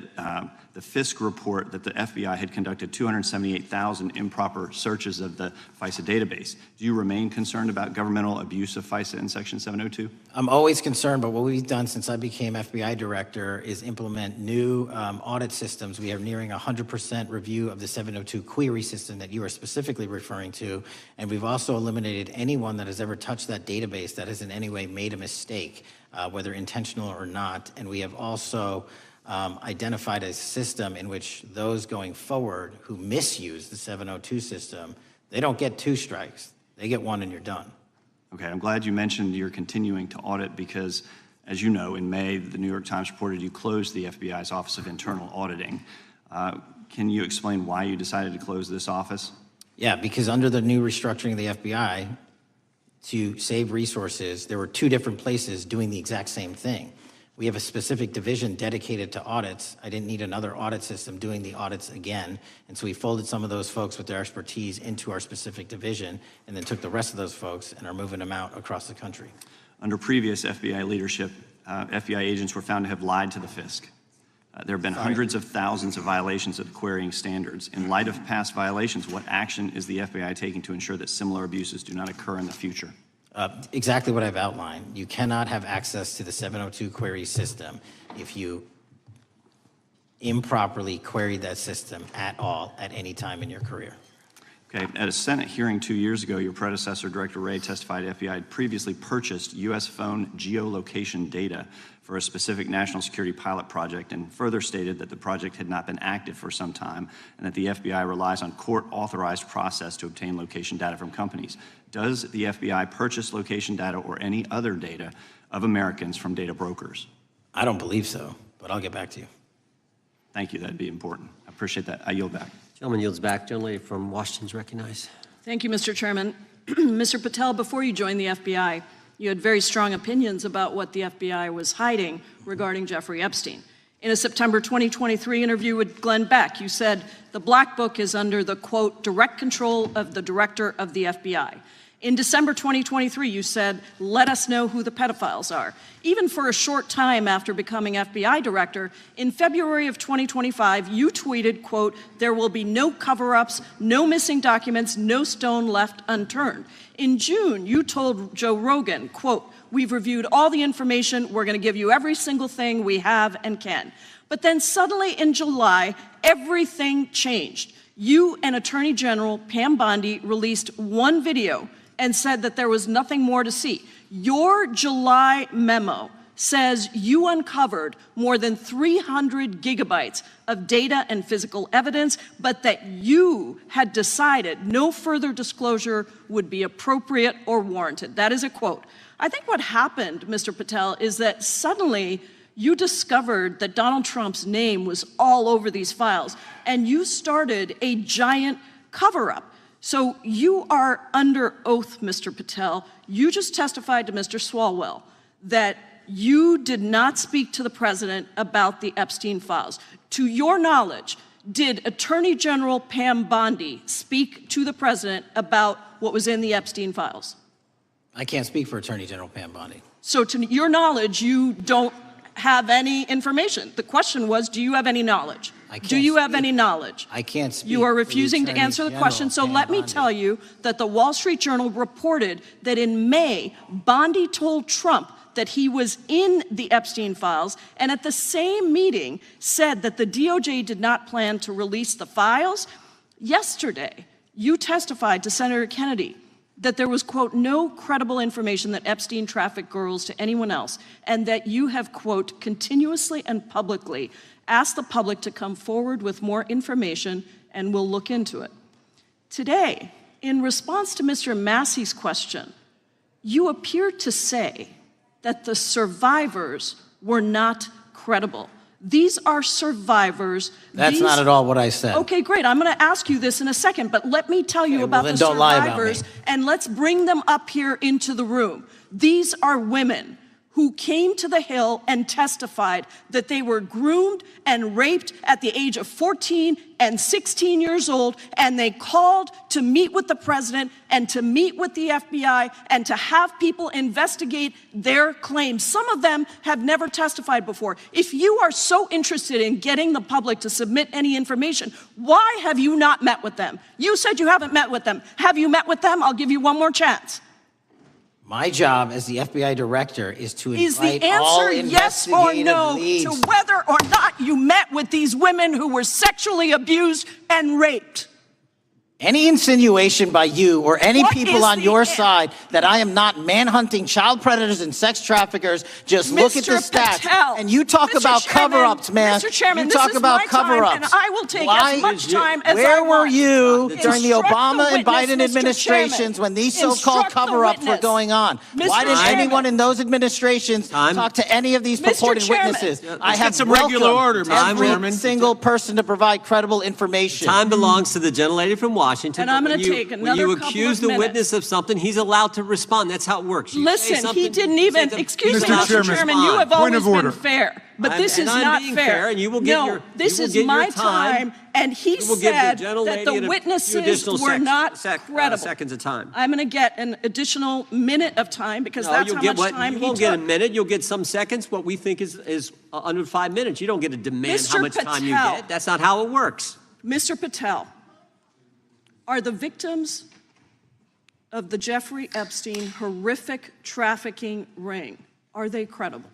the FISC report that the FBI had conducted 278,000 improper searches of the FISA database. Do you remain concerned about governmental abuse of FISA in Section 702? I'm always concerned, but what we've done since I became FBI director is implement new audit systems. We are nearing 100% review of the 702 query system that you are specifically referring to, and we've also eliminated anyone that has ever touched that database that has in any way made a mistake, whether intentional or not. And we have also identified a system in which those going forward who misuse the 702 system, they don't get 2 strikes. They get 1 and you're done. Okay, I'm glad you mentioned you're continuing to audit because, as you know, in May, the New York Times reported you closed the FBI's Office of Internal Auditing. Can you explain why you decided to close this office? Yeah, because under the new restructuring of the FBI, to save resources, there were 2 different places doing the exact same thing. We have a specific division dedicated to audits. I didn't need another audit system doing the audits again. And so we folded some of those folks with their expertise into our specific division and then took the rest of those folks and are moving them out across the country. Under previous FBI leadership, FBI agents were found to have lied to the FISC. There have been hundreds of thousands of violations of the querying standards. In light of past violations, what action is the FBI taking to ensure that similar abuses do not occur in the future? Exactly what I've outlined. You cannot have access to the 702 query system if you improperly queried that system at all at any time in your career. Okay, at a Senate hearing 2 years ago, your predecessor, Director Wray, testified FBI had previously purchased U.S. phone geolocation data for a specific national security pilot project and further stated that the project had not been active for some time and that the FBI relies on court-authorized process to obtain location data from companies. Does the FBI purchase location data or any other data of Americans from data brokers? I don't believe so, but I'll get back to you. Thank you, that'd be important. I appreciate that. I yield back. Gentleman yields back. Gentleman from Washington's recognized. Thank you, Mr. Chairman. Mr. Patel, before you joined the FBI, you had very strong opinions about what the FBI was hiding regarding Jeffrey Epstein. In a September 2023 interview with Glenn Beck, you said the Black Book is under the, quote, direct control of the director of the FBI. In December 2023, you said, let us know who the pedophiles are. Even for a short time after becoming FBI director, in February of 2025, you tweeted, quote, there will be no cover-ups, no missing documents, no stone left unturned. In June, you told Joe Rogan, quote, we've reviewed all the information, we're going to give you every single thing we have and can. But then suddenly in July, everything changed. You and Attorney General Pam Bondi released one video and said that there was nothing more to see. Your July memo says you uncovered more than 300 gigabytes of data and physical evidence, but that you had decided no further disclosure would be appropriate or warranted. That is a quote. I think what happened, Mr. Patel, is that suddenly you discovered that Donald Trump's name was all over these files, and you started a giant cover-up. So you are under oath, Mr. Patel. You just testified to Mr. Swalwell that you did not speak to the president about the Epstein files. To your knowledge, did Attorney General Pam Bondi speak to the president about what was in the Epstein files? I can't speak for Attorney General Pam Bondi. So to your knowledge, you don't have any information. The question was, do you have any knowledge? Do you have any knowledge? I can't speak. You are for the refusing to Attorney answer the General, question, so Pam let me Bondi. tell you that the Wall Street Journal reported that in May, Bondi told Trump that he was in the Epstein files, and at the same meeting said that the DOJ did not plan to release the files. Yesterday, you testified to Senator Kennedy that there was, quote, no credible information that Epstein trafficked girls to anyone else, and that you have, quote, continuously and publicly asked the public to come forward with more information, and we'll look into it. Today, in response to Mr. Massey's question, you appear to say that the survivors were not credible. These are survivors. That's not at all what I said. Okay, great. I'm going to ask you this in a second, but let me tell you about then the don't lie about survivors, me. and let's bring them up here into the room. These are women who came to the Hill and testified that they were groomed and raped at the age of 14 and 16 years old, and they called to meet with the president and to meet with the FBI and to have people investigate their claims. Some of them have never testified before. If you are so interested in getting the public to submit any information, why have you not met with them? You said you haven't met with them. Have you met with them? I'll give you one more chance. My job as the FBI director is to Is invite the all answer yes or investigative no leads. to whether or not you met with these women who were sexually abused and raped? Any insinuation by you or any What people is on the your an- side that I am not manhunting child predators and sex traffickers, just look at the Mr. stats. Patel, And you talk Mr. about Chairman, cover-ups, man. Mr. Chairman, you this talk is about my time, cover-ups. and I will take Why- as much time as I Where were want. you Instruct during the the Obama and witness, Biden Mr. administrations Chairman. when these so-called Instruct the cover-ups were witness. going on? Mr. Why didn't Chairman. anyone in those administrations talk to any of these Mr. purported Chairman. witnesses? Let's I get have some regular order, Mr. every Chairman. single person to provide credible information. Time belongs to the gentlelady from Washington. And I'm but gonna when you- take when another you couple accuse of the minutes. witness of something, he's allowed to respond. That's how it works. You say Listen, he something, didn't you say even, the- excuse me, he's allowed to Mr. Chairman, you respond. have Point always of been order. fair, but this And is I'm not being fair. fair, and you will get No, your- this you will is get your my time. and he You will give the said that gentlelady the a few witnesses additional were not credible. seconds of time. I'm going to get an additional minute of time because No, that's you'll how get much what time you he won't get a took. minute. You'll get some seconds. What we think is under 5 minutes. You don't get to demand how Mr. much time you Patel. get. That's not how it works. Mr. Patel, are the victims of the Jeffrey Epstein horrific trafficking ring, are they credible?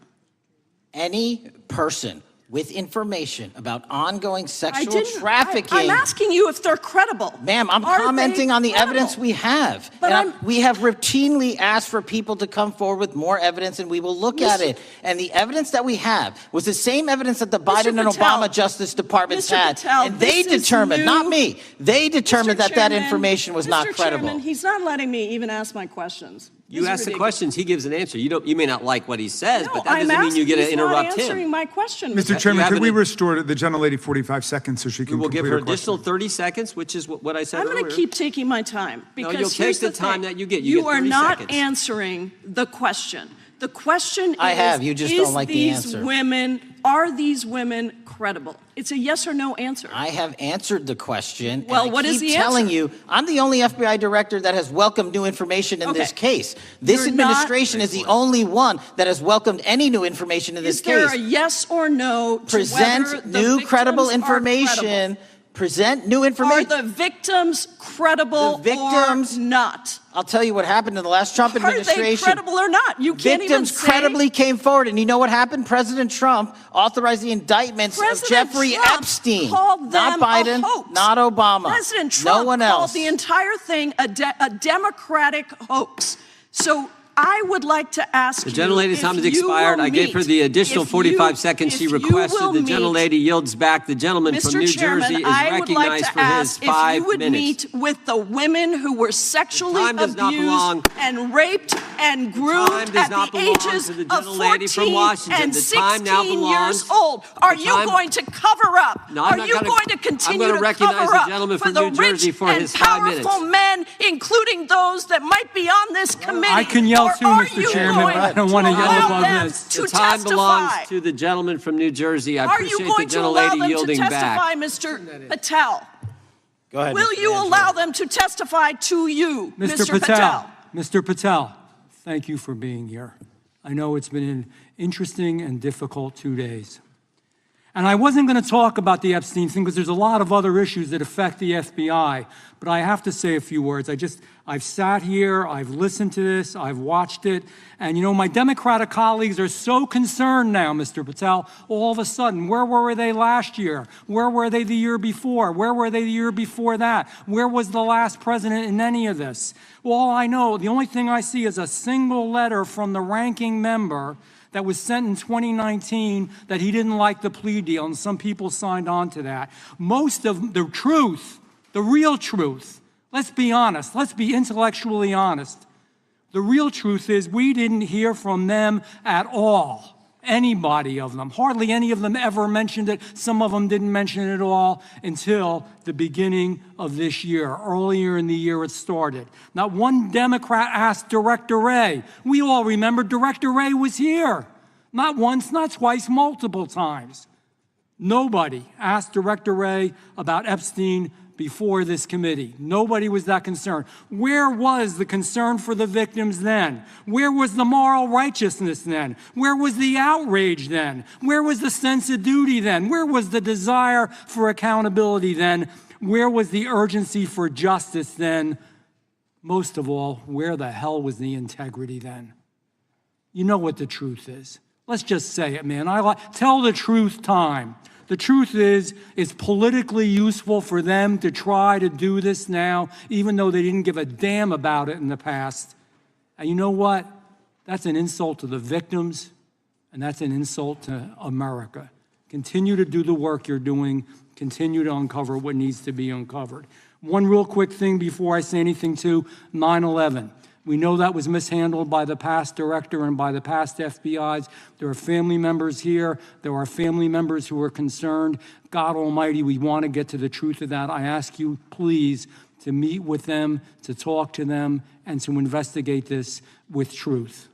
Any person with information about ongoing I sexual didn't. trafficking. I'm asking you if they're credible. Ma'am, I'm Are commenting they on the credible? evidence we have. But And we have routinely asked for people to come forward with more evidence, and we will look at it. And the evidence that we have was the same evidence that the Biden and Patel, Obama Justice Departments Mr. had. Patel, And they this is determined, new. not me, they determined that that Chairman, information was not Mr. credible. Chairman, he's not letting me even ask my questions. You This is ask the ridiculous. questions, he gives an answer. You may not like what he says, No, but that I'm doesn't mean you get to asking- interrupt He's not answering him. my question. Mr. Chairman, have could we an- restore the gentlelady 45 seconds so she We can will give complete her her question? additional 30 seconds, which is what I said I'm earlier. going to keep taking my time because you'll here's take the time thing. that you get. You get are 30 not seconds. answering the question. The question is, I have. You just don't like the answer. Are these women credible? It's a yes or no answer. I have answered the question. Well, and I what is keep the telling answer? you, I'm the only FBI director that has welcomed new information in this case. This You're not- administration is the only one that has welcomed any new information in this Is there case. a yes or no to whether Present the new victims credible are information. credible? Present new Are information. the victims credible or not? I'll tell you what happened in the last Trump Are they administration. credible or not? You can't even Victims say. credibly came forward, and you know what happened? President Trump authorized the indictments of President Jeffrey Trump Epstein, called not them a Biden, hoax. not Obama, President Trump no one called else. the entire thing a Democratic hoax. So I would like to ask The you. gentlelady's if time has you expired. will I gave her meet- the additional if 45 you- seconds she if you requested. will The meet- gentlelady yields back. The gentleman from Mr. New Chairman, Jersey is I would like recognized to for his ask if 5 you would minutes. meet with the women who were sexually time does not belong- abused and raped and groomed time does at not the belong ages to the of gentlelady from 14 Washington. and The time now 16 belongs- years old. Are the you time- going to cover up? No, I'm Are not you gonna- going to I'm continue gonna to recognize cover the up gentleman for from the New Jersey rich for and his 5 minutes. powerful men, including those that might be on this committee? I can yell Or too, are Mr. you Chairman, going but I don't want to to yell allow above them this. to The time belongs testify? to the gentleman from New Jersey. I Are you appreciate the going to allow gentlelady them to yielding testify, back. Mr. Patel? Go ahead. Will Mr. you D'Angelo. allow them to testify to you, Mr. Patel, Mr. Patel, thank you for being here. I know it's been an interesting and difficult 2 days. And I wasn't going to talk about the Epstein thing because there's a lot of other issues that affect the FBI, but I have to say a few words. I've sat here, I've listened to this, I've watched it, and my Democratic colleagues are so concerned now, Mr. Patel, all of a sudden. Where were they last year? Where were they the year before? Where were they the year before that? Where was the last president in any of this? All I know, the only thing I see is a single letter from the ranking member that was sent in 2019 that he didn't like the plea deal, and some people signed on to that. Most of the truth, the real truth, let's be honest, let's be intellectually honest. The real truth is we didn't hear from them at all, anybody of them. Hardly any of them ever mentioned it. Some of them didn't mention it at all until the beginning of this year. Earlier in the year it started. Not one Democrat asked Director Wray. We all remember Director Wray was here. Not once, not twice, multiple times. Nobody asked Director Wray about Epstein before this committee. Nobody was that concerned. Where was the concern for the victims then? Where was the moral righteousness then? Where was the outrage then? Where was the sense of duty then? Where was the desire for accountability then? Where was the urgency for justice then? Most of all, where the hell was the integrity then? You know what the truth is. Let's just say it, man. Tell the truth time. The truth is, it's politically useful for them to try to do this now, even though they didn't give a damn about it in the past. And you know what? That's an insult to the victims, and that's an insult to America. Continue to do the work you're doing. Continue to uncover what needs to be uncovered. One real quick thing before I say anything to 9/11. We know that was mishandled by the past director and by the past FBIs. There are family members here. There are family members who are concerned. God Almighty, we want to get to the truth of that. I ask you, please, to meet with them, to talk to them, and to investigate this with truth.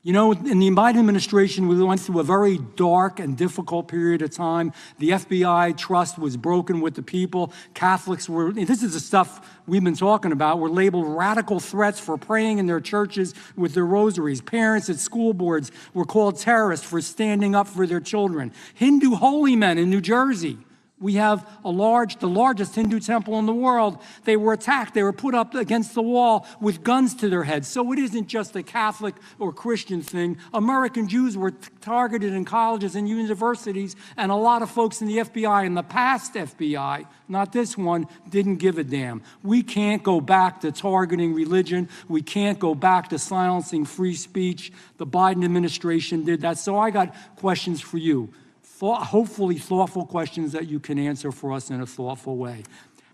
In the Biden administration, we went through a very dark and difficult period of time. The FBI trust was broken with the people. Catholics this is the stuff we've been talking about, were labeled radical threats for praying in their churches with their rosaries. Parents at school boards were called terrorists for standing up for their children. Hindu holy men in New Jersey. We have the largest Hindu temple in the world. They were attacked. They were put up against the wall with guns to their heads. So it isn't just a Catholic or Christian thing. American Jews were targeted in colleges and universities, and a lot of folks in the FBI, in the past FBI, not this one, didn't give a damn. We can't go back to targeting religion. We can't go back to silencing free speech. The Biden administration did that. So I got questions for you. Hopefully thoughtful questions that you can answer for us in a thoughtful way.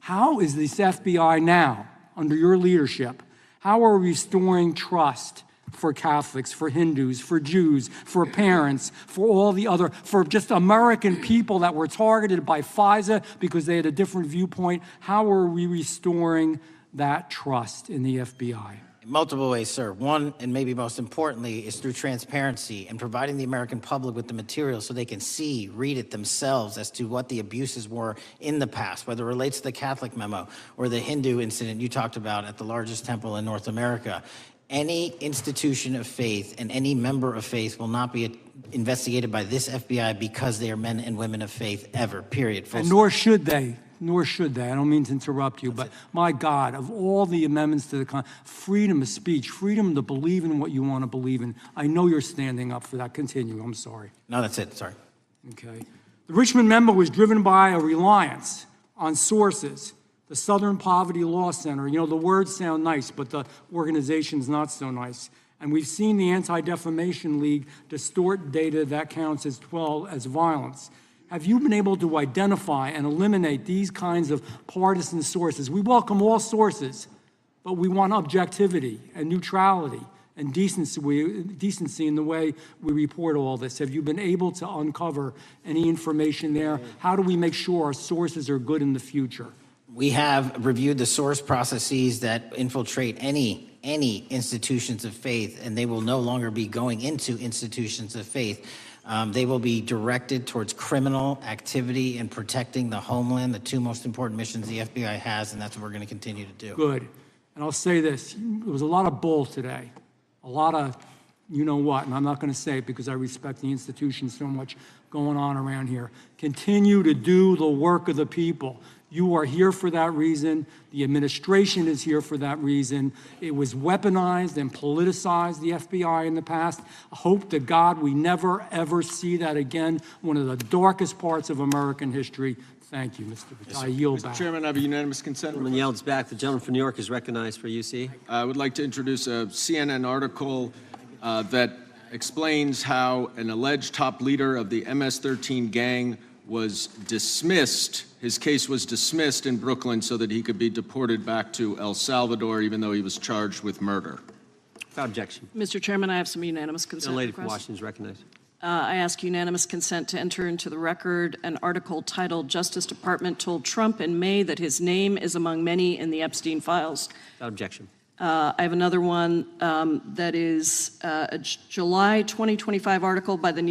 How is this FBI now, under your leadership, how are we restoring trust for Catholics, for Hindus, for Jews, for parents, for all the other, for just American people that were targeted by FISA because they had a different viewpoint? How are we restoring that trust in the FBI? Multiple ways, sir. One, and maybe most importantly, is through transparency and providing the American public with the material so they can see, read it themselves as to what the abuses were in the past, whether it relates to the Catholic memo or the Hindu incident you talked about at the largest temple in North America. Any institution of faith and any member of faith will not be investigated by this FBI because they are men and women of faith ever, period. And nor should they. Nor should they. I don't mean to interrupt you, but my God, of all the amendments to the freedom of speech, freedom to believe in what you want to believe in, I know you're standing up for that. Continue. I'm sorry. No, that's it. Sorry. Okay. The Richmond memo was driven by a reliance on sources. The Southern Poverty Law Center, the words sound nice, but the organization's not so nice. And we've seen the Anti-Defamation League distort data that counts as violence. Have you been able to identify and eliminate these kinds of partisan sources? We welcome all sources, but we want objectivity and neutrality and decency in the way we report all this. Have you been able to uncover any information there? How do we make sure our sources are good in the future? We have reviewed the source processes that infiltrate any institutions of faith, and they will no longer be going into institutions of faith. They will be directed towards criminal activity and protecting the homeland, the two most important missions the FBI has, and that's what we're going to continue to do. Good. And I'll say this. There was a lot of bull today, a lot of you know what, and I'm not going to say it because I respect the institution so much going on around here. Continue to do the work of the people. You are here for that reason. The administration is here for that reason. It was weaponized and politicized, the FBI, in the past. I hope to God we never, ever see that again. One of the darkest parts of American history. Thank you, Mr. Patel. I yield back. Mr. Chairman, I have a unanimous consent. Gentleman yields back. The gentleman from New York is recognized for UC. I would like to introduce a CNN article that explains how an alleged top leader of the MS-13 gang was dismissed. His case was dismissed in Brooklyn so that he could be deported back to El Salvador, even though he was charged with murder. Without objection. Mr. Chairman, I have some unanimous The consent lady from requests. Washington is recognized. I ask unanimous consent to enter into the record an article titled "Justice Department Told Trump in May that his name is among many in the Epstein files." Without objection. I have another one that is a July 2025 article by the New